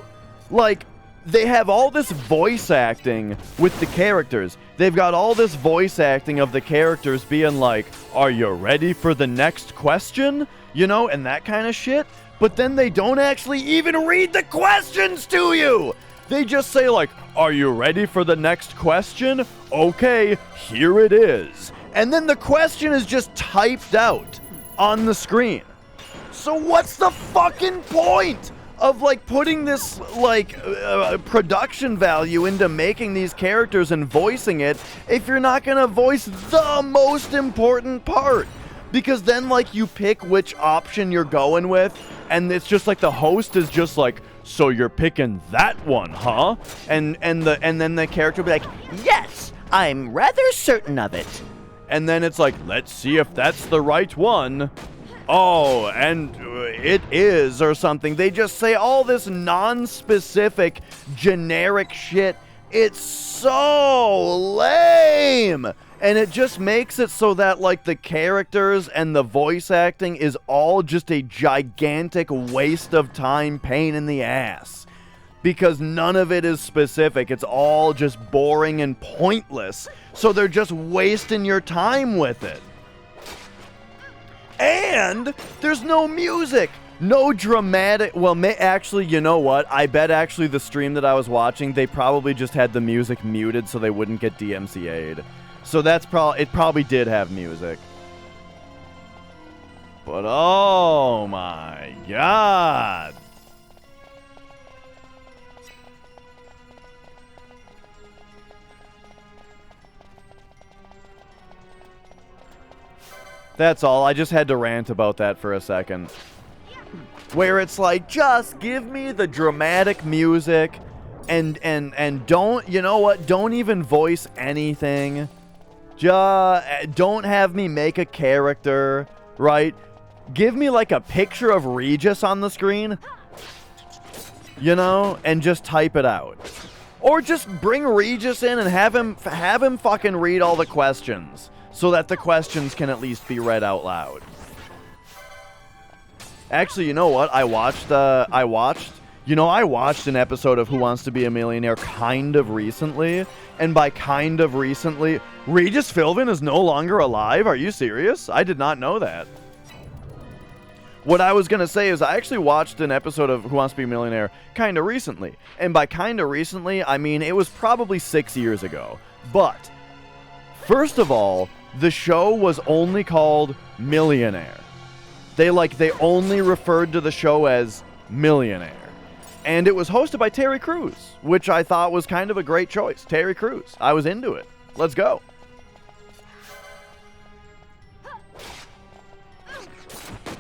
Speaker 1: Like, they have all this voice acting with the characters. They've got all this voice acting of the characters being like, are you ready for the next question? You know, and that kind of shit. But then they don't actually even read the questions to you. They just say like, are you ready for the next question? Okay, here it is. And then the question is just typed out on the screen. So what's the fucking point of like putting this like production value into making these characters and voicing it if you're not gonna voice the most important part? Because then like you pick which option you're going with, and it's just like the host is just like, so you're picking that one, huh? And then the character will be like, yes, I'm rather certain of it. And then it's like, let's see if that's the right one. Oh, and it is, or something. They just say all this non-specific, generic shit. It's so lame. And it just makes it so that, like, the characters and the voice acting is all just a gigantic waste of time, pain in the ass. Because none of it is specific. It's all just boring and pointless. So they're just wasting your time with it. And there's no music. No dramatic... Well, actually, you know what? I bet actually the stream that I was watching, they probably just had the music muted so they wouldn't get DMCA'd. So that's it probably did have music. But oh my god. That's all. I just had to rant about that for a second. Where it's like, just give me the dramatic music and don't, you know what? Don't even voice anything. Just don't have me make a character, right? Give me like a picture of Regis on the screen, you know, and just type it out. Or just bring Regis in and have him fucking read all the questions, so that the questions can at least be read out loud. Actually, you know what? I watched an episode of Who Wants to Be a Millionaire kind of recently. And by kind of recently, Regis Philbin is no longer alive? Are you serious? I did not know that. What I was going to say is I actually watched an episode of Who Wants to Be a Millionaire kind of recently. And by kind of recently, I mean it was probably 6 years ago. But First of all, the show was only called Millionaire. They only referred to the show as Millionaire. And it was hosted by Terry Crews, which I thought was kind of a great choice. Terry Crews. I was into it. Let's go.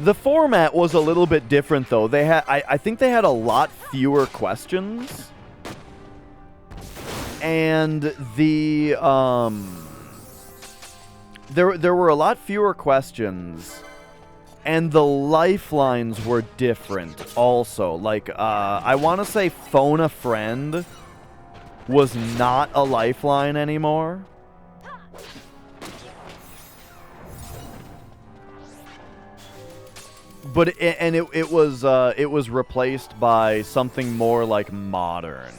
Speaker 1: The format was a little bit different, though. They had, I think they had a lot fewer questions. And the, there were a lot fewer questions. And the lifelines were different also. Like, I want to say phone a friend was not a lifeline anymore. But it was replaced by something more like modern.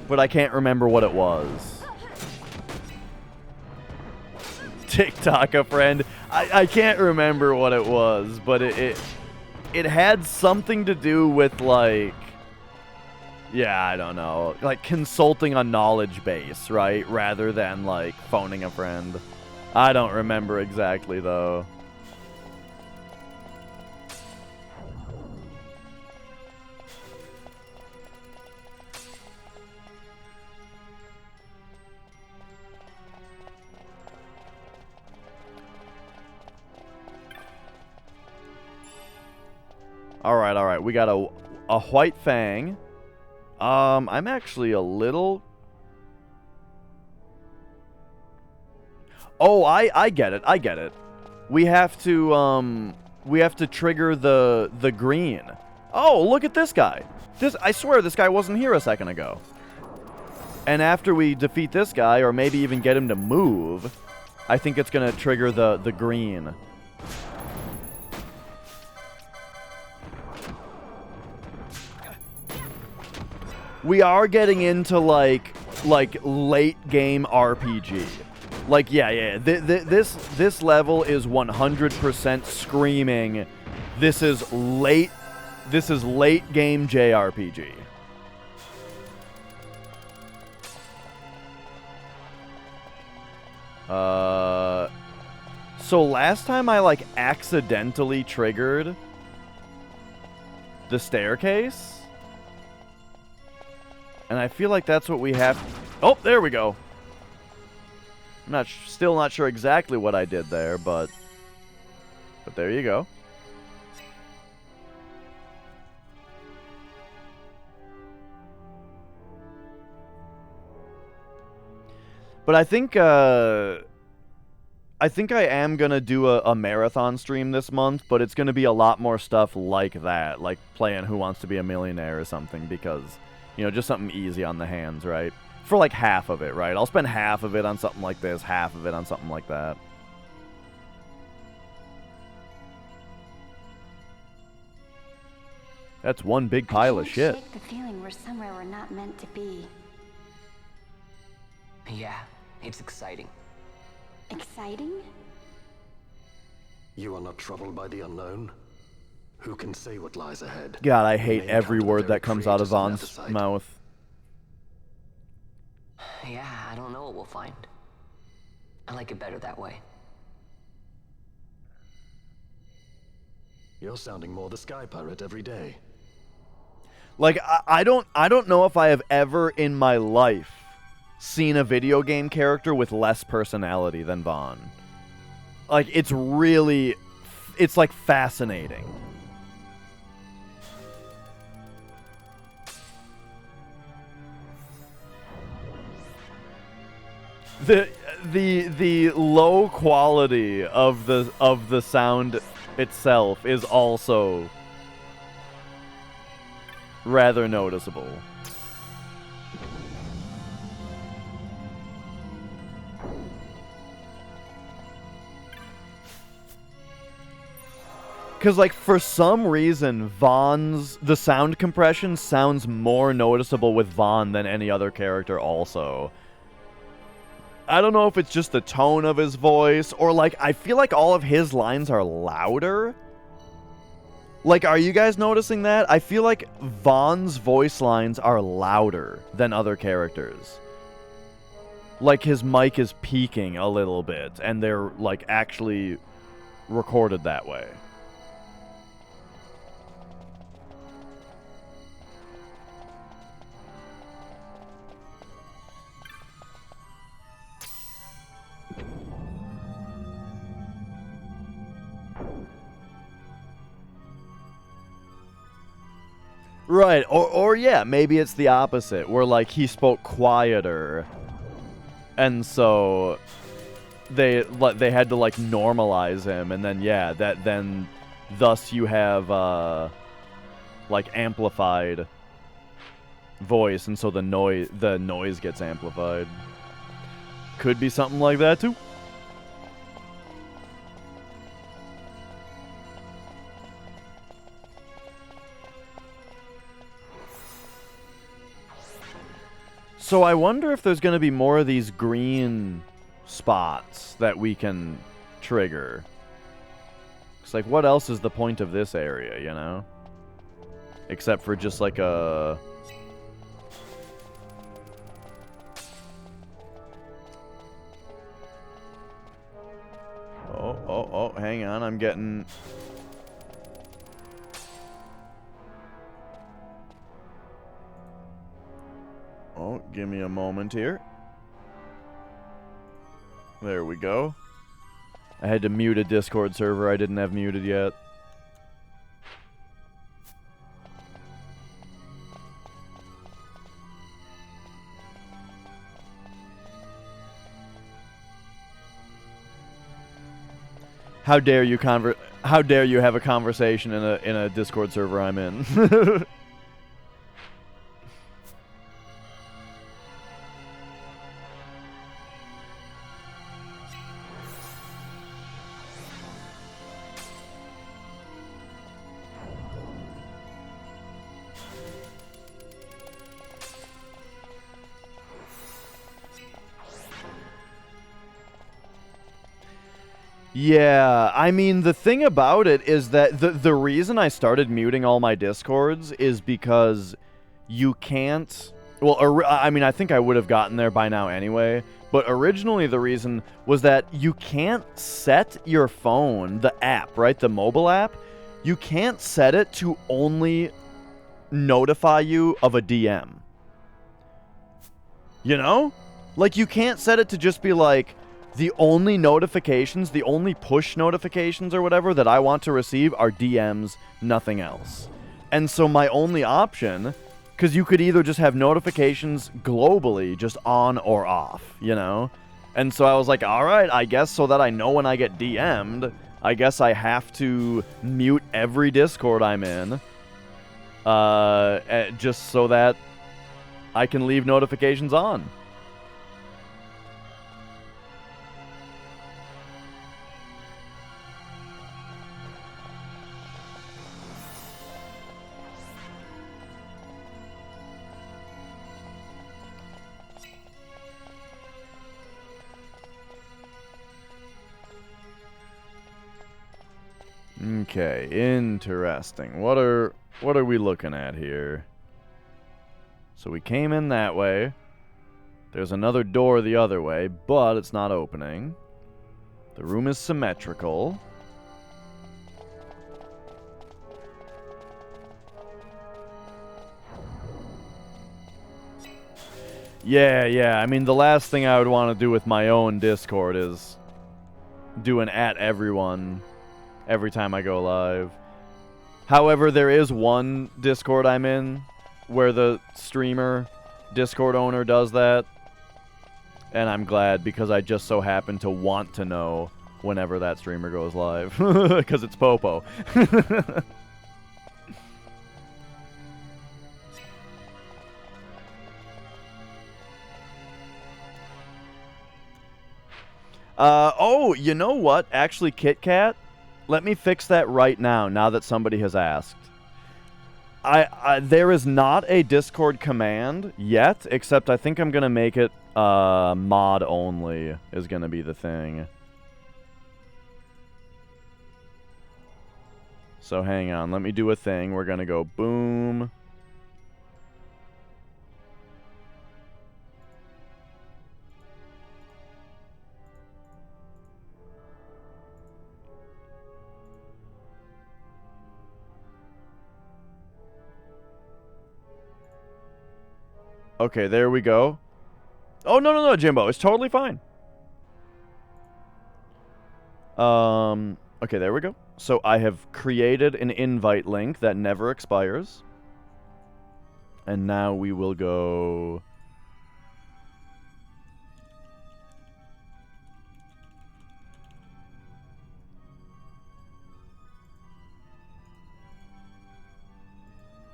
Speaker 1: But I can't remember what it was. TikTok a friend. I can't remember what it was, but it had something to do with, like, yeah, I don't know, like consulting a knowledge base, right? Rather than like phoning a friend. I don't remember exactly though. All right. We got a white fang. I'm actually a little... Oh, I get it. We have to trigger the green. Oh, look at this guy. I swear this guy wasn't here a second ago. And after we defeat this guy, or maybe even get him to move, I think it's gonna trigger the green. We are getting into like late game RPG. Like yeah. This level is 100% screaming. This is late game JRPG. So last time I like accidentally triggered the staircase. And I feel like that's what we have. Oh, there we go. I'm still not sure exactly what I did there, but there you go. But I think I am gonna do a marathon stream this month, but it's gonna be a lot more stuff like that, like playing Who Wants to Be a Millionaire or something, because, you know, just something easy on the hands, right? For like half of it, right? I'll spend half of it on something like this, half of it on something like that. That's one big pile of shit.
Speaker 3: I can't shake the feeling we're somewhere we're not meant to be.
Speaker 5: Yeah, it's exciting.
Speaker 3: Exciting?
Speaker 7: You are not troubled by the unknown? Who can say what lies ahead?
Speaker 1: God, I hate every word that comes out of Vaughn's mouth.
Speaker 5: Yeah, I don't know what we'll find. I like it better that way.
Speaker 7: You're sounding more the Sky Pirate every day.
Speaker 1: Like, I don't know if I have ever in my life seen a video game character with less personality than Vaughn. Like, it's like fascinating. The low quality of the sound itself is also rather noticeable. Because, like, for some reason, the sound compression sounds more noticeable with Vaughn than any other character also. I don't know if it's just the tone of his voice, or, like, I feel like all of his lines are louder. Like, are you guys noticing that? I feel like Vaughn's voice lines are louder than other characters. Like, his mic is peaking a little bit, and they're, like, actually recorded that way. Right, or yeah, maybe it's the opposite, where, like, he spoke quieter, and so they had to, like, normalize him, and then, yeah, then thus you have, like, amplified voice, and so the noise gets amplified. Could be something like that, too. So I wonder if there's going to be more of these green spots that we can trigger. It's like, what else is the point of this area, you know? Except for just like a... Oh, hang on, I'm getting... Oh, give me a moment here. There we go. I had to mute a Discord server I didn't have muted yet. How dare you have a conversation in a Discord server I'm in? Yeah, I mean, the thing about it is that the reason I started muting all my Discords is because you can't... Well, I mean, I think I would have gotten there by now anyway, but originally the reason was that you can't set your phone, the app, right, the mobile app, you can't set it to only notify you of a DM. You know? Like, you can't set it to just be like... The only notifications, the only push notifications or whatever that I want to receive are DMs, nothing else. And so my only option, because you could either just have notifications globally, just on or off, you know? And so I was like, alright, I guess so that I know when I get DM'd, I guess I have to mute every Discord I'm in, just so that I can leave notifications on. Okay, interesting. What are we looking at here? So we came in that way. There's another door the other way, but it's not opening. The room is symmetrical. Yeah. I mean, the last thing I would want to do with my own Discord is do an @ everyone every time I go live. However, there is one Discord I'm in where the streamer, Discord owner, does that. And I'm glad, because I just so happen to want to know whenever that streamer goes live. Because it's Popo. Oh, you know what? Actually, Kit Kat, let me fix that right now that somebody has asked. There is not a Discord command yet, except I think I'm going to make it mod only is going to be the thing. So hang on, let me do a thing. We're gonna go boom. Okay, there we go. Oh, no, Jimbo. It's totally fine. Okay, there we go. So I have created an invite link that never expires. And now we will go...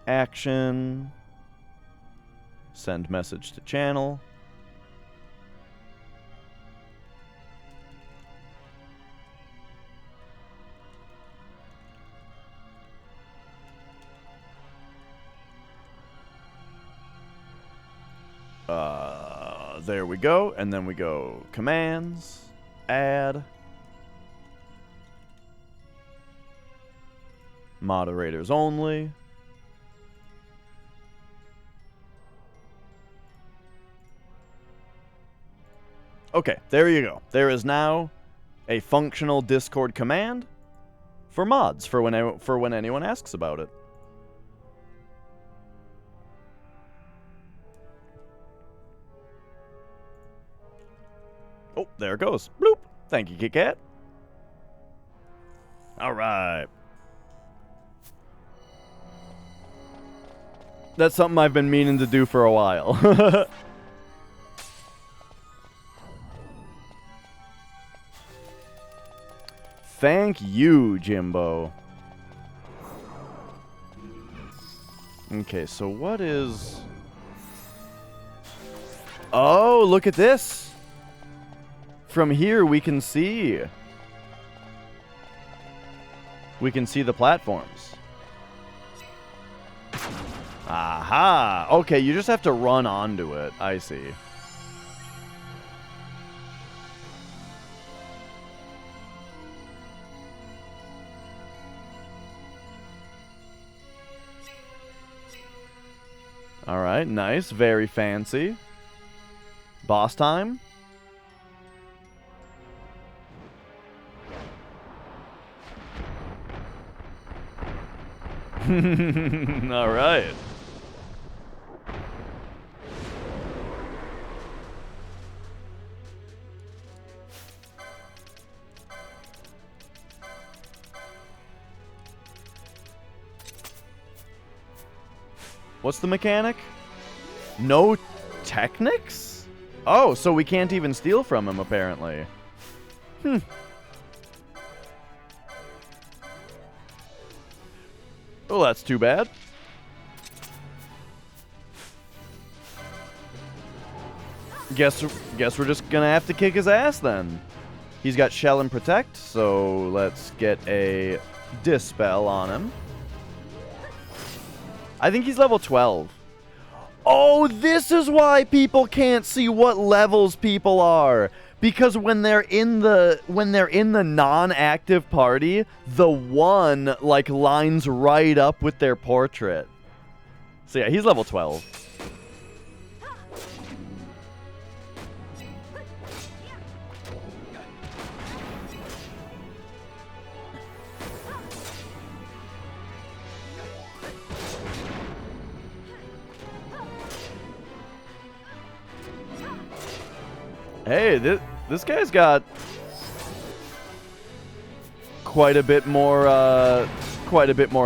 Speaker 1: Action. Send message to channel. There we go. And then we go commands, add, moderators only. Okay, there you go. There is now a functional Discord command for mods for when anyone asks about it. Oh, there it goes. Bloop. Thank you, Kit Kat. All right. That's something I've been meaning to do for a while. Thank you, Jimbo. Okay, so what is... Oh, look at this. From here, we can see. We can see the platforms. Aha! Okay, you just have to run onto it. I see. Alright, nice. Very fancy. Boss time. Alright. What's the mechanic? No technics? Oh, so we can't even steal from him, apparently. Well, that's too bad. Guess we're just gonna have to kick his ass then. He's got Shell and Protect, so let's get a Dispel on him. I think he's level 12. Oh, this is why people can't see what levels people are. Because when they're in the non-active party, the one like lines right up with their portrait. So yeah, he's level 12. Hey, this guy's got quite a bit more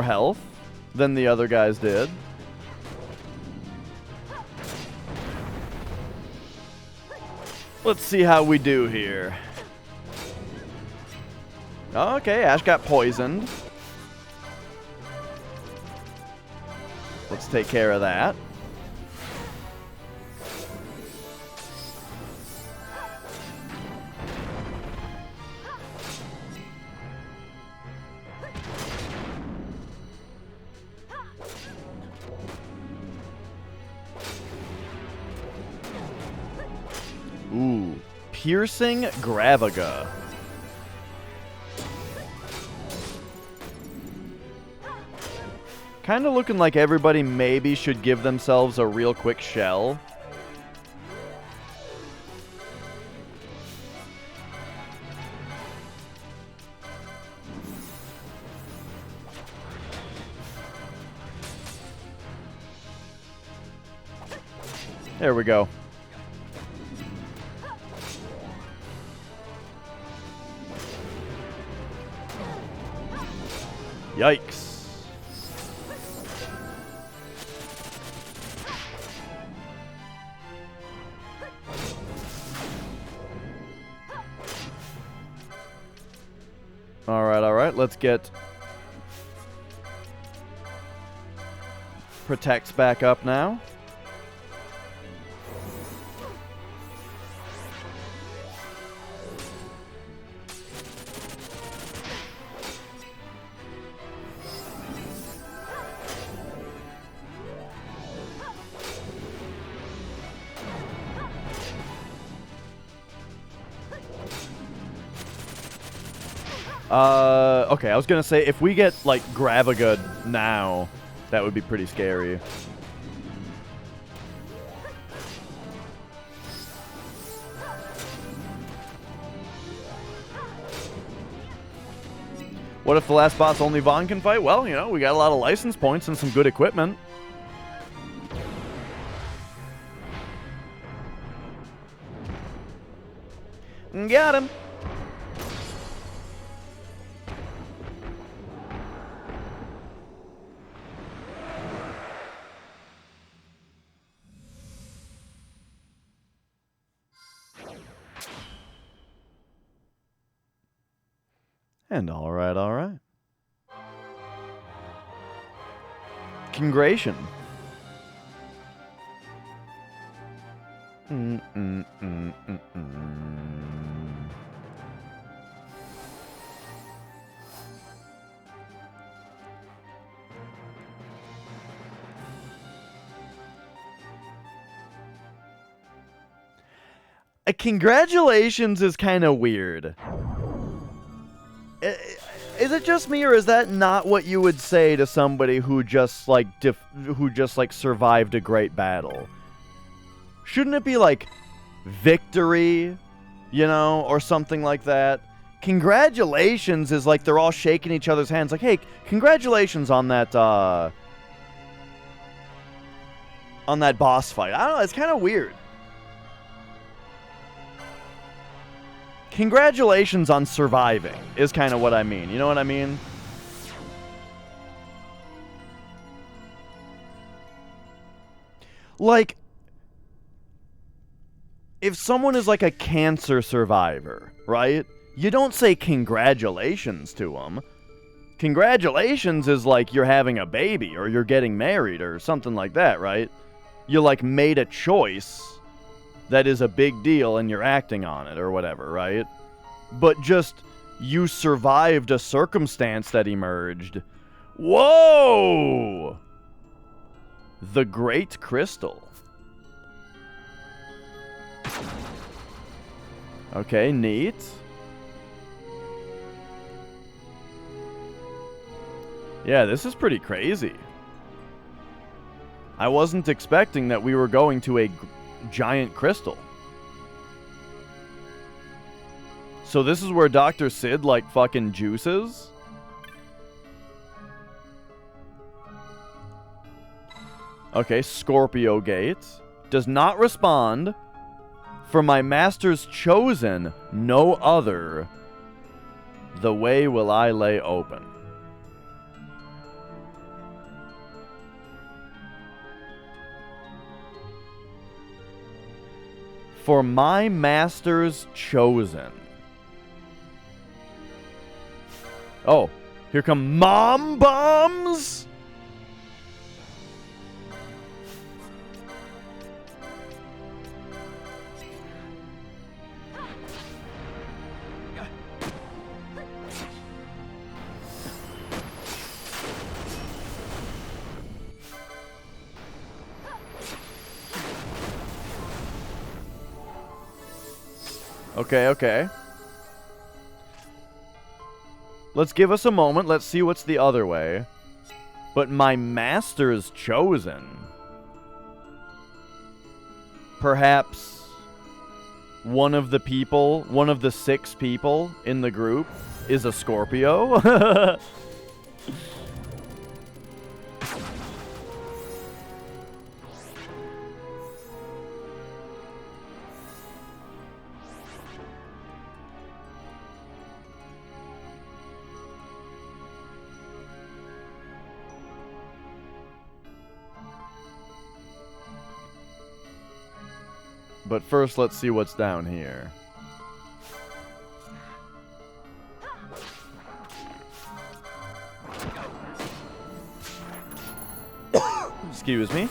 Speaker 1: health than the other guys did. Let's see how we do here. Okay, Ash got poisoned. Let's take care of that. Ooh, Piercing Gravaga. Kind of looking like everybody maybe should give themselves a real quick shell. There we go. Yikes. All right, let's get Protects back up now. Okay, I was gonna say, if we get, like, Gravagood now, that would be pretty scary. What if the last boss only Vaughn can fight? Well, you know, we got a lot of license points and some good equipment. Got him. And all right, all right. Congration. Congratulations is kind of weird. Is it just me, or is that not what you would say to somebody who just like survived a great battle? Shouldn't it be like victory, you know, or something like that? Congratulations is like they're all shaking each other's hands, like, hey, congratulations on that boss fight. I don't know, it's kind of weird. Congratulations on surviving is kind of what I mean. You know what I mean? Like, if someone is like a cancer survivor, right? You don't say congratulations to them. Congratulations is like you're having a baby or you're getting married or something like that, right? You like made a choice that is a big deal and you're acting on it or whatever, right? But just you survived a circumstance that emerged. Whoa! The Great Crystal. Okay, neat. Yeah, this is pretty crazy. I wasn't expecting that we were going to a giant crystal. So this is where Dr. Sid, like, fucking juices? Okay, Scorpio Gate. Does not respond. For my master's chosen, no other. The way will I lay open. For my master's chosen. Oh, here come mom bombs? Okay, okay. Let's give us a moment. Let's see what's the other way. But my master's chosen. Perhaps one of the 6 people in the group is a Scorpio? But first, let's see what's down here. Excuse me.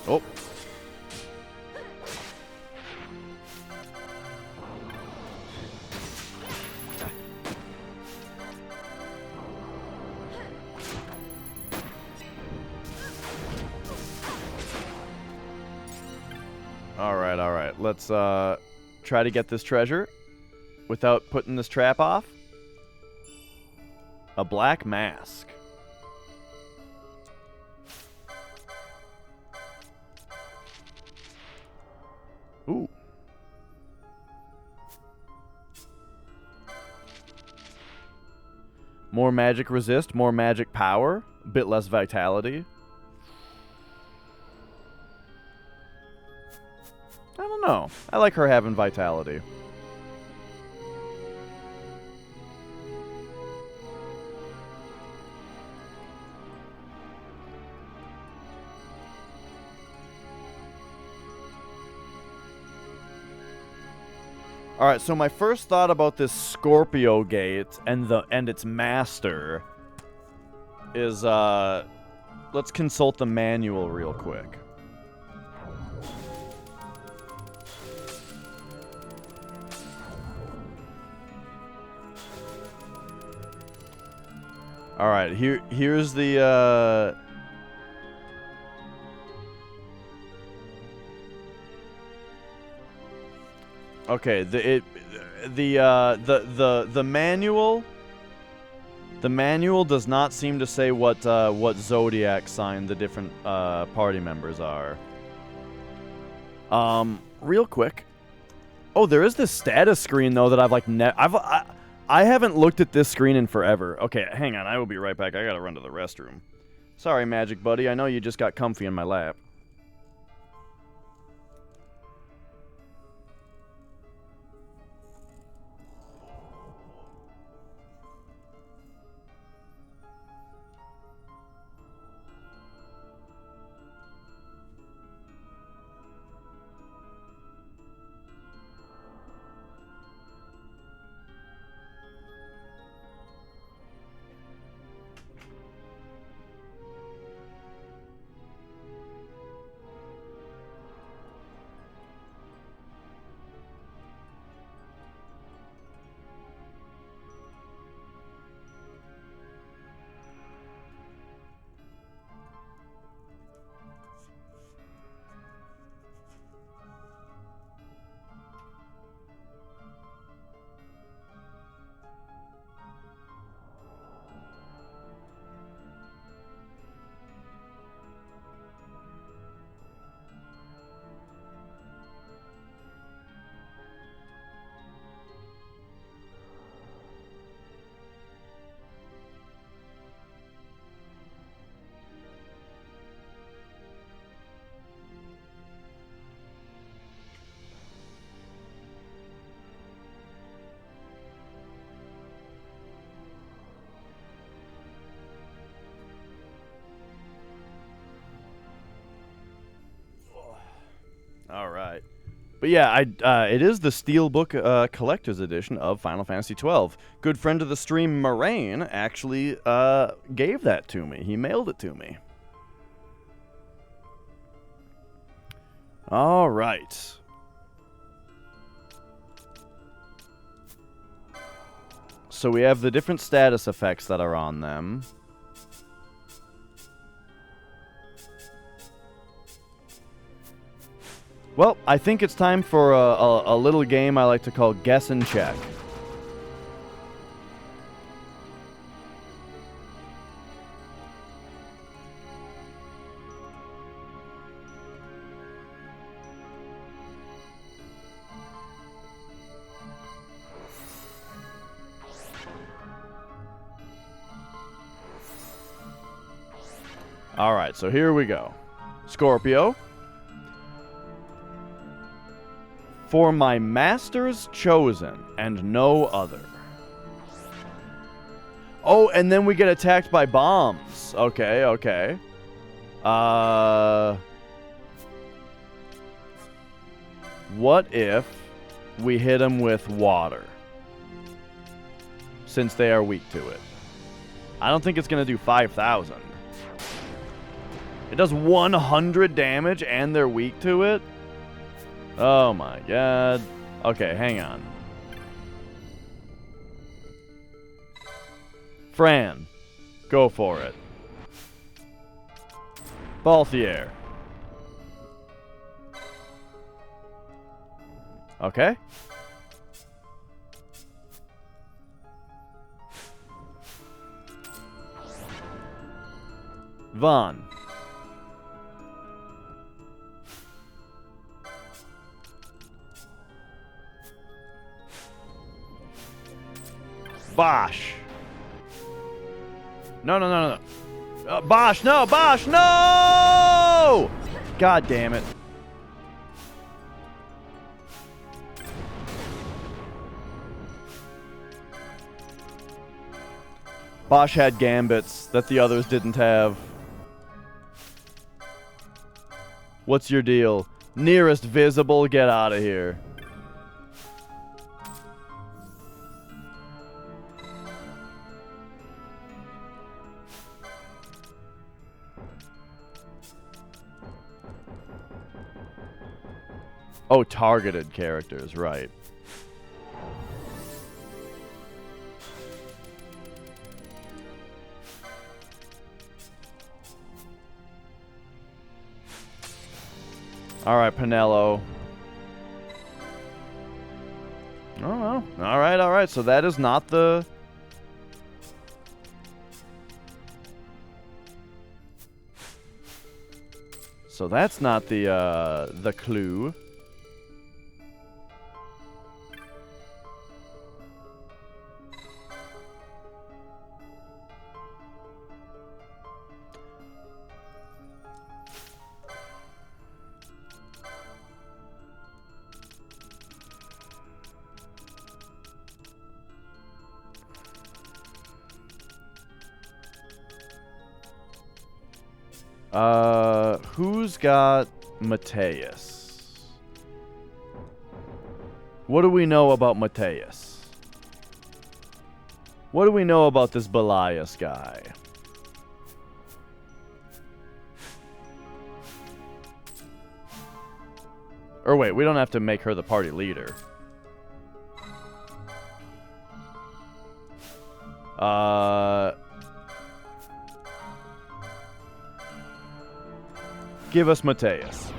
Speaker 1: Oh. Alright. Let's try to get this treasure without putting this trap off. A black mask. Ooh. More magic resist, more magic power, a bit less vitality. I don't know. I like her having vitality. Alright, so my first thought about this Scorpio gate and its master is let's consult the manual real quick. Alright, here's the okay, the manual does not seem to say what zodiac sign the different party members are. Real quick. Oh, there is this status screen though that I've like I haven't looked at this screen in forever. Okay, hang on. I will be right back. I gotta run to the restroom. Sorry, Magic Buddy. I know you just got comfy in my lap. All right. But yeah, it is the Steelbook Collector's Edition of Final Fantasy XII. Good friend of the stream, Moraine, actually gave that to me. He mailed it to me. All right. So we have the different status effects that are on them. Well, I think it's time for a little game I like to call Guess and Check. Alright, so here we go. Scorpio. For my master's chosen and no other. Oh, and then we get attacked by bombs. Okay, okay. What if we hit them with water? Since they are weak to it. I don't think it's going to do 5,000. It does 100 damage and they're weak to it? Oh my god. Okay, hang on. Fran, go for it. Balthier. Okay. Vaughn. Bosch. No, no, no, no. Bosch, no! Bosch, no! God damn it. Bosch had gambits that the others didn't have. What's your deal? Nearest visible, get out of here. Oh, targeted characters, right. Alright, Pinello. Oh, alright, alright. So that is not the... So that's not the clue. Who's got Mateus? What do we know about Mateus? What do we know about this Belias guy? Or wait, we don't have to make her the party leader. Give us Mateus.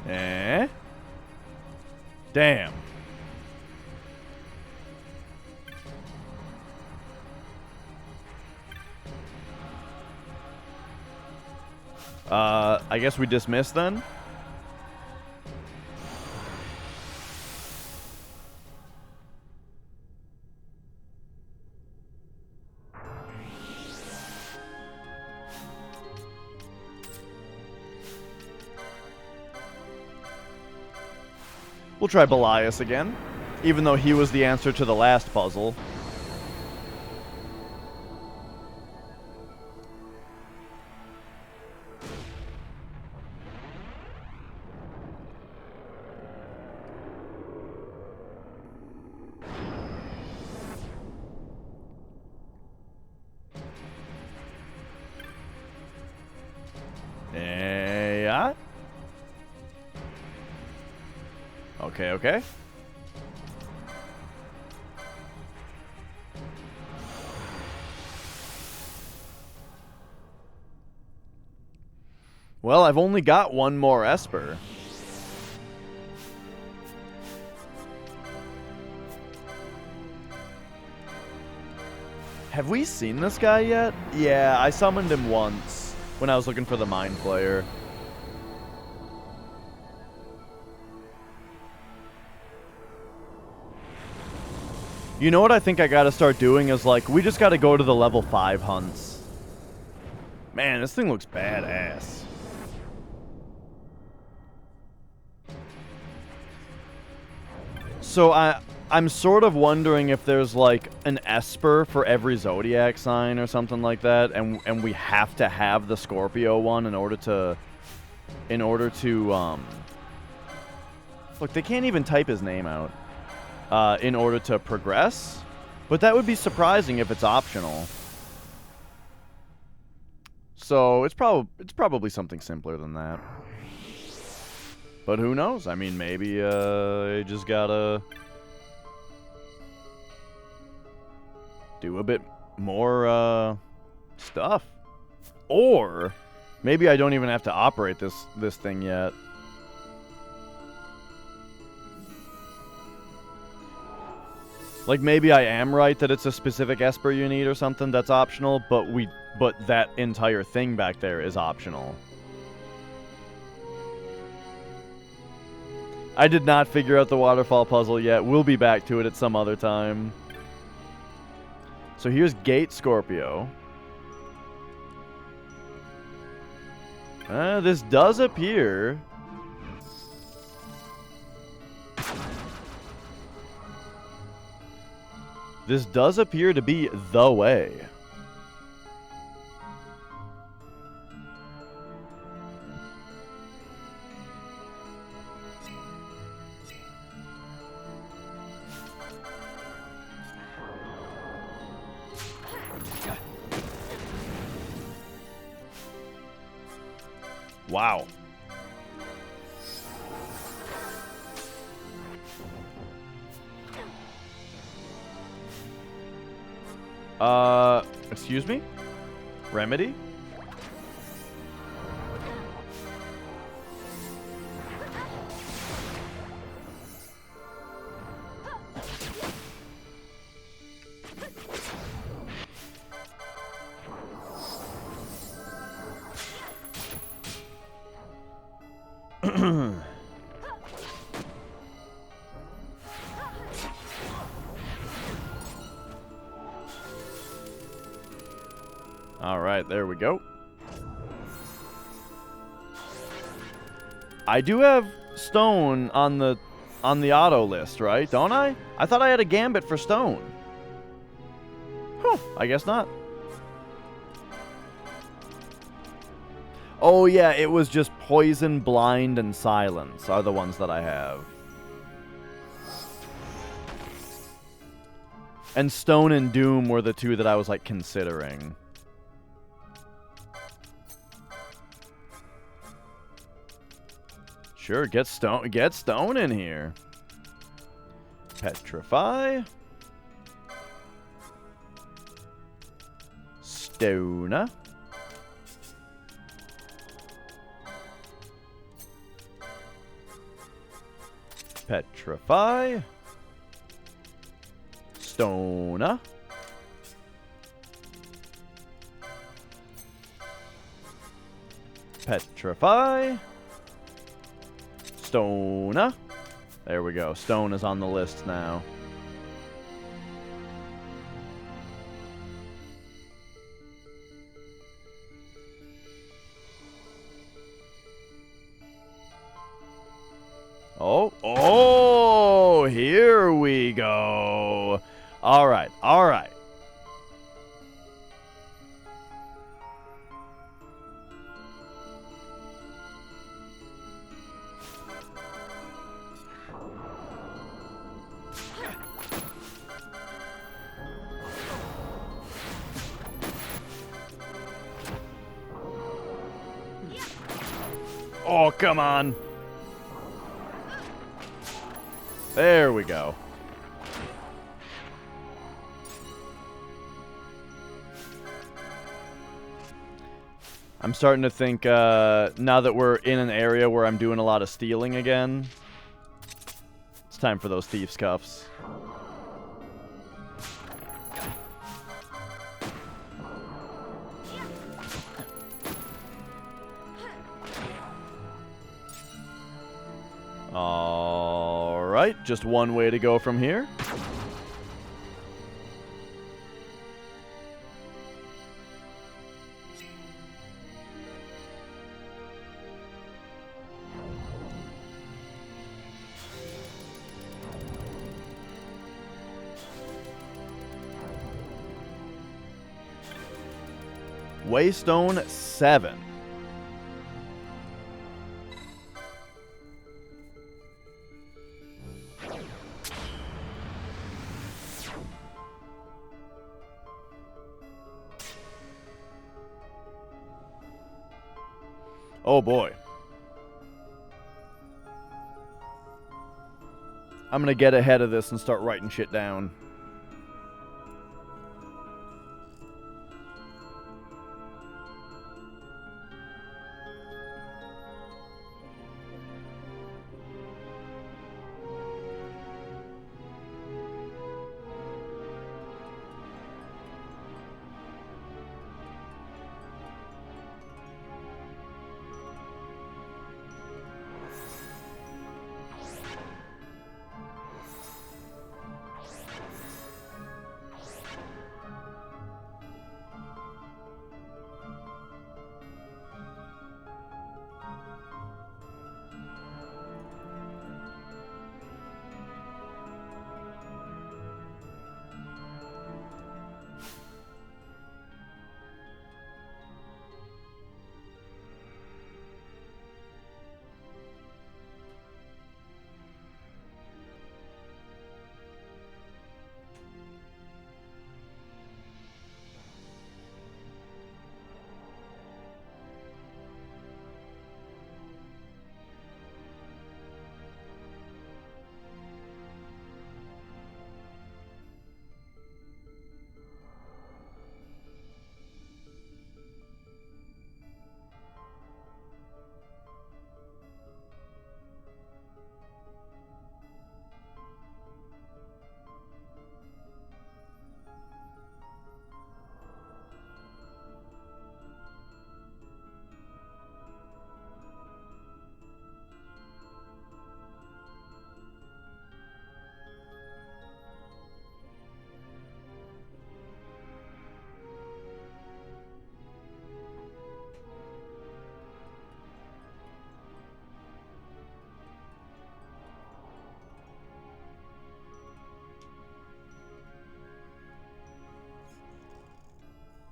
Speaker 1: Eh? Damn. I guess we dismiss then? We'll try Belias again, even though he was the answer to the last puzzle. not? Okay, okay. Well, I've only got one more Esper. Have we seen this guy yet? Yeah, I summoned him once when I was looking for the Mind Flayer. You know what I think I gotta start doing is, like, we just gotta go to the level 5 hunts. Man, this thing looks badass. So I'm sort of wondering if there's, like, an Esper for every zodiac sign or something like that, and we have to have the Scorpio one in order to look, they can't even type his name out. In order to progress, but that would be surprising if it's optional. So it's probably something simpler than that. But who knows? I mean, maybe you just gotta do a bit more stuff, or maybe I don't even have to operate this thing yet. Like, maybe I am right that it's a specific Esper you need or something that's optional, but that entire thing back there is optional. I did not figure out the waterfall puzzle yet. We'll be back to it at some other time. So here's Gate Scorpio. This does appear... This does appear to be the way. Wow. Excuse me? Remedy? Alright, there we go. I do have stone on the auto list, right? Don't I? I thought I had a gambit for stone. Huh, I guess not. Oh yeah, it was just poison, blind, and silence are the ones that I have. And stone and doom were the two that I was, like, considering. Sure, get stone in here. Petrify. Stoner. Petrify. Stoner. Petrify. Stoner. There we go. Stone is on the list now. Oh, here we go. All right, all right. Oh, come on. There we go. I'm starting to think, now that we're in an area where I'm doing a lot of stealing again, it's time for those thieves' cuffs. Alright, just one way to go from here. Waystone 7. Oh boy. I'm gonna get ahead of this and start writing shit down.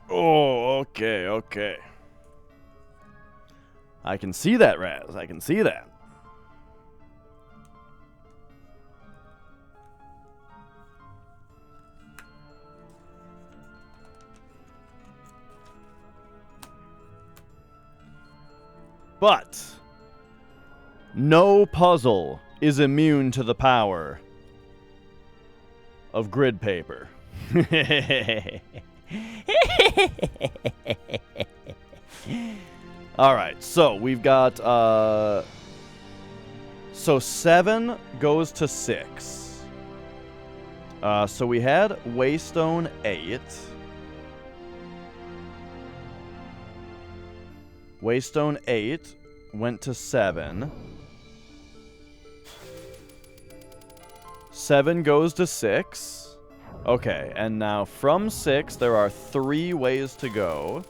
Speaker 1: Oh, okay, okay. I can see that, Raz. I can see that. But no puzzle is immune to the power of grid paper. Alright, so we've got, so 7 goes to 6. So we had Waystone 8. Waystone 8 went to 7. 7 goes to 6. Okay, and now from 6, there are 3 ways to go.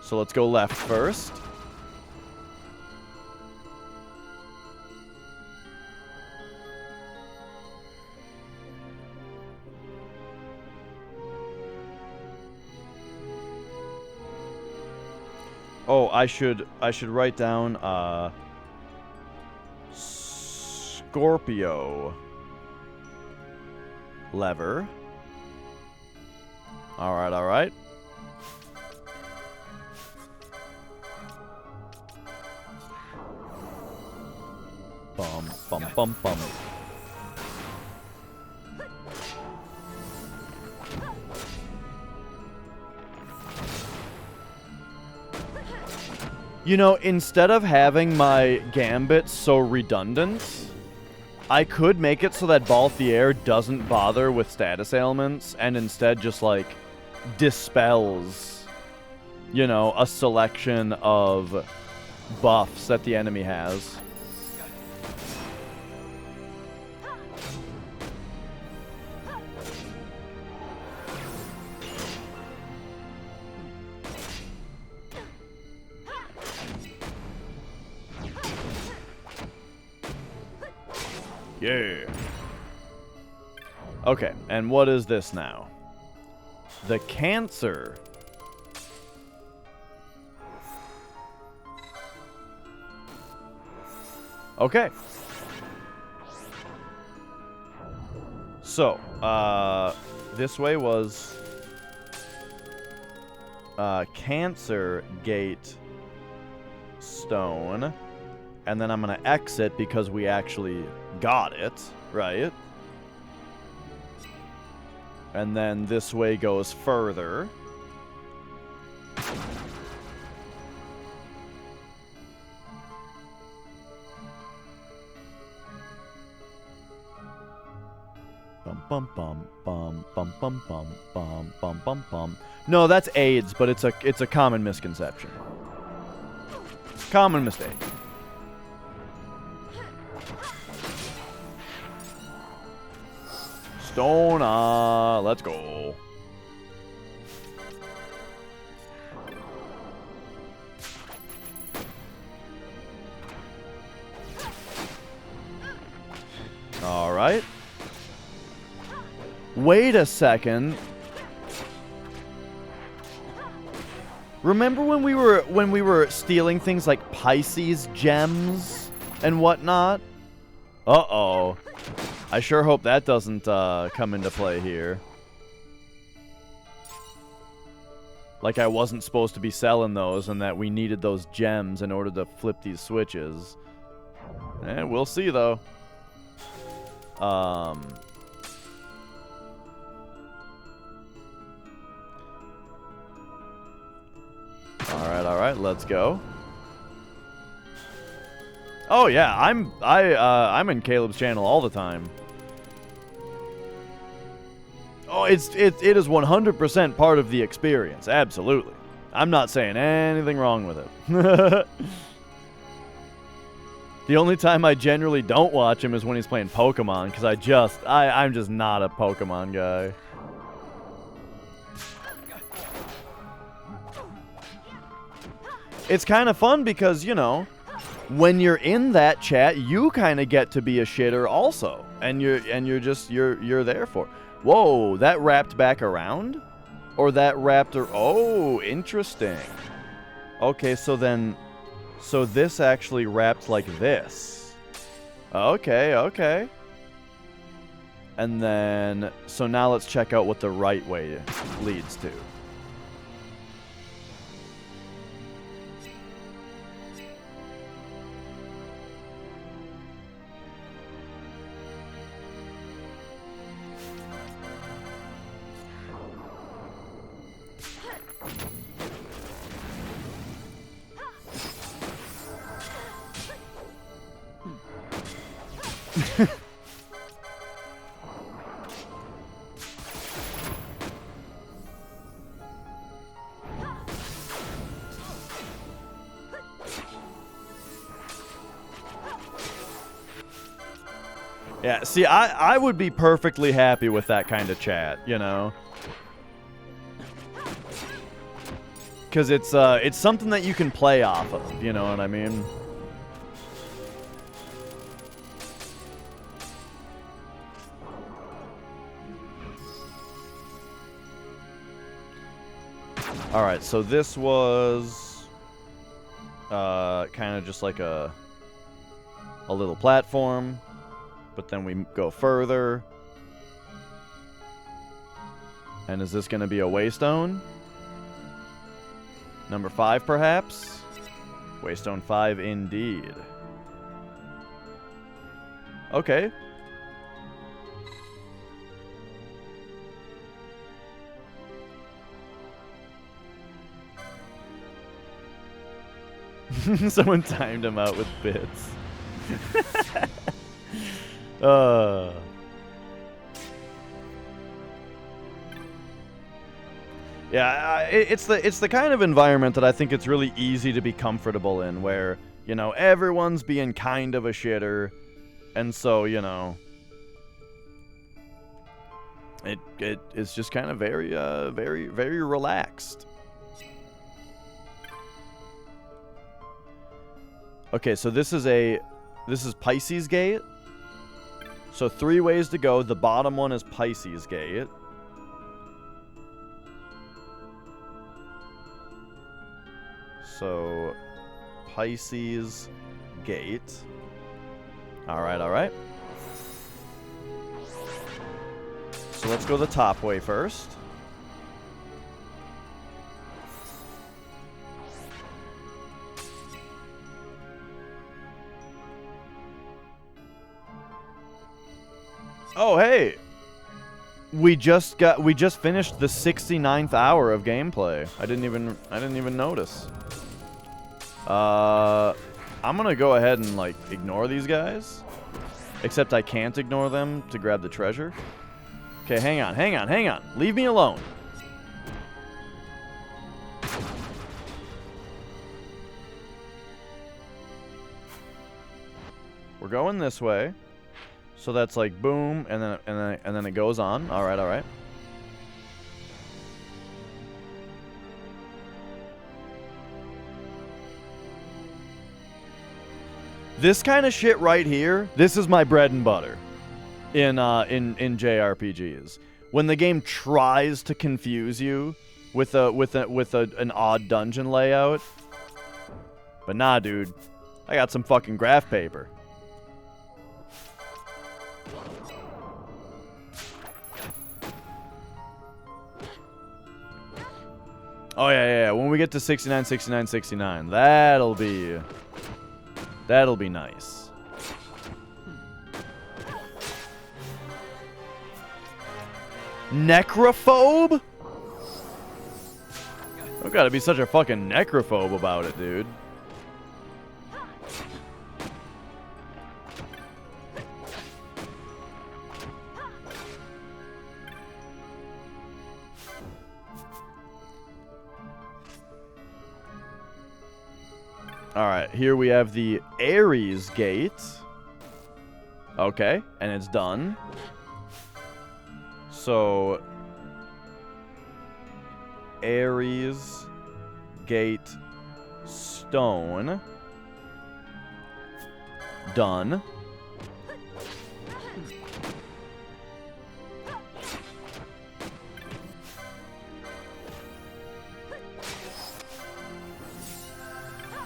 Speaker 1: So let's go left first. Oh, I should write down Scorpio lever. Alright, alright. Bum, bum, bum, bum. You know, instead of having my gambit so redundant, I could make it so that Balthier doesn't bother with status ailments and instead just, like, dispels, you know, a selection of buffs that the enemy has. Yeah. Okay, and what is this now? The cancer. Okay. So, this way was Cancer Gate Stone. And then I'm going to exit because we actually got it, right? And then this way goes further. Bum bum bum bum bum bum bum bum bum bum bum. No, that's AIDS, but it's a common misconception. Common mistake. Stone, let's go. All right. Wait a second. Remember when we were stealing things like Pisces gems and whatnot? Uh-oh. I sure hope that doesn't come into play here. Like I wasn't supposed to be selling those and that we needed those gems in order to flip these switches. We'll see though. Alright, let's go. Oh yeah, I'm in Caleb's channel all the time. Oh, it is 100% part of the experience, absolutely. I'm not saying anything wrong with it. The only time I generally don't watch him is when he's playing Pokemon, because I'm just not a Pokemon guy. It's kind of fun because, you know, when you're in that chat, you kind of get to be a shitter also, and you're there for it. Whoa, that wrapped back around? Or that wrapped oh, interesting. Okay, so this actually wrapped like this. Okay. And then, so now let's check out what the right way leads to. Yeah, see, I would be perfectly happy with that kind of chat, you know? Because it's something that you can play off of, you know what I mean? Alright, so this was kind of just like a little platform. But then we go further. And is this going to be a Waystone? Number 5, perhaps? Waystone 5, indeed. Okay. Someone timed him out with bits. Yeah, it's the kind of environment that I think it's really easy to be comfortable in, where, you know, everyone's being kind of a shitter, and so, you know, it's just kind of very relaxed. Okay, so this is Pisces Gate. So 3 ways to go. The bottom one is Pisces Gate. So Pisces Gate. All right. So let's go the top way first. Oh, hey. We just finished the 69th hour of gameplay. I didn't even notice. I'm going to go ahead and like ignore these guys. Except I can't ignore them to grab the treasure. Okay, hang on. Leave me alone. We're going this way. So that's like boom, and then it goes on. All right. This kind of shit right here, this is my bread and butter in JRPGs. When the game tries to confuse you with an odd dungeon layout. But nah, dude. I got some fucking graph paper. Oh, yeah. When we get to 69, that'll be nice. Necrophobe? Don't gotta be such a fucking necrophobe about it, dude. Alright, here we have the Ares Gate. Okay, and it's done. So, Ares Gate Stone. Done.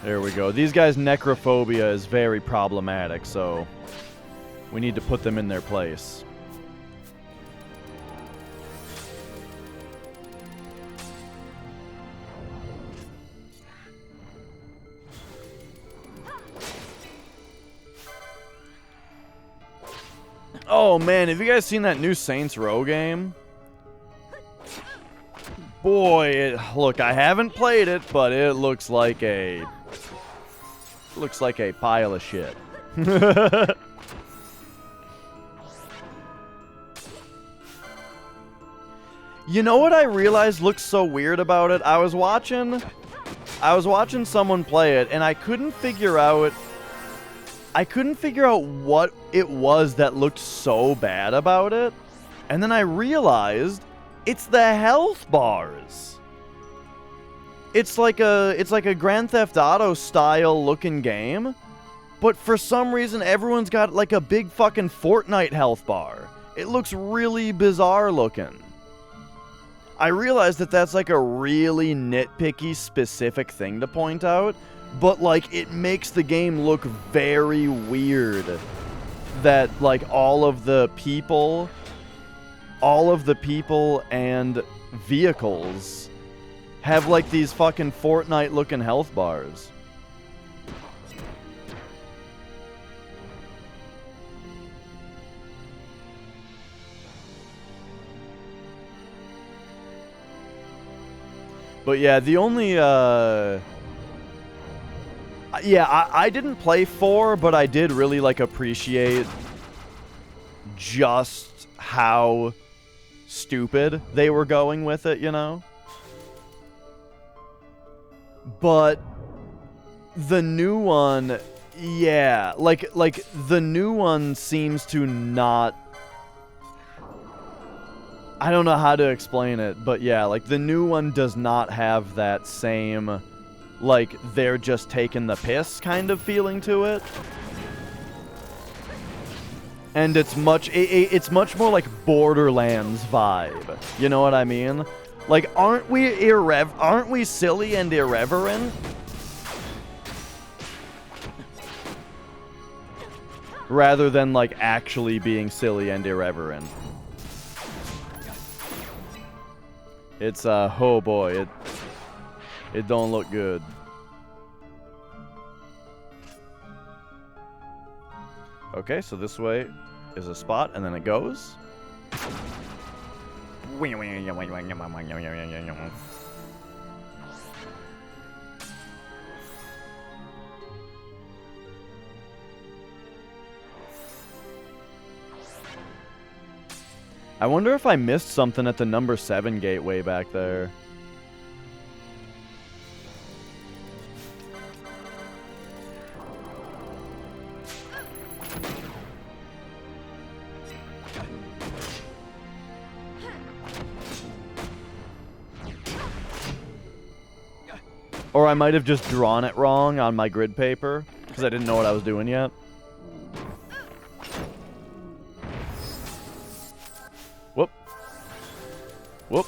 Speaker 1: There we go. These guys' necrophobia is very problematic, so we need to put them in their place. Oh man, have you guys seen that new Saints Row game? Boy, look, I haven't played it, but it looks like a pile of shit. You know what I realized looks so weird about it? I was watching someone play it, and I couldn't figure out what it was that looked so bad about it. And then I realized it's the health bars. It's like a Grand Theft Auto style looking game, but for some reason everyone's got like a big fucking Fortnite health bar. It looks really bizarre looking. I realize that that's like a really nitpicky specific thing to point out, but like it makes the game look very weird that like all of the people all of the people and vehicles have like these fucking Fortnite looking health bars. But yeah, the only I didn't play 4, but I did really like appreciate just how stupid they were going with it, you know? But the new one, yeah, like the new one seems to not, I don't know how to explain it, but yeah, like the new one does not have that same, like they're just taking the piss kind of feeling to it. And it's much more like Borderlands vibe. You know what I mean? Like, aren't we silly and irreverent? Rather than like actually being silly and irreverent. It's oh boy, it don't look good. Okay, so this way is a spot, and then it goes. I wonder if I missed something at the number 7 gateway back there. Or I might have just drawn it wrong on my grid paper, because I didn't know what I was doing yet. Whoop. Whoop.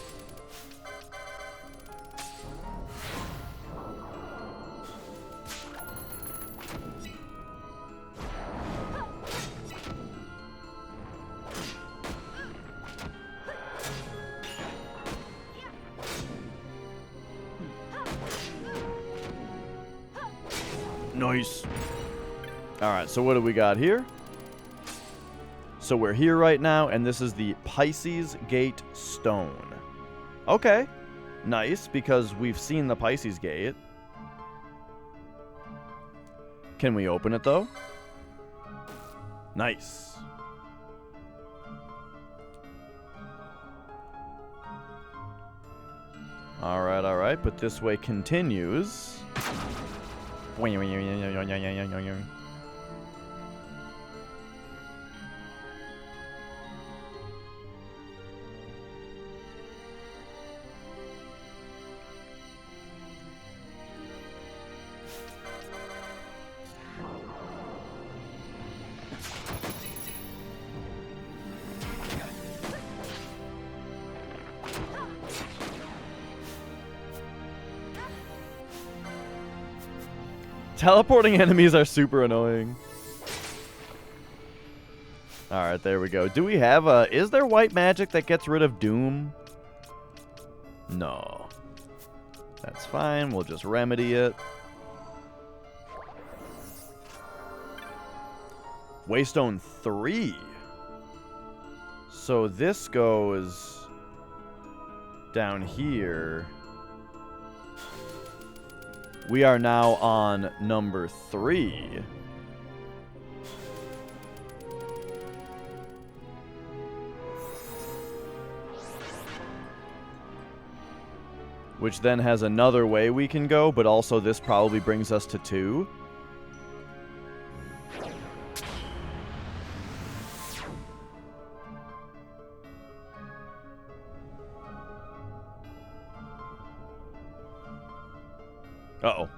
Speaker 1: Nice. Alright, so what do we got here? So we're here right now, and this is the Pisces Gate Stone. Okay. Nice, because we've seen the Pisces Gate. Can we open it, though? Nice. Alright, but this way continues. Teleporting enemies are super annoying. Alright, there we go. Do we have a... Is there white magic that gets rid of Doom? No. That's fine. We'll just remedy it. Waystone 3. So this goes down here. We are now on number 3. Which then has another way we can go, but also this probably brings us to 2. Uh-oh.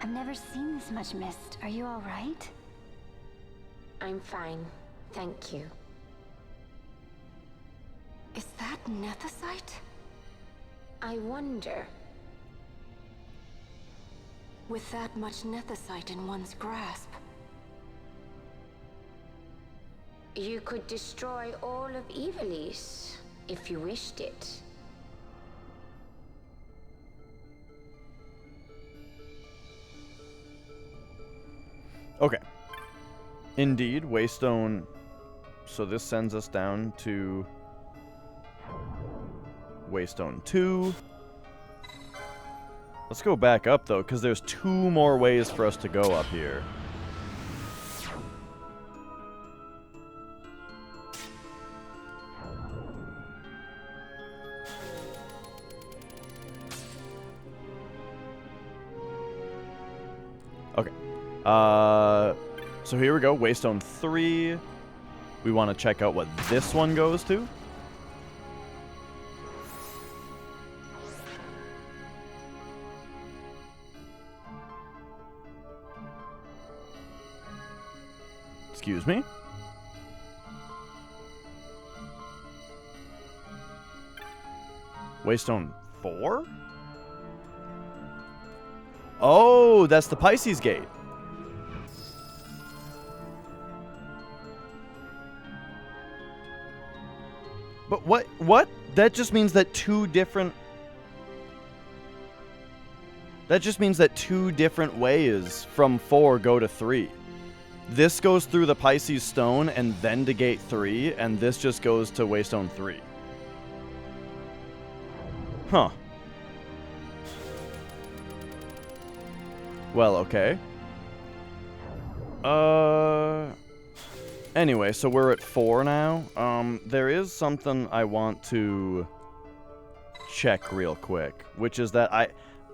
Speaker 3: I've never seen this much mist. Are you all right?
Speaker 4: I'm fine, thank you.
Speaker 3: Is that nethicite?
Speaker 4: I wonder.
Speaker 8: With that much nethicite in one's grasp.
Speaker 4: You could destroy all of Ivalice if you wished it.
Speaker 1: Okay. Indeed, Waystone. So this sends us down to Waystone 2. Let's go back up, though, because there's 2 more ways for us to go up here. Okay. So here we go, Waystone 3. We want to check out what this one goes to. Excuse me? Waystone 4? Oh, that's the Pisces gate. But what? That just means that 2 different... That just means that 2 different ways from 4 go to 3. This goes through the Pisces stone and then to gate 3, and this just goes to Waystone 3. Huh. Well, okay. Anyway, so we're at 4 now. There is something I want to check real quick, which is that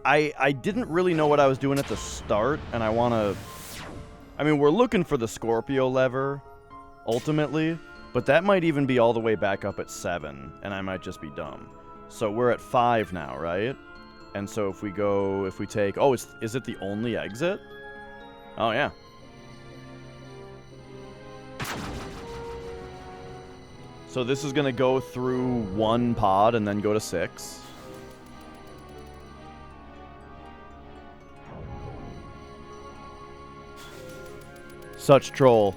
Speaker 1: I didn't really know what I was doing at the start, and I want to... I mean, we're looking for the Scorpio lever, ultimately, but that might even be all the way back up at 7, and I might just be dumb. So we're at 5 now, right? And so if we take... Oh, is it the only exit? Oh, yeah. So this is going to go through 1 pod and then go to 6. Such troll.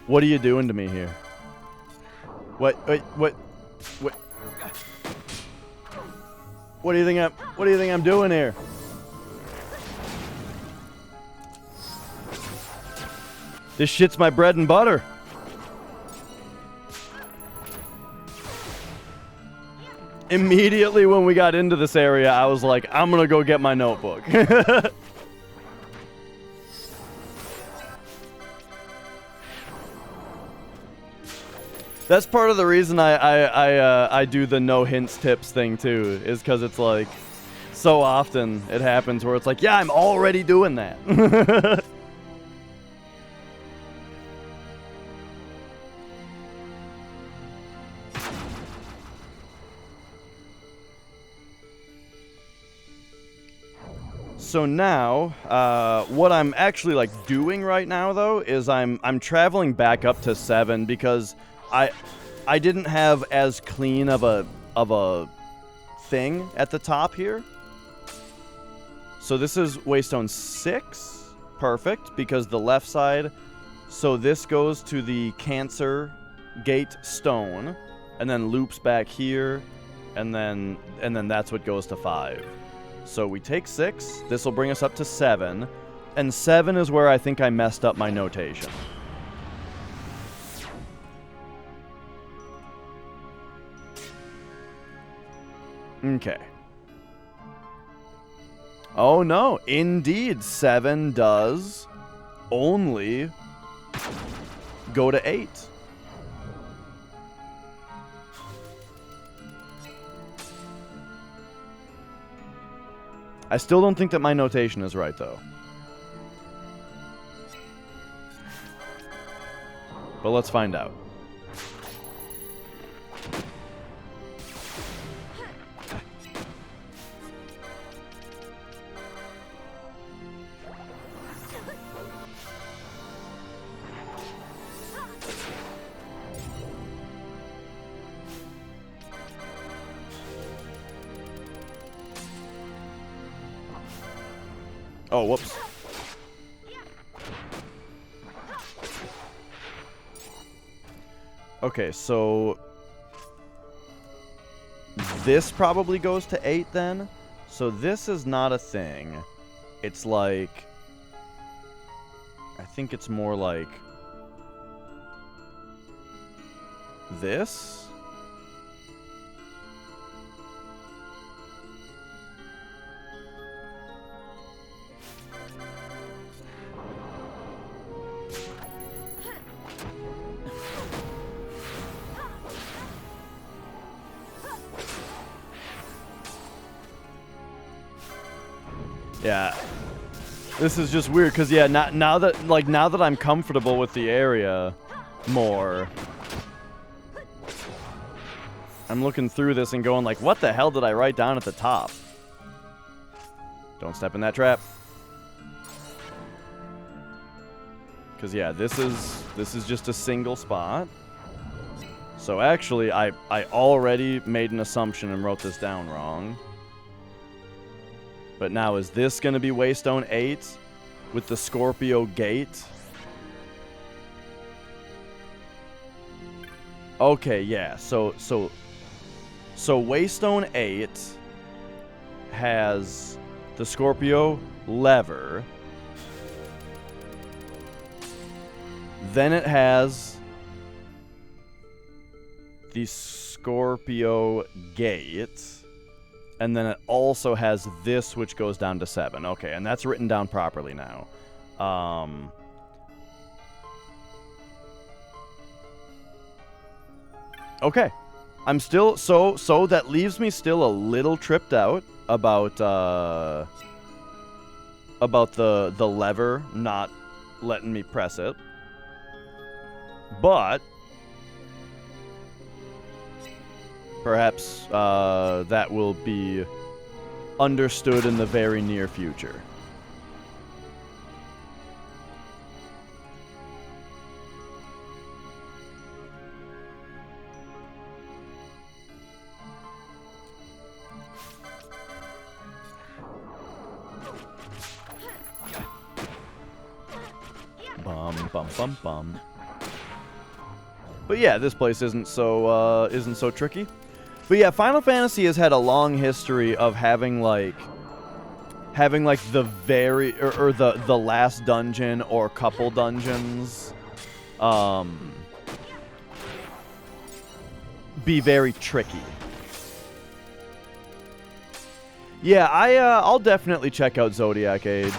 Speaker 1: What are you doing to me here? What do you think I'm doing here? This shit's my bread and butter. Immediately when we got into this area, I was like, I'm gonna go get my notebook. That's part of the reason I do the no hints tips thing too, is because it's like, so often it happens where it's like, yeah, I'm already doing that. So now, what I'm actually like doing right now though is I'm traveling back up to 7 because I didn't have as clean of a thing at the top here. So this is Waystone 6, perfect, because the left side. So this goes to the Cancer Gate stone, and then loops back here, and then that's what goes to 5. So we take 6. This will bring us up to 7, and 7 is where I think I messed up my notation. Okay. Oh no, indeed, 7 does only go to 8. I still don't think that my notation is right, though. But let's find out. Oh, whoops. Okay, so this probably goes to 8 then. So this is not a thing. It's like, I think it's more like this. Yeah, this is just weird because yeah, now that I'm comfortable with the area more, I'm looking through this and going like, what the hell did I write down at the top? Don't step in that trap. Because yeah, this is just a single spot. So actually, I already made an assumption and wrote this down wrong. But now, is this going to be Waystone 8 with the Scorpio Gate? Okay, yeah. So Waystone 8 has the Scorpio lever. Then it has the Scorpio Gate. And then it also has this, which goes down to 7. Okay, and that's written down properly now. Okay. I'm still... So that leaves me still a little tripped out about the lever not letting me press it. But... perhaps that will be understood in the very near future. Bum bum bum bum. But yeah, this place isn't so tricky. But yeah, Final Fantasy has had a long history of having like the very or the last dungeon or couple dungeons be very tricky. Yeah, I'll definitely check out Zodiac Age.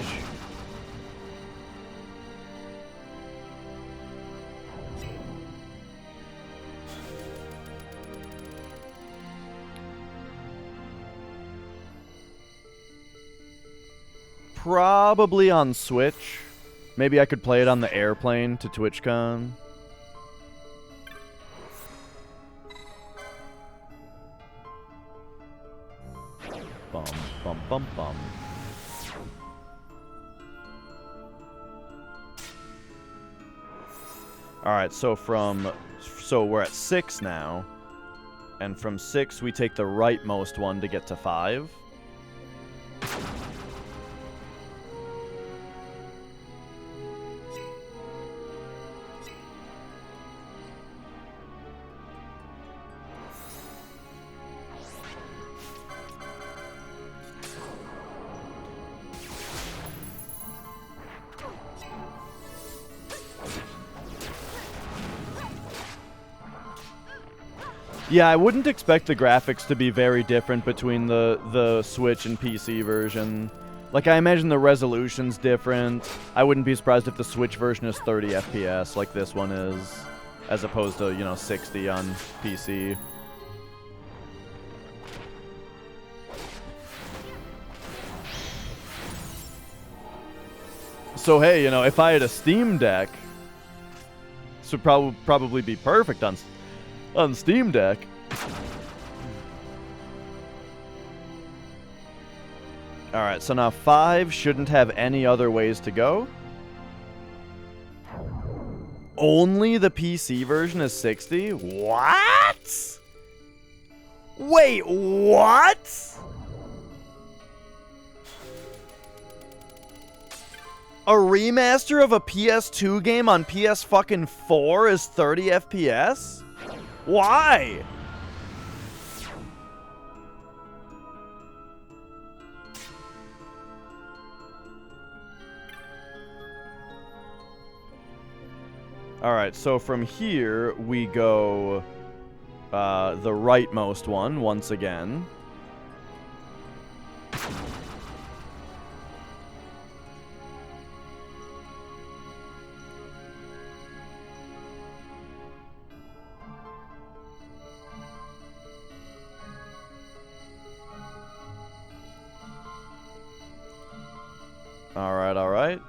Speaker 1: Probably on Switch. Maybe I could play it on the airplane to TwitchCon. Bum, bum, bum, bum. Alright, so we're at 6 now. And from 6, we take the rightmost one to get to 5. Yeah, I wouldn't expect the graphics to be very different between the Switch and PC version. Like, I imagine the resolution's different. I wouldn't be surprised if the Switch version is 30 FPS like this one is, as opposed to, 60 on PC. So, hey, if I had a Steam Deck, this would probably be perfect on Steam Deck. Alright, so now 5 shouldn't have any other ways to go. Only the PC version is 60? What? Wait, what? A remaster of a PS2 game on PS fucking 4 is 30 FPS? Why? Alright, so from here we go the rightmost one once again. Alright, alright.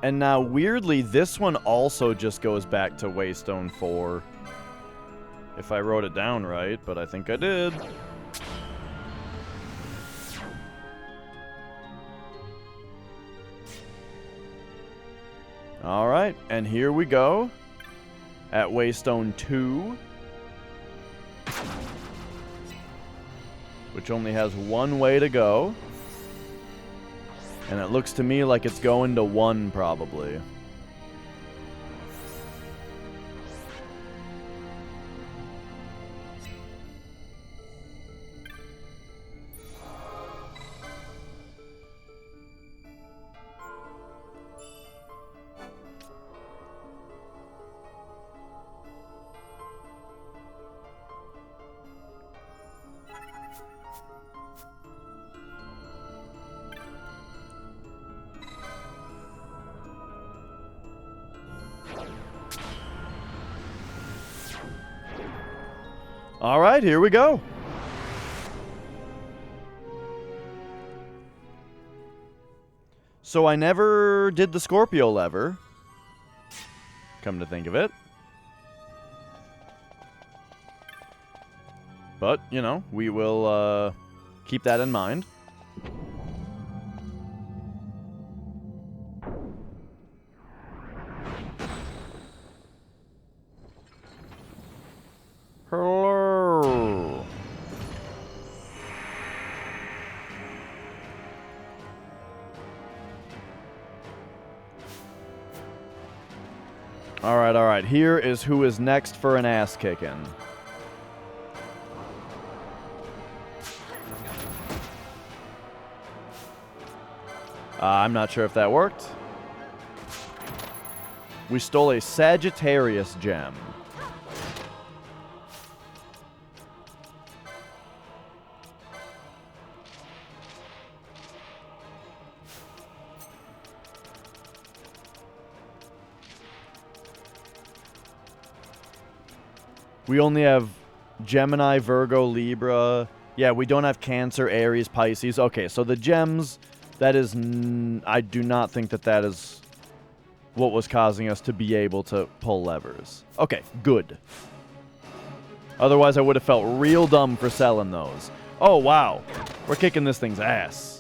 Speaker 1: And now, weirdly, this one also just goes back to Waystone 4. If I wrote it down right, but I think I did. Alright, and here we go. At Waystone 2. Which only has one way to go. And it looks to me like it's going to 1, probably. All right, here we go. So I never did the Scorpio lever, come to think of it. But, you know, we will keep that in mind. Hello. All right. Here is who is next for an ass kicking. I'm not sure if that worked. We stole a Sagittarius gem. We only have Gemini, Virgo, Libra. Yeah, we don't have Cancer, Aries, Pisces. Okay, so the gems, that is... I do not think that that is what was causing us to be able to pull levers. Okay, good. Otherwise, I would have felt real dumb for selling those. Oh, wow. We're kicking this thing's ass.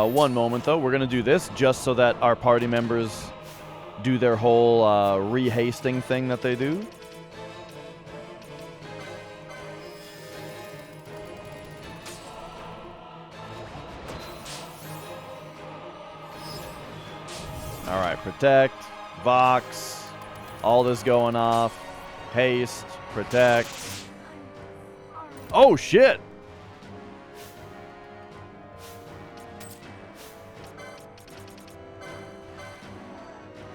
Speaker 1: One moment, though. We're going to do this just so that our party members do their whole rehasting thing that they do. All right, protect, Vox, all this going off, haste, protect. Oh, shit!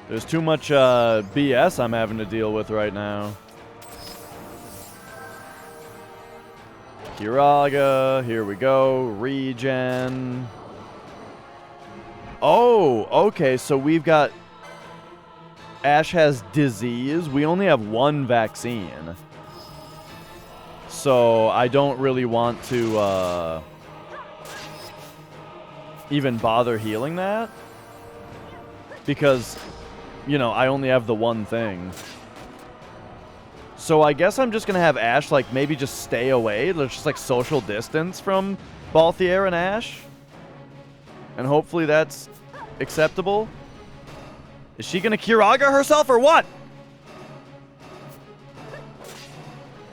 Speaker 1: There's too much BS I'm having to deal with right now. Kiraga, here we go, regen. Oh, okay, so we've got... Ash has disease. We only have one vaccine. So I don't really want to even bother healing that. Because, you know, I only have the one thing. So I guess I'm just going to have Ash, like, maybe just stay away. Let's just, like, social distance from Balthier and Ash. And hopefully that's acceptable. Is she going to Kiraga herself or what?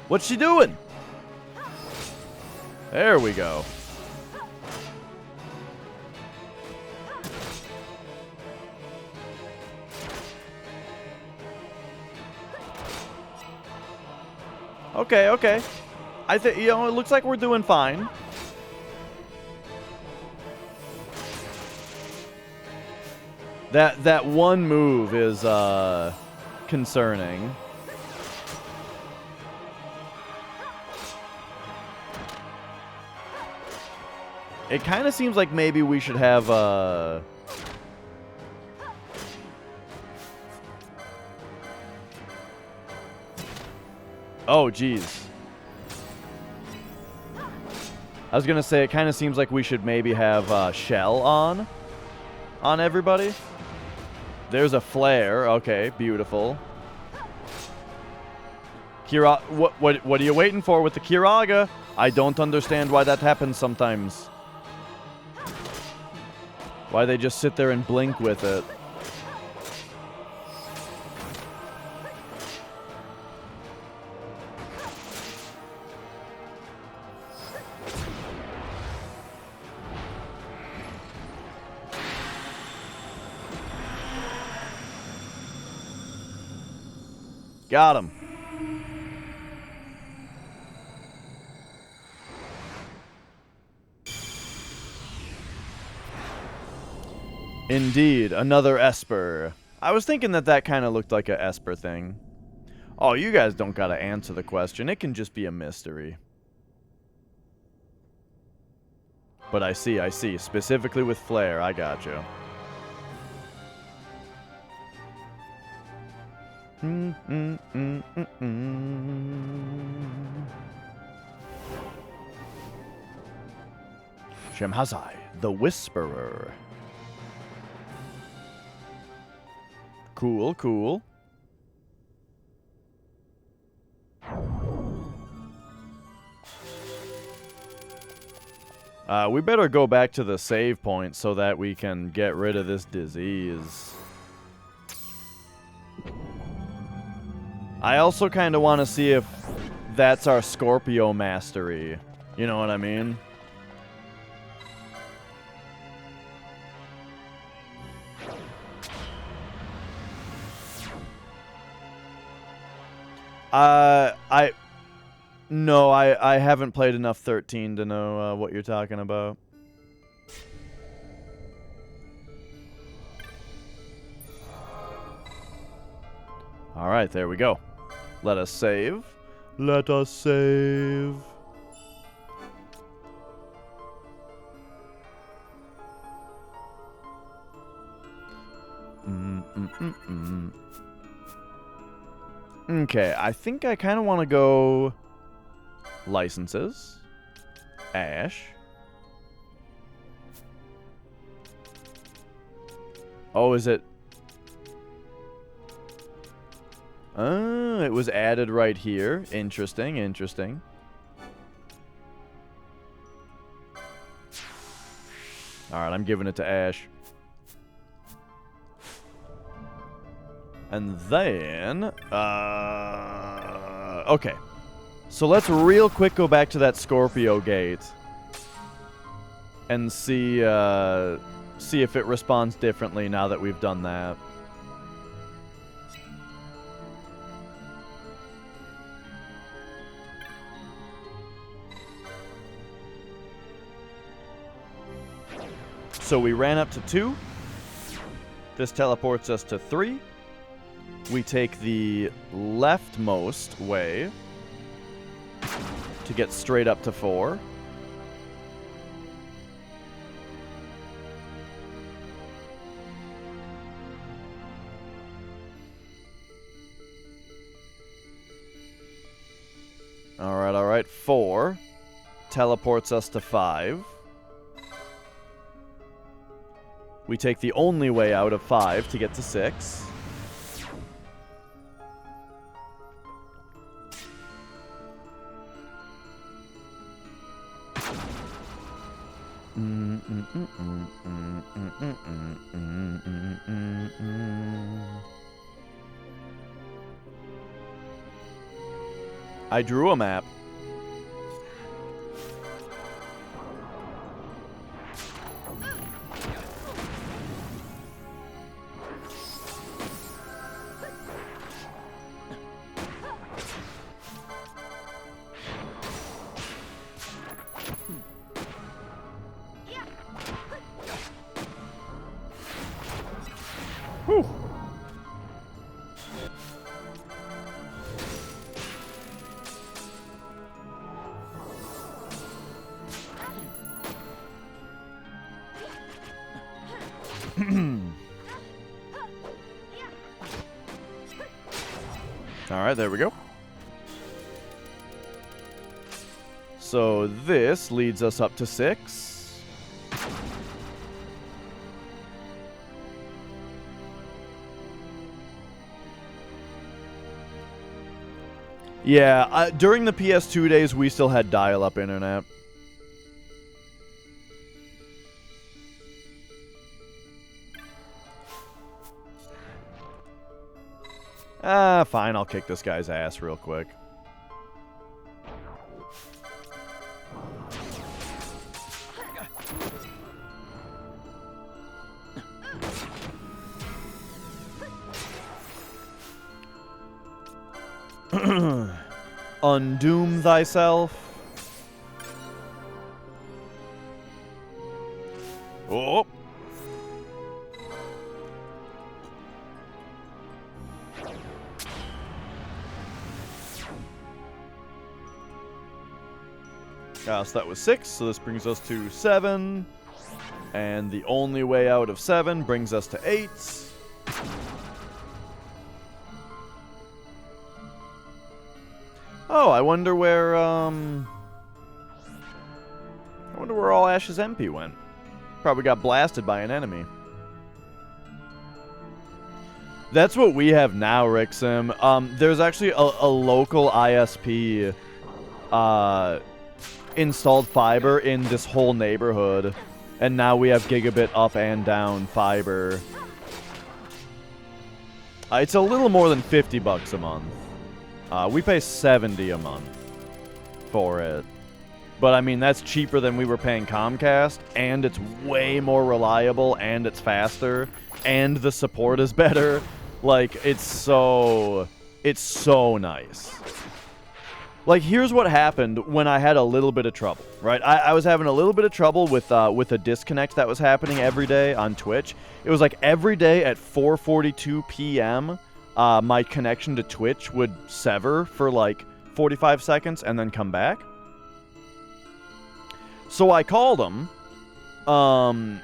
Speaker 1: What's she doing? There we go. Okay, okay. I think, you know, it looks like we're doing fine. That one move is concerning. It kind of seems like maybe we should have Oh, geez. I was gonna say, it kind of seems like we should maybe have Shell on everybody. There's a flare. Okay, beautiful. Kira, what are you waiting for with the Kiraga? I don't understand why that happens sometimes. Why they just sit there and blink with it. Got him. Indeed, another Esper. I was thinking that kind of looked like a Esper thing. Oh, you guys don't gotta answer the question. It can just be a mystery. But I see. Specifically with Flare, I gotcha. Shemhazai, the Whisperer. Cool, cool. We better go back to the save point so that we can get rid of this disease. I also kind of want to see if that's our Scorpio mastery. You know what I mean? No, I haven't played enough 13 to know what you're talking about. All right, there we go. Let us save. Let us save. Okay, I think I kind of want to go licenses. Ash. Oh, is it? It was added right here. Interesting, interesting. Alright, I'm giving it to Ash. And then, okay. So let's real quick go back to that Scorpio gate. And see if it responds differently now that we've done that. So we ran up to 2. This teleports us to 3. We take the leftmost way to get straight up to 4. All right. 4 teleports us to 5. We take the only way out of 5 to get to 6. I drew a map. Whew. All right, there we go. So this leads us up to 6. Yeah, during the PS2 days, we still had dial-up internet. Fine, I'll kick this guy's ass real quick. Undoom thyself. Oh. So that was 6, so this brings us to 7. And the only way out of 7 brings us to 8. Oh, I wonder where all Ash's MP went. Probably got blasted by an enemy. That's what we have now, Rixim. There's actually a local ISP installed fiber in this whole neighborhood, and now we have gigabit up and down fiber. It's a little more than $50 a month. We pay $70 a month for it. But, I mean, that's cheaper than we were paying Comcast, and it's way more reliable, and it's faster, and the support is better. Like, it's so nice. Like, here's what happened when I had a little bit of trouble, right? I was having a little bit of trouble with a disconnect that was happening every day on Twitch. It was like every day at 4:42 p.m., my connection to Twitch would sever for like 45 seconds and then come back. So I called them, and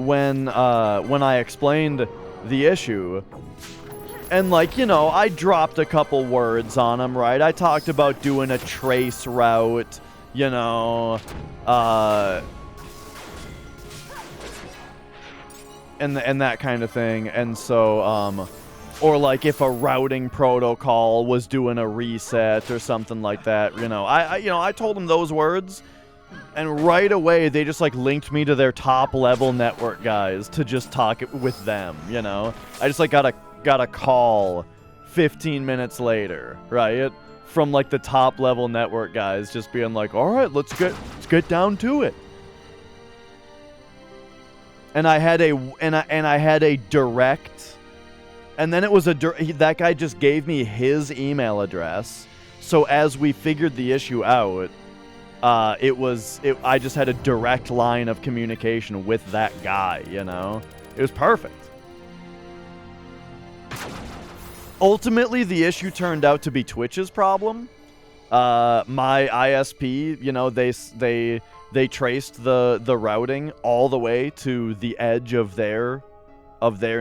Speaker 1: when I explained the issue, and like, you know, I dropped a couple words on them, right? I talked about doing a trace route, you know, and that kind of thing. And so, or like if a routing protocol was doing a reset or something like that, you know, I told them those words, and right away they just like linked me to their top level network guys to just talk with them, you know. I just like got a call 15 minutes later, right, from like the top level network guys just being like, all right, let's get down to it. And I had a direct, and then it was that guy just gave me his email address. So as we figured the issue out, I just had a direct line of communication with that guy, you know. It was perfect. Ultimately, the issue turned out to be Twitch's problem. My ISP, you know, they traced the routing all the way to the edge of their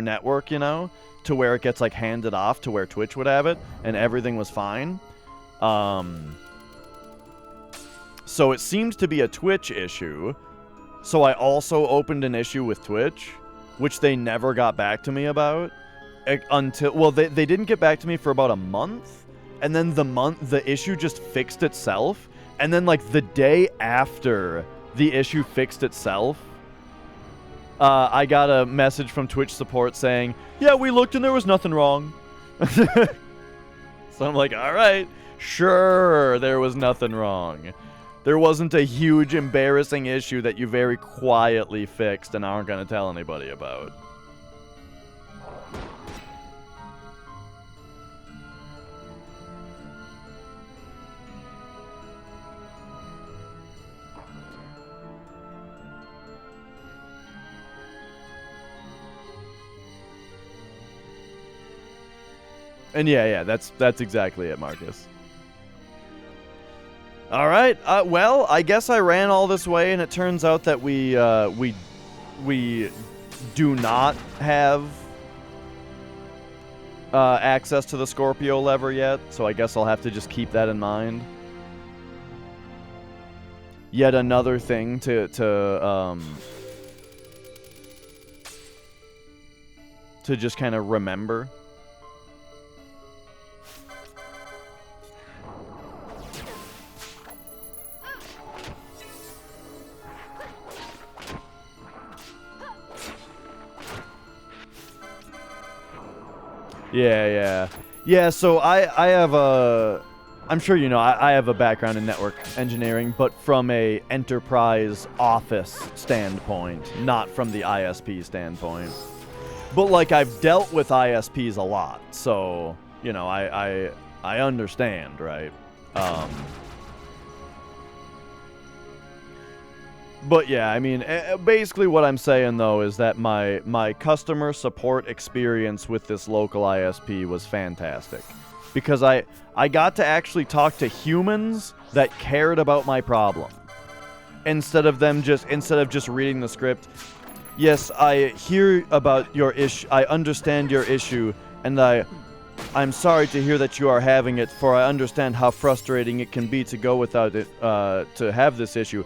Speaker 1: network, you know, to where it gets like handed off to where Twitch would have it, and everything was fine. So it seems to be a Twitch issue. So I also opened an issue with Twitch, which they never got back to me about. Until, well, they didn't get back to me for about a month, and then the issue just fixed itself, and then like the day after the issue fixed itself, I got a message from Twitch support saying, yeah, we looked and there was nothing wrong. So I'm like, all right, sure, there was nothing wrong. There wasn't a huge embarrassing issue that you very quietly fixed and aren't going to tell anybody about. And yeah, that's exactly it, Marcus. All right. Well, I guess I ran all this way, and it turns out that we do not have access to the Scorpio lever yet. So I guess I'll have to just keep that in mind. Yet another thing to just kind of remember. Yeah, so I have a... I'm sure you know, I have a background in network engineering, but from a enterprise office standpoint, not from the ISP standpoint. But, like, I've dealt with ISPs a lot, so, you know, I understand, right? But yeah, I mean, basically what I'm saying, though, is that my customer support experience with this local ISP was fantastic. Because I got to actually talk to humans that cared about my problem. Instead of just reading the script. Yes, I hear about your issue. I understand your issue, and I'm sorry to hear that you are having it, for I understand how frustrating it can be to go without it, to have this issue.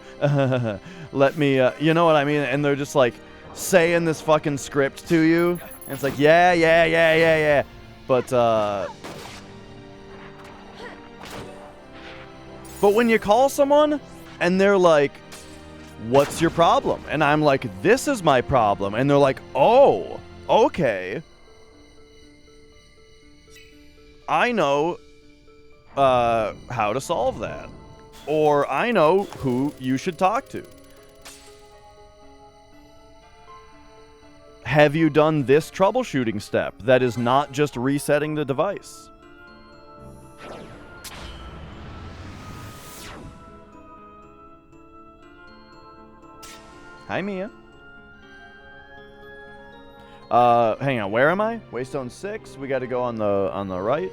Speaker 1: Let me, you know what I mean? And they're just like saying this fucking script to you, and it's like, yeah. But when you call someone, and they're like, what's your problem? And I'm like, this is my problem. And they're like, oh, okay. I know how to solve that. Or I know who you should talk to. Have you done this troubleshooting step that is not just resetting the device? Hi, Mia. Hang on, where am I? Waystone 6. We got to go on the right.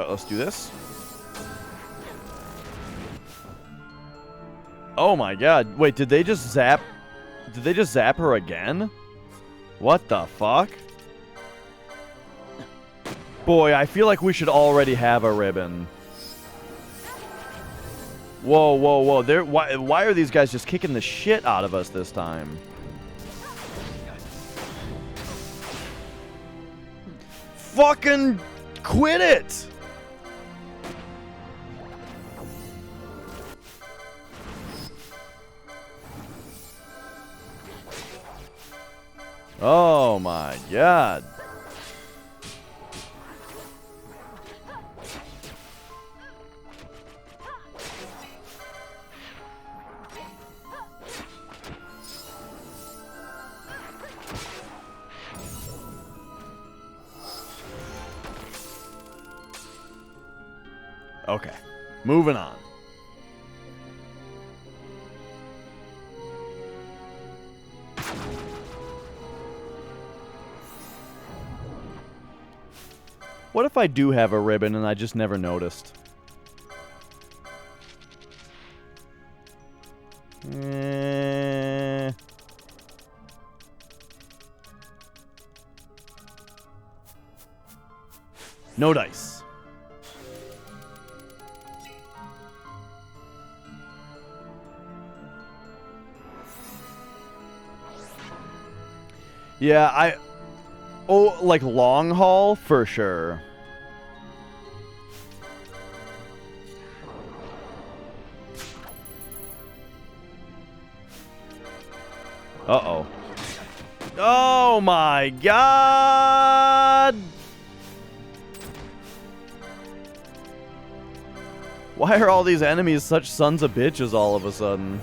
Speaker 1: Let's do this. Oh my god. Wait, did they just zap her again? What the fuck? Boy, I feel like we should already have a ribbon. Whoa. Why are these guys just kicking the shit out of us this time? Fucking quit it! Oh my god. Okay, moving on. What if I do have a ribbon and I just never noticed? No dice. Yeah, oh, like long haul for sure. Uh-oh. Oh my god! Why are all these enemies such sons of bitches all of a sudden?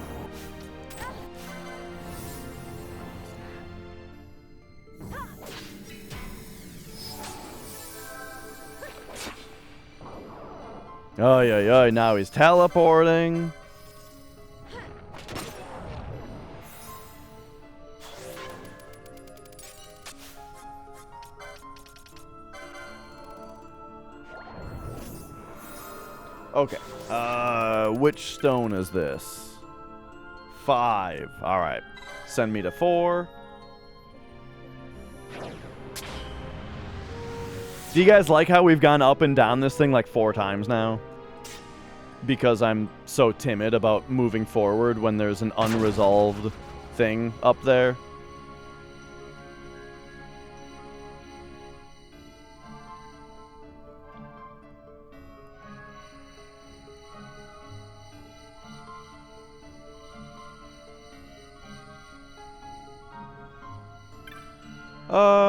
Speaker 1: Oh, yeah, now he's teleporting. Okay. Which stone is this? 5. All right. Send me to 4. Do you guys like how we've gone up and down this thing like 4 times now? Because I'm so timid about moving forward when there's an unresolved thing up there.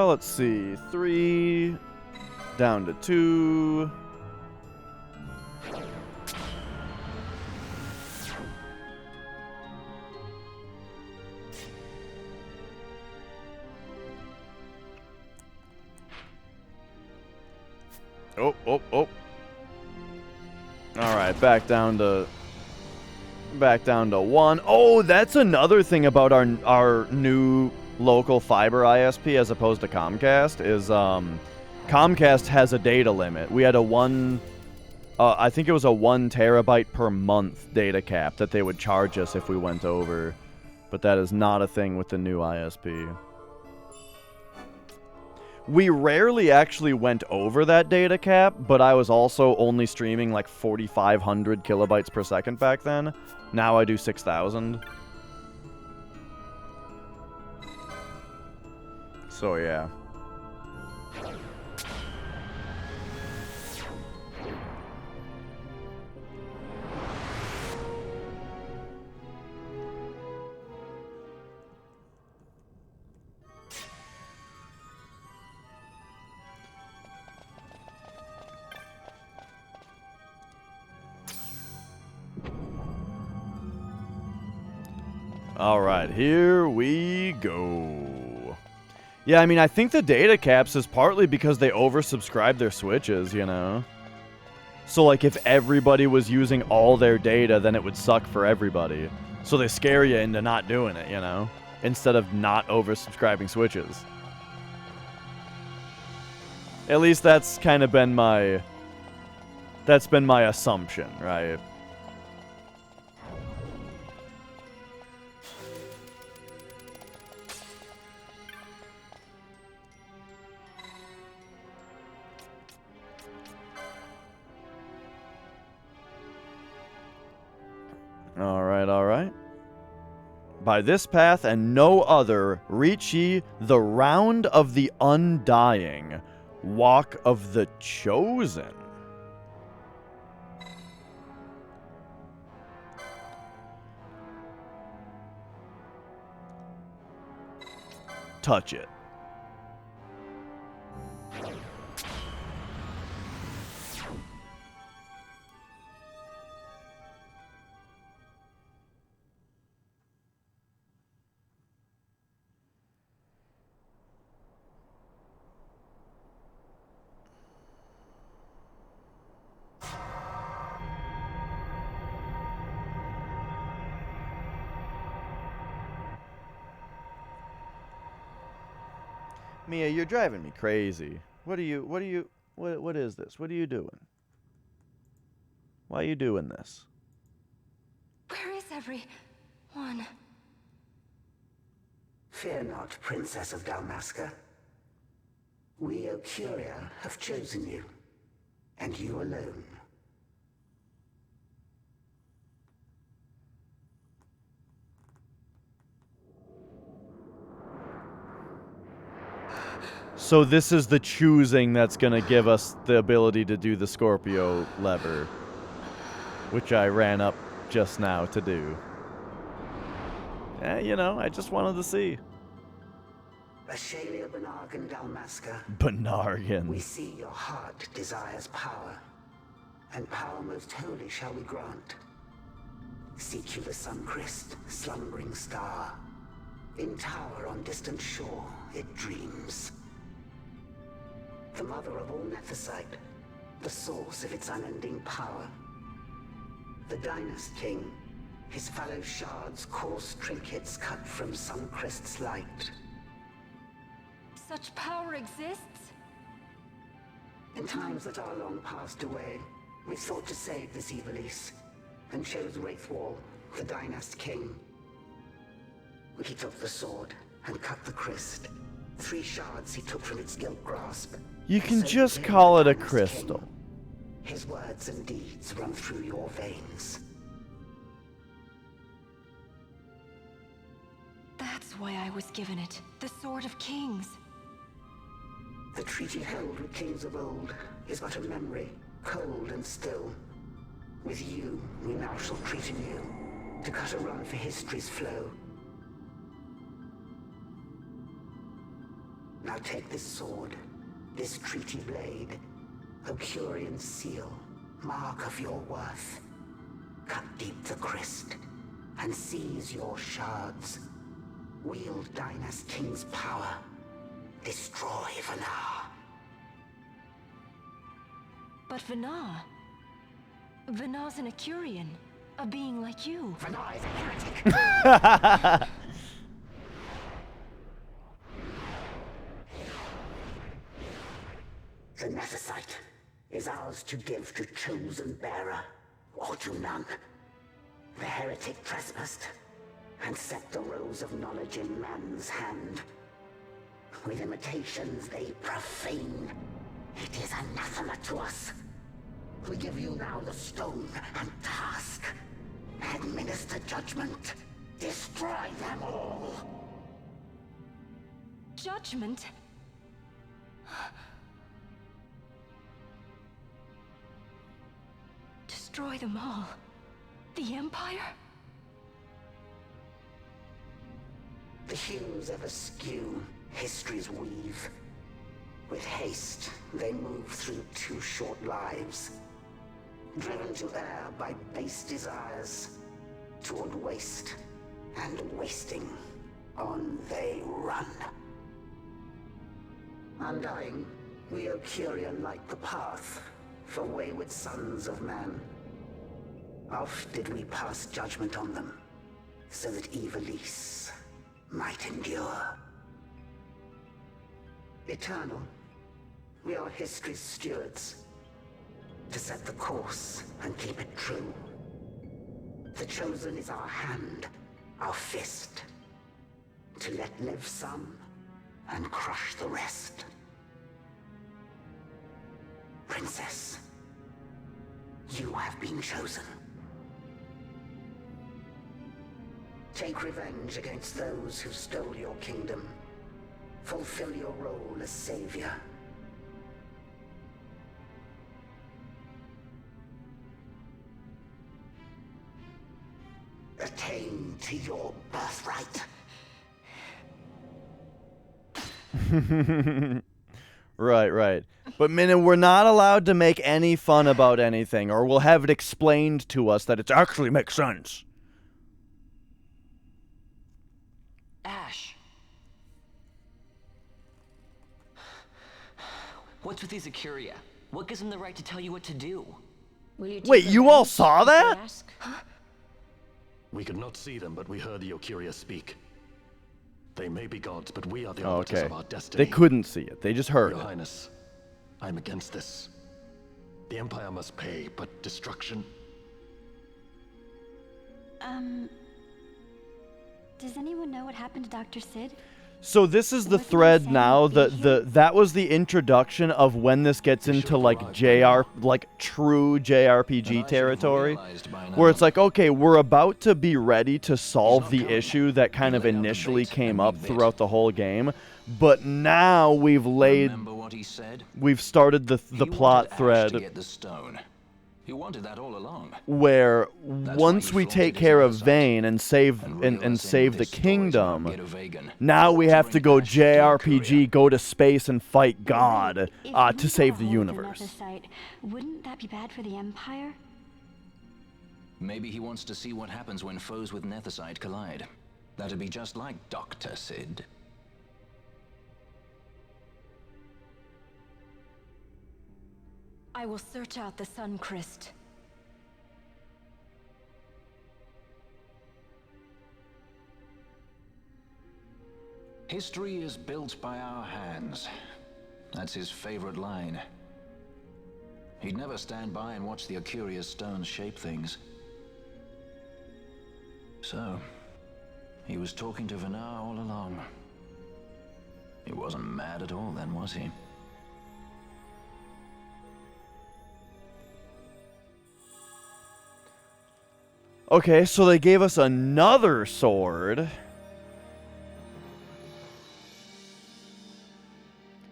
Speaker 1: Let's see. 3 down to 2. Oh. All right, back down to 1. Oh, that's another thing about our new local fiber ISP as opposed to Comcast is Comcast has a data limit. We had a I think it was a 1 terabyte per month data cap that they would charge us if we went over, but that is not a thing with the new ISP. We rarely actually went over that data cap, but I was also only streaming like 4,500 kilobytes per second back then. Now I do 6,000. So yeah. Alright, here we go. Yeah, I mean, I think the data caps is partly because they oversubscribe their switches, you know? So, like, if everybody was using all their data, then it would suck for everybody. So they scare you into not doing it, you know? Instead of not oversubscribing switches. At least that's kind of been my... That's been my assumption, right? Alright. By this path and no other, reach ye the round of the undying, walk of the chosen. Touch it. Mia, you're driving me crazy. What is this? What are you doing? Why are you doing this?
Speaker 8: Where is everyone?
Speaker 9: Fear not, Princess of Dalmasca. We, Ocuria, have chosen you, and you alone.
Speaker 1: So this is the choosing that's gonna give us the ability to do the Scorpio lever, which I ran up just now to do. You know, I just wanted to see.
Speaker 9: Ashalia Benargan Dalmasca, we
Speaker 1: Benargan.
Speaker 9: see your heart desires power, and power most holy shall we grant. Seek you the sun-crest, slumbering star. In tower on distant shore, it dreams. The mother of all Nephesite, the source of its unending power. The Dynast King, his fallow shards coarse trinkets cut from Suncrest's light.
Speaker 8: Such power exists?
Speaker 9: In times that are long passed away, we sought to save this Ivalice, and chose Wraithwall, the Dynast King. He took the sword and cut the crest. 3 shards he took from its gilt grasp.
Speaker 1: You can
Speaker 9: So
Speaker 1: just
Speaker 9: became
Speaker 1: call
Speaker 9: the
Speaker 1: it a
Speaker 9: Dynast
Speaker 1: crystal.
Speaker 9: King. His words and deeds run through your veins.
Speaker 8: That's why I was given it. The Sword of Kings.
Speaker 9: The treaty held with kings of old is but a memory, cold and still. With you, we now shall treat anew, to cut a run for history's flow. Now take this sword, this treaty blade, Ocurian seal, mark of your worth. Cut deep the crest, and seize your shards. Wield Dynast King's power. Destroy Vanar.
Speaker 8: But Vanar... Vanar's an Acurian. A being like you.
Speaker 9: Vanar is a heretic. The Nephesite is ours to give to chosen bearer, or to none. The heretic trespassed, and set the rose of knowledge in man's hand. With imitations they profane. It is anathema to us. We give you now the stone and task. Administer judgment. Destroy them all.
Speaker 8: Judgment? Destroy them all? The Empire?
Speaker 9: The hues ever skew history's weave. With haste, they move through 2 short lives. Driven to err by base desires, toward waste, and wasting, on they run. Undying, we Ocurian light the path for wayward sons of man. Oft did we pass judgment on them, so that Ivalice might endure. Eternal, we are history's stewards, to set the course and keep it true. The chosen is our hand, our fist, to let live some and crush the rest. Princess, you have been chosen. Take revenge against those who stole your kingdom. Fulfill your role as savior. Attain to your birthright.
Speaker 1: Right. But Minna, we're not allowed to make any fun about anything, or we'll have it explained to us that it actually makes sense.
Speaker 5: Ash. What's with these Acuria? What gives them the right to tell you what to do?
Speaker 4: Will you
Speaker 1: Wait,
Speaker 4: take
Speaker 1: you all
Speaker 4: revenge
Speaker 1: saw
Speaker 4: if they
Speaker 1: that?
Speaker 4: ask?
Speaker 7: We could not see them, but we heard the Ocuria speak. They may be gods, but we are the
Speaker 1: Oh,
Speaker 7: arbiters
Speaker 1: okay.
Speaker 7: of our destiny.
Speaker 1: They couldn't see it. They just heard
Speaker 7: Your
Speaker 1: it.
Speaker 7: Highness, I'm against this. The Empire must pay, but destruction?
Speaker 3: Does anyone know what happened to Dr. Sid?
Speaker 1: So this is the
Speaker 3: Wasn't he
Speaker 1: thread
Speaker 3: saying
Speaker 1: now.
Speaker 3: he'd be here?
Speaker 1: That was the introduction of when this gets into like like true JRPG territory, where it's like, okay, we're about to be ready to solve the issue that kind of initially came up throughout the whole game, but now we've
Speaker 6: Remember what he said?
Speaker 1: started the
Speaker 6: He
Speaker 1: plot
Speaker 6: wanted Ash
Speaker 1: thread
Speaker 6: to get the stone. He wanted that all along.
Speaker 1: where
Speaker 6: why
Speaker 1: once
Speaker 6: he
Speaker 1: we
Speaker 6: flaunted
Speaker 1: take
Speaker 6: his
Speaker 1: care of
Speaker 6: oversight.
Speaker 1: Vayne and save and
Speaker 6: realizing
Speaker 1: save the
Speaker 6: this story's about
Speaker 1: kingdom,
Speaker 6: Gedovagan,
Speaker 1: now we have to go
Speaker 6: altering Ash to
Speaker 1: JRPG, go to space and fight God
Speaker 3: If we
Speaker 1: to
Speaker 3: got
Speaker 1: save
Speaker 3: a
Speaker 1: the
Speaker 3: hold of
Speaker 1: universe.
Speaker 3: Nethicite, wouldn't that be bad for the Empire?
Speaker 6: Maybe he wants to see what happens when foes with Nethicite collide. That'd be just like Dr. Sid.
Speaker 8: I will search out the Sun Crest.
Speaker 6: History is built by our hands. That's his favorite line. He'd never stand by and watch the Acurious stones shape things. So, he was talking to Venar all along. He wasn't mad at all then, was he?
Speaker 1: Okay, so they gave us another sword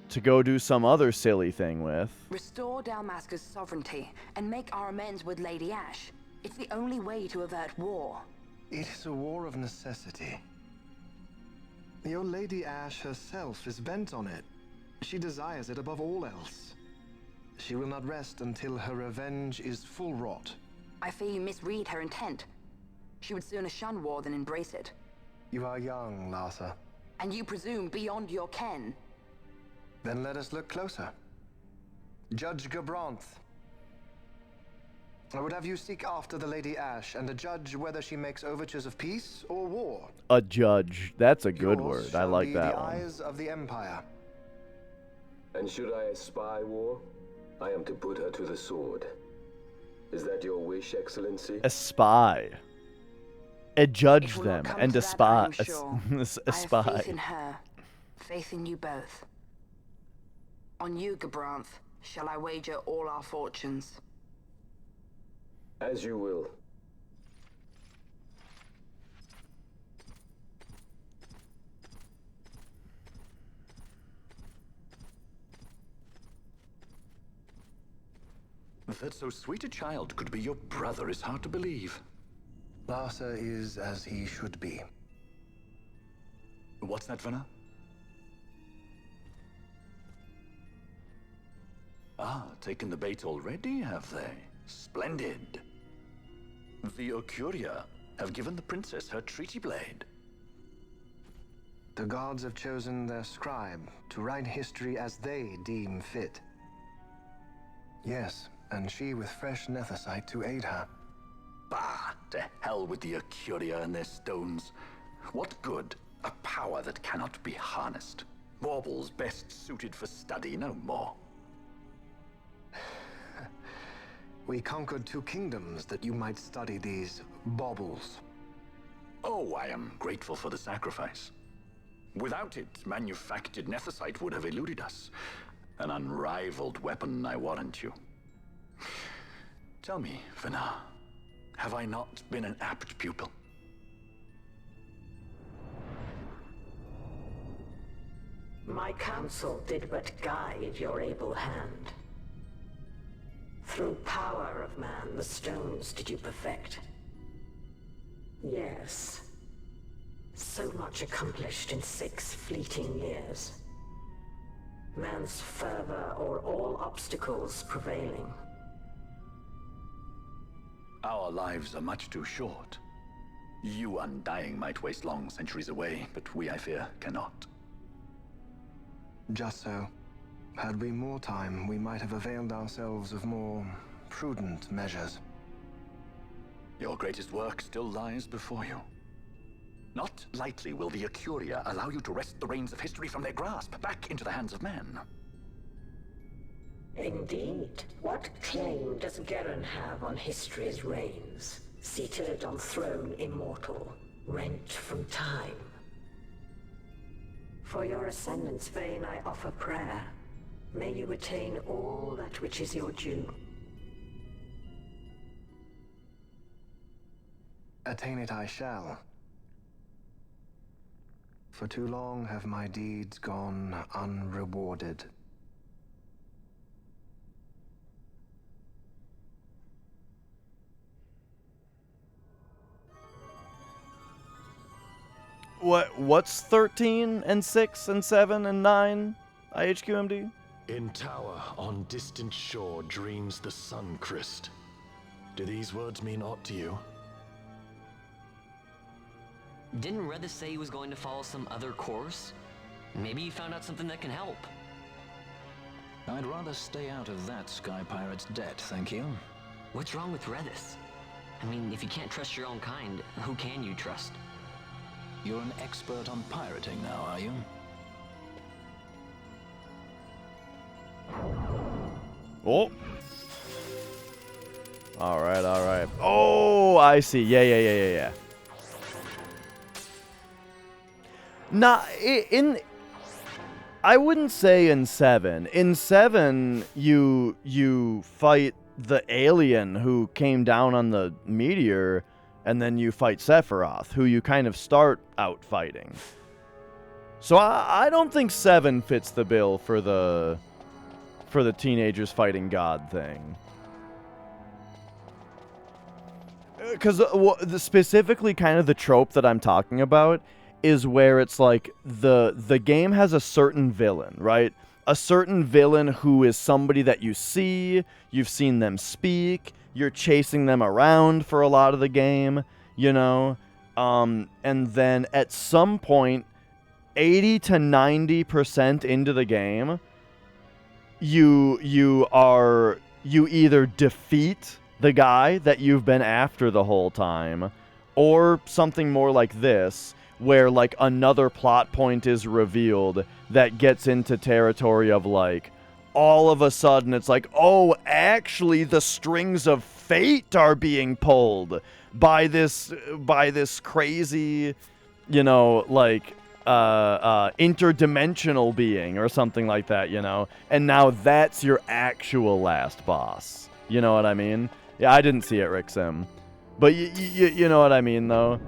Speaker 1: to go do some other silly thing with.
Speaker 10: Restore Dalmasca's sovereignty and make our amends with Lady Ash. It's the only way to avert war.
Speaker 11: It is a war of necessity. Your Lady Ash herself is bent on it. She desires it above all else. She will not rest until her revenge is full wrought.
Speaker 10: I fear you misread her intent. She would sooner shun war than embrace it.
Speaker 11: You are young, Larsa.
Speaker 10: And you presume beyond your ken.
Speaker 11: Then let us look closer. Judge Gabranth. I would have you seek after the Lady Ash and judge whether she makes overtures of peace or war.
Speaker 1: A judge. That's a good
Speaker 11: Yours
Speaker 1: word. I
Speaker 11: shall
Speaker 1: like
Speaker 11: be
Speaker 1: that
Speaker 11: the
Speaker 1: one.
Speaker 11: eyes of the Empire.
Speaker 12: And should I spy war, I am to put her to the sword. Is that your wish, Excellency?
Speaker 1: A spy. Adjudge
Speaker 10: It will
Speaker 1: them
Speaker 10: not come
Speaker 1: and
Speaker 10: to
Speaker 1: a
Speaker 10: that,
Speaker 1: spy.
Speaker 10: I'm sure.
Speaker 1: A
Speaker 10: I have
Speaker 1: spy.
Speaker 10: faith in her. Faith in you both. On you, Gabranth, shall I wager all our fortunes.
Speaker 12: As you will.
Speaker 7: That so sweet a child could be your brother is hard to believe.
Speaker 11: Larsa is as he should be.
Speaker 7: What's that, Venar? Ah, taken the bait already, have they? Splendid. The Ocuria have given the princess her treaty blade.
Speaker 11: The gods have chosen their scribe to write history as they deem fit. Yes, and she with fresh Nethicite to aid her.
Speaker 7: Bah, to hell with the Ocuria and their stones. What good? A power that cannot be harnessed. Baubles best suited for study, no more.
Speaker 11: We conquered 2 kingdoms that you might study these baubles.
Speaker 7: Oh, I am grateful for the sacrifice. Without it, manufactured Nethicite would have eluded us. An unrivaled weapon, I warrant you. Tell me, Venar, have I not been an apt pupil?
Speaker 9: My counsel did but guide your able hand. Through power of man, the stones did you perfect. Yes. So much accomplished in 6 fleeting years. Man's fervor or all obstacles prevailing.
Speaker 7: Our lives are much too short. You undying might waste long centuries away, but we, I fear, cannot.
Speaker 11: Just so. Had we more time, we might have availed ourselves of more prudent measures.
Speaker 7: Your greatest work still lies before you. Not lightly will the Ocuria allow you to wrest the reins of history from their grasp, back into the hands of men.
Speaker 9: Indeed. What claim does Garen have on history's reins? Seated on throne immortal, rent from time. For your ascendant's vein I offer prayer. May you attain all that which is your due.
Speaker 11: Attain it I shall. For too long have my deeds gone unrewarded.
Speaker 1: What's 13 and 6 and 7 and 9 IHQMD?
Speaker 13: In tower on distant shore dreams the sun Christ. Do these words mean aught to you?
Speaker 5: Didn't Redis say he was going to follow some other course? Maybe he found out something that can help.
Speaker 6: I'd rather stay out of that Sky Pirate's debt, thank you.
Speaker 5: What's wrong with Redis? I mean, if you can't trust your own kind, who can you trust?
Speaker 6: You're an expert on pirating now, are you?
Speaker 1: Oh. Alright, alright. Oh, I see. Yeah. Nah, I wouldn't say in 7. In 7, you fight the alien who came down on the meteor, and then you fight Sephiroth, who you kind of start out fighting. So I don't think 7 fits the bill for the teenagers fighting God thing. Because specifically kind of the trope that I'm talking about is where it's like the game has a certain villain, right? A certain villain who is somebody that you see, you've seen them speak, you're chasing them around for a lot of the game, you know? And then at some point, 80 to 90% into the game, you either defeat the guy that you've been after the whole time, or something more like this, where like another plot point is revealed that gets into territory of like, all of a sudden it's like, oh, actually the strings of fate are being pulled by this crazy, you know, like interdimensional being or something like that, you know? And now that's your actual last boss. You know what I mean? Yeah, I didn't see it, Rixim. But you know what I mean, though?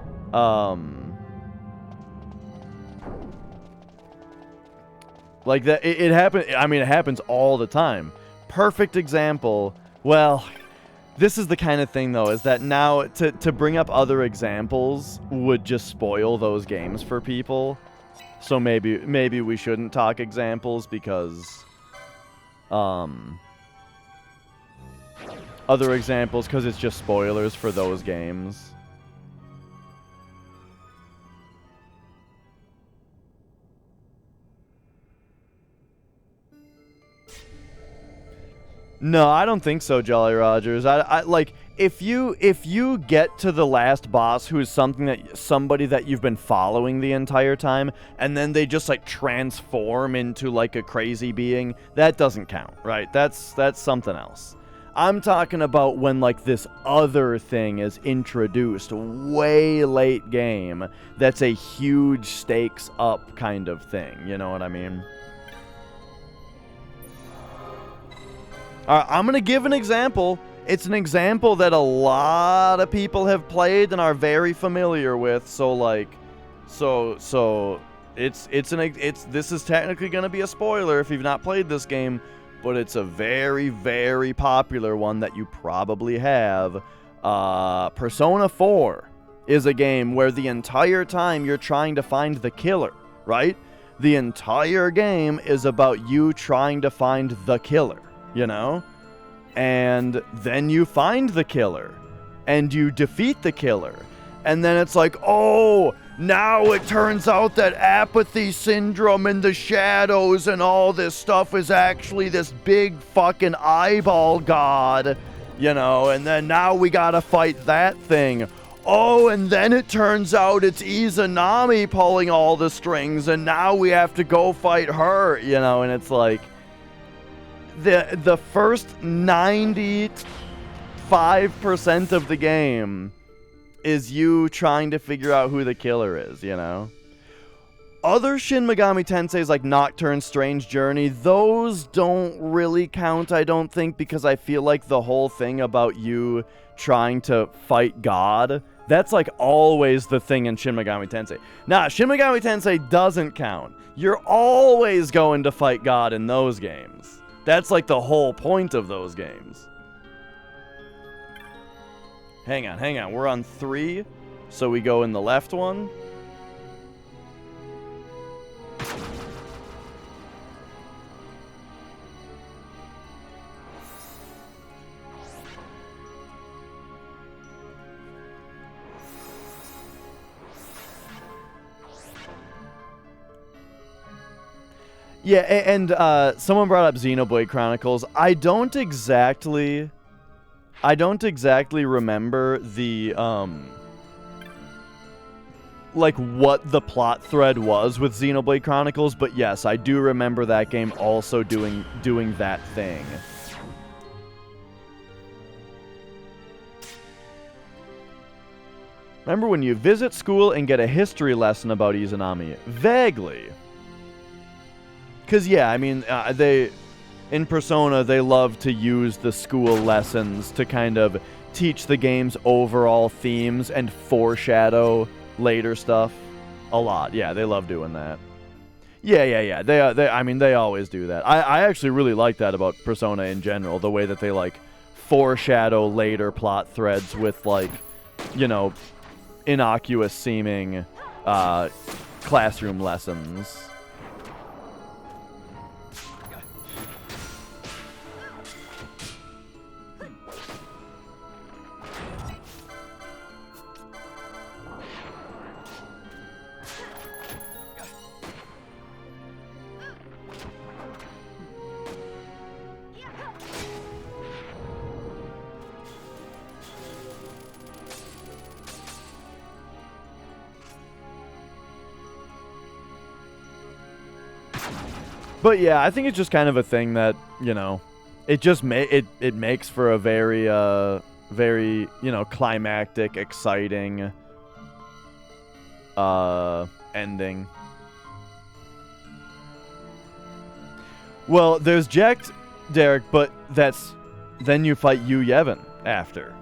Speaker 1: Like that, it happens. I mean, it happens all the time. Perfect example. Well, this is the kind of thing, though, is that now to bring up other examples would just spoil those games for people. So maybe we shouldn't talk examples because, other examples because it's just spoilers for those games. No, I don't think so, Jolly Rogers. I like if you get to the last boss who is somebody that you've been following the entire time, and then they just like transform into like a crazy being, that doesn't count, right? That's something else. I'm talking about when like this other thing is introduced way late game. That's a huge stakes up kind of thing. You know what I mean? I'm going to give an example. It's an example that a lot of people have played and are very familiar with. So like, so this is technically going to be a spoiler if you've not played this game, but it's a very, very popular one that you probably have. Persona 4 is a game where the entire time you're trying to find the killer, right? The entire game is about you trying to find the killer. You know? And then you find the killer. And you defeat the killer. And then it's like, oh, now it turns out that apathy syndrome and the shadows and all this stuff is actually this big fucking eyeball god. You know? And then now we gotta fight that thing. Oh, and then it turns out it's Izanami pulling all the strings. And now we have to go fight her. You know? And it's like, the first 95% of the game is you trying to figure out who the killer is, you know? other Shin Megami Tenseis like Nocturne Strange Journey, those don't really count, I don't think, because I feel like the whole thing about you trying to fight God, that's like always the thing in Shin Megami Tensei. Nah, Shin Megami Tensei doesn't count. You're always going to fight God in those games. That's like the whole point of those games. Hang on. We're on 3, so we go in the left one. Yeah, and someone brought up Xenoblade Chronicles. I don't exactly remember the like what the plot thread was with Xenoblade Chronicles, but yes, I do remember that game also doing that thing. Remember when you visit school and get a history lesson about Izanami? Vaguely. Because, yeah, I mean, in Persona, they love to use the school lessons to kind of teach the game's overall themes and foreshadow later stuff a lot. Yeah, they love doing that. Yeah. They always do that. I actually really like that about Persona in general, the way that they, like, foreshadow later plot threads with, like, you know, innocuous-seeming classroom lessons. But yeah, I think it's just kind of a thing that, you know, it just it makes for a very very, you know, climactic, exciting ending. Well, there's Jacked, Derek, but then you fight Yu Yevon after.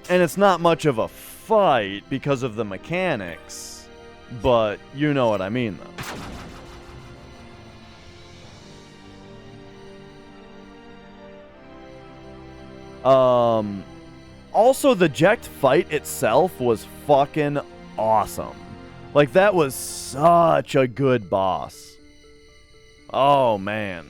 Speaker 1: And it's not much of a fight because of the mechanics, but you know what I mean, though. Also, the Jekt fight itself was fucking awesome. Like, that was such a good boss. Oh, man.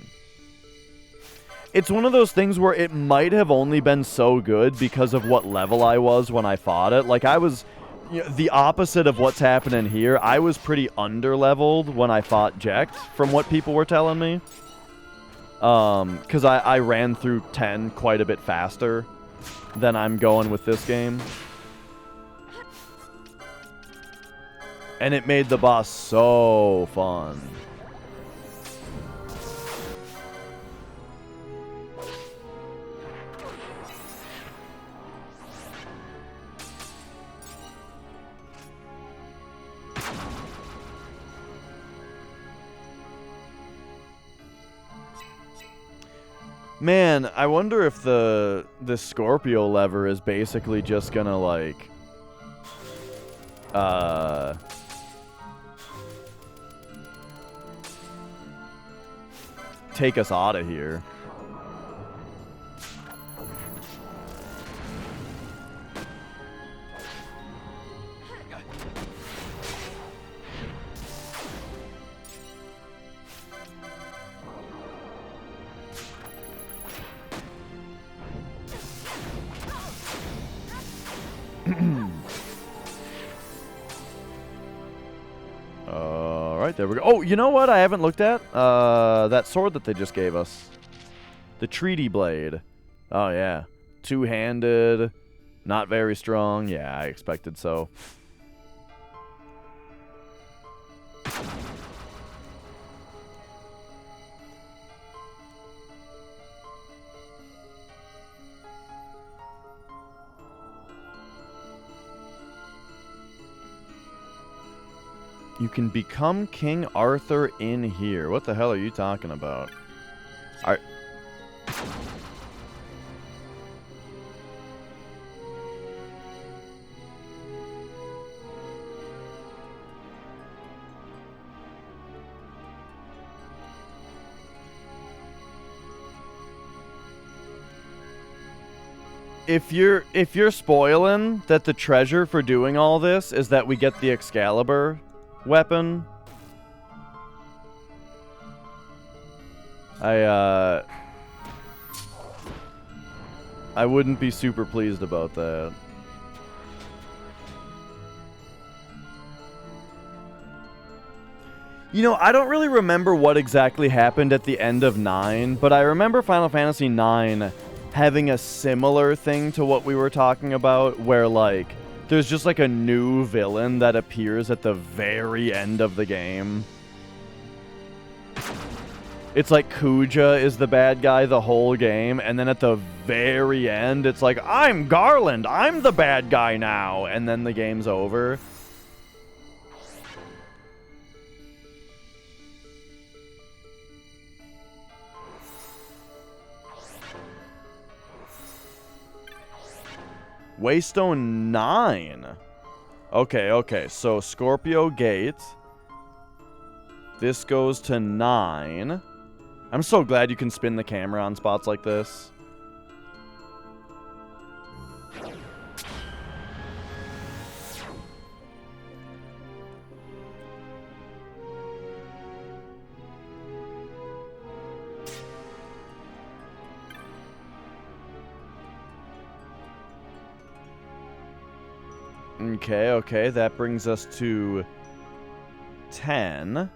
Speaker 1: It's one of those things where it might have only been so good because of what level I was when I fought it. Like, I was, you know, the opposite of what's happening here. I was pretty underleveled when I fought Jekt, from what people were telling me. Because I ran through 10 quite a bit faster than I'm going with this game. And it made the boss so fun. Man, I wonder if the Scorpio lever is basically just gonna, like, take us out of here. Alright, there we go. Oh, you know what I haven't looked at? That sword that they just gave us. The Treaty Blade. Oh, yeah. Two-handed. Not very strong. Yeah, I expected so. You can become King Arthur in here. What the hell are you talking about? Are... If you're spoiling that the treasure for doing all this is that we get the Excalibur weapon, I wouldn't be super pleased about that. You know, I don't really remember what exactly happened at the end of 9, but I remember Final Fantasy 9 having a similar thing to what we were talking about, where, like, there's just, like, a new villain that appears at the very end of the game. It's like Kuja is the bad guy the whole game, and then at the very end, it's like, I'm Garland, I'm the bad guy now, and then the game's over. Waystone 9. Okay, so Scorpio Gate. This goes to 9. I'm so glad you can spin the camera on spots like this. Okay, that brings us to 10.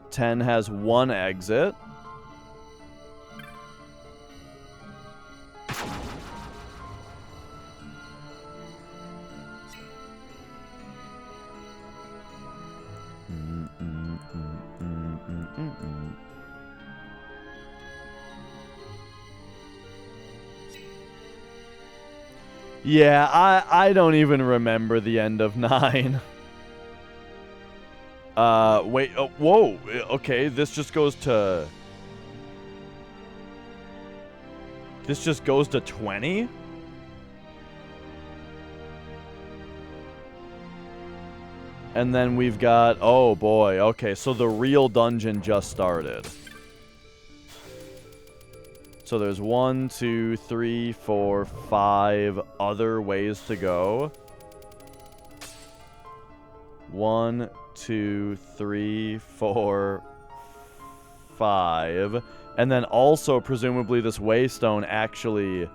Speaker 1: 10 has one exit. Yeah, I don't even remember the end of 9. Wait, oh, whoa, okay, this just goes to 20? And then we've got, oh boy, okay, so the real dungeon just started. So there's 1, 2, 3, 4, 5 other ways to go. 1, 2, 3, 4, 5. And then also, presumably, this Waystone actually...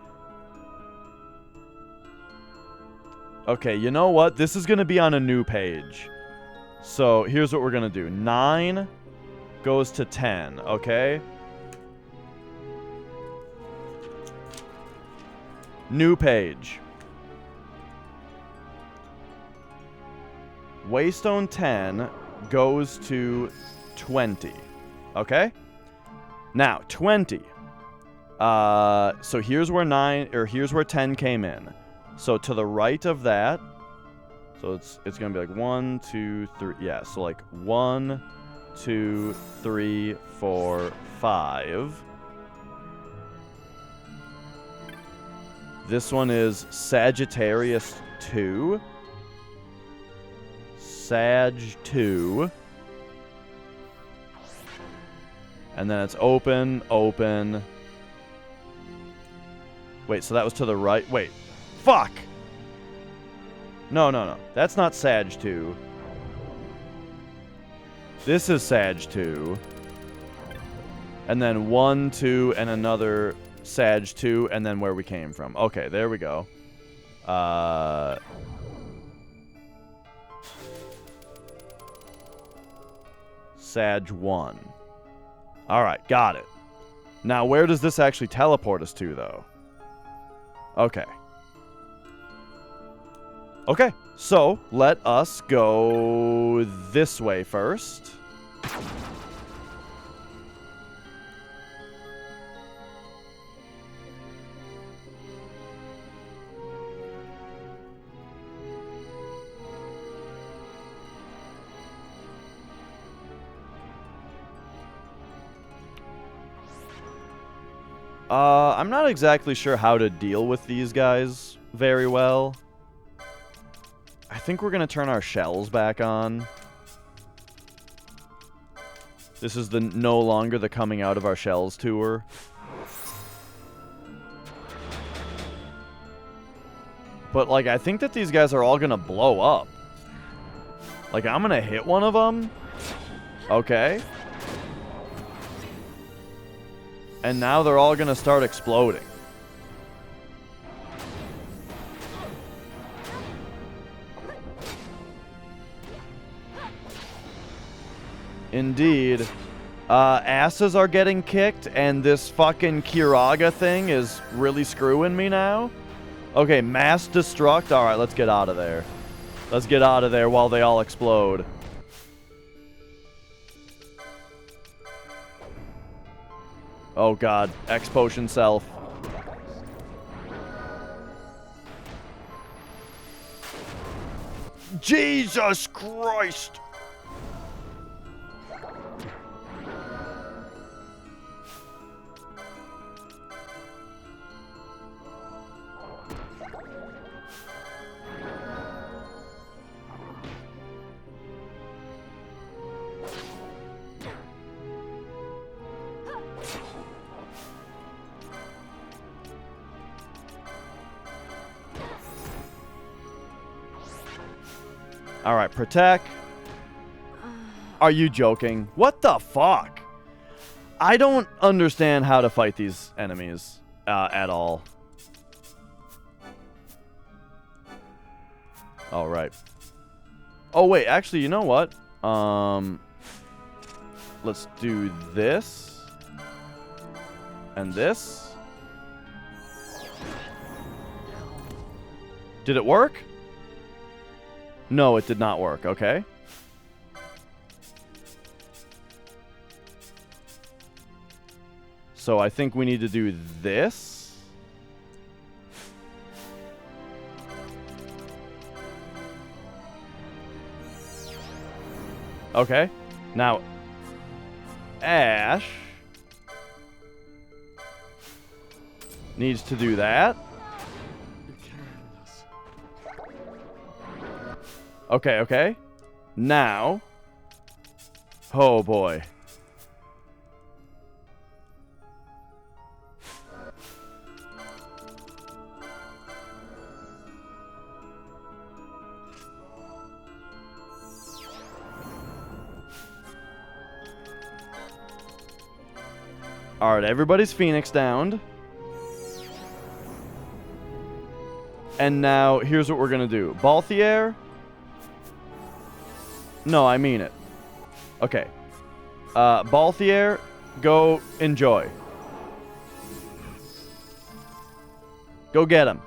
Speaker 1: Okay, you know what? This is going to be on a new page. So here's what we're going to do. 9 goes to 10, okay? New page. Waystone 10 goes to 20. Okay? Now, 20. So here's where 10 came in. So to the right of that, so it's gonna be like 1, 2, 3. Yeah, so like 1, 2, 3, 4, 5. This one is Sagittarius 2. Sag 2. And then it's open, open. Wait, so that was to the right. Wait. Fuck! No. That's not Sag 2. This is Sag 2. And then 1, 2, and another Sag 2, and then where we came from. Okay, there we go. Sag 1. Alright, got it. Now, where does this actually teleport us to, though? Okay. Okay, so let us go this way first. I'm not exactly sure how to deal with these guys very well. I think we're going to turn our shells back on. This is the no longer the coming out of our shells tour. But, like, I think that these guys are all going to blow up. Like, I'm going to hit one of them. Okay. And now they're all going to start exploding. Indeed. Asses are getting kicked, and this fucking Kiraga thing is really screwing me now. Okay, mass destruct. Alright, let's get out of there. Let's get out of there while they all explode. Oh god, X potion self. Jesus Christ! Alright, protect. Are you joking? What the fuck? I don't understand how to fight these enemies at all. Alright. Oh, wait. Actually, you know what? Let's do this. And this. Did it work? No, it did not work. Okay. So I think we need to do this. Okay. Now, Ash needs to do that. Okay, okay. Now. Oh, boy. Alright, everybody's Phoenix downed. And now, here's what we're gonna do. Balthier. No, I mean it. Okay. Balthier, go enjoy. Go get him.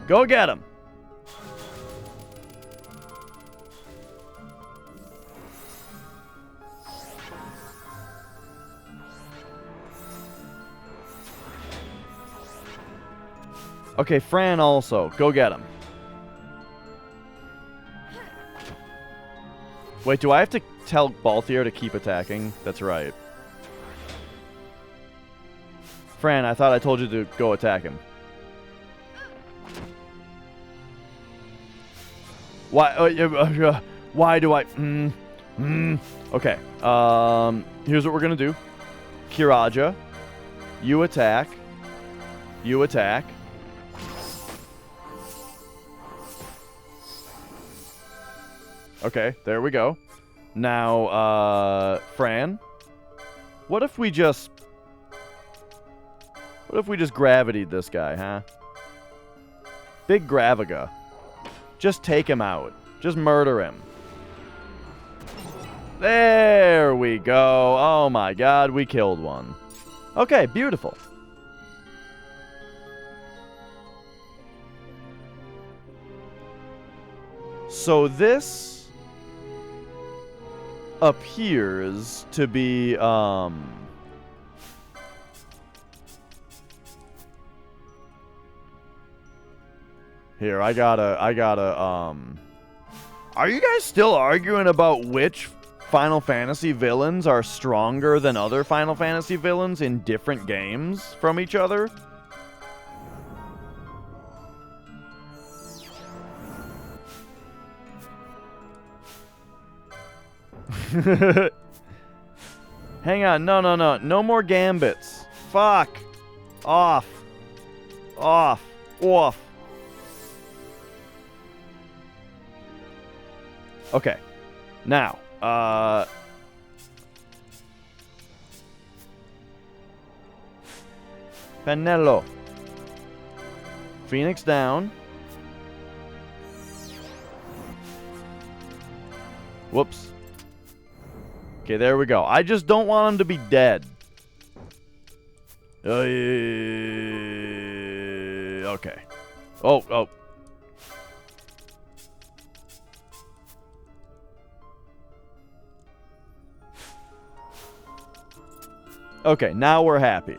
Speaker 1: Go get him. Okay, Fran also. Go get him. Wait, do I have to tell Balthier to keep attacking? That's right. Fran, I thought I told you to go attack him. Why? Why do I? Okay. Here's what we're gonna do. Kiraja, you attack. You attack. Okay, there we go. Now, Fran, what if we just gravitied this guy, huh? Big Gravaga. Just take him out. Just murder him. There we go. Oh my god, we killed one. Okay, beautiful. So this appears to be, here, I gotta, are you guys still arguing about which Final Fantasy villains are stronger than other Final Fantasy villains in different games from each other? Hang on, no. No more gambits. Fuck. Off. Okay. Now, Penello. Phoenix down. Whoops. Okay, there we go. I just don't want him to be dead. Okay. Oh. Okay, now we're happy.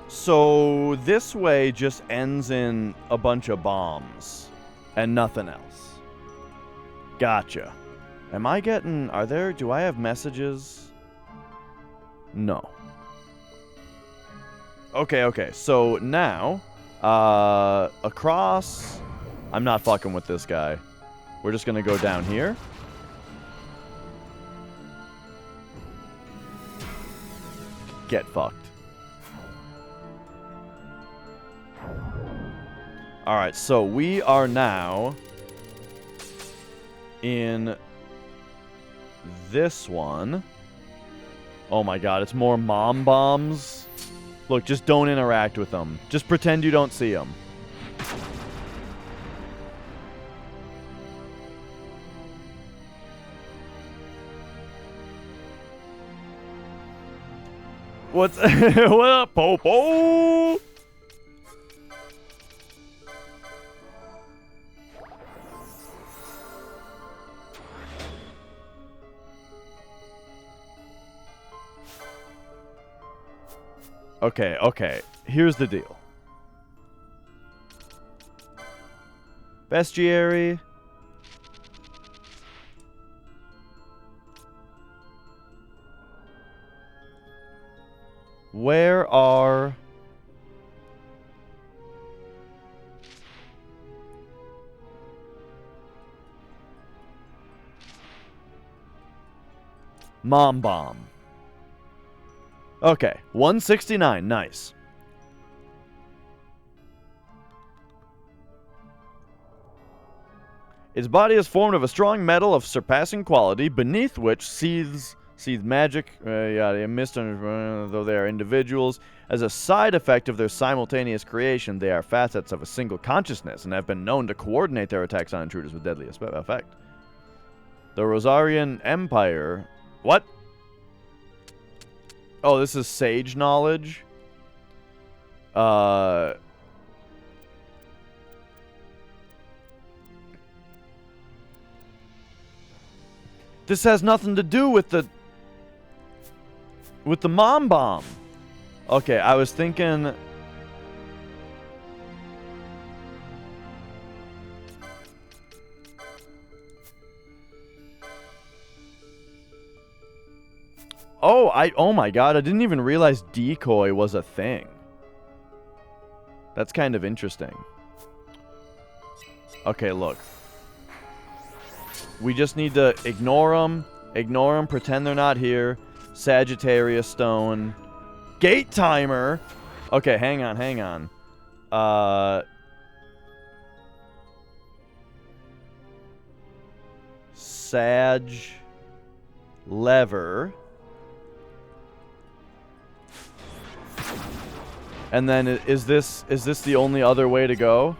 Speaker 1: So this way just ends in a bunch of bombs and nothing else. Gotcha. Am I getting... do I have messages? No. Okay. So now, across... I'm not fucking with this guy. We're just gonna go down here. Get fucked. Alright, so we are now in this one. Oh my god, it's more mom bombs. Look, just don't interact with them. Just pretend you don't see them. What's... what up, Popo? Okay. Here's the deal. Bestiary. Where are... Mom Bomb. Okay, 169, nice. Its body is formed of a strong metal of surpassing quality, beneath which seethes magic, mist, though they are individuals. As a side effect of their simultaneous creation, they are facets of a single consciousness and have been known to coordinate their attacks on intruders with deadly effect. The Rosarian Empire... What? Oh, this is sage knowledge? This has nothing to do with the mom bomb. Okay, I was thinking... Oh my god, I didn't even realize decoy was a thing. That's kind of interesting. Okay, look. We just need to ignore them, pretend they're not here. Sagittarius Stone. Gate timer! Okay, hang on. Sag lever. And then is this the only other way to go?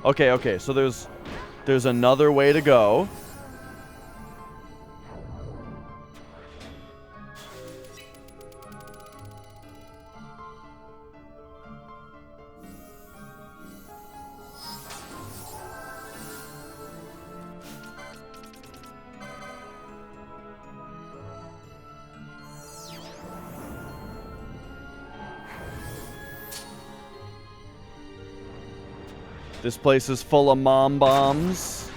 Speaker 1: Okay, so there's another way to go. This place is full of mom bombs.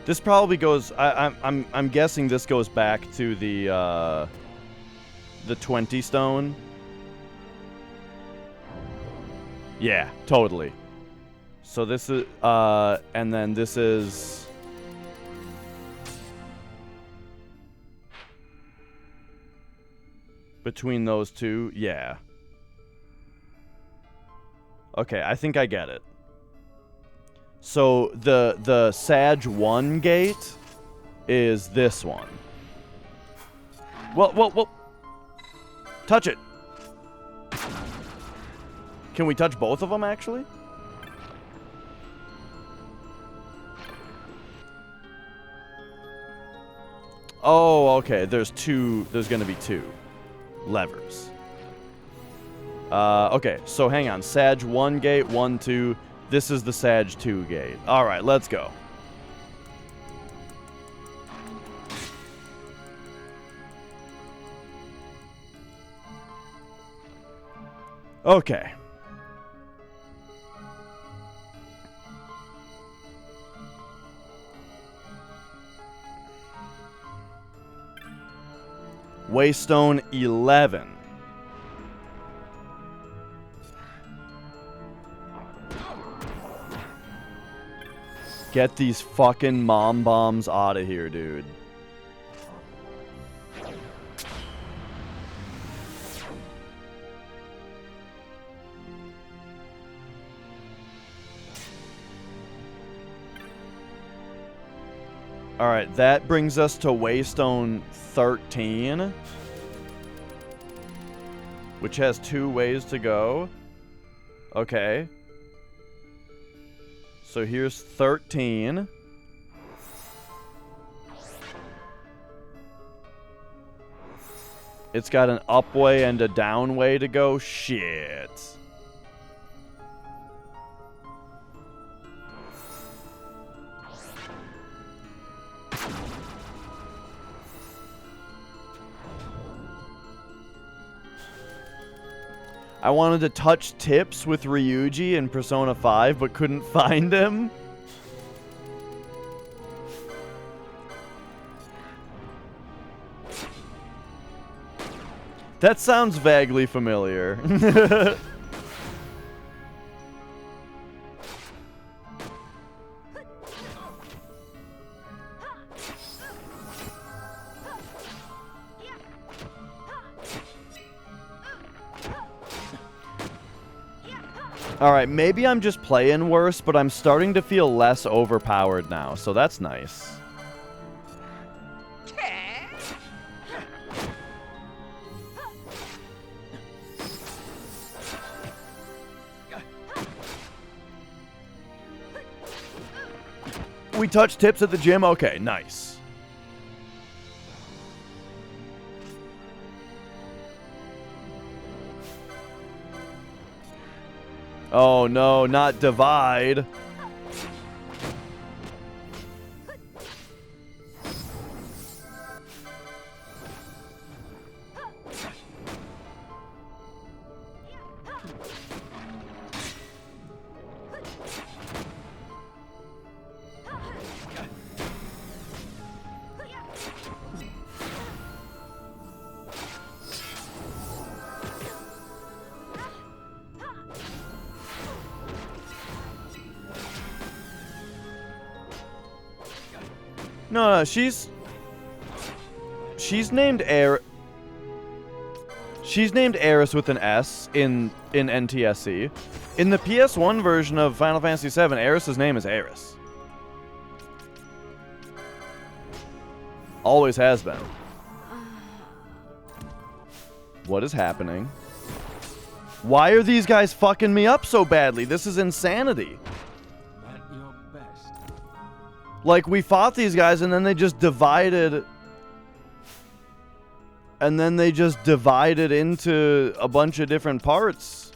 Speaker 1: This probably goes. I'm guessing this goes back to the 20 stone. Yeah, totally. So this is and then this is between those two. Yeah. Okay, I think I get it. So the Sag 1 gate is this one. Well. Touch it. Can we touch both of them, actually? Oh, okay. There's going to be two levers. Okay, so hang on. Sag 1 gate, 1, 2. This is the Sag 2 gate. All right, let's go. Okay. Waystone 11. Get these fucking mom bombs out of here, dude. Alright, that brings us to Waystone 13, which has 2 ways to go. Okay. So here's 13. It's got an up way and a down way to go. Shit. I wanted to touch tips with Ryuji in Persona 5, but couldn't find him. That sounds vaguely familiar. Alright, maybe I'm just playing worse, but I'm starting to feel less overpowered now, so that's nice. We touch tips at the gym? Okay, nice. Oh no, not divide. No, she's named She's named Eris with an S in NTSC. In the PS1 version of Final Fantasy VII, Eris's name is Eris. Always has been. What is happening? Why are these guys fucking me up so badly? This is insanity. Like, we fought these guys and then they just divided. And then they just divided into a bunch of different parts.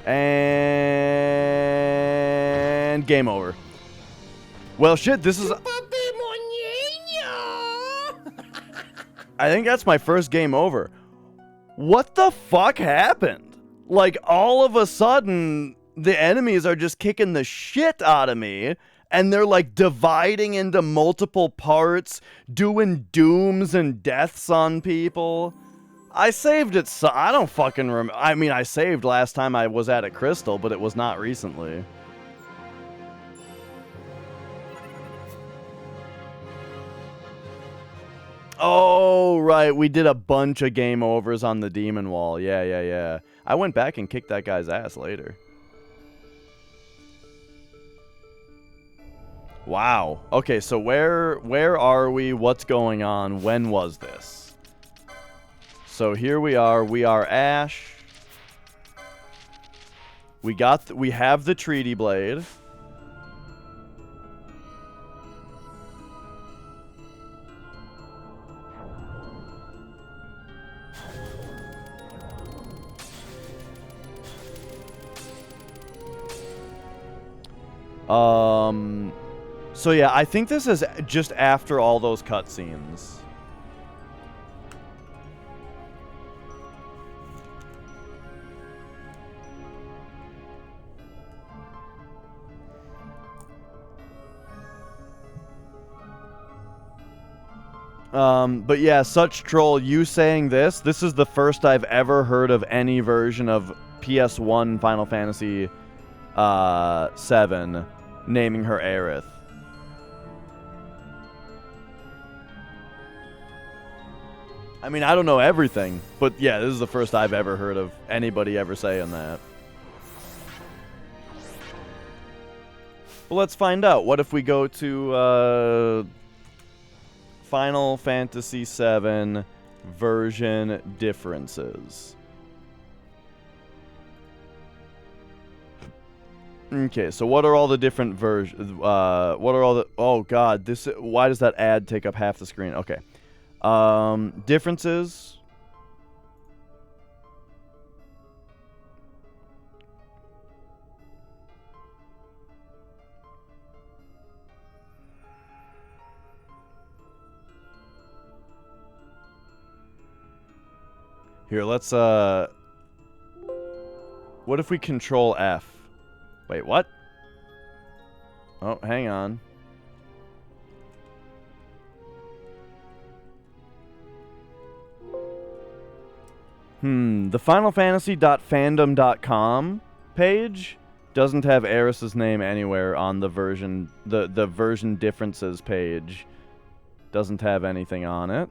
Speaker 1: And game over. Well, shit, this is... I think that's my first game over. What the fuck happened? Like, all of a sudden, the enemies are just kicking the shit out of me, and they're, like, dividing into multiple parts, doing dooms and deaths on people. I saved it, so I don't fucking remember. I mean, I saved last time I was at a crystal, but it was not recently. Oh, right. We did a bunch of game overs on the demon wall. Yeah. I went back and kicked that guy's ass later. Wow. Okay, so where are we? What's going on? When was this? So here we are. We are Ash. We have the Treaty Blade. So yeah, I think this is just after all those cutscenes. But yeah, such troll, you saying this is the first I've ever heard of any version of PS1 Final Fantasy 7 naming her Aerith. I mean, I don't know everything, but yeah, this is the first I've ever heard of anybody ever saying that. Well, let's find out. What if we go to Final Fantasy VII version differences? Okay, so what are all the different versions? What are all the... Oh, God. Why does that ad take up half the screen? Okay. Differences. Here, let's, what if we control F? Wait, what? Oh, hang on. The FinalFantasy.fandom.com page doesn't have Aeris's name anywhere on the version differences page. Doesn't have anything on it.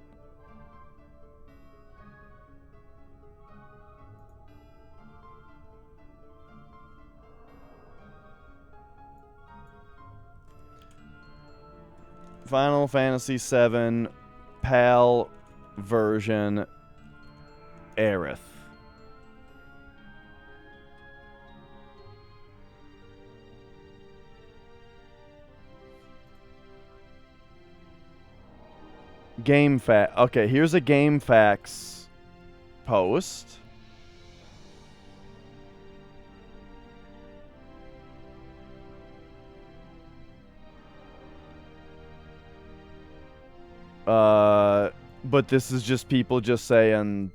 Speaker 1: Final Fantasy VII PAL version Aerith. Game fact. Okay, here's a game facts post. But this is just people just saying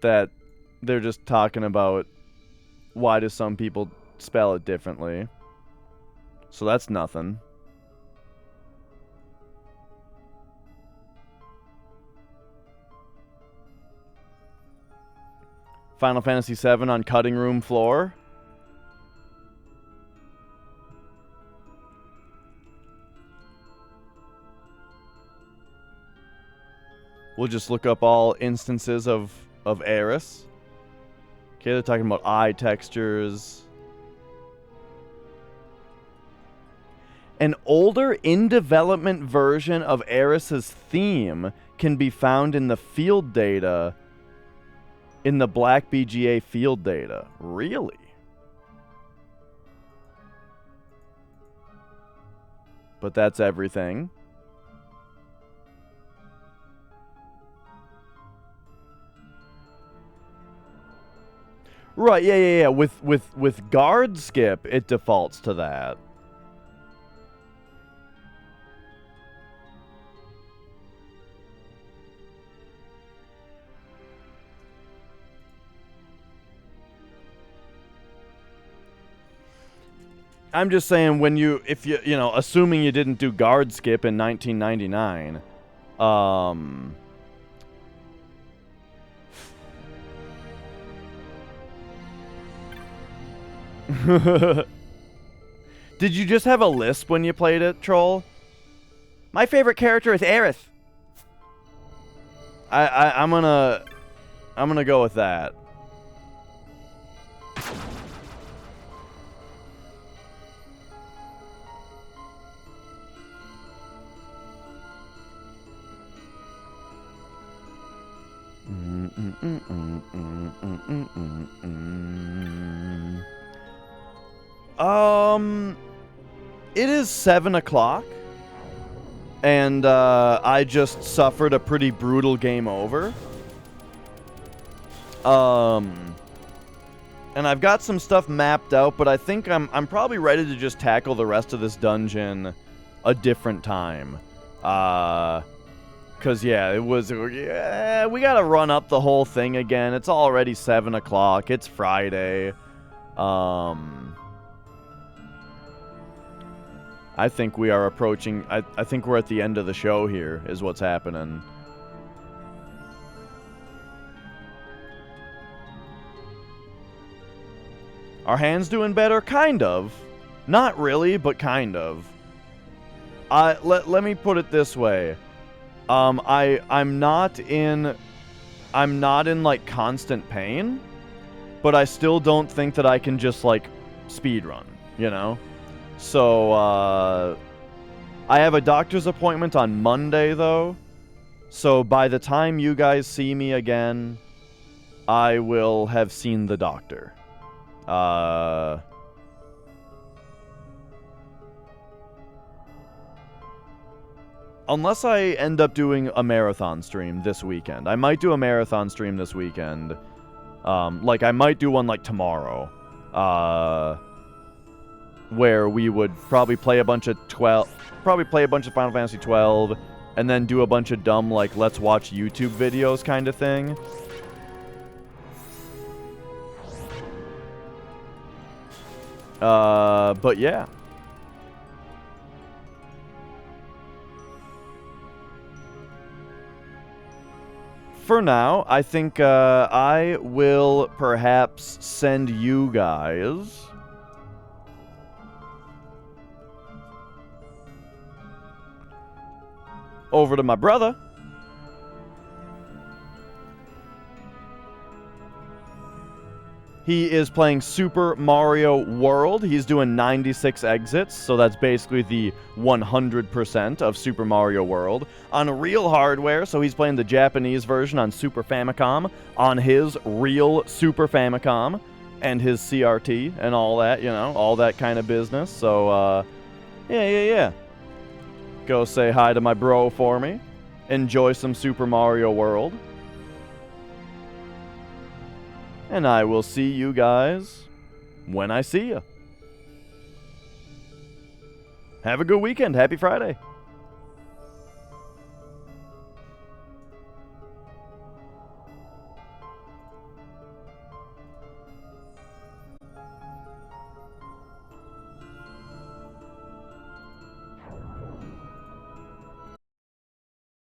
Speaker 1: that they're just talking about why do some people spell it differently. So that's nothing. Final Fantasy VII on cutting room floor. We'll just look up all instances of Aeris. Okay, they're talking about eye textures. An older in-development version of Aeris's theme can be found in the field data, in the Black BGA field data. Really? But that's everything. Right, yeah. With guard skip, it defaults to that. I'm just saying if you know, assuming you didn't do guard skip in 1999, Did you just have a lisp when you played it, Troll? My favorite character is Aerith. I'm gonna go with that. It is 7 o'clock, and I just suffered a pretty brutal game over. And I've got some stuff mapped out, but I think I'm probably ready to just tackle the rest of this dungeon a different time. Cause yeah, we gotta run up the whole thing again. It's already 7 o'clock. It's Friday. I think we are approaching... I think we're at the end of the show here, is what's happening. Our hands doing better? Kind of. Not really, but kind of. Let me put it this way. I'm not in like constant pain, but I still don't think that I can just like speedrun, you know? So, I have a doctor's appointment on Monday, though. So, by the time you guys see me again, I will have seen the doctor. Unless I end up doing a marathon stream this weekend. I might do a marathon stream this weekend. Like, I might do one, like, tomorrow. Where we would probably play a bunch of Final Fantasy 12, and then do a bunch of dumb, like, let's watch YouTube videos kind of thing. But yeah. For now, I think, I will perhaps send you guys... over to my brother. He is playing Super Mario World. He's doing 96 exits, so that's basically the 100% of Super Mario World. On real hardware, so he's playing the Japanese version on Super Famicom, on his real Super Famicom, and his CRT, and all that, you know, all that kind of business. So, yeah. Go say hi to my bro for me. Enjoy some Super Mario World. And I will see you guys when I see you. Have a good weekend. Happy Friday.